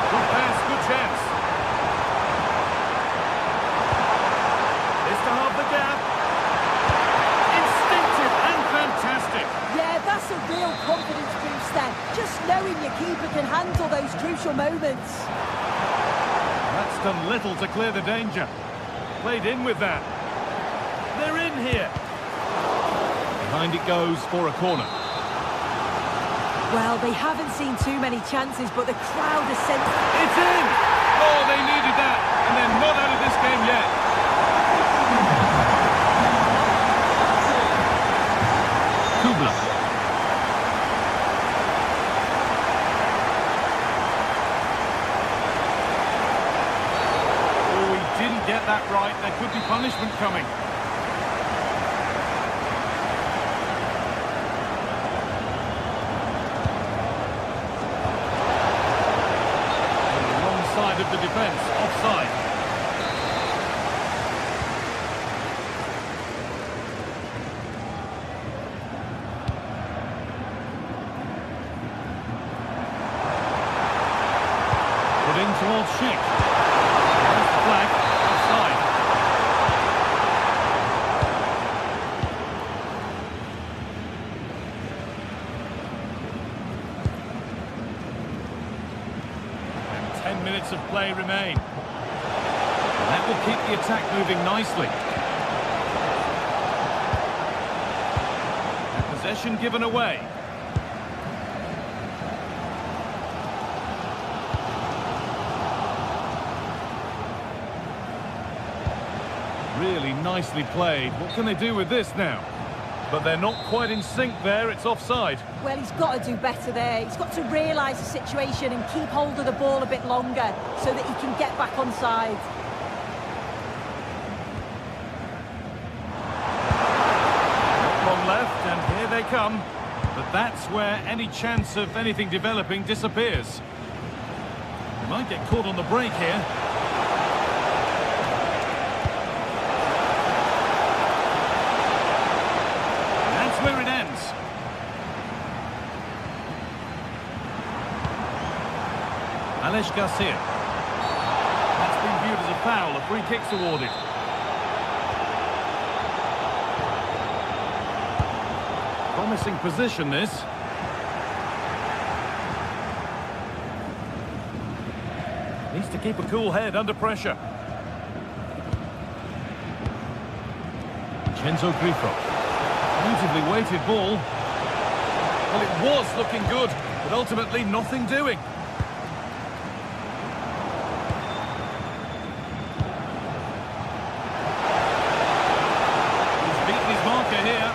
Good pass, good chance. This to half the gap. Instinctive and fantastic. Yeah, that's a real confidence boost then. Just knowing your keeper can handle those crucial moments. That's done little to clear the danger. Played in with that. They're in here. Behind it goes for a corner. Well, they haven't seen too many chances, but the crowd has sent... It's in! Oh, they needed that, and they're not out of this game yet. Kubla. Oh, he didn't get that right. There could be punishment coming. Of the defence, offside. Put in towards Schick. There's the flag, offside. And 10 minutes of play remain. And that will keep the attack moving nicely. And possession given away. Really nicely played. What can they do with this now? But they're not quite in sync there. It's offside. Well, he's got to do better there. He's got to realise the situation and keep hold of the ball a bit longer so that he can get back on side. Not long left, and here they come. But that's where any chance of anything developing disappears. They might get caught on the break here. Where it ends. Alex Garcia. That's been viewed as a foul. A free kick's awarded. Promising position, this. Needs to keep a cool head under pressure. Vincenzo Grifo. Beautifully weighted ball. Well, it was looking good, but ultimately nothing doing. He's beaten his marker here.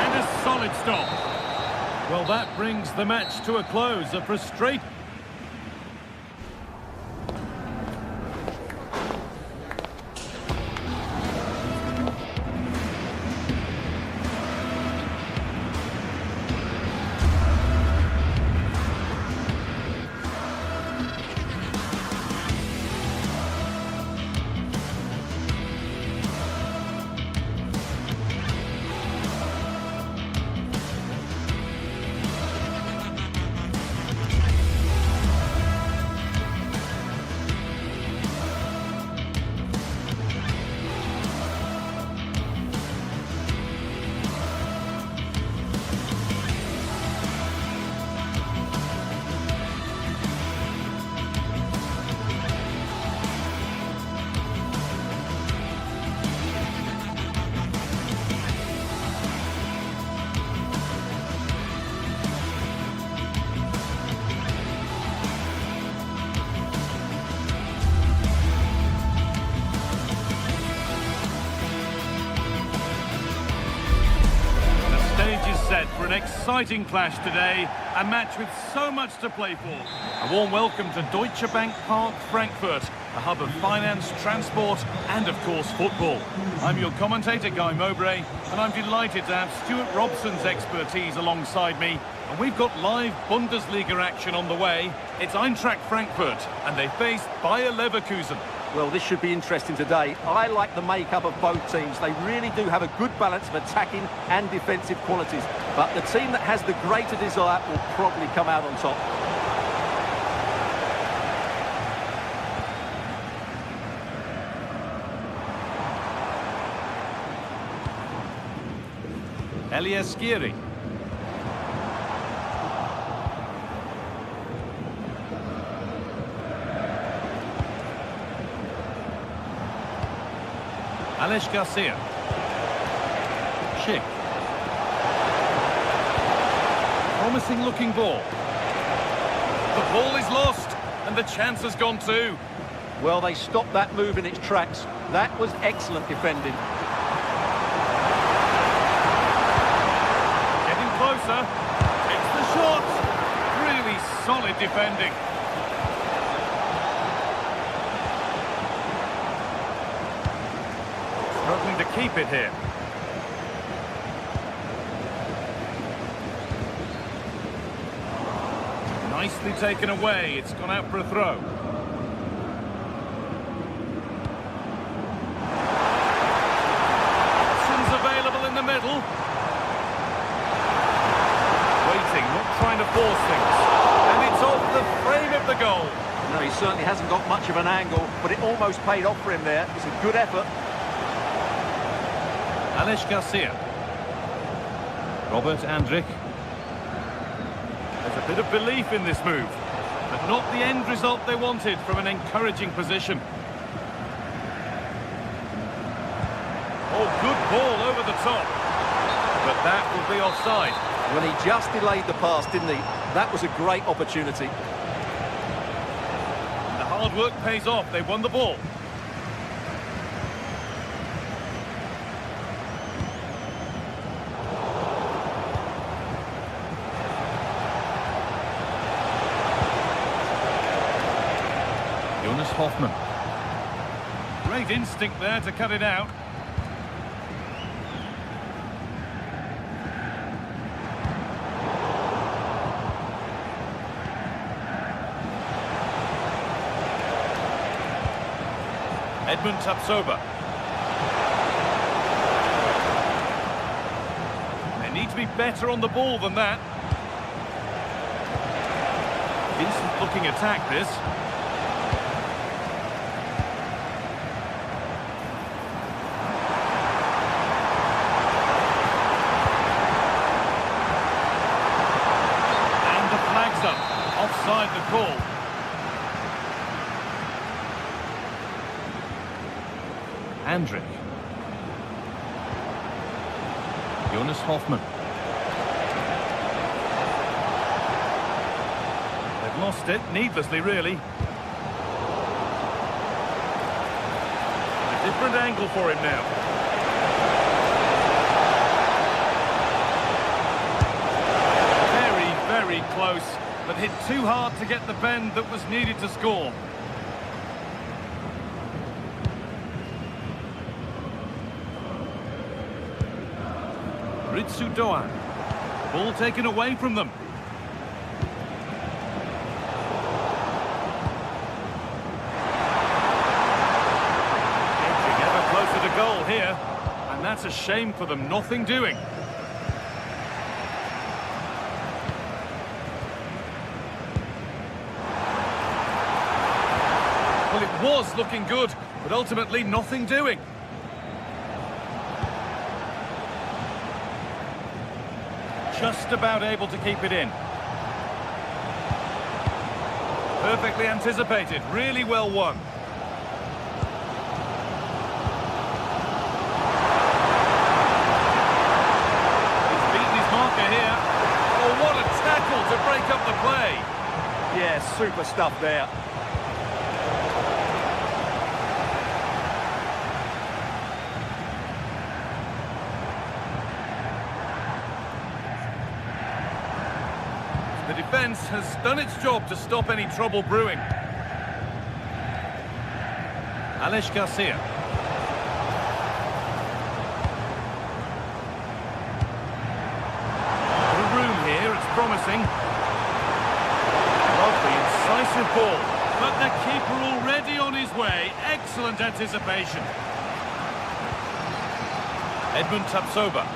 And a solid stop. Well, that brings the match to a close. A frustrating... set for an exciting clash today, a match with so much to play for. A warm welcome to Deutsche Bank Park, Frankfurt, a hub of finance, transport and, of course, football. I'm your commentator, Guy Mowbray, and I'm delighted to have Stuart Robson's expertise alongside me. And we've got live Bundesliga action on the way. It's Eintracht Frankfurt, and they face Bayer Leverkusen. Well, this should be interesting today. I like the makeup of both teams. They really do have a good balance of attacking and defensive qualities. But the team that has the greater desire will probably come out on top. Elias Skiri. Alex Garcia. Schick. Promising looking ball. The ball is lost and the chance has gone too. Well, they stopped that move in its tracks. That was excellent defending. Getting closer. Takes the shot. Really solid defending. Struggling to keep it here. Nicely taken away. It's gone out for a throw. Options available in the middle. Waiting, not trying to force things. And it's off the frame of the goal. No, he certainly hasn't got much of an angle, but it almost paid off for him there. It's a good effort. Alex Garcia. Robert Andrich. There's a bit of belief in this move, but not the end result they wanted from an encouraging position. Oh, good ball over the top. But that will be offside. Well, he just delayed the pass, didn't he? That was a great opportunity. The hard work pays off. They won the ball. Hoffman. Great instinct there to cut it out. Edmund Tapsoba. They need to be better on the ball than that. Decent looking attack this. Offside the call. Andrich. Jonas Hoffmann. They've lost it, needlessly really. A different angle for him now. Very, very close. But hit too hard to get the bend that was needed to score. Ritsu Doan. Ball taken away from them. Edging ever closer to goal here. And that's a shame for them. Nothing doing. Well, it was looking good, but ultimately nothing doing. Just about able to keep it in. Perfectly anticipated, really well won. He's beaten his marker here. Oh, what a tackle to break up the play. Yeah, super stuff there. The defence has done its job to stop any trouble brewing. Alex Garcia. The room here, it's promising. Lovely, incisive ball. But the keeper already on his way. Excellent anticipation. Edmund Tapsoba.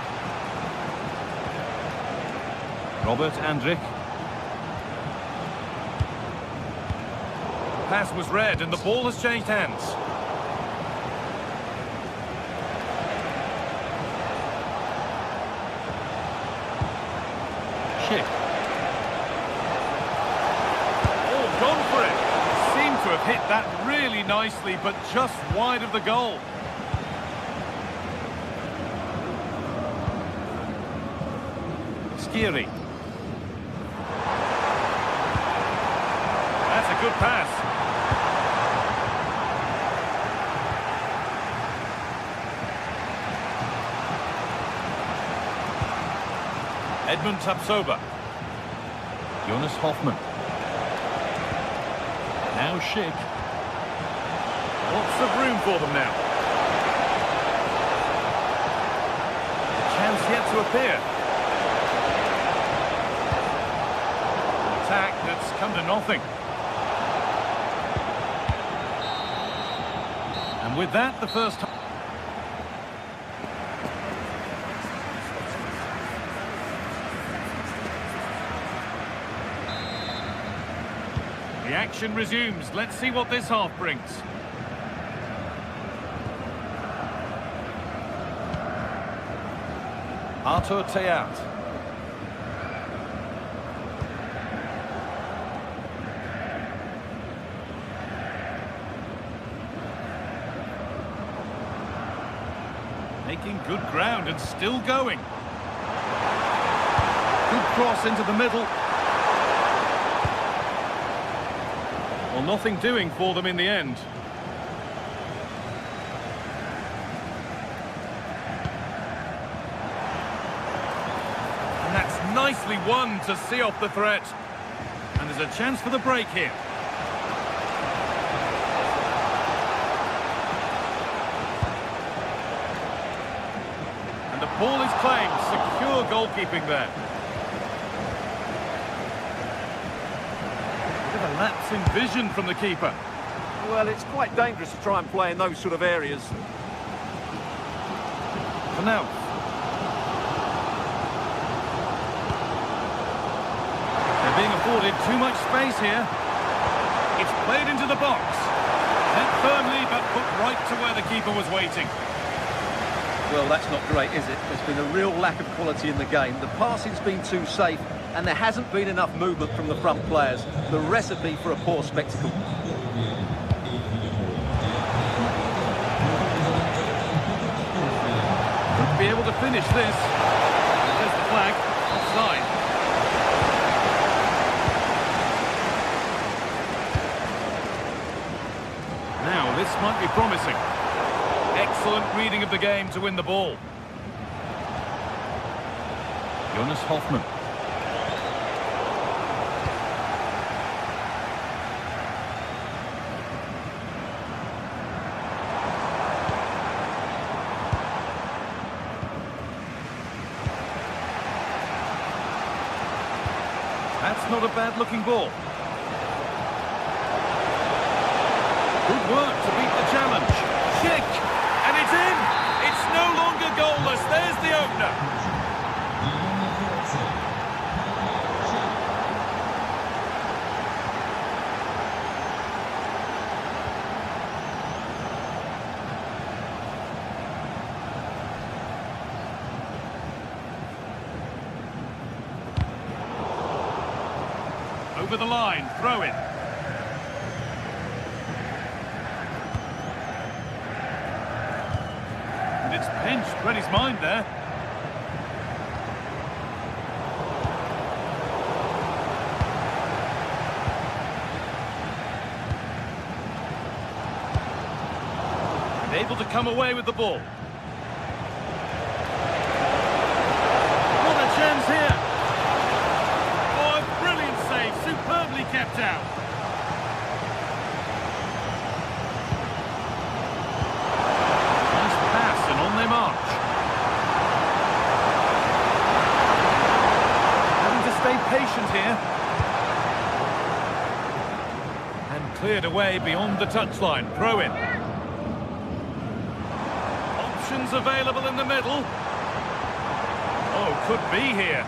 Robert Andrik. Pass was read and the ball has changed hands. Schick. Oh, gone for it. Seemed to have hit that really nicely, but just wide of the goal. Skiri. That's a good pass. Edmund Tapsoba. Jonas Hoffmann. Now Schick. Lots of room for them now. The chance yet to appear. Attack that's come to nothing. And with that, the first time. The action resumes. Let's see what this half brings. Artur Teat. Making good ground and still going. Good cross into the middle. Well, nothing doing for them in the end. And that's nicely won to see off the threat. And there's a chance for the break here. And the ball is claimed. Secure goalkeeping there. A lapse in vision from the keeper. Well, it's quite dangerous to try and play in those sort of areas. For now. They're being afforded too much space here. It's played into the box. Met firmly, but put right to where the keeper was waiting. Well, that's not great, is it? There's been a real lack of quality in the game. The passing's been too safe, and there hasn't been enough movement from the front players. The recipe for a poor spectacle. Could be able to finish this. There's the flag. Offside. Now, this might be promising. Excellent reading of the game to win the ball. Jonas Hoffmann. That's not a bad-looking ball. Good work to beat the challenge. Schick! And it's in! It's no longer goalless. There's the opener. Over the line, throw in. And it's pinched, read his mind there. And able to come away with the ball. What a chance here. Oh, a brilliant patient here. And cleared away beyond the touchline. Throw in. Options available in the middle. Oh, could be here.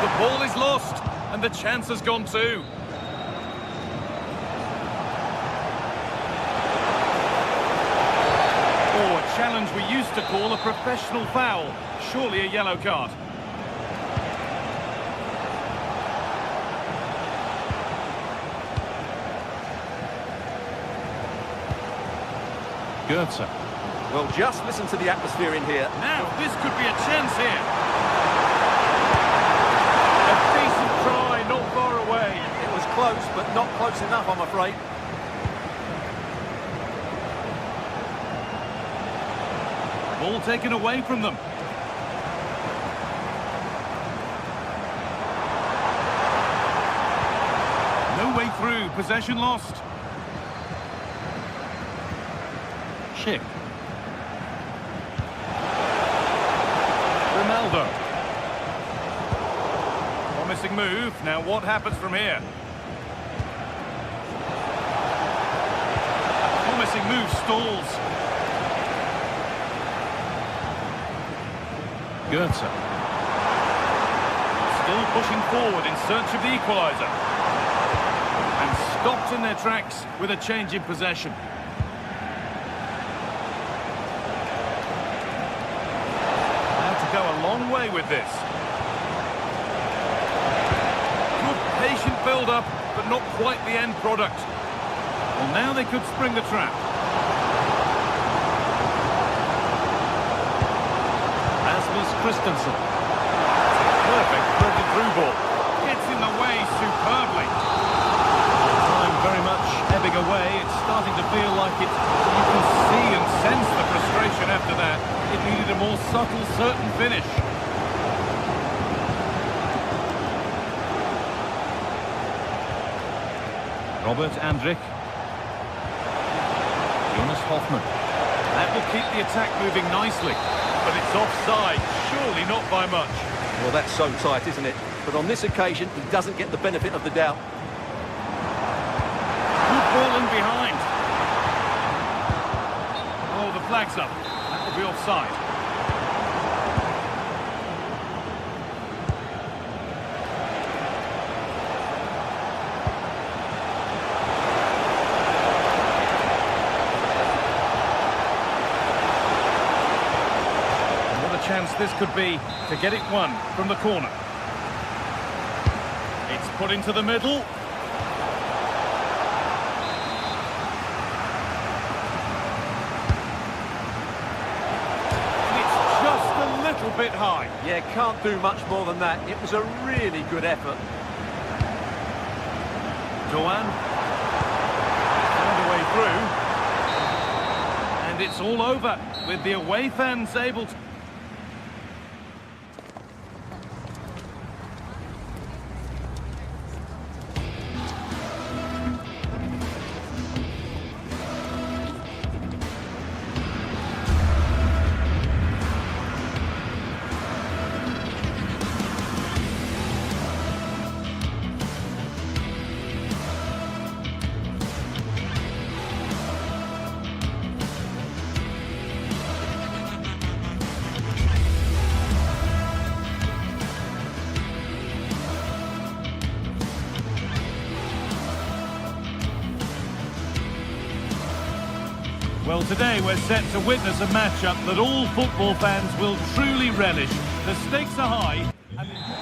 The ball is lost, and the chance has gone too. Oh, a challenge we used to call a professional foul. Surely a yellow card. Goetze. Well, just listen to the atmosphere in here. Now, this could be a chance here. A decent try, not far away. It was close, but not close enough, I'm afraid. Ball taken away from them. No way through, possession lost. Schick. Ronaldo. Promising move. Now what happens from here? A promising move stalls. Goetze. Still pushing forward in search of the equaliser. And stopped in their tracks with a change in possession. Go a long way with this. Good patient build-up, but not quite the end product. Well, now they could spring the trap. Rasmus Christensen. Perfect threaded through ball. Gets in the way superbly. Time very much ebbing away. It's starting to feel like it. You can see and sense the frustration after that. It needed a more subtle, certain finish. Robert Andrich. Jonas Hoffmann. That will keep the attack moving nicely. But it's offside, surely not by much. Well, that's so tight, isn't it? But on this occasion, he doesn't get the benefit of the doubt. Good ball in behind. Oh, the flag's up. That will be offside. What a chance this could be to get it won from the corner. It's put into the middle. Bit high. Yeah, can't do much more than that. It was a really good effort. Doan found a way through, and it's all over with the away fans able to. Well, today we're set to witness a matchup that all football fans will truly relish. The stakes are high.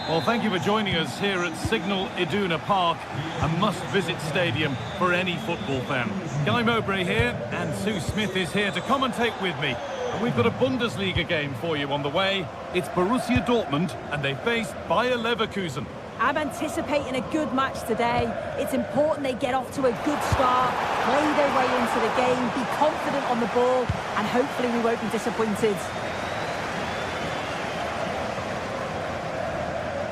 Well, thank you for joining us here at Signal Iduna Park, a must-visit stadium for any football fan. Guy Mowbray here, and Sue Smith is here to commentate with me. And we've got a Bundesliga game for you on the way. It's Borussia Dortmund, and they face Bayer Leverkusen. I'm anticipating a good match today. It's important they get off to a good start, play their way into the game, be confident on the ball, and hopefully we won't be disappointed.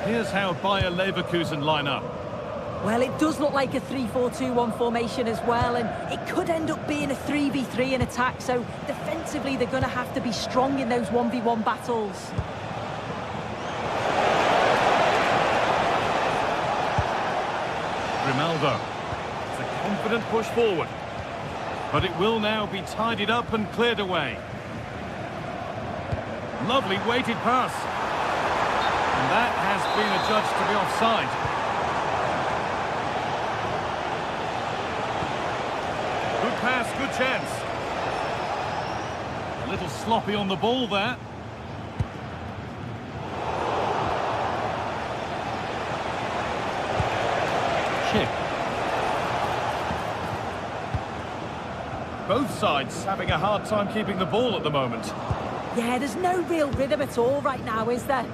Here's how Bayer Leverkusen line up. Well, it does look like a 3-4-2-1 formation as well, and it could end up being a 3v3 in attack, so defensively they're going to have to be strong in those 1v1 battles. Ronaldo. It's a confident push forward. But it will now be tidied up and cleared away. Lovely weighted pass. And that has been adjudged to be offside. Good pass, good chance. A little sloppy on the ball there. Chip. Both sides having a hard time keeping the ball at the moment. Yeah, there's no real rhythm at all right now, is there?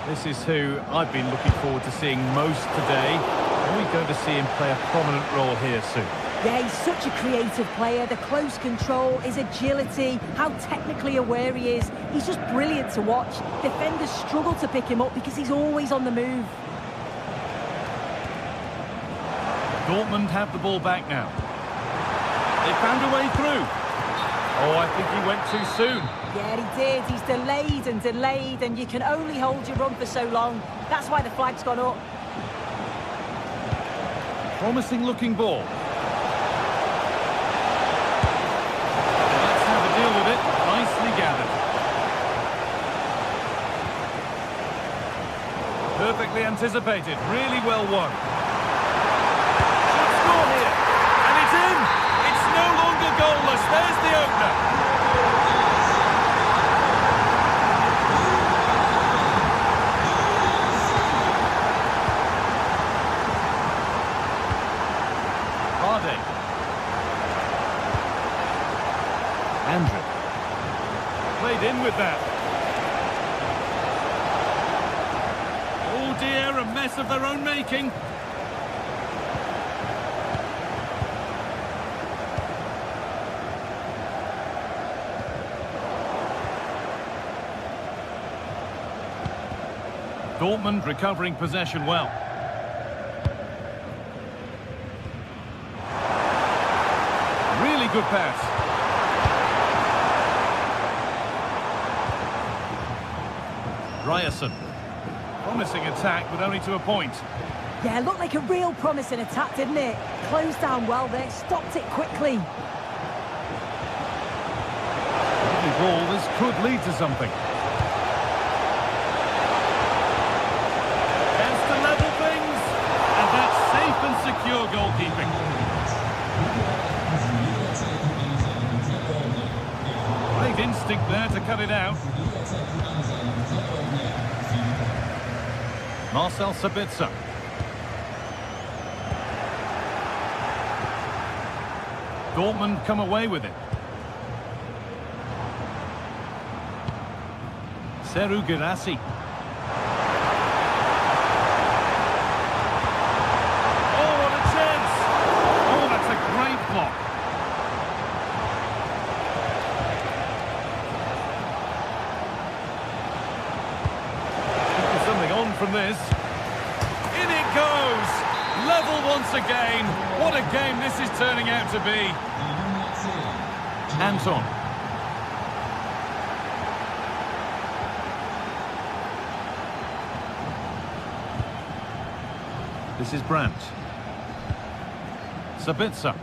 This is who I've been looking forward to seeing most today. Are we going to see him play a prominent role here soon? Yeah, he's such a creative player. The close control, his agility, how technically aware he is. He's just brilliant to watch. Defenders struggle to pick him up because he's always on the move. Dortmund have the ball back now. They found a way through. Oh, I think he went too soon. Yeah, he did. He's delayed, and you can only hold your run for so long. That's why the flag's gone up. Promising looking ball. Let's have a deal with it. Nicely gathered. Perfectly anticipated. Really well won. Should score here. And it's in. It's no longer goalless. There's the opener. Andrew. Played in with that. Oh dear, a mess of their own making. Dortmund recovering possession well. Really good pass. Ryerson. Promising attack, but only to a point. Yeah, looked like a real promising attack, didn't it? Closed down well there, stopped it quickly. Lovely ball, this could lead to something. Chance to level things, and that's safe and secure goalkeeping. Great instinct there to cut it out. Marcel Sabitzer. Dortmund come away with it. Seru Girassi. Oh, what a chance! Oh, that's a great block. There's something on from this. In it goes! Level once again. What a game this is turning out to be. Anton. This is Brandt. Sabitzer.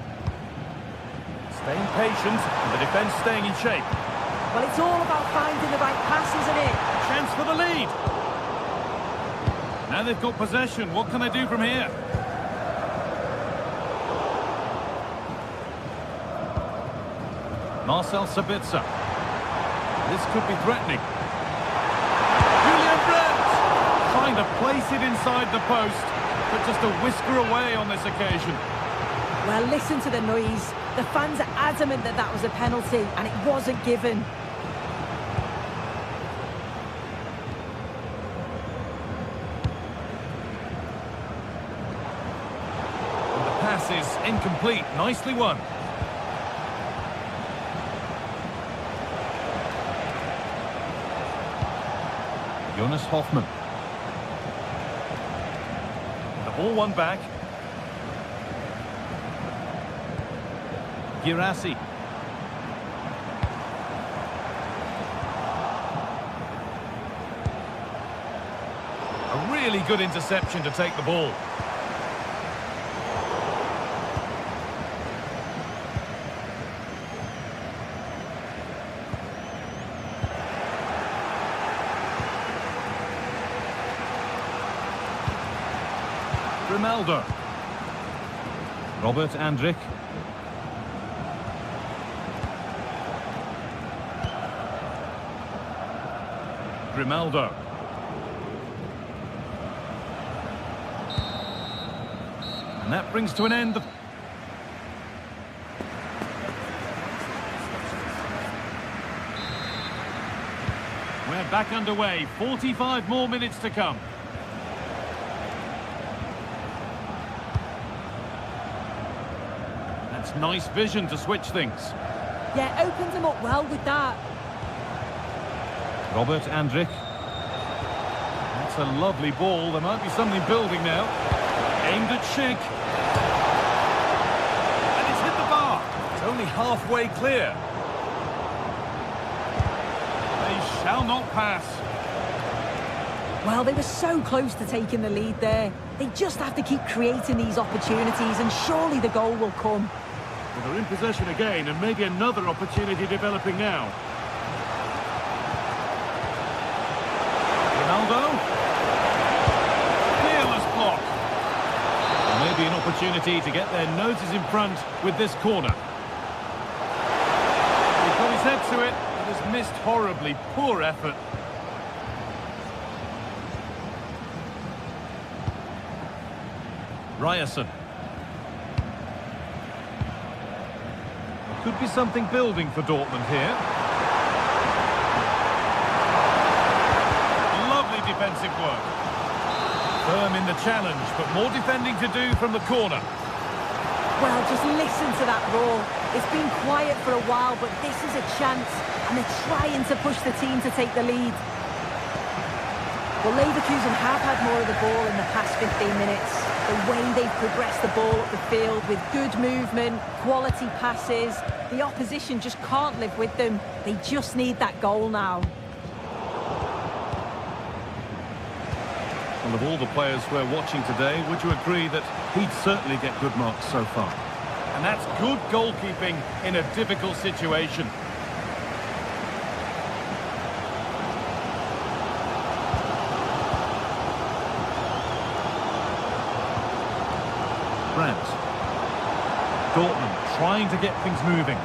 Staying patient, and the defence staying in shape. Well, it's all about finding the right pass, isn't it? Chance for the lead. Now they've got possession. What can they do from here? Marcel Sabitzer. This could be threatening. Julian Brandt trying to place it inside the post, but just a whisker away on this occasion. Well, listen to the noise. The fans are adamant that that was a penalty, and it wasn't given. And the pass is incomplete. Nicely won. Jonas Hoffmann. The ball won back. Girassi. A really good interception to take the ball. Ronaldo. Robert Andrik. Grimaldo. And that brings to an end the... We're back underway. 45 more minutes to come. That's nice vision to switch things. Yeah, opens them up well with that. Robert Andrik. That's a lovely ball. There might be something building now. Aimed at Schick. And it's hit the bar. It's only halfway clear. They shall not pass. Well, they were so close to taking the lead there. They just have to keep creating these opportunities and surely the goal will come. Well, they're in possession again and maybe another opportunity developing now. Ronaldo. Fearless block. Maybe an opportunity to get their noses in front with this corner. He's got his head to it, but has missed horribly. Poor effort. Ryerson. Could be something building for Dortmund here. Lovely defensive work. Firm in the challenge, but more defending to do from the corner. Well, just listen to that roar. It's been quiet for a while, but this is a chance, and they're trying to push the team to take the lead. Well, Leverkusen have had more of the ball in the past 15 minutes. The way they've progressed the ball up the field with good movement, quality passes. The opposition just can't live with them. They just need that goal now. Well, of all the players we're watching today, would you agree that he'd certainly get good marks so far? And that's good goalkeeping in a difficult situation. Brandt. Dortmund trying to get things moving.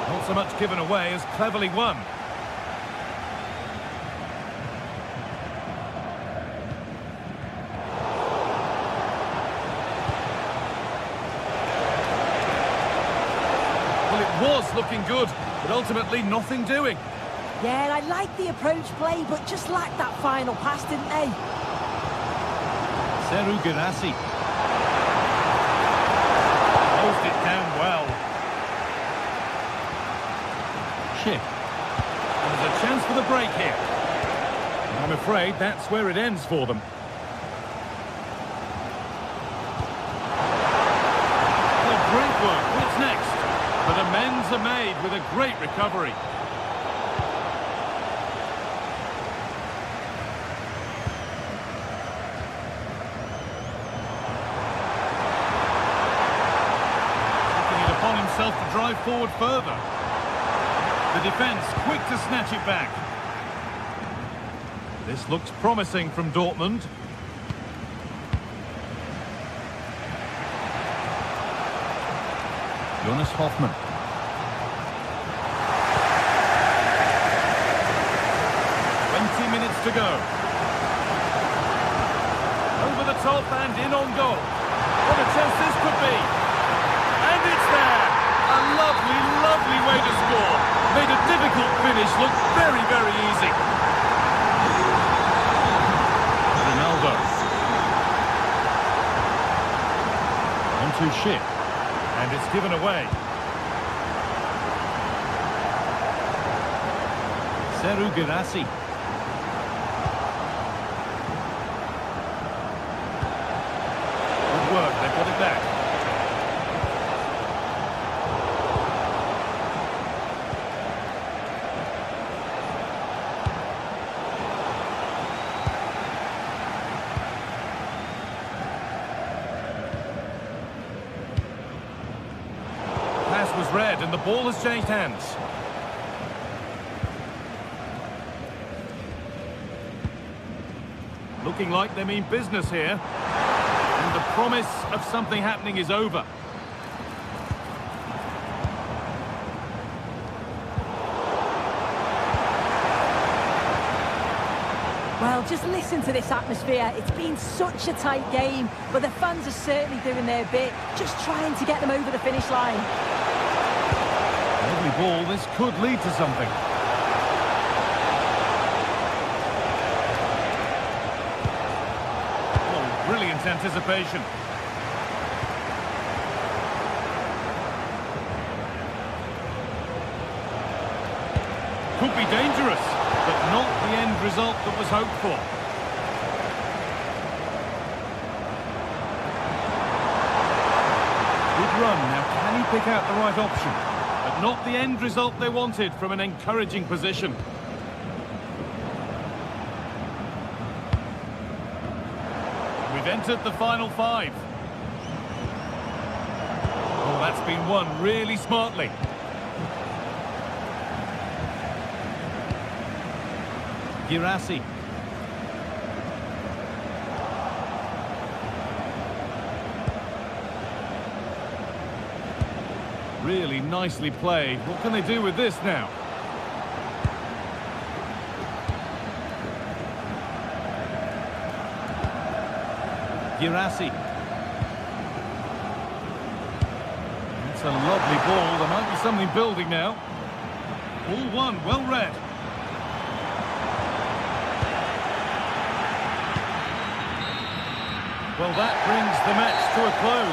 Not so much given away as cleverly won. Well, it was looking good, but ultimately nothing doing. Yeah, I like the approach play, but just lacked that final pass, didn't they? Seru Girassi. Closed it down well. Schick. There's a chance for the break here. I'm afraid that's where it ends for them. Well, great work. What's next? But amends are made with a great recovery. Himself to drive forward further. The defence quick to snatch it back. This looks promising from Dortmund. Jonas Hoffmann. Minutes to go. Over the top and in on goal. What a chance this could be. And it's there. A lovely, lovely way to score. Made a difficult finish look very, very easy. Ronaldo. On to Schick. And it's given away. Seru Girassi. Good work, they've got it back. red and the ball has changed hands. Looking like they mean business here. And the promise of something happening is over. Well, just listen to this atmosphere. It's been such a tight game, but the fans are certainly doing their bit, just trying to get them over the finish line. Lovely ball, this could lead to something. Oh, brilliant anticipation. Could be dangerous, but not the end result that was hoped for. Good run. Now, can he pick out the right option? But not the end result they wanted from an encouraging position. We've entered the final 5. Oh, that's been won really smartly. Girassi. Really nicely played. What can they do with this now? Girassi. That's a lovely ball. There might be something building now. All one, well read. Well, that brings the match to a close.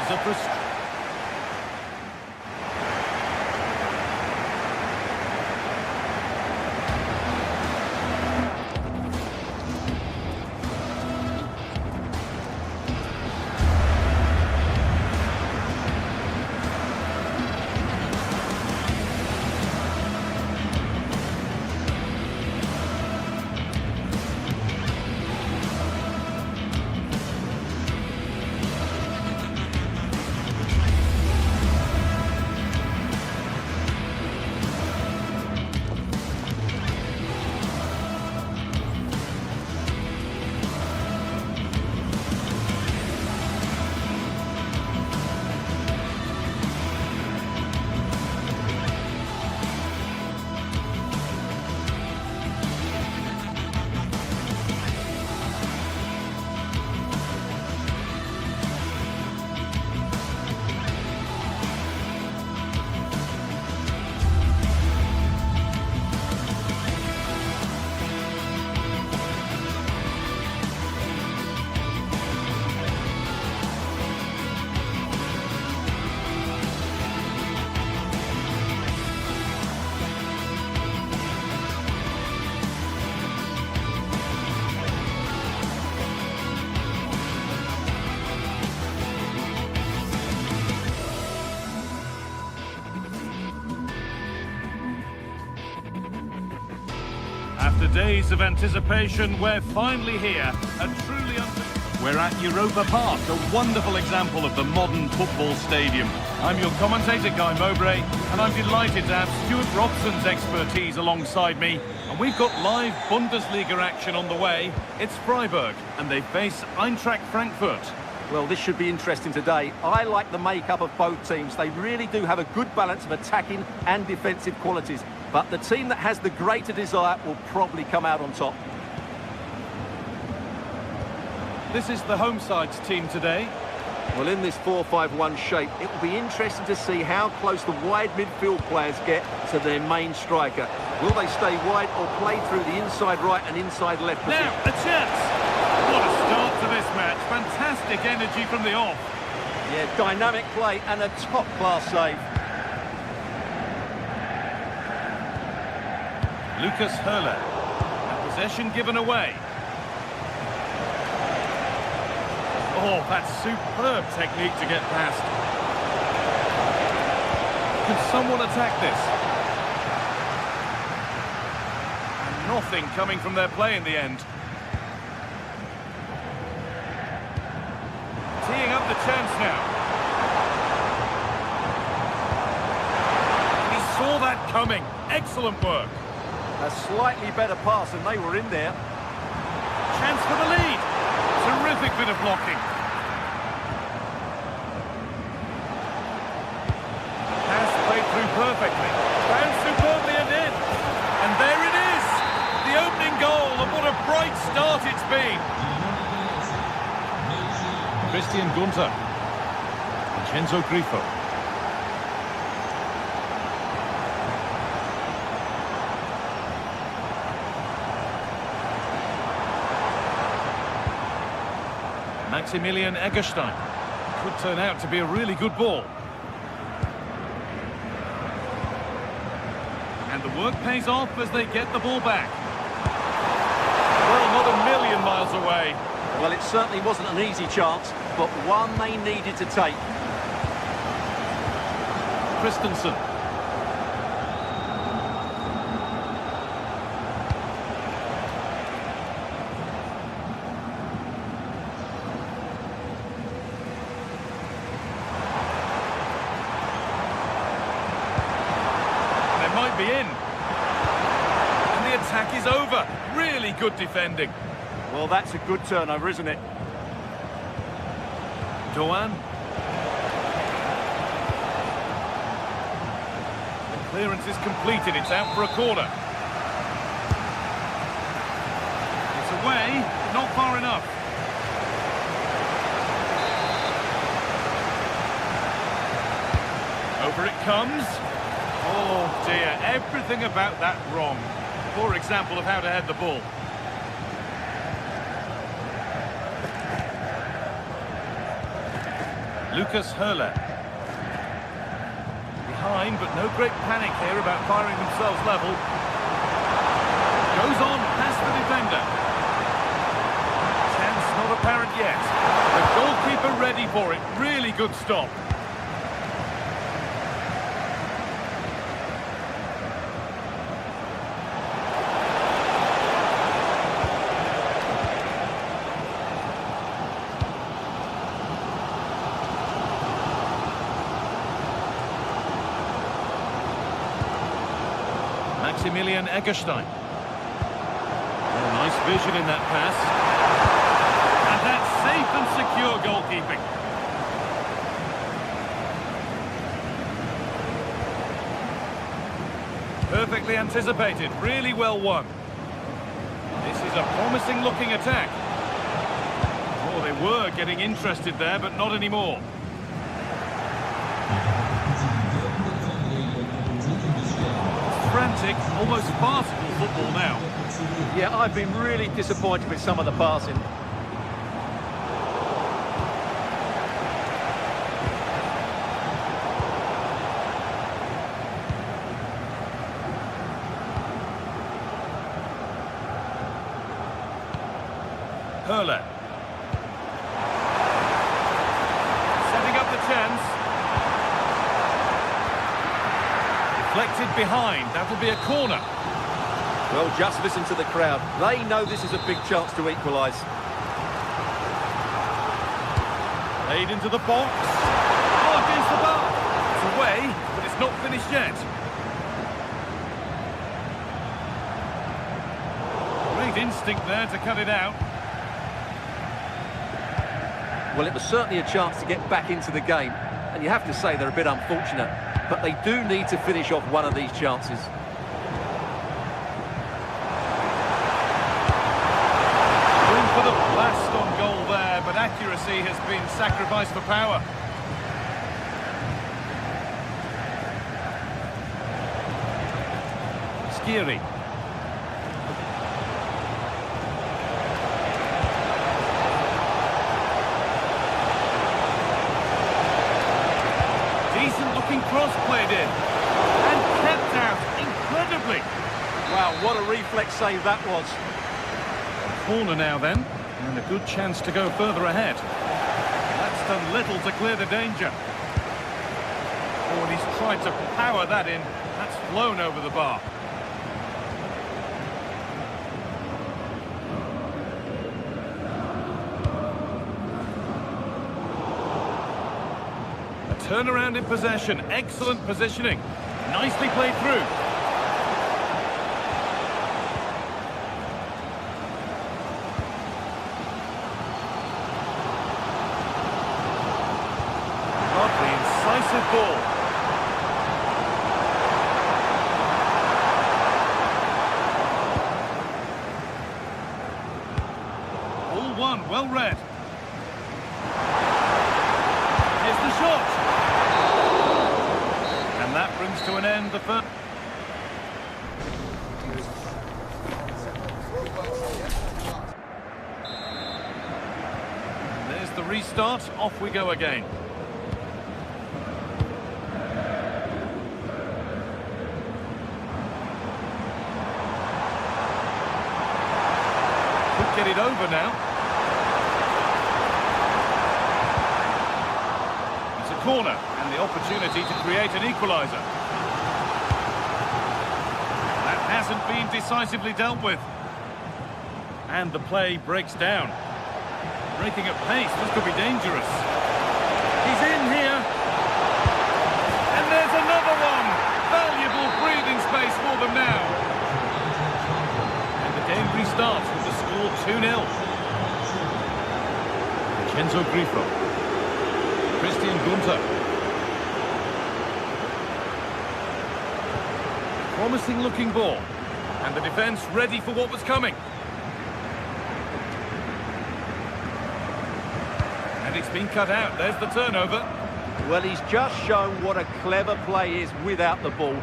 After days of anticipation, we're finally here. We're at Europa Park, a wonderful example of the modern football stadium. I'm your commentator, Guy Mowbray, and I'm delighted to have Stuart Robson's expertise alongside me. And we've got live Bundesliga action on the way. It's Freiburg, and they face Eintracht Frankfurt. Well, this should be interesting today. I like the makeup of both teams. They really do have a good balance of attacking and defensive qualities. But the team that has the greater desire will probably come out on top. This is the home side's team today. Well, in this 4-5-1 shape, it will be interesting to see how close the wide midfield players get to their main striker. Will they stay wide or play through the inside right and inside left position? Now, a chance! What a start to this match. Fantastic energy from the off. Yeah, dynamic play and a top-class save. Lucas Höhler. And possession given away. Oh, that's superb technique to get past. Can someone attack this? And nothing coming from their play in the end. Teeing up the chance now. coming. Excellent work. A slightly better pass and they were in there. Chance for the lead. Terrific bit of blocking. Pass played through perfectly. Bounced superbly and in. And there it is. The opening goal, and what a bright start it's been. Christian Gunter. Vincenzo Grifo. Maximilian Eggestein. Could turn out to be a really good ball. And the work pays off as they get the ball back. Well, not a million miles away. Well, it certainly wasn't an easy chance, but one they needed to take. Christensen. Might be in. And the attack is over. Really good defending. Well, that's a good turnover, isn't it? Doan. The clearance is completed. It's out for a corner. It's away, but not far enough. Over it comes. Oh dear, everything about that wrong. Poor example of how to head the ball. Lucas Höhler. Behind, but no great panic here about firing themselves level. Goes on past the defender. Chance not apparent yet. The goalkeeper ready for it. Really good stop. Maximilian Eggestein. Oh, nice vision in that pass. And that's safe and secure goalkeeping. Perfectly anticipated, really well won. This is a promising looking attack. Oh, they were getting interested there, but not anymore. Frantic, almost farcical football now. Yeah, I've been really disappointed with some of the passing. Höhler. Setting up the chance. Deflected behind, that'll be a corner. Well, just listen to the crowd. They know this is a big chance to equalise. Laid into the box. Oh, against the bar. It's away, but it's not finished yet. Great instinct there to cut it out. Well, it was certainly a chance to get back into the game. And you have to say they're a bit unfortunate. But they do need to finish off one of these chances. Room for the blast on goal there, but accuracy has been sacrificed for power. Skiri. Decent-looking cross played in. And kept out, incredibly. Wow, what a reflex save that was. Corner now then, and a good chance to go further ahead. That's done little to clear the danger. Oh, and he's tried to power that in. That's flown over the bar. A turnaround in possession, excellent positioning. Nicely played through. possessive ball. All one, well read. Here's the shot. And that brings to an end the first. There's the restart. Off we go again. Could get it over now. It's a corner and the opportunity to create an equaliser. That hasn't been decisively dealt with. And the play breaks down. Breaking at pace, this could be dangerous. He's in here. And there's another one. Valuable breathing space for them now. And the game restarts with the score 2-0. Vincenzo Grifo. Christian Gunter. Promising looking ball. And the defence ready for what was coming. And it's been cut out. There's the turnover. Well, he's just shown what a clever play is without the ball.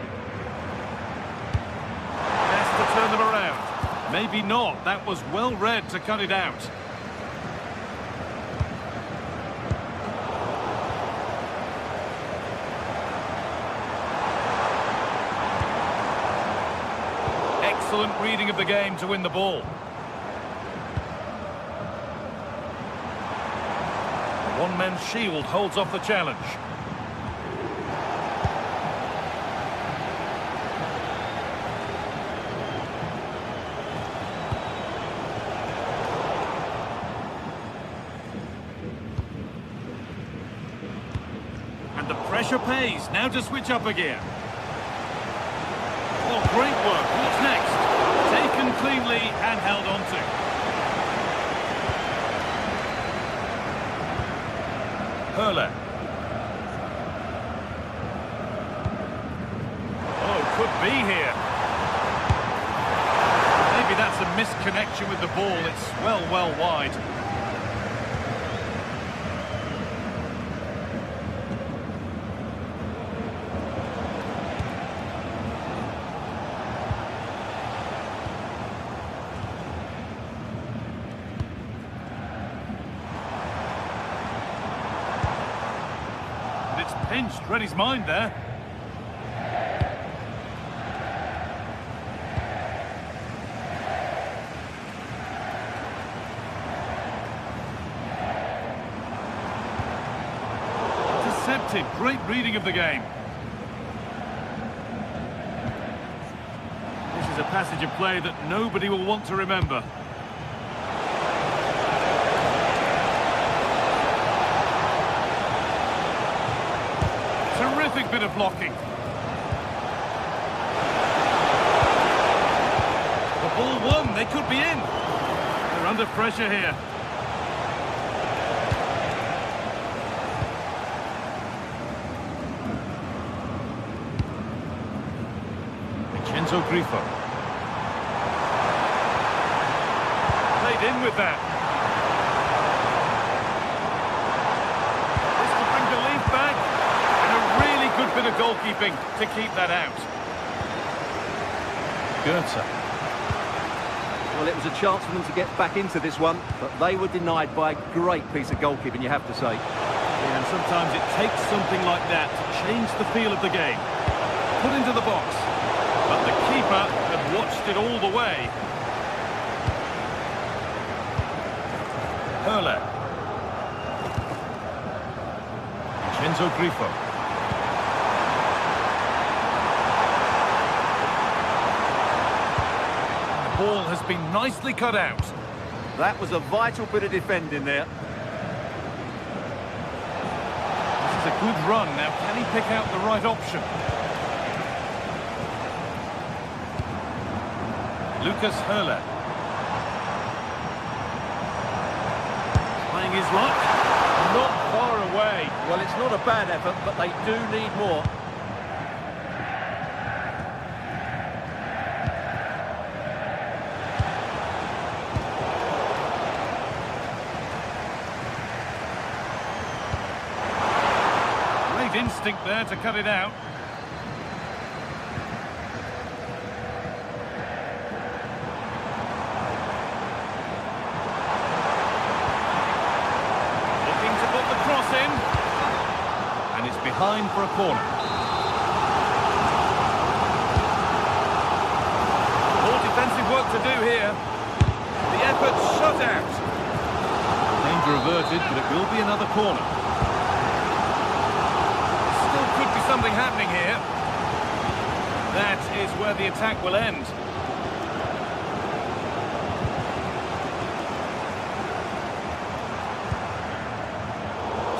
Has to turn them around. Maybe not. That was well read to cut it out. Excellent reading of the game to win the ball. One-man shield holds off the challenge. And the pressure pays. Now to switch up again. Oh, great work. What's next? Taken cleanly and held on to. Hurler. Oh, could be here. Maybe that's a misconnection with the ball. It's well wide. Pinched, read his mind there. Intercepted, great reading of the game. This is a passage of play that nobody will want to remember. Terrific bit of blocking. The ball won, they could be in. They're under pressure here. Vincenzo Grifo. Played in with that. This could bring belief back. Good bit of goalkeeping to keep that out. Goethe. Well, it was a chance for them to get back into this one, but they were denied by a great piece of goalkeeping, you have to say. Yeah, and sometimes it takes something like that to change the feel of the game. Put into the box. But the keeper had watched it all the way. Hurler. Vincenzo Grifo. Ball has been nicely cut out. That was a vital bit of defending there. This is a good run. Now, can he pick out the right option? Lucas Hurler. Trying his luck. Not far away. Well, it's not a bad effort, but they do need more. Great instinct there to cut it out. And it's behind for a corner. More defensive work to do here. The effort shut out. Danger averted, but it will be another corner. Still could be something happening here. That is where the attack will end.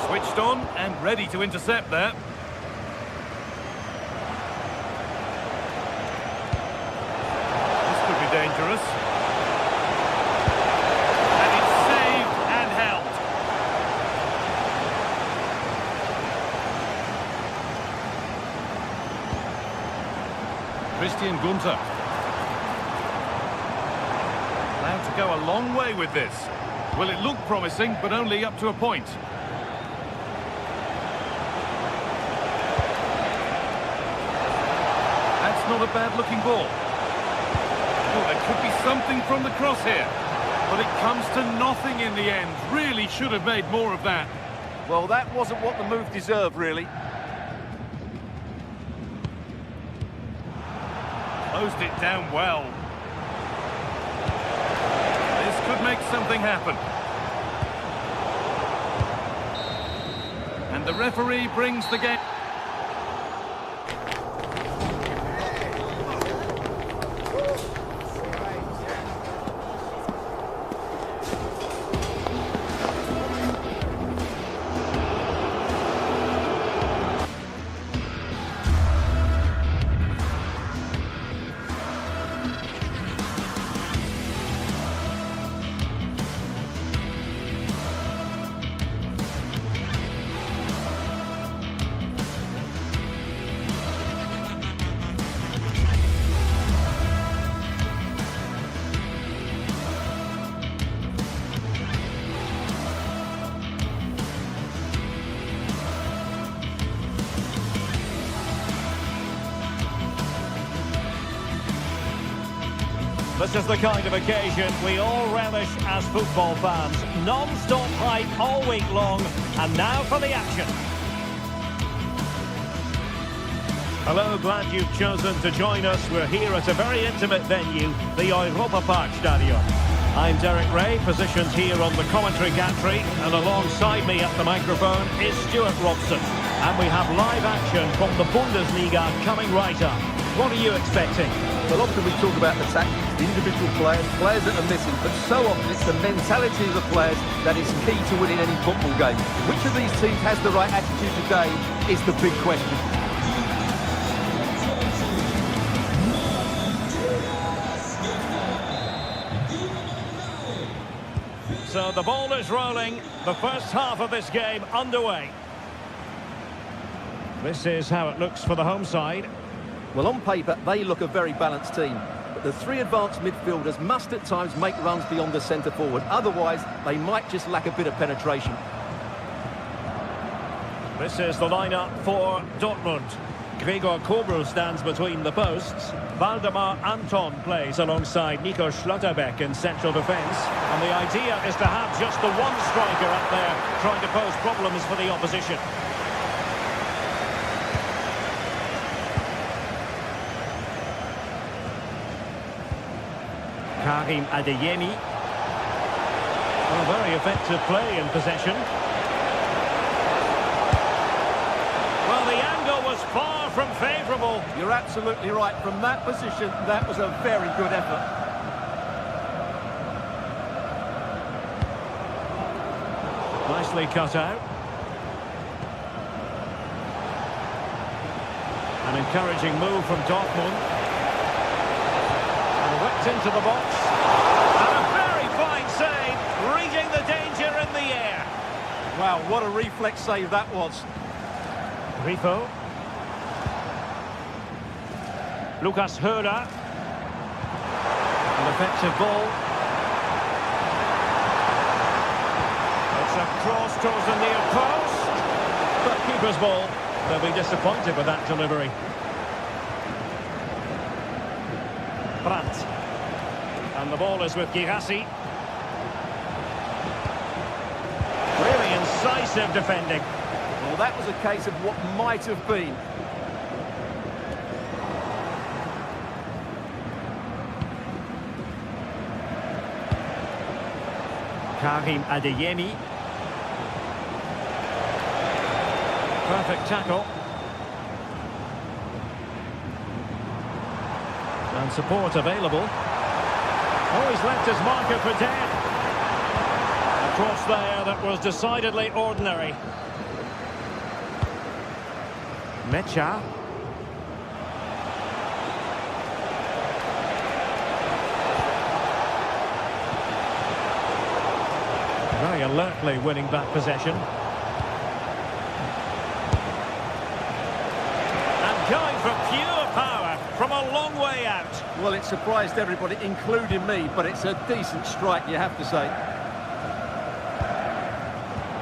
Switched on and ready to intercept there. This could be dangerous. And it's saved and held. Christian Gunter. Allowed to go a long way with this. Well, it looked promising, but only up to a point. Not a bad-looking ball. Oh, there could be something from the cross here. But it comes to nothing in the end. Really should have made more of that. Well, that wasn't what the move deserved, really. Closed it down well. This could make something happen. And the referee brings the game. This is the kind of occasion we all relish as football fans. Non-stop hype all week long, and now for the action. Hello, glad you've chosen to join us. We're here at a very intimate venue, the Europa Park Stadium. I'm Derek Ray, positioned here on the commentary gantry, and alongside me at the microphone is Stuart Robson. And we have live action from the Bundesliga coming right up. What are you expecting? Well, often we talk about the tactics, the individual players that are missing, but so often it's the mentality of the players that is key to winning any football game. Which of these teams has the right attitude today is the big question. So the ball is rolling, the first half of this game underway. This is how it looks for the home side. Well, on paper, they look a very balanced team. But the three advanced midfielders must at times make runs beyond the centre forward. Otherwise, they might just lack a bit of penetration. This is the lineup for Dortmund. Gregor Kobel stands between the posts. Waldemar Anton plays alongside Nico Schlotterbeck in central defence. And the idea is to have just the one striker up there trying to pose problems for the opposition. Karim Adeyemi. Well, very effective play in possession. Well, the angle was far from favourable. You're absolutely right. From that position, that was a very good effort. Nicely cut out. An encouraging move from Dortmund. Whipped into the box. And a very fine save, reading the danger in the air. Wow, what a reflex save that was. Grifo. Lucas Höra. An effective ball. It's a cross towards the near post. But keeper's ball. They'll be disappointed with that delivery. Brandt. And the ball is with Girassi. Really incisive defending. Well, that was a case of what might have been. Karim Adeyemi. Perfect tackle. And support available. Oh, he's left his marker for dead. A cross there that was decidedly ordinary. Mecha. Very alertly winning back possession. And going for pure power from a long way out. Well, it surprised everybody, including me, but it's a decent strike, you have to say.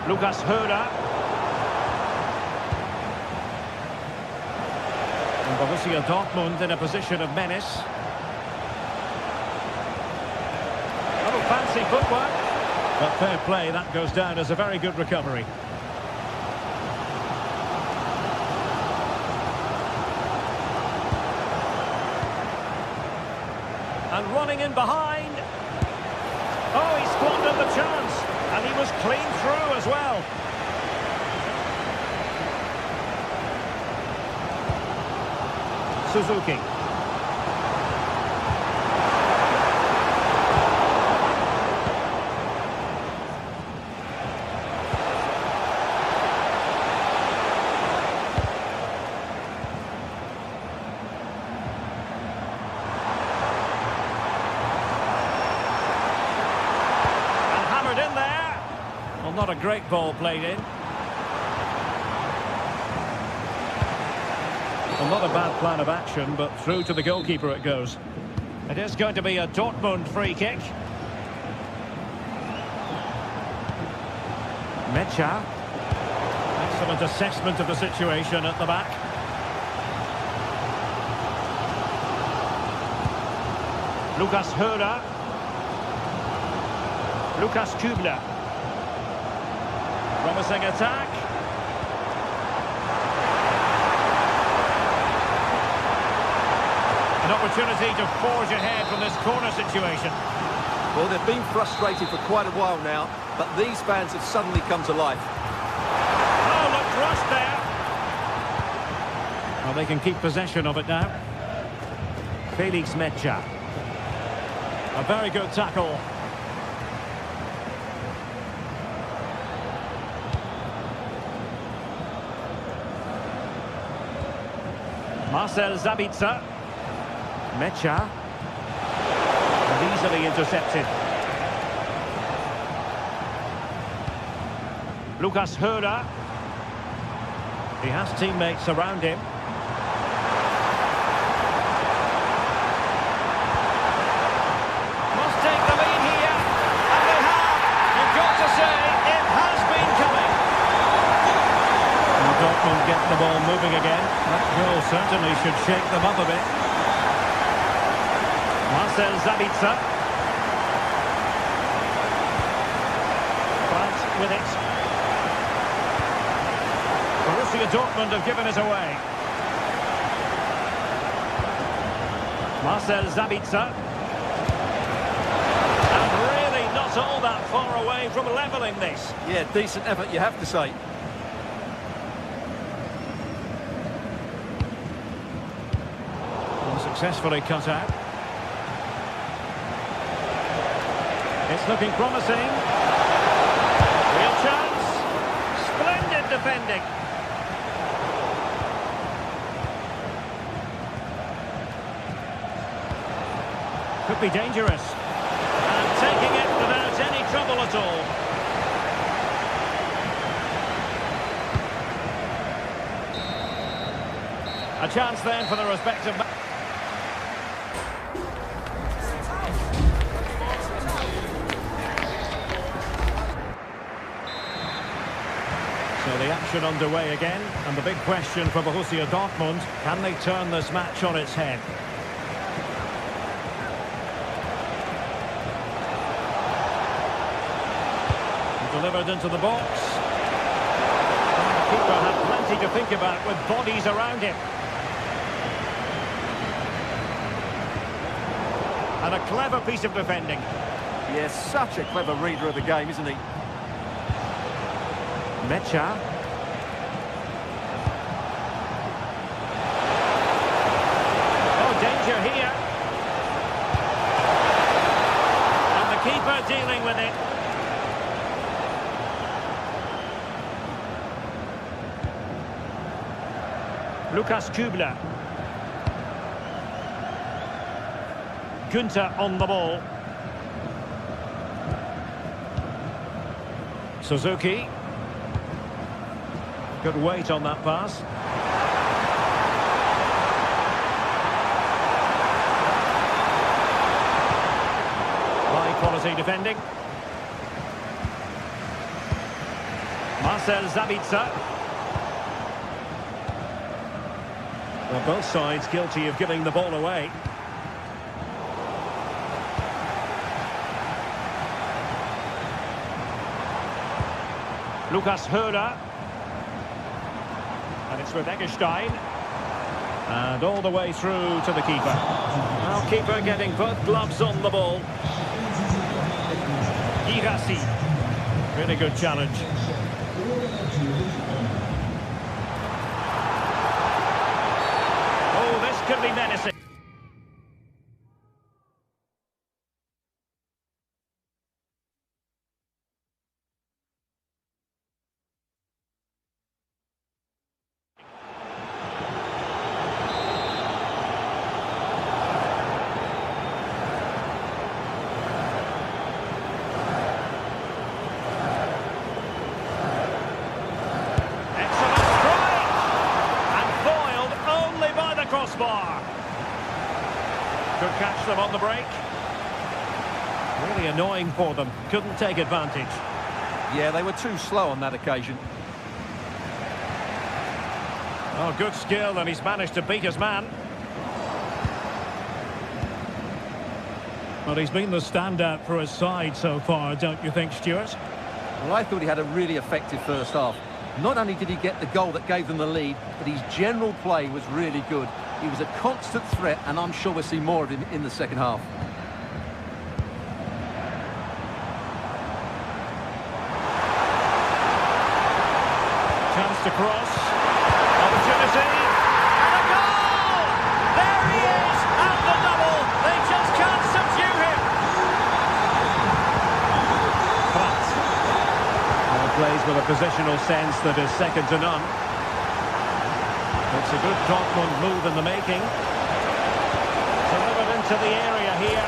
Lucas Höra. And Borussia Dortmund in a position of menace. Oh, fancy footwork. But fair play, that goes down as a very good recovery. And running in behind. Oh, he squandered the chance. And he was clean through as well. Suzuki. In there. Well, not a great ball played in. Well, not a bad plan of action, but through to the goalkeeper it goes. It is going to be a Dortmund free kick. Mecha. Excellent assessment of the situation at the back. Lucas Höra. Lukas Kübler. Promising attack. An opportunity to forge ahead from this corner situation. Well, they've been frustrated for quite a while now, but these fans have suddenly come to life. Oh, look, rushed there. Well, they can keep possession of it now. Felix Mecha. A very good tackle. Marcel Sabitzer. Mecha. And easily intercepted. Lucas Höra. He has teammates around him. Must take the lead here. And they have. You've got to say, it has been coming. And Dortmund get the ball moving again. That goal certainly should shake them up a bit. Marcel Sabitzer. Brandt with it. Borussia Dortmund have given it away. Marcel Sabitzer. And really not all that far away from levelling this. Yeah, decent effort, you have to say. Successfully cut out. It's looking promising. Real chance. Splendid defending. Could be dangerous. And taking it without any trouble at all. A chance then for the respective... So the action underway again, and the big question for Borussia Dortmund, can they turn this match on its head? Delivered into the box. The keeper had plenty to think about with bodies around him. And a clever piece of defending. Yes, such a clever reader of the game, isn't he? Mecha. Oh, danger here. And the keeper dealing with it. Lukas Kübler. Günther on the ball. Suzuki. Good weight on that pass. High quality defending. Marcel Sabitzer. Well, both sides guilty of giving the ball away. Lukas Höhler. And it's with Eggestein. And all the way through to the keeper. Now keeper getting both gloves on the ball. Girassi. Really good challenge. Oh, this could be menacing. Crossbar. Could catch them on the break. Really annoying for them. Couldn't take advantage. Yeah, they were too slow on that occasion. Oh, good skill, and he's managed to beat his man. Well, he's been the standout for his side so far, don't you think, Stuart? Well, I thought he had a really effective first half. Not only did he get the goal that gave them the lead, but his general play was really good. He was a constant threat, and I'm sure we'll see more of him in the second half. Chance to cross. Opportunity. And a goal! There he is at the double. They just can't subdue him. Plays with a positional sense that is second to none. It's a good Dortmund move in the making. Delivered into the area here.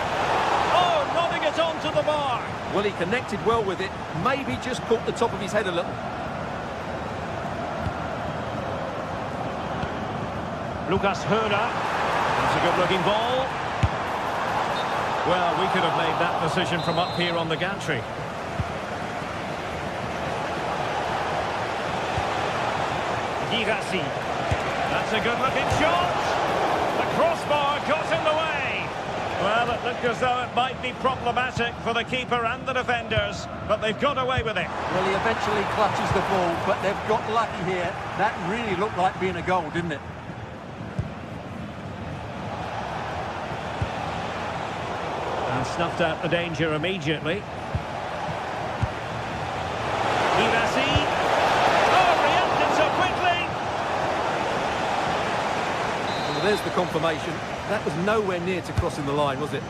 Oh, nodding it onto the bar. Well, he connected well with it. Maybe just caught the top of his head a little. Lukas Höhler. That's a good-looking ball. Well, we could have made that decision from up here on the gantry. Girassi. That's a good-looking shot. The crossbar got in the way. Well, it looked as though it might be problematic for the keeper and the defenders, but they've got away with it. Well, he eventually clutches the ball, but they've got lucky here. That really looked like being a goal, didn't it? And snuffed out the danger immediately. Girassi. There's the confirmation. That was nowhere near to crossing the line, was it?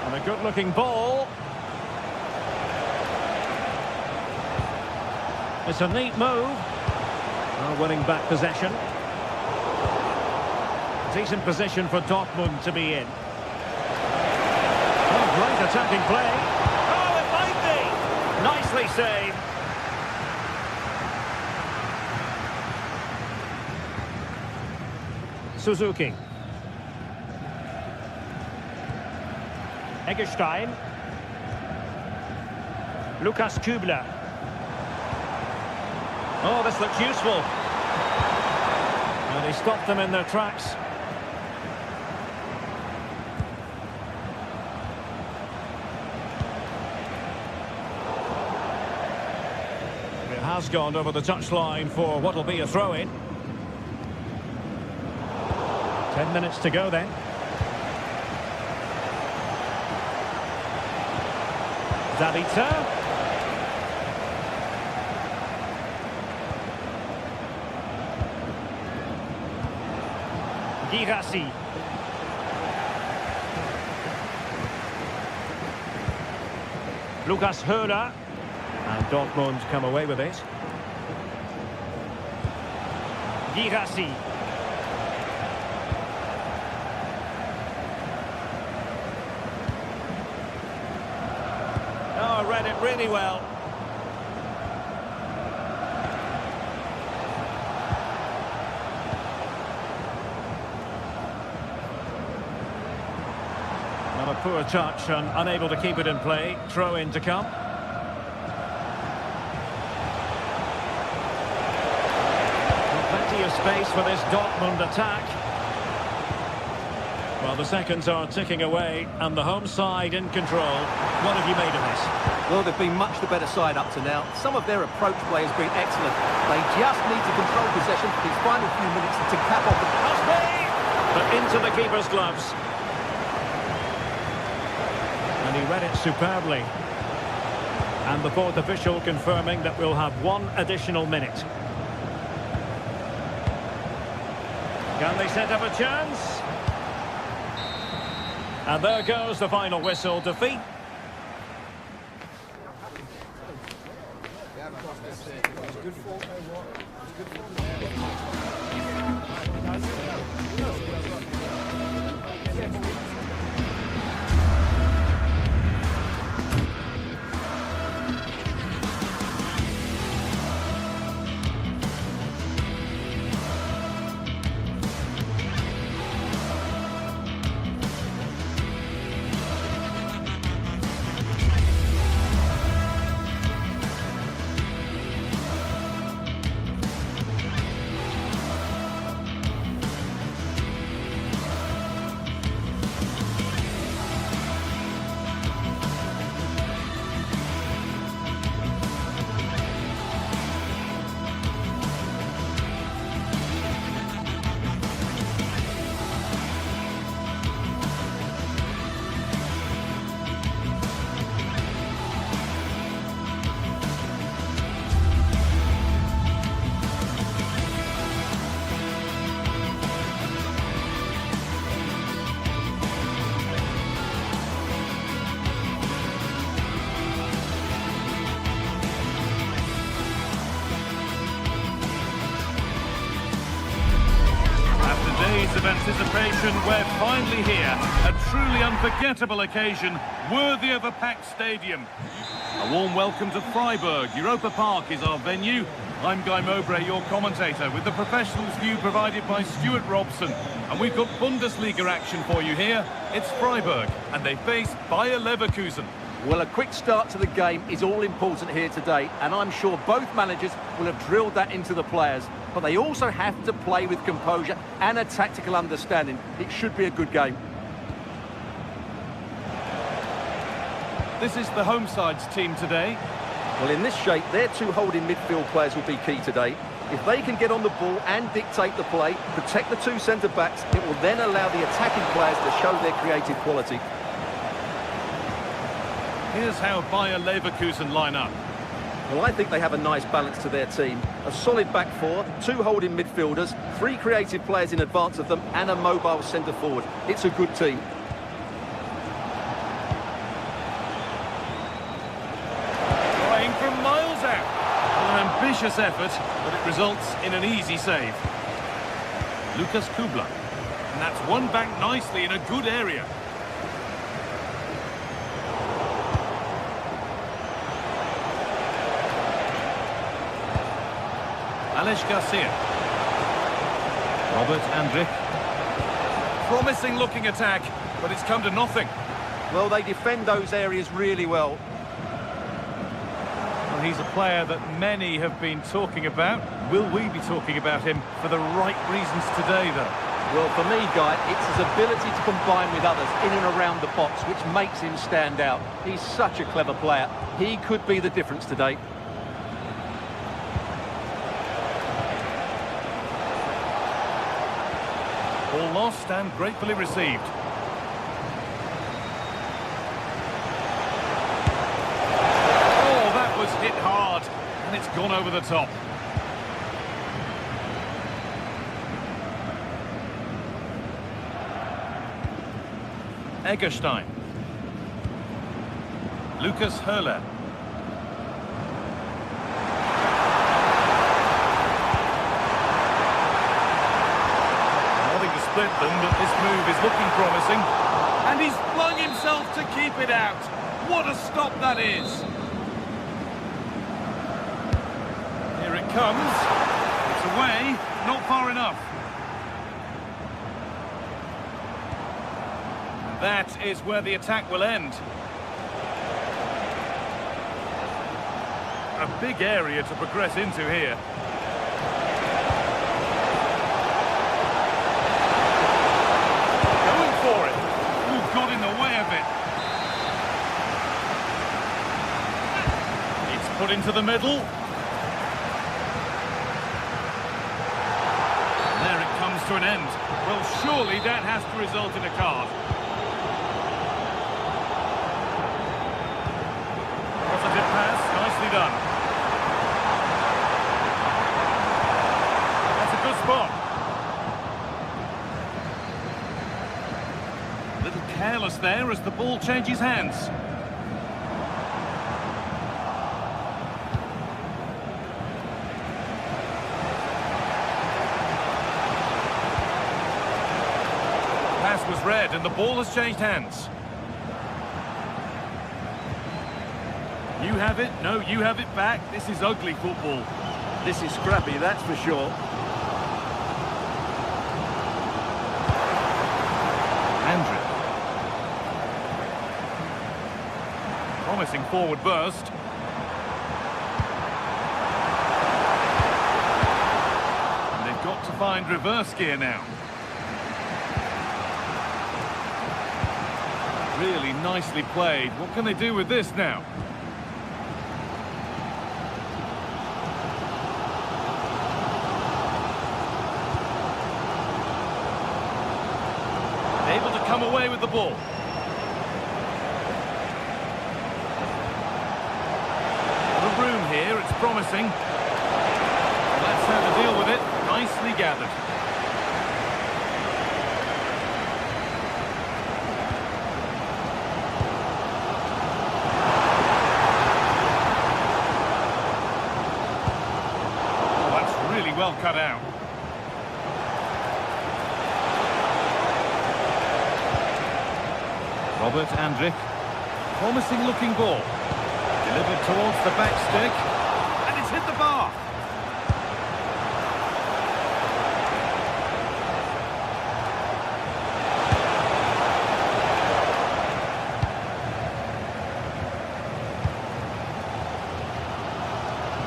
And a good-looking ball. It's a neat move. Well, winning back possession. Decent position for Dortmund to be in. Oh, great attacking play. Oh, it might be. Nicely saved. Suzuki. Eggestein. Lukas Kübler. Oh, this looks useful. And he stopped them in their tracks. It has gone over the touchline for what will be a throw-in. 10 minutes to go then. Zavita. Girassi. Lukas Höhler. And Dortmund come away with it. Girassi. Oh, read it really well. Well, a poor touch and unable to keep it in play. Throw in to come. Plenty of space for this Dortmund attack. Well, the seconds are ticking away and the home side in control. What have you made of this? Well, they've been much the better side up to now. Some of their approach play has been excellent. They just need to control possession for these final few minutes to cap off the Must be! But into the keeper's gloves. And he read it superbly. And the fourth official confirming that we'll have one additional minute. Can they set up a chance? And there goes the final whistle. Defeat. Of anticipation, we're finally here. A truly unforgettable occasion, worthy of a packed stadium. A warm welcome to Freiburg. Europa Park is our venue. I'm Guy Mowbray, your commentator, with the professionals' view provided by Stuart Robson. And we've got Bundesliga action for you here. It's Freiburg, and they face Bayer Leverkusen. Well, a quick start to the game is all important here today, and I'm sure both managers will have drilled that into the players. But they also have to play with composure and a tactical understanding. It should be a good game. This is the home side's team today. Well, in this shape, their two holding midfield players will be key today. If they can get on the ball and dictate the play, protect the two centre-backs, it will then allow the attacking players to show their creative quality. Here's how Bayer Leverkusen line up. Well, I think they have a nice balance to their team. A solid back four, two holding midfielders, three creative players in advance of them, and a mobile centre-forward. It's a good team. Trying from miles out. An ambitious effort, but it results in an easy save. Lukas Kübler. And that's won back nicely in a good area. Alex Garcia. Robert Andrich. promising looking attack, but it's come to nothing. Well, they defend those areas really well. Well, he's a player that many have been talking about. Will we be talking about him for the right reasons today, though? Well, for me, Guy, it's his ability to combine with others in and around the box, which makes him stand out. He's such a clever player. He could be the difference today. Ball lost and gratefully received. Oh, that was hit hard, and it's gone over the top. Egerstein. Lucas Höhler. Nothing to split them, but this move is looking promising. And he's flung himself to keep it out. What a stop that is. Here it comes. It's away, not far enough. That is where the attack will end. A big area to progress into here. Going for it. Ooh, got in the way of it. It's put into the middle. And there it comes to an end. Well, surely that has to result in a card. Pass, nicely done. That's a good spot. A little careless there as the ball changes hands. Pass was read and the ball has changed hands. You have it, no, you have it back. This is ugly football. This is scrappy, that's for sure. Andrew. Promising forward burst. And they've got to find reverse gear now. Really nicely played. What can they do with this now? Able to come away with the ball. The room here, it's promising. That's how to deal with it. Nicely gathered. Oh, that's really well cut out. Robert Andrich, promising looking ball, delivered towards the back stick, and it's hit the bar.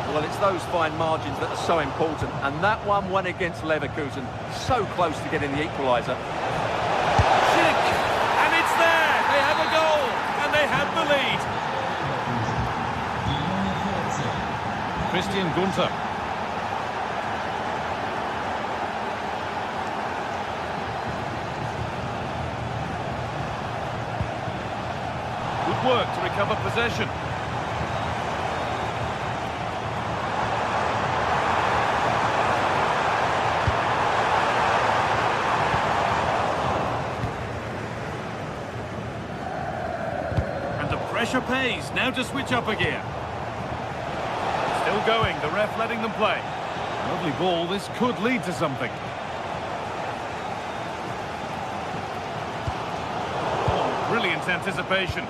Well, it's those fine margins that are so important, and that one went against Leverkusen, so close to getting the equaliser. They have the lead. Christian Gunther. Good work to recover possession. Pressure pays, now to switch up a gear. Still going, the ref letting them play. Lovely ball, this could lead to something. Oh, brilliant anticipation.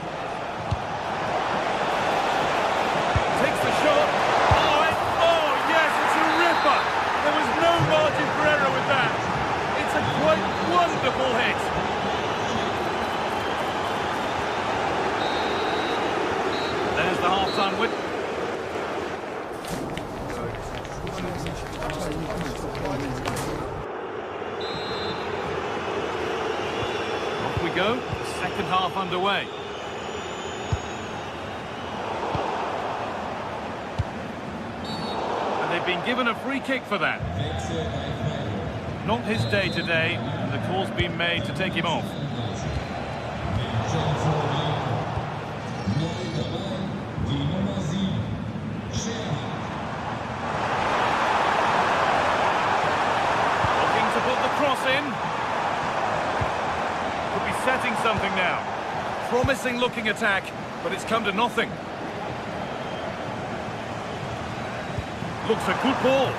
Takes the shot. Oh yes, it's a ripper. There was no margin for error with that. It's a quite wonderful hit. second half underway. And they've been given a free kick for that. Not his day today, and the call's been made to take him off. Looking to put the cross in. Could be setting something now. Promising looking attack, but it's come to nothing. Looks a good ball.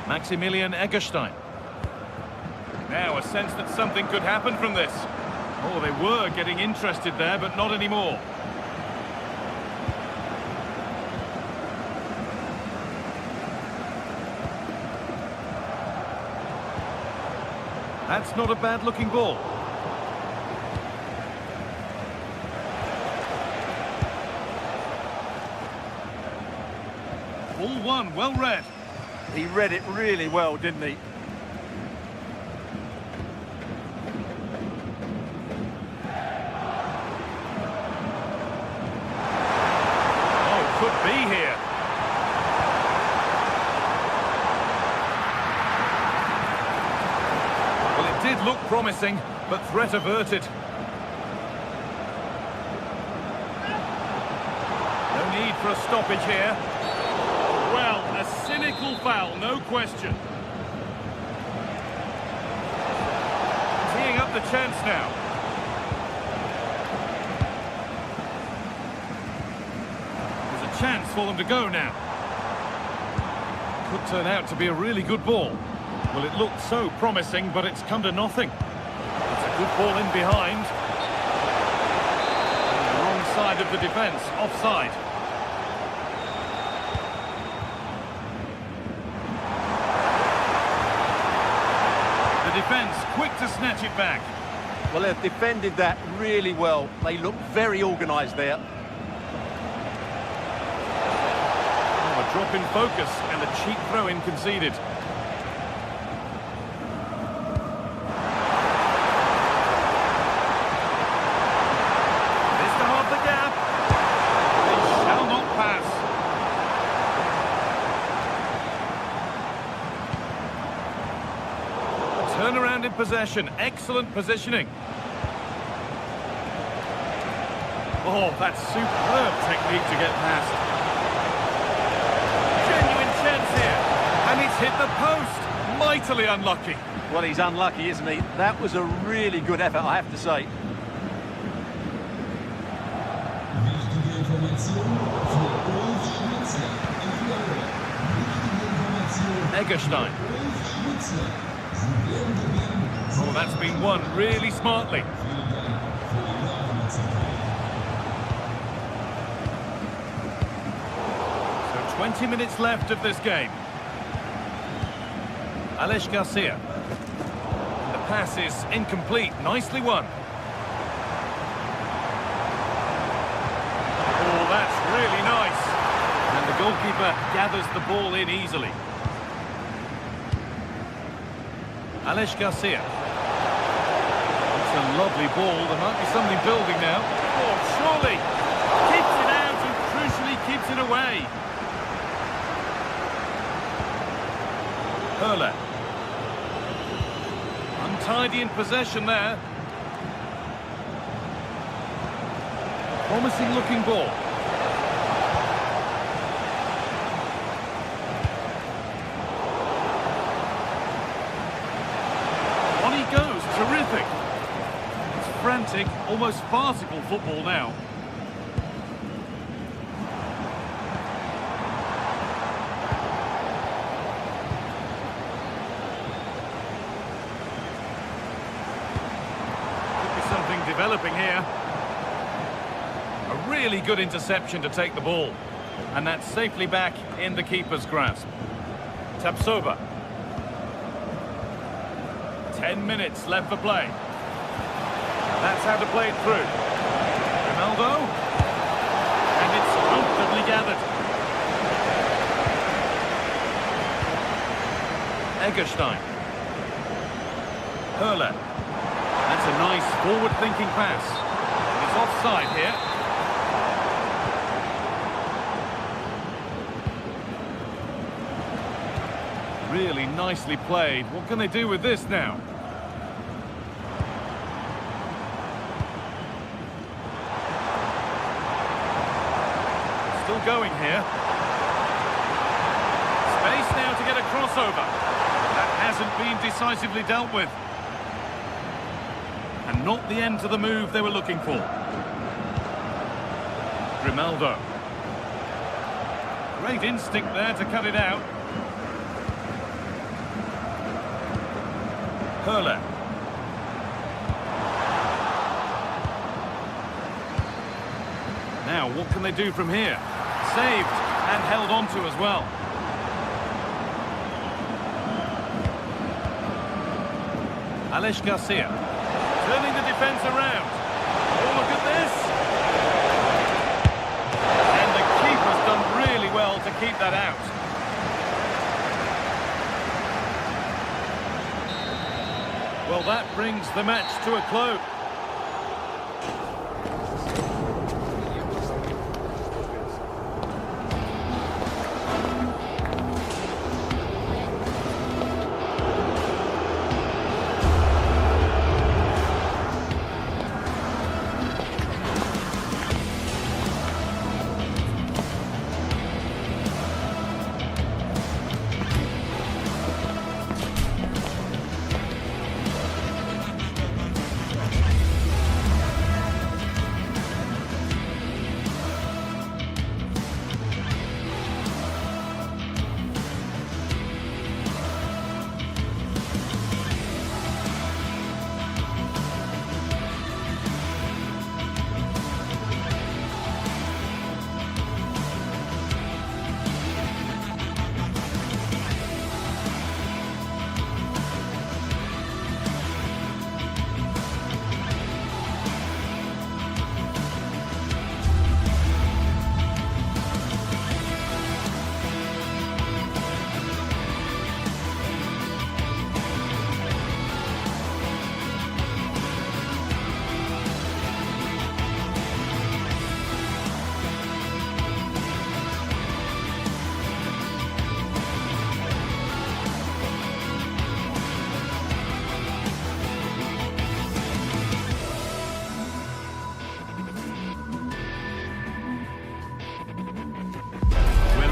Maximilian Eggestein. Now a sense that something could happen from this. Oh, they were getting interested there, but not anymore. That's not a bad-looking ball. All one, well read. He read it really well, didn't he? Oh, could be here. Well, it did look promising, but threat averted. No need for a stoppage here. Well, a cynical foul, no question. Teeing up the chance now. There's a chance for them to go now. Could turn out to be a really good ball. Well, it looked so promising, but it's come to nothing. It's a good ball in behind. On the wrong side of the defence, offside. Defence quick to snatch it back. Well, they've defended that really well. They look very organised there. Oh, a drop in focus and a cheap throw-in conceded. Missed to half the gap. They shall not pass. Turnaround in possession, excellent positioning. Oh, that's superb technique to get past. Genuine chance here, and it's hit the post. Mightily unlucky. Well, he's unlucky, isn't he? That was a really good effort, I have to say. Wichtige Information für Ulf Schmitzer. Wichtige Information. Eggestein. Ulf Schmitzer. Oh, that's been won really smartly. So 20 minutes left of this game. Alex Garcia. The pass is incomplete. Nicely won. Oh, that's really nice. And the goalkeeper gathers the ball in easily. Alex Garcia. It's a lovely ball. There might be somebody building now. Oh, surely. Keeps it out and crucially keeps it away. Hurler. Untidy in possession there. Promising looking ball. On he goes, terrific. It's frantic, almost farcical football now. Could be something developing here. A really good interception to take the ball. And that's safely back in the keeper's grasp. Tapsoba. 10 minutes left for play. That's how to play it through. Ronaldo. And it's comfortably gathered. Egerstein. Hurler. That's a nice forward-thinking pass. It's offside here. Really nicely played. What can they do with this now? Still going here. Space now to get a crossover. That hasn't been decisively dealt with. And not the end to the move they were looking for. Grimaldo. Great instinct there to cut it out. Hurler. Now, what can they do from here? Saved and held on to as well. Alex Garcia. Turning the defence around. Oh, look at this. And the keeper's done really well to keep that out. Well, that brings the match to a close.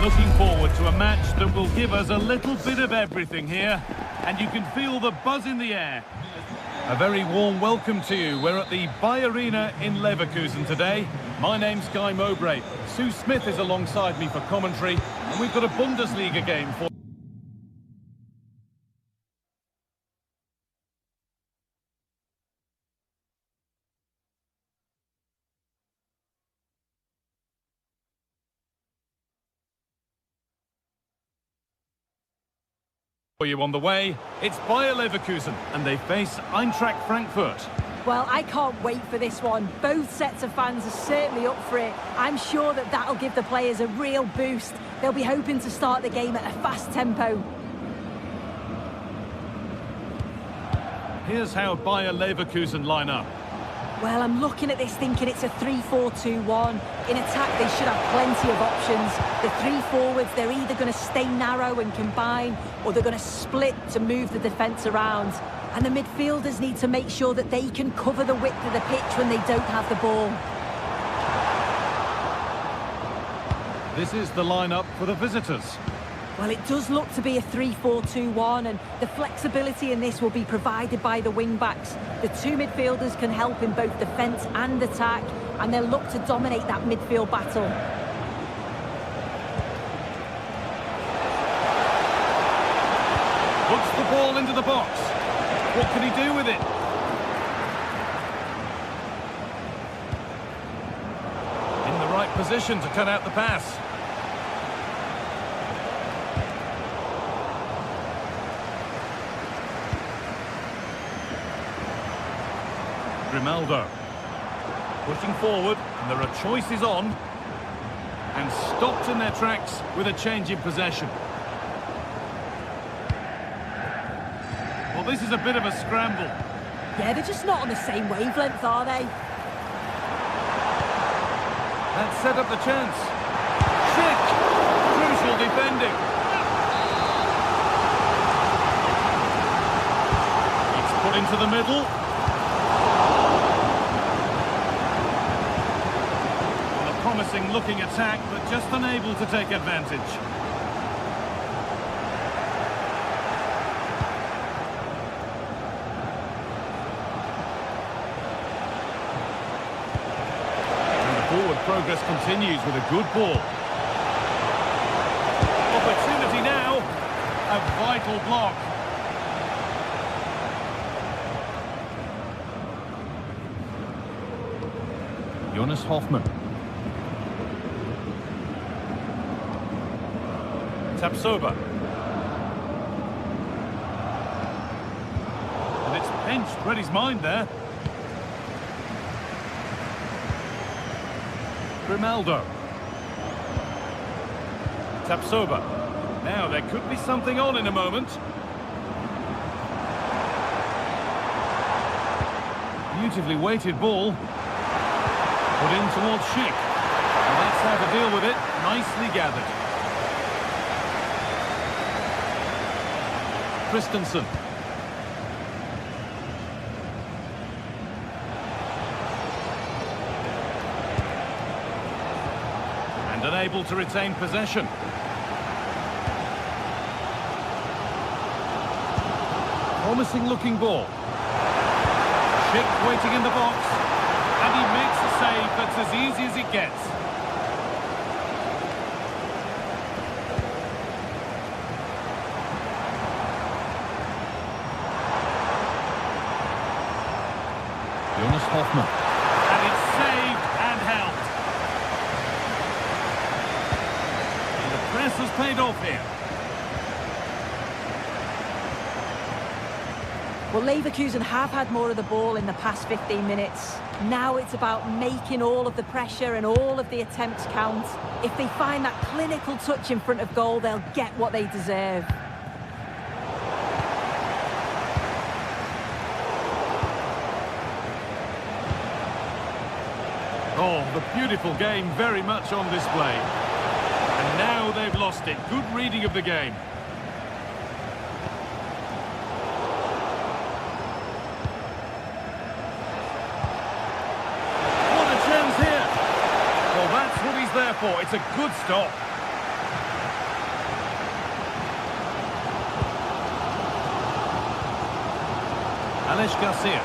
Looking forward to a match that will give us a little bit of everything here, and you can feel the buzz in the air. A very warm welcome to you. We're at the Bay Arena in Leverkusen today. My name's Guy Mowbray. Sue Smith is alongside me for commentary, and we've got a Bundesliga game for you on the way. It's Bayer Leverkusen and they face Eintracht Frankfurt. Well, I can't wait for this one. Both sets of fans are certainly up for it. I'm sure that that'll give the players a real boost. They'll be hoping to start the game at a fast tempo. Here's how Bayer Leverkusen line up. Well, I'm looking at this thinking it's a 3-4-2-1. In attack, they should have plenty of options. The three forwards, they're either going to stay narrow and combine, or they're going to split to move the defence around. And the midfielders need to make sure that they can cover the width of the pitch when they don't have the ball. This is the lineup for the visitors. Well, it does look to be a 3-4-2-1, and the flexibility in this will be provided by the wing-backs. The two midfielders can help in both defence and attack, and they'll look to dominate that midfield battle. Puts the ball into the box. What can he do with it? In the right position to cut out the pass. Grimaldo. Pushing forward, and there are choices on. And stopped in their tracks with a change in possession. Well, this is a bit of a scramble. Yeah, they're just not on the same wavelength, are they? That set up the chance. Schick! Crucial defending. It's put into the middle. Well, a promising looking attack, but just unable to take advantage. Forward progress continues with a good ball. Opportunity now. A vital block. Jonas Hoffmann. Tapsoba. And it's pinched. Read his mind there. Grimaldo. Tapsoba. Now, there could be something on in a moment. Beautifully weighted ball. Put in towards Schick. And that's how to deal with it. Nicely gathered. Christensen. Unable to retain possession. Promising looking ball. Schick waiting in the box. And he makes a save that's as easy as it gets. Jonas Hoffmann. And it's saved and helped. Press has paid off here. Well, Leverkusen have had more of the ball in the past 15 minutes. Now it's about making all of the pressure and all of the attempts count. If they find that clinical touch in front of goal, they'll get what they deserve. Oh, the beautiful game very much on display. And now they've lost it. Good reading of the game. What a chance here. Well, that's what he's there for. It's a good stop. Alex Garcia.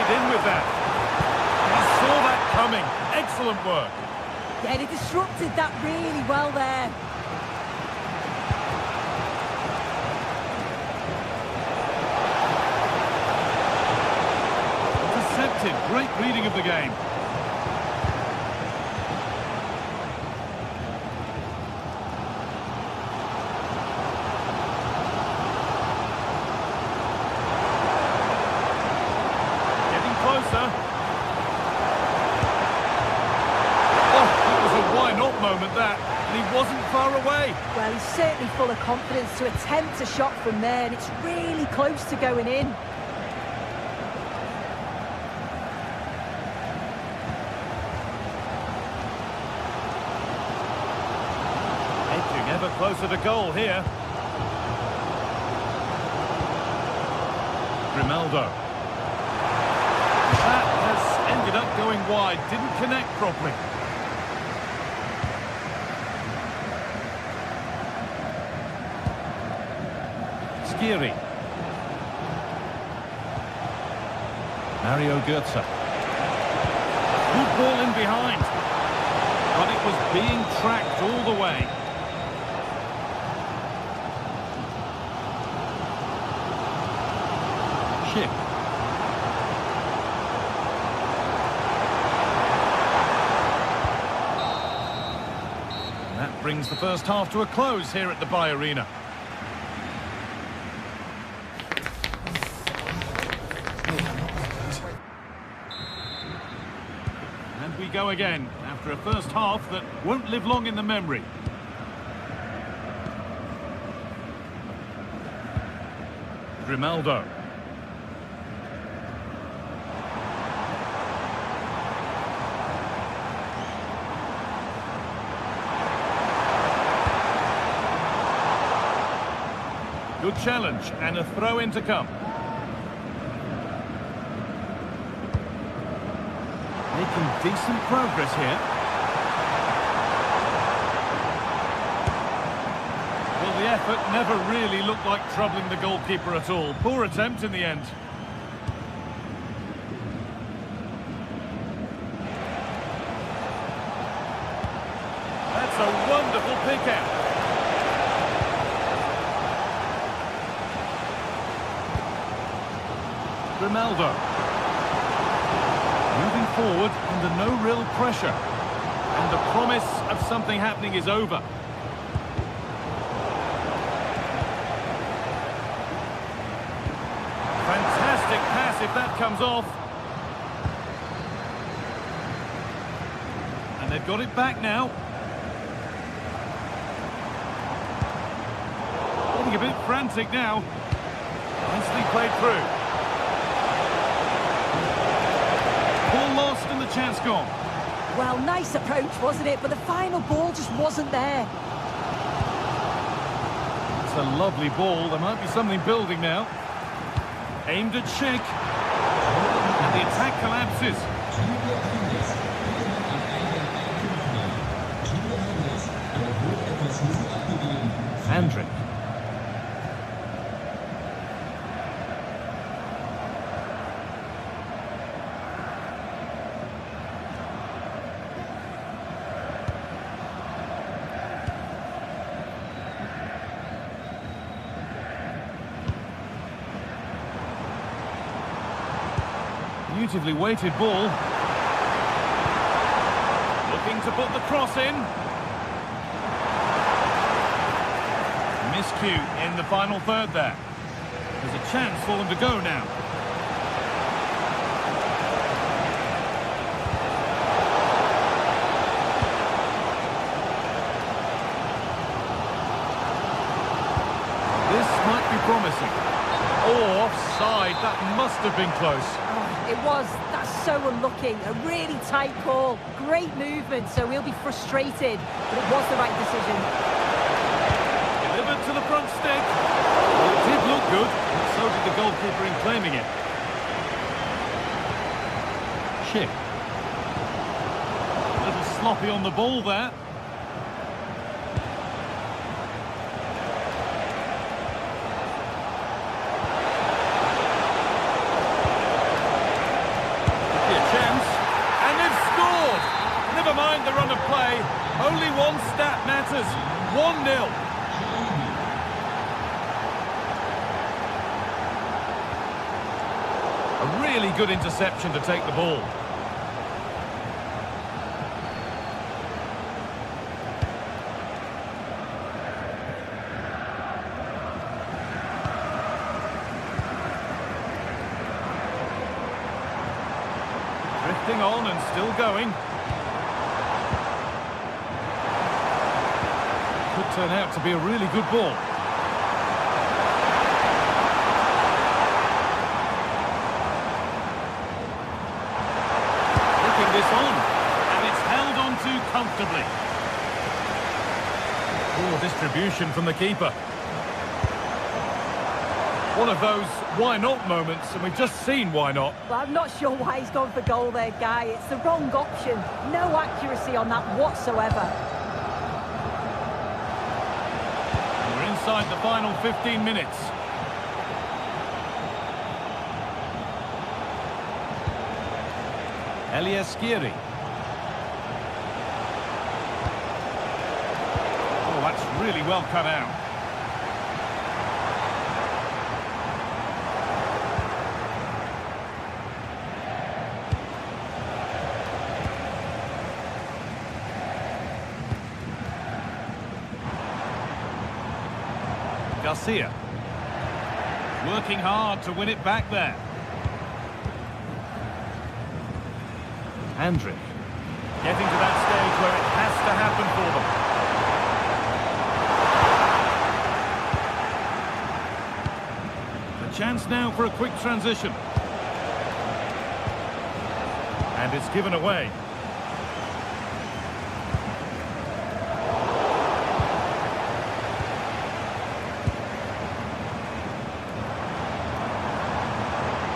In with that. He saw that coming. Excellent work. Yeah, they disrupted that really well there. Intercepted. Great reading of the game. Moment that, and he wasn't far away. Well, he's certainly full of confidence to attempt a shot from there, and it's really close to going in. Edging ever closer to goal here. Grimaldo. That has ended up going wide, didn't connect properly. Mario Götze. Good ball in behind. But it was being tracked all the way. Schick. And that brings the first half to a close here at the Bay Arena. go again after a first half that won't live long in the memory. Grimaldo. Good challenge and a throw-in to come. Making decent progress here. Well, the effort never really looked like troubling the goalkeeper at all. Poor attempt in the end. That's a wonderful pick out. Grimaldo. Moving forward under no real pressure. And the promise of something happening is over. Fantastic pass if that comes off. And they've got it back now. Getting a bit frantic now. Nicely played through. Ball lost and the chance gone. Well, nice approach, wasn't it? But the final ball just wasn't there. It's a lovely ball. There might be something building now. Aimed at Schick. And the attack collapses. Andrick. Beautifully weighted ball. Looking to put the cross in. Miscue in the final third there. There's a chance for them to go now. This might be promising. Oh, offside. That must have been close. It was. That's so unlucky. A really tight call. Great movement, so he'll be frustrated. But it was the right decision. Delivered to the front stick. Well, it did look good, and so did the goalkeeper in claiming it. Schick. A little sloppy on the ball there. Never mind the run of play, only one stat matters, 1-0. A really good interception to take the ball. Drifting on and still going. Could turn out to be a really good ball. Looking this on, and it's held on to comfortably. Poor distribution from the keeper. One of those why not moments, and we've just seen why not. Well, I'm not sure why he's gone for goal there, Guy. It's the wrong option. No accuracy on that whatsoever. Inside the final 15 minutes. Eliaskiri. Oh, that's really well cut out. Garcia. Working hard to win it back there. Andrick. Getting to that stage where it has to happen for them. The chance now for a quick transition. And it's given away.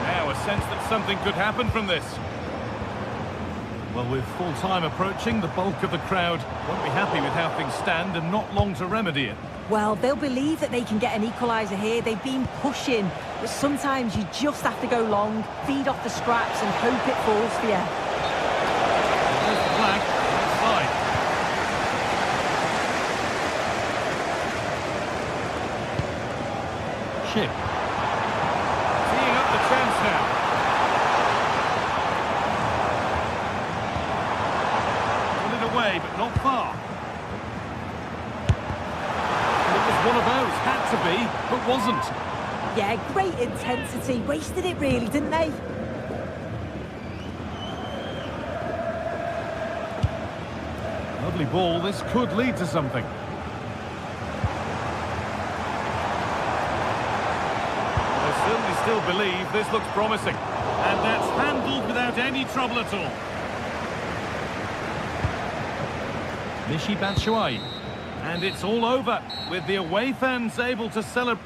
Now a sense that something could happen from this. Well, with full time approaching, the bulk of the crowd won't be happy with how things stand and not long to remedy it. Well, they'll believe that they can get an equaliser here. They've been pushing, but sometimes you just have to go long, feed off the scraps and hope it falls for you. There's the flag, outside. Chip. Teeing up the chance now. Away, but not far. It was one of those, had to be, but wasn't. Yeah, great intensity. Wasted it really, didn't they? Lovely ball, this could lead to something. They certainly still believe this looks promising. And that's handled without any trouble at all. Michy Batshuayi. And it's all over, with the away fans able to celebrate.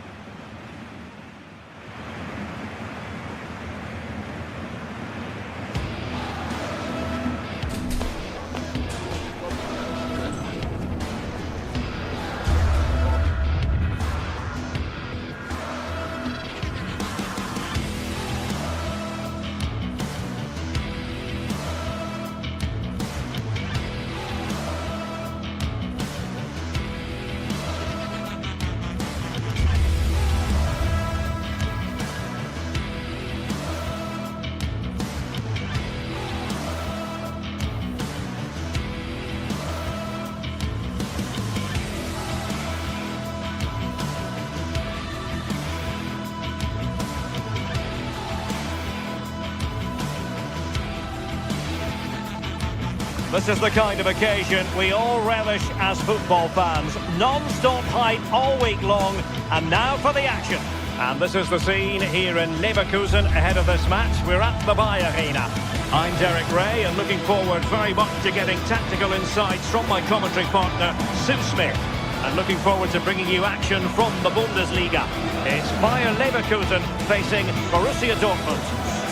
This is the kind of occasion we all relish as football fans. Non-stop hype all week long, and now for the action. And this is the scene here in Leverkusen ahead of this match. We're at the Bayer Arena. I'm Derek Ray, and looking forward very much to getting tactical insights from my commentary partner, Sue Smith. And looking forward to bringing you action from the Bundesliga. It's Bayer Leverkusen facing Borussia Dortmund.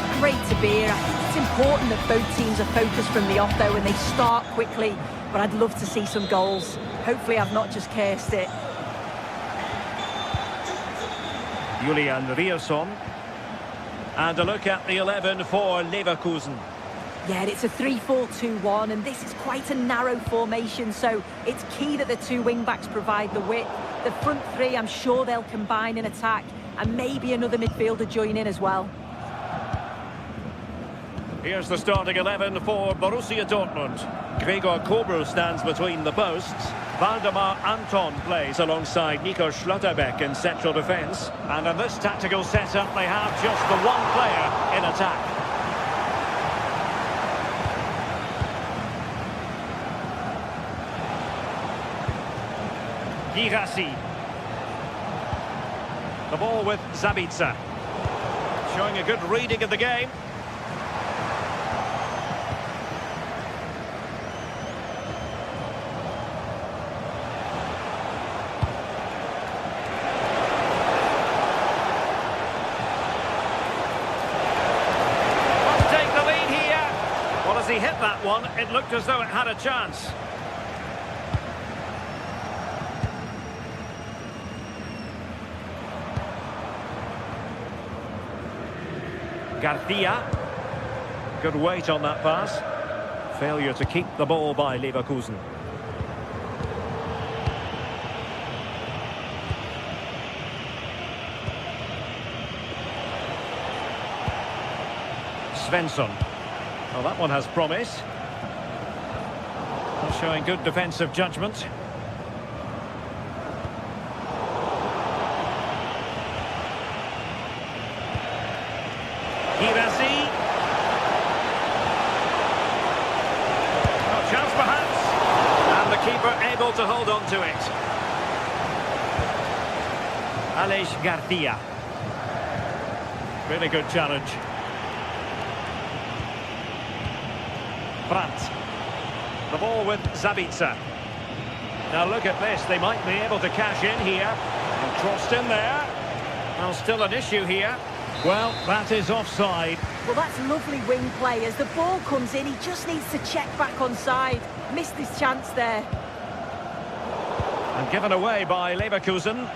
It's great to be here. I think it's important that both teams are focused from the off, though, and they start quickly. But I'd love to see some goals. Hopefully I've not just cursed it. Julian Rierson. And a look at the 11 for Leverkusen. Yeah, it's a 3-4-2-1, and this is quite a narrow formation, so it's key that the two wing-backs provide the width. The front three, I'm sure they'll combine in attack, and maybe another midfielder join in as well. Here's the starting 11 for Borussia Dortmund. Gregor Kobel stands between the posts. Waldemar Anton plays alongside Nico Schlotterbeck in central defence. And in this tactical setup, they have just the one player in attack. Girassi. The ball with Zabitzer. Showing a good reading of the game. He hit that one, it looked as though it had a chance. Garcia. Good weight on that pass. Failure to keep the ball by Leverkusen. Svensson. Well, that one has promise. Showing good defensive judgment. Girassi. Not able to hold on to it. Aleix Garcia. Really good challenge. Brandt. The ball with Zabitzer. Now look at this, they might be able to cash in here. And crossed in there. Well, still an issue here. Well, that is offside. Well, that's lovely wing play. As the ball comes in, he just needs to check back onside. Missed his chance there. And given away by Leverkusen.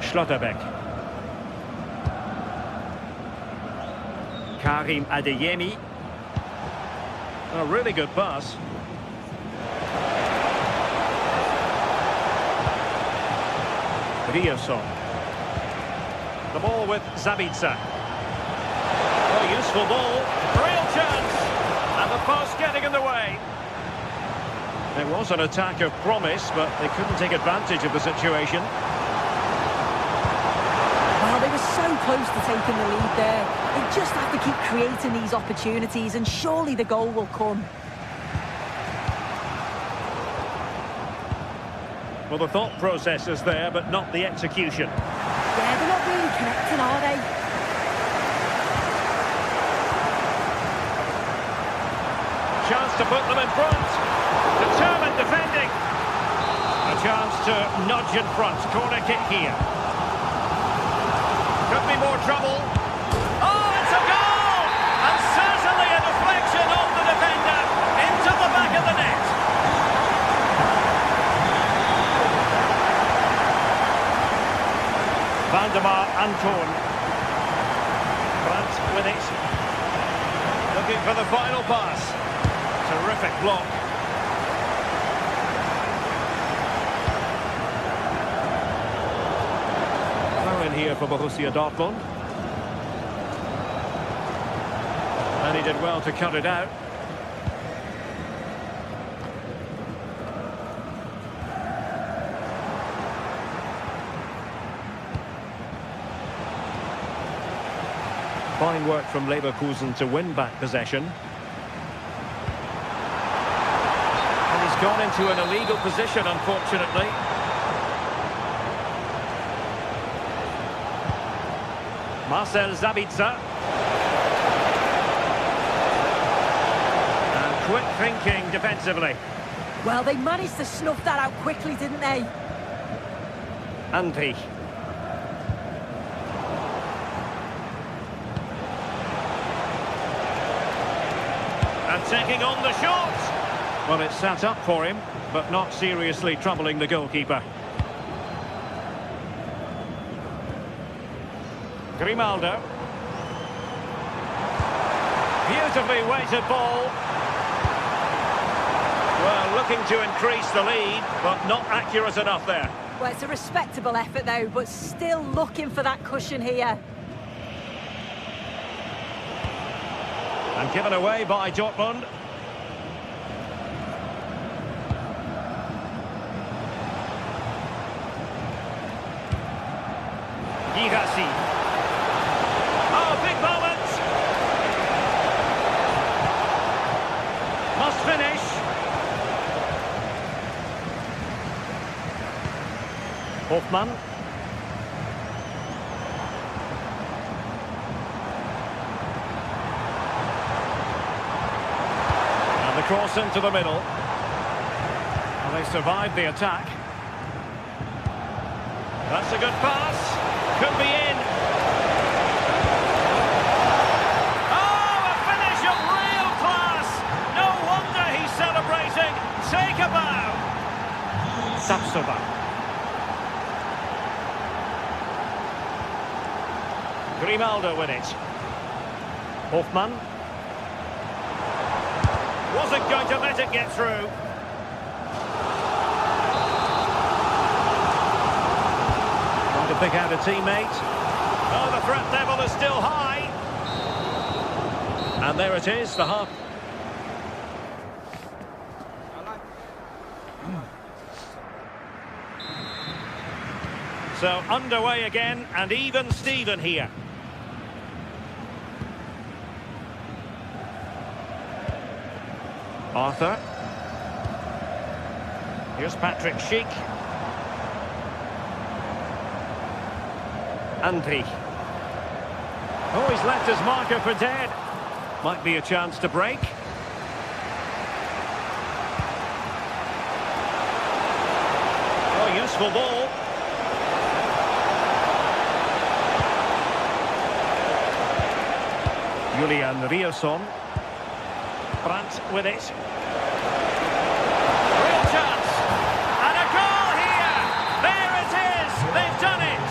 Schlotterbeck. Karim Adeyemi. A really good pass. Rioson. The ball with Zabitzer. Oh, useful ball. Real chance. And the post getting in the way. It was an attack of promise, but they couldn't take advantage of the situation. Well, they were so close to taking the lead there. They just have to keep creating these opportunities, and surely the goal will come. Well, the thought process is there, but not the execution. Yeah, they're not really connecting, are they? Chance to put them in front. Determined defending. A chance to nudge in front. Corner kick here. Could be more trouble. Oh, it's a goal! And certainly a deflection of the defender into the back of the net. Vandemar Anton. Brandt with it. Looking for the final pass. Terrific block. Throw in here for Borussia Dortmund. And he did well to cut it out. Fine work from Leverkusen to win back possession. And he's gone into an illegal position, unfortunately. Marcel Zabitzer. And quick thinking defensively. Well, they managed to snuff that out quickly, didn't they? Andri. And taking on the shot. Well, it sat up for him, but not seriously troubling the goalkeeper. Grimaldo. Beautifully weighted ball. Well, looking to increase the lead, but not accurate enough there. Well, it's a respectable effort, though, but still looking for that cushion here. And given away by Dortmund. Girassi. Oh, big moment. Must finish. Hoffmann. And the cross into the middle. Well, they survived the attack. That's a good pass. Could be in. Oh, a finish of real class. No wonder he's celebrating. Take a bow. Sapsova. Grimaldo with it. Hoffmann. Wasn't going to let it get through. Trying to pick out a teammate. Oh, the threat level is still high. And there it is, the half. So underway again, and even Steven here. Arthur. Here's Patrick Schick. Andri. Oh, he's left his marker for dead. Might be a chance to break. Oh, useful ball. Julian Riosson. Brandt with it. Real chance. And a goal here. There it is. They've done it.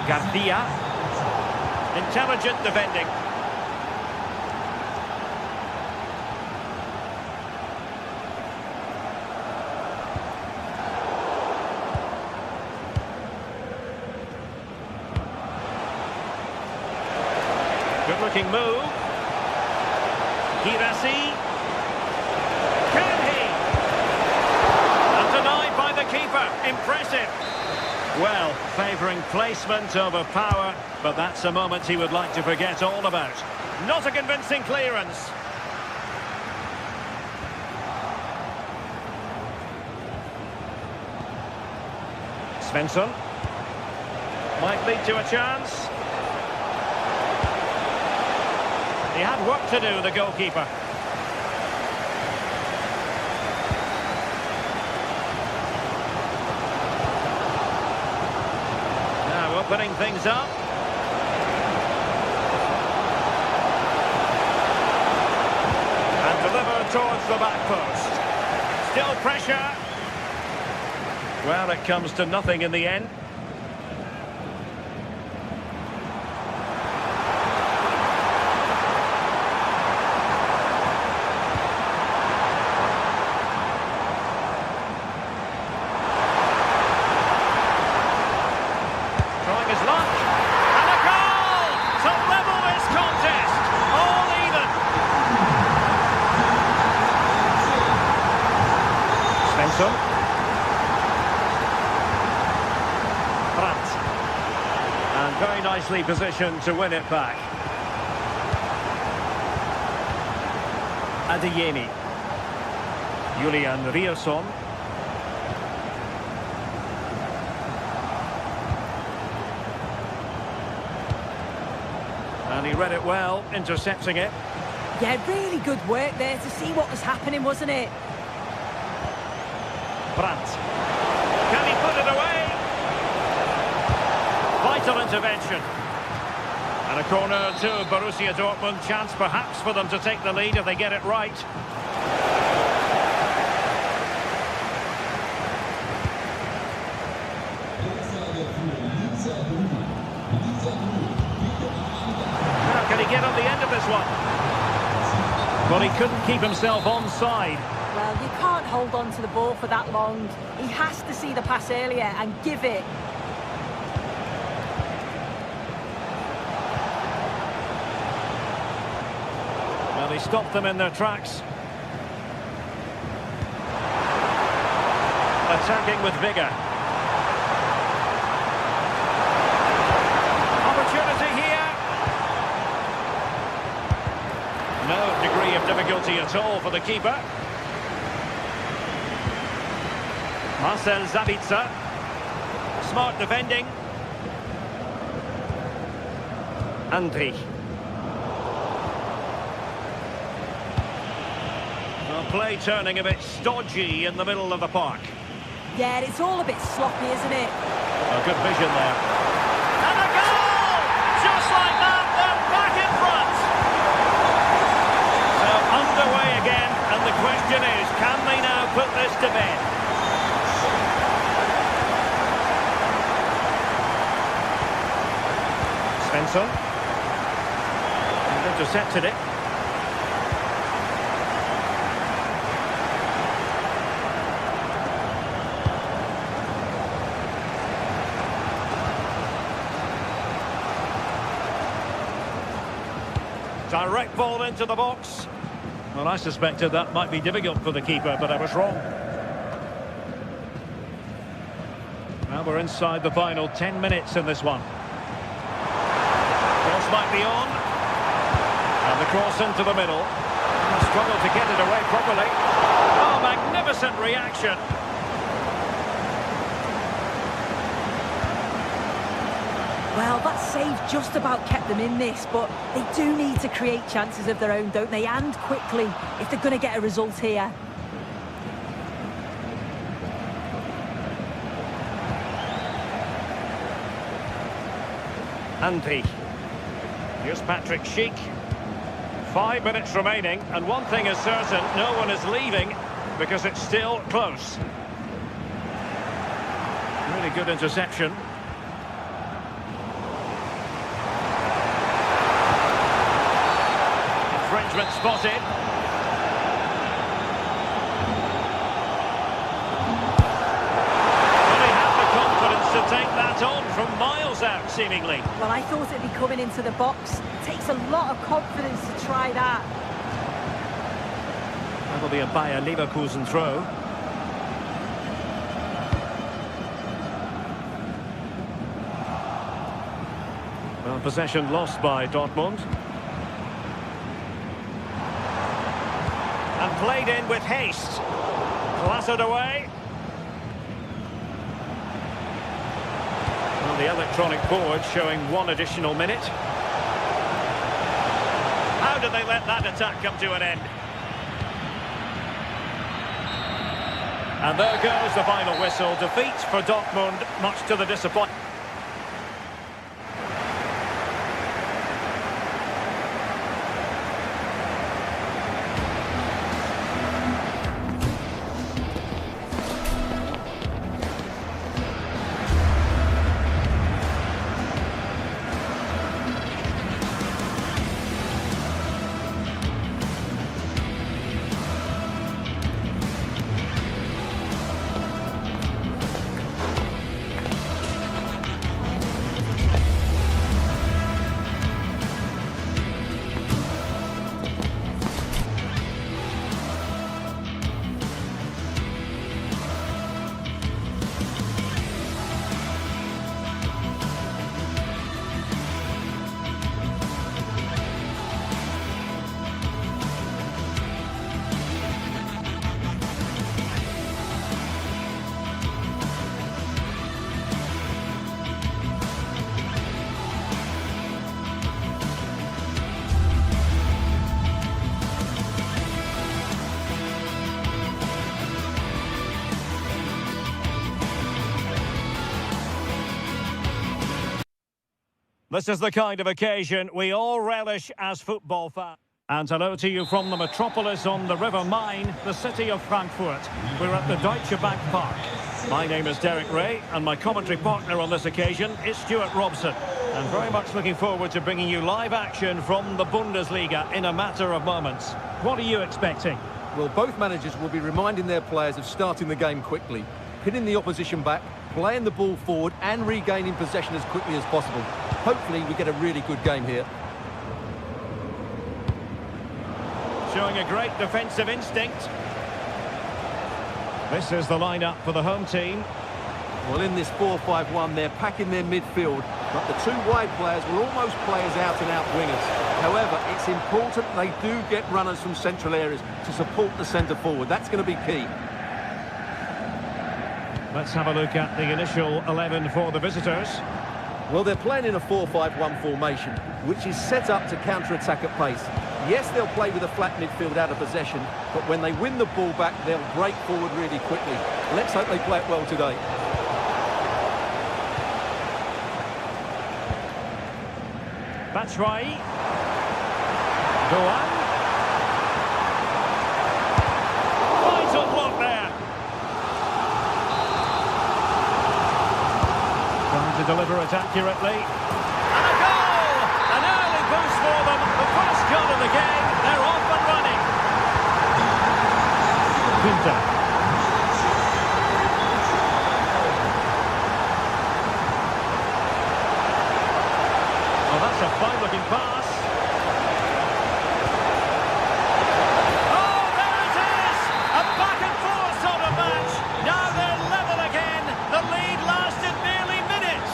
Garcia. Intelligent defending. Good-looking move. Girassi. Can he? And denied by the keeper. Impressive. Well, favouring placement over power, but that's a moment he would like to forget all about. Not a convincing clearance. Svensson. Might lead to a chance. He had work to do, the goalkeeper. Now opening things up. And delivered towards the back post. Still pressure. Well, it comes to nothing in the end. And very nicely positioned to win it back. Adeyemi. Julian Riosson. And he read it well, intercepting it. Yeah, really good work there to see what was happening, wasn't it? Brandt. Can he put it away? Vital intervention. And a corner to Borussia Dortmund. Chance perhaps for them to take the lead if they get it right. Now, can he get on the end of this one? Well, he couldn't keep himself onside. Well, you can't hold on to the ball for that long. He has to see the pass earlier and give it. Well, he stopped them in their tracks. Attacking with vigour. Opportunity here. No degree of difficulty at all for the keeper. Marcel Sabitzer. Smart defending. Andri. Well, play turning a bit stodgy in the middle of the park. Yeah, it's all a bit sloppy, isn't it? A good vision there. And a goal! Just like that, they're back in front. So underway again, and the question is, can they now put this to bed? Svensson. Intercepted it. Direct ball into the box. Well, I suspected that might be difficult for the keeper, but I was wrong. Now we're inside the final 10 minutes in this one. Cross might be on. And the cross into the middle. Struggled to get it away properly. Oh, magnificent reaction. Well, that save just about kept them in this, but they do need to create chances of their own, don't they? And quickly, if they're going to get a result here. Andy. Here's Patrick Sheik. 5 minutes remaining, and one thing is certain, no one is leaving because it's still close. Really good interception. Infringement spotted. Well, he had the confidence to take that on from miles out, seemingly. Well, I thought it'd be coming into the box. It takes a lot of confidence to try that. That'll be a Bayer Leverkusen throw. Well, possession lost by Dortmund. And played in with haste. Clattered away. Well, the electronic board showing 1 additional minute. How did they let that attack come to an end? And there goes the final whistle. Defeat for Dortmund, much to the disappointment. This is the kind of occasion we all relish as football fans. And hello to you from the metropolis on the River Main, the city of Frankfurt. We're at the Deutsche Bank Park. My name is Derek Ray, and my commentary partner on this occasion is Stuart Robson. And very much looking forward to bringing you live action from the Bundesliga in a matter of moments. What are you expecting? Well, both managers will be reminding their players of starting the game quickly, pinning the opposition back, playing the ball forward and regaining possession as quickly as possible. Hopefully we get a really good game here. Showing a great defensive instinct. This is the lineup for the home team. Well, in this 4-5-1, they're packing their midfield, but the 2 wide players will almost play as out-and-out wingers. However, it's important they do get runners from central areas to support the centre forward. That's going to be key. Let's have a look at the initial 11 for the visitors. Well, they're playing in a 4-5-1 formation, which is set up to counter-attack at pace. Yes, they'll play with a flat midfield out of possession, but when they win the ball back, they'll break forward really quickly. Let's hope they play it well today. Batshuayi. Doan. Finds a block there. Trying to deliver it accurately. And a goal! An early boost for them. The first goal of the game. They're off and running. Pinta. Oh, that's a fine-looking pass. Oh, there it is! A back-and-forth sort of match. Now they're level again. The lead lasted nearly minutes.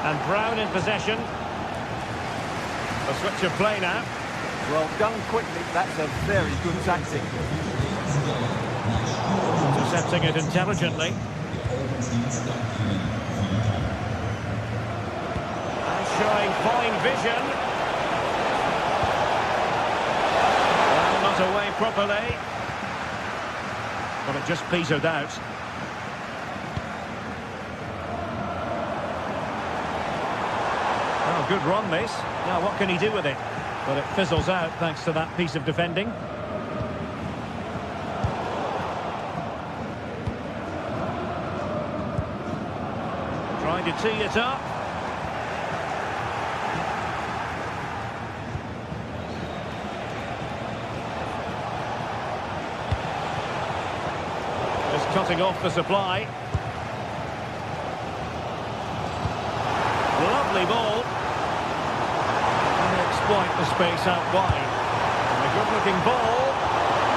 And Brown in possession. A switch of play now. Well, done quickly. That's a very good tactic. Intercepting it intelligently. And showing fine vision. Well, not away properly. But it just petered out. Oh, good run, this. Now, what can he do with it? But it fizzles out thanks to that piece of defending. Trying to tee it up. Just cutting off the supply. Lovely ball. Exploit the space out wide. And a good-looking ball.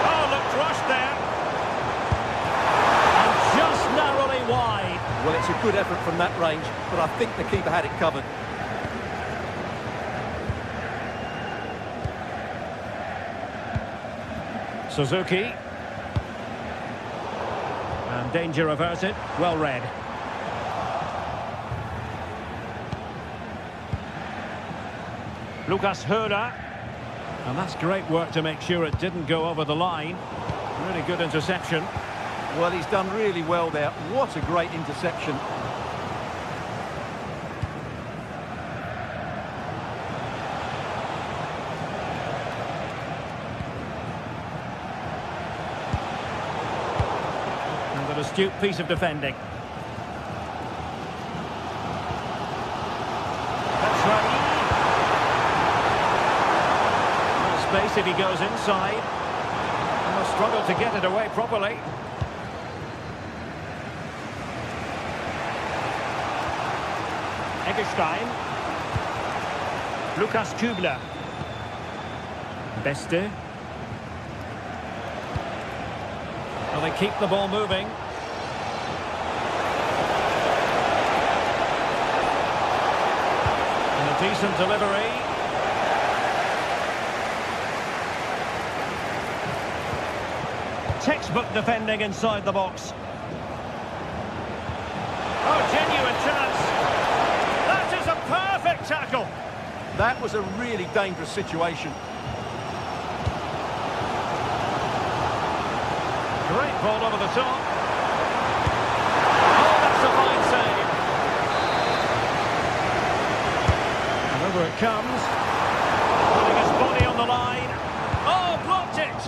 Oh, looked rushed there. And just narrowly wide. Well, it's a good effort from that range, but I think the keeper had it covered. Suzuki. And danger averted. Well read. Lucas Höra. And that's great work to make sure it didn't go over the line. Really good interception. Well, he's done really well there. What a great interception. And an astute piece of defending. That's right. Space if he goes inside. And will struggle to get it away properly. Eggestein. Lukas Kübler. Beste. Well, they keep the ball moving. And a decent delivery. Textbook defending inside the box. Oh, genuine chance. That is a perfect tackle. That was a really dangerous situation. Great ball over the top. Oh, that's a fine save. And over it comes. Putting his body on the line. Oh, blocked it.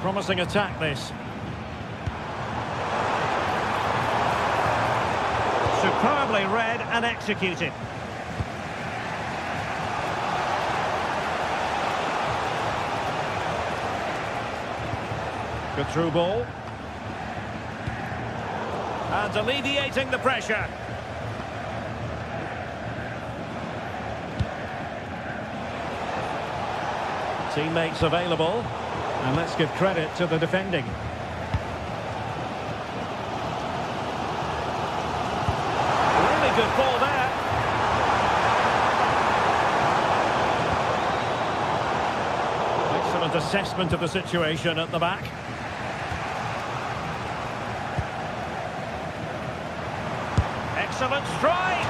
Promising attack, this. Superbly read and executed. Good through ball. And alleviating the pressure. Teammates available. And let's give credit to the defending. Really good ball there. Excellent assessment of the situation at the back. Excellent strike.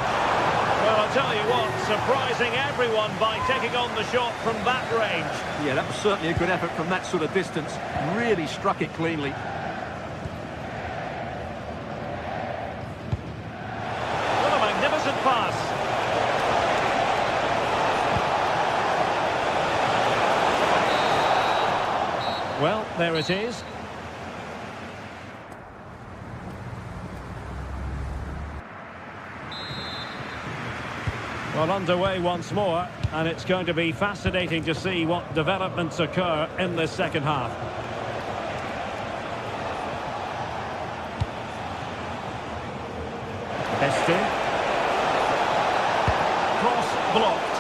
Well, I'll tell you what, surprising everyone by taking on the shot from that range. Yeah, that was certainly a good effort from that sort of distance. Really struck it cleanly. What a magnificent pass. Well, there it is. Well, underway once more, and it's going to be fascinating to see what developments occur in this second half. Beste. Cross blocked.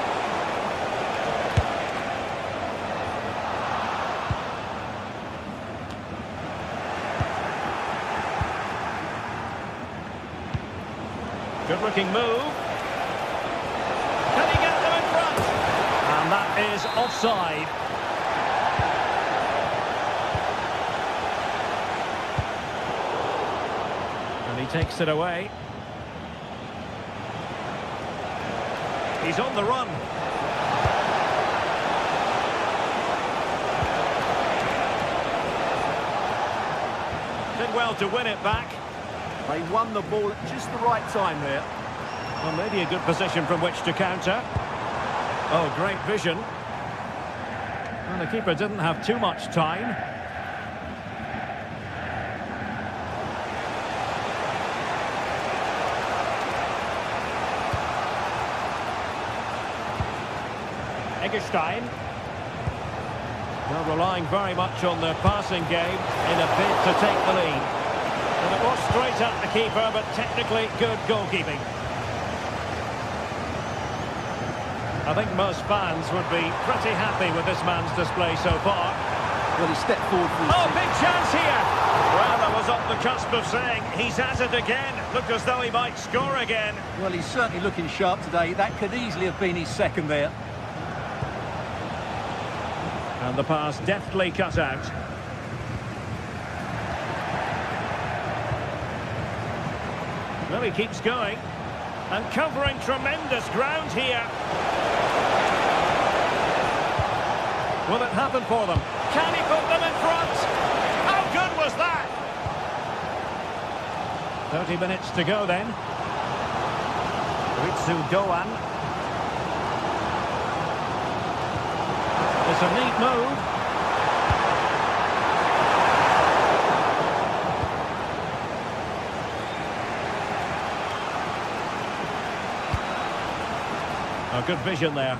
Good looking move. Can he get them in front? And that is offside. And he takes it away. He's on the run. Did well to win it back. They won the ball at just the right time there. Well, maybe a good position from which to counter. Oh, great vision. And the keeper didn't have too much time. Eggestein. Well, relying very much on their passing game in a bid to take the lead. And it was straight at the keeper, but technically good goalkeeping. I think most fans would be pretty happy with this man's display so far. Well, he stepped forward for his Oh, team. big chance here! Well, I was on the cusp of saying he's at it again. Looked as though he might score again. Well, he's certainly looking sharp today. That could easily have been his second there. And the pass deftly cut out. Well, he keeps going. And covering tremendous ground here. Will it happen for them? Can he put them in front? How good was that? 30 minutes to go then. Ritsu Doan. It's a neat move. Oh, good vision there.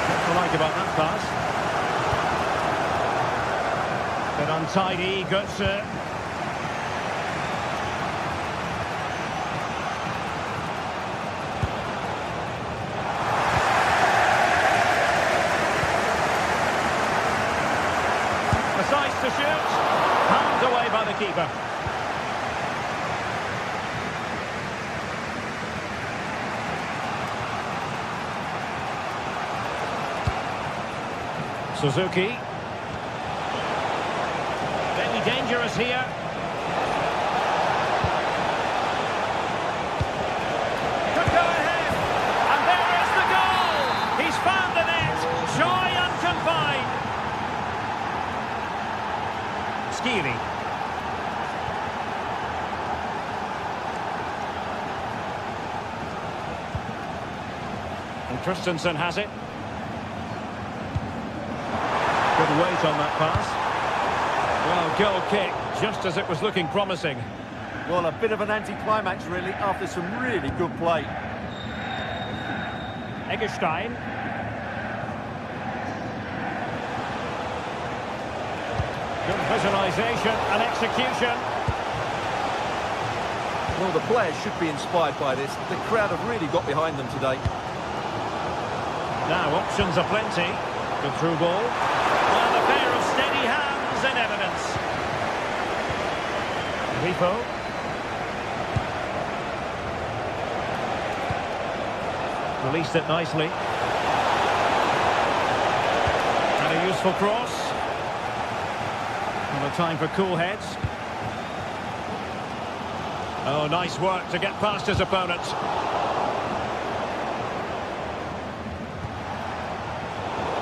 What do I like about that pass? Bit untidy, Götze. Decides to shoot. Handed away by the keeper. Suzuki. Very dangerous here. Could go ahead. And there is the goal. He's found the net. Joy unconfined. Skiri. And Christensen has it. Good weight on that pass. Well, goal kick, just as it was looking promising. Well, a bit of an anticlimax, really, after some really good play. Eggestein. Good visualisation and execution. Well, the players should be inspired by this. The crowd have really got behind them today. Now, options are plenty. The through ball. And a pair of steady hands in evidence. Ripo. Released it nicely. And a useful cross. And a time for cool heads. Oh, nice work to get past his opponent.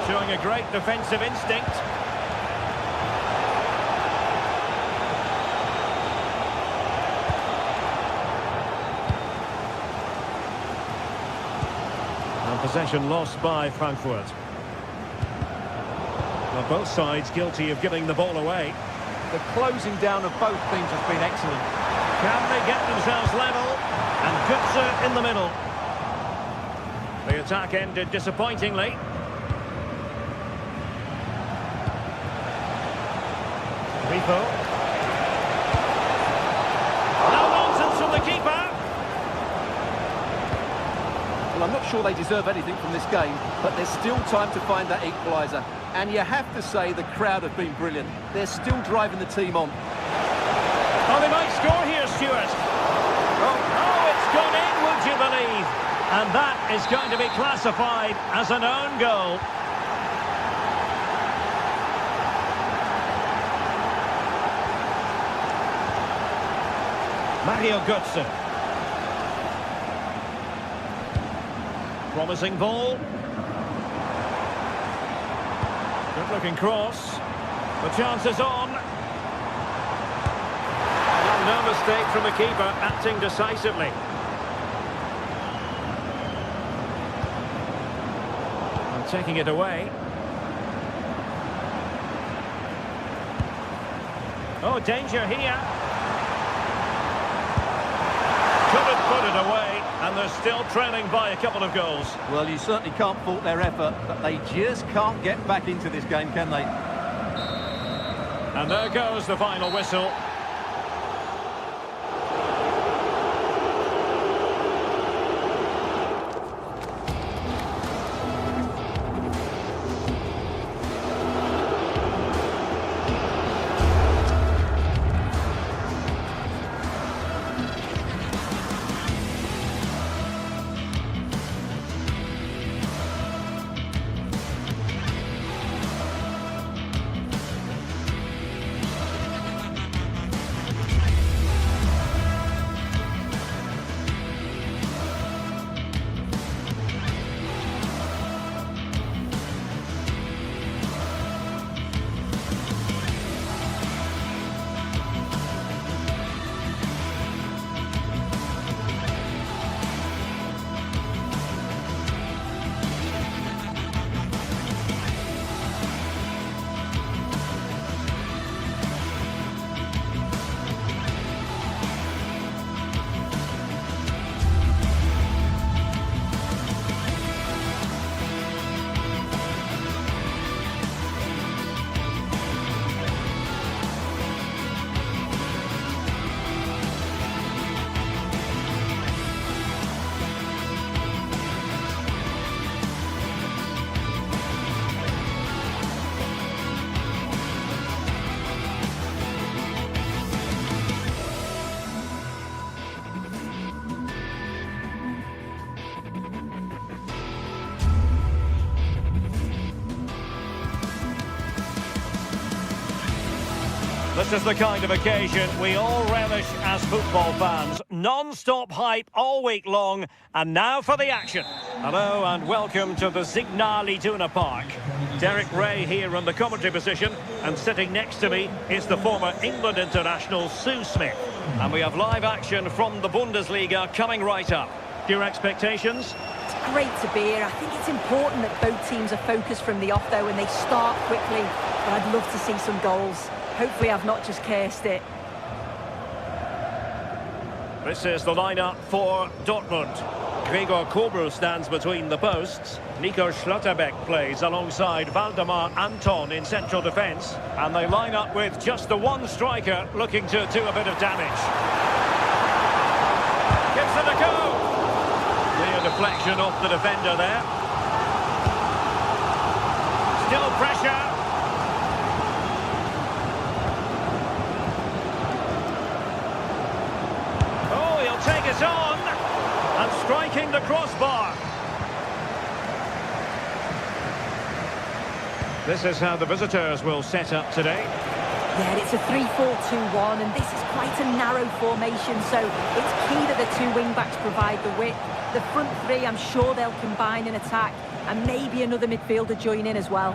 Showing a great defensive instinct. And possession lost by Frankfurt. Well, both sides guilty of giving the ball away. The closing down of both teams has been excellent. Can they get themselves level? And Götze in the middle. The attack ended disappointingly. Ripo. No nonsense from the keeper. Well, I'm not sure they deserve anything from this game, but there's still time to find that equaliser. And you have to say the crowd have been brilliant. They're still driving the team on. Oh, they might score here, Stuart. Oh, it's gone in, would you believe? And that is going to be classified as an own goal. Mario Götze. Promising ball. Good looking cross. The chance is on. No mistake from the keeper, acting decisively. And taking it away. Oh, danger here. Couldn't put it away, and they're still trailing by a couple of goals. Well, you certainly can't fault their effort, but they just can't get back into this game, can they? And there goes the final whistle. This is the kind of occasion we all relish as football fans. Non-stop hype all week long, and now for the action. Hello and welcome to the Signal Iduna Park. Derek Ray here on the commentary position, and sitting next to me is the former England international Sue Smith. And we have live action from the Bundesliga coming right up. Your expectations? It's great to be here. I think it's important that both teams are focused from the off though, and they start quickly. But I'd love to see some goals. Hopefully I've not just cursed it. This is the lineup for Dortmund. Gregor Kobel stands between the posts. Nico Schlotterbeck plays alongside Valdemar Anton in central defence. And they line up with just the one striker looking to do a bit of damage. Gives it a go. Clear deflection off the defender there. Still pressure. Take it on, and striking the crossbar. This is how the visitors will set up today. Yeah, it's a 3-4-2-1, and this is quite a narrow formation, so it's key that the two wing-backs provide the width. The front three, I'm sure they'll combine in attack, and maybe another midfielder join in as well.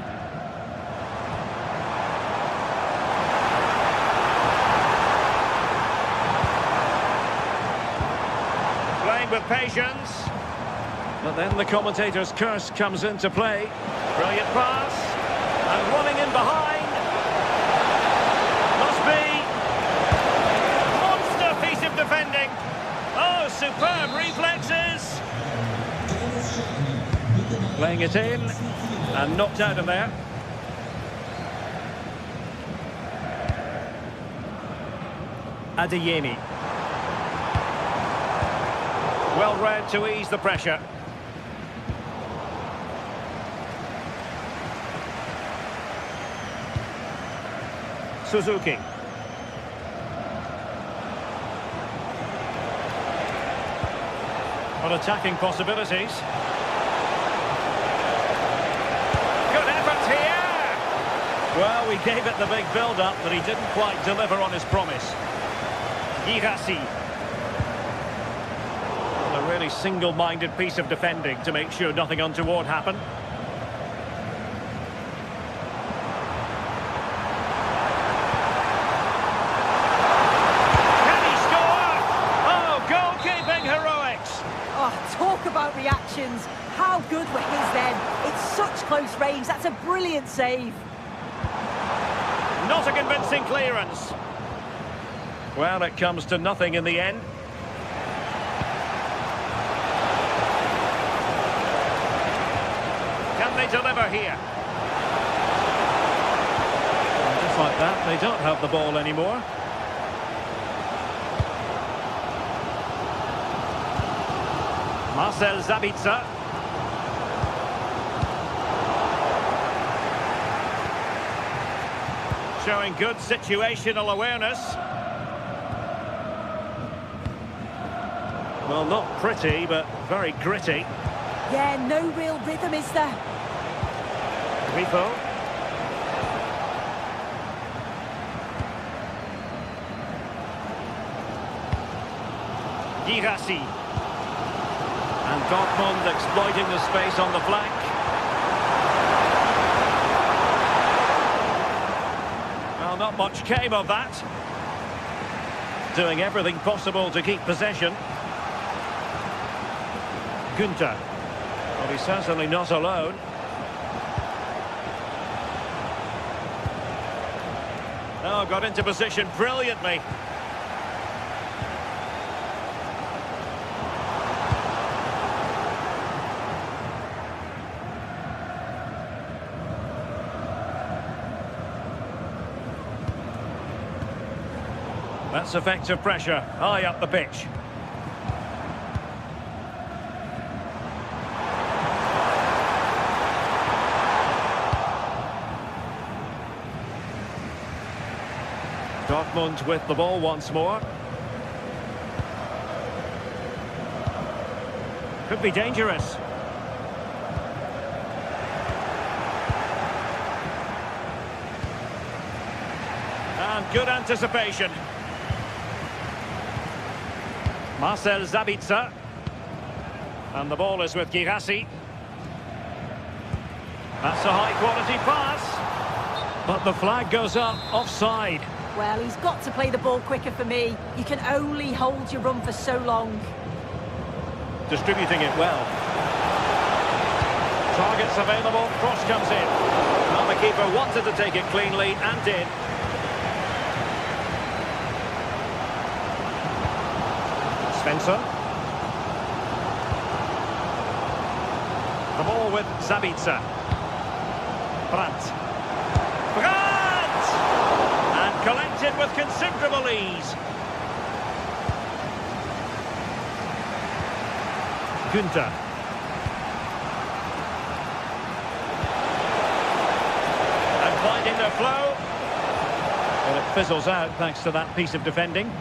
With patience, but then the commentator's curse comes into play. Brilliant pass, and running in behind. Must be monster piece of defending. Oh, superb reflexes. Playing it in, and knocked out of there. Adeyemi. Well read to ease the pressure. Suzuki. Well, attacking possibilities. Good effort here. Well, we gave it the big build-up, but he didn't quite deliver on his promise. Girassi. A really single-minded piece of defending to make sure nothing untoward happened. Can he score? Oh, goalkeeping heroics. Oh, talk about reactions. How good were his then? It's such close range. That's a brilliant save. Not a convincing clearance. Well, it comes to nothing in the end. Can they deliver here? And just like that, they don't have the ball anymore. Marcel Sabitzer. Showing good situational awareness. Well, not pretty, but very gritty. Yeah, no real rhythm, is there? Grifo. Girassi. And Dortmund exploiting the space on the flank. Well, not much came of that. Doing everything possible to keep possession. Günther. Well, he's certainly not alone. Oh, got into position brilliantly. That's effective pressure, high up the pitch. Dortmund with the ball once more. Could be dangerous. And good anticipation. Marcel Sabitzer. And the ball is with Girassi. That's a high-quality pass. But the flag goes up, offside. Well, he's got to play the ball quicker for me. You can only hold your run for so long. Distributing it well. Targets available, cross comes in. Well, the keeper wanted to take it cleanly and did. Svensson. The ball with Sabitzer. Brandt. Brandt! And collected with considerable ease. Günther. And finding their flow. Well, it fizzles out thanks to that piece of defending.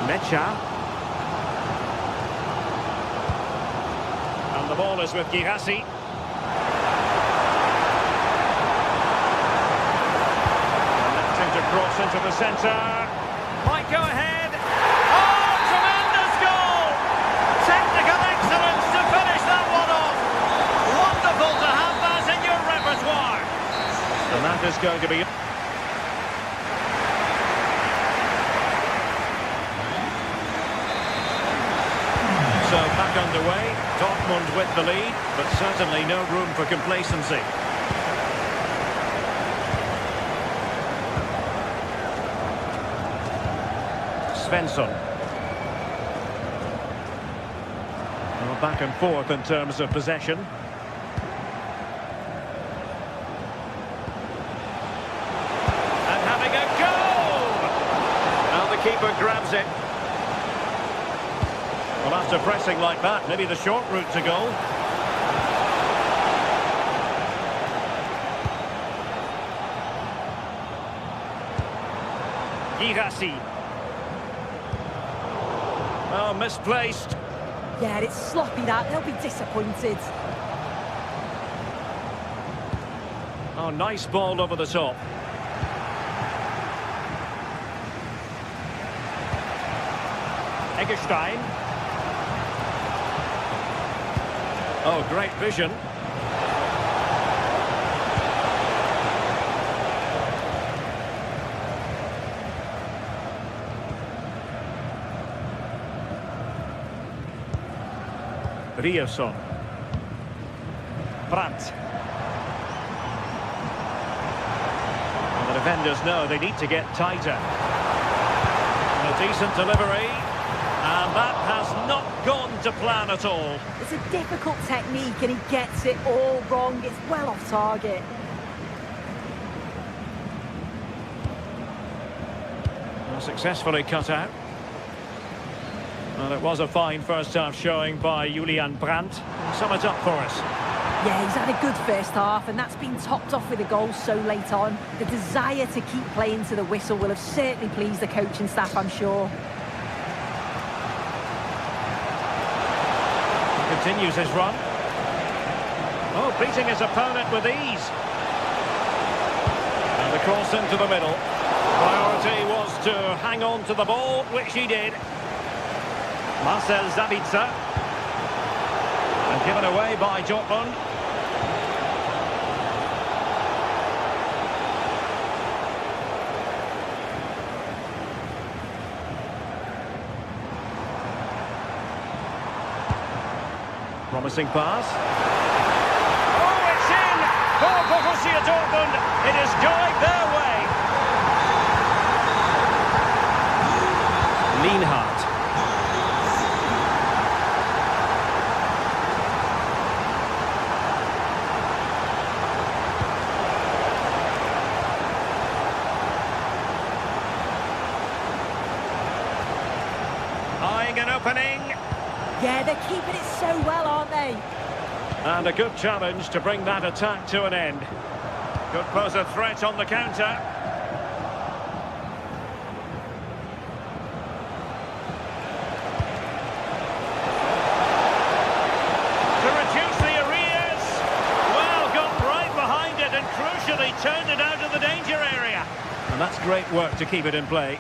Mecha. And the ball is with Girassi. And that seems to cross into the centre. Might go ahead. Oh, tremendous goal! Technical excellence to finish that one off. Wonderful to have that in your repertoire. And that is going to be... So back underway, Dortmund with the lead, but certainly no room for complacency. Svensson. Well, back and forth in terms of possession. And having a go! Now the keeper grabs it. Well, after pressing like that, maybe the short route to goal. Girassi. Oh, misplaced. Yeah, it's sloppy that. They'll be disappointed. Oh, nice ball over the top. Eggestein. Oh, great vision. Ryerson. Brandt. And the defenders know they need to get tighter. And a decent delivery. And that has not gone to plan at all. It's a difficult technique and he gets it all wrong. It's well off target. Well, successfully cut out. Well, it was a fine first-half showing by Julian Brandt. Sum it up for us. Yeah, he's had a good first half, and that's been topped off with a goal so late on. The desire to keep playing to the whistle will have certainly pleased the coaching staff, I'm sure. Continues his run. Oh, beating his opponent with ease. And the cross into the middle. Priority was to hang on to the ball, which he did. Marcel Sabitzer. And given away by Dortmund. Promising pass. Oh, it's in! For Borussia Dortmund, it is going their way. Lienhardt. Eyeing an opening. Yeah, they're keeping it so well, aren't they? And a good challenge to bring that attack to an end. Could pose a threat on the counter. To reduce the arrears. Well, got right behind it and crucially turned it out of the danger area. And that's great work to keep it in play.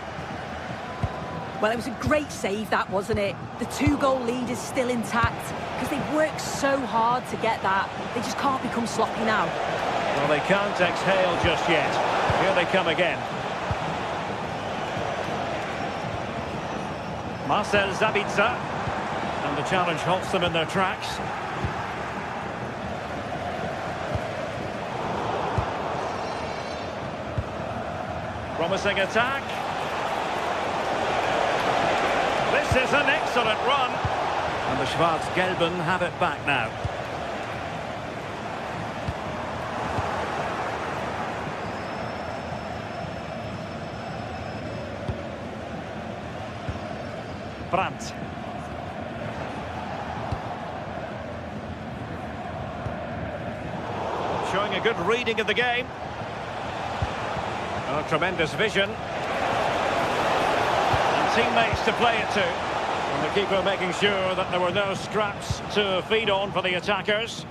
Well, it was a great save, that, wasn't it? The 2-goal lead is still intact because they've worked so hard to get that. They just can't become sloppy now. Well, they can't exhale just yet. Here they come again. Marcel Sabitzer. And the challenge halts them in their tracks. Promising attack. This is an excellent run. And the Schwarz-Gelben have it back now. Brandt. Showing a good reading of the game. Oh, tremendous vision. Teammates to play it to, and the keeper making sure that there were no scraps to feed on for the attackers.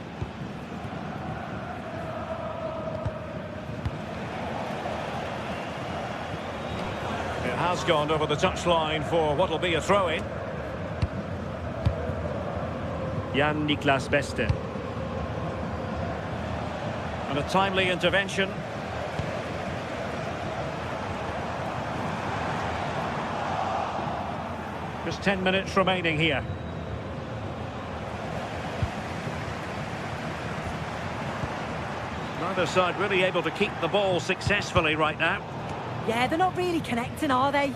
It has gone over the touchline for what will be a throw-in. Jan-Niklas Beste. And a timely intervention. Just 10 minutes remaining here. Neither side really able to keep the ball successfully right now. Yeah, they're not really connecting, are they?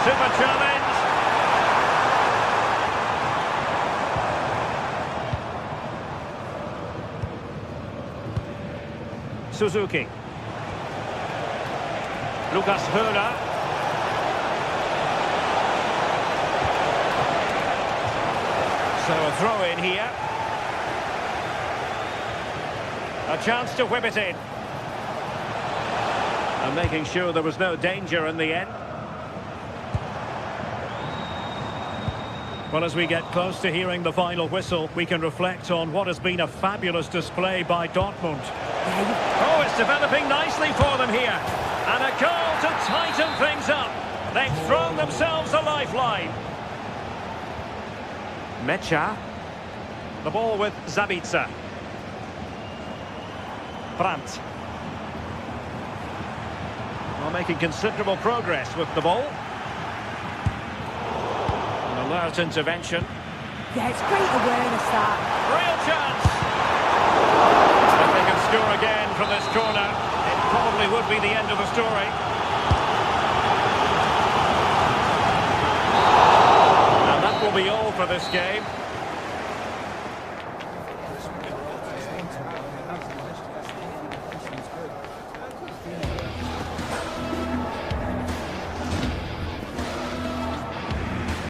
Super challenge. Suzuki. Lukas Höhler. So a throw in here. A chance to whip it in. And making sure there was no danger in the end. Well, as we get close to hearing the final whistle, we can reflect on what has been a fabulous display by Dortmund. Oh, it's developing nicely for them here. And a goal to tighten things up. They've thrown themselves a lifeline. Mecha. The ball with Zabitzer. Brandt. Well, making considerable progress with the ball. An alert intervention. Yeah, it's great awareness, that. Real chance. If they can score again from this corner, it probably would be the end of the story. And that will be all for this game.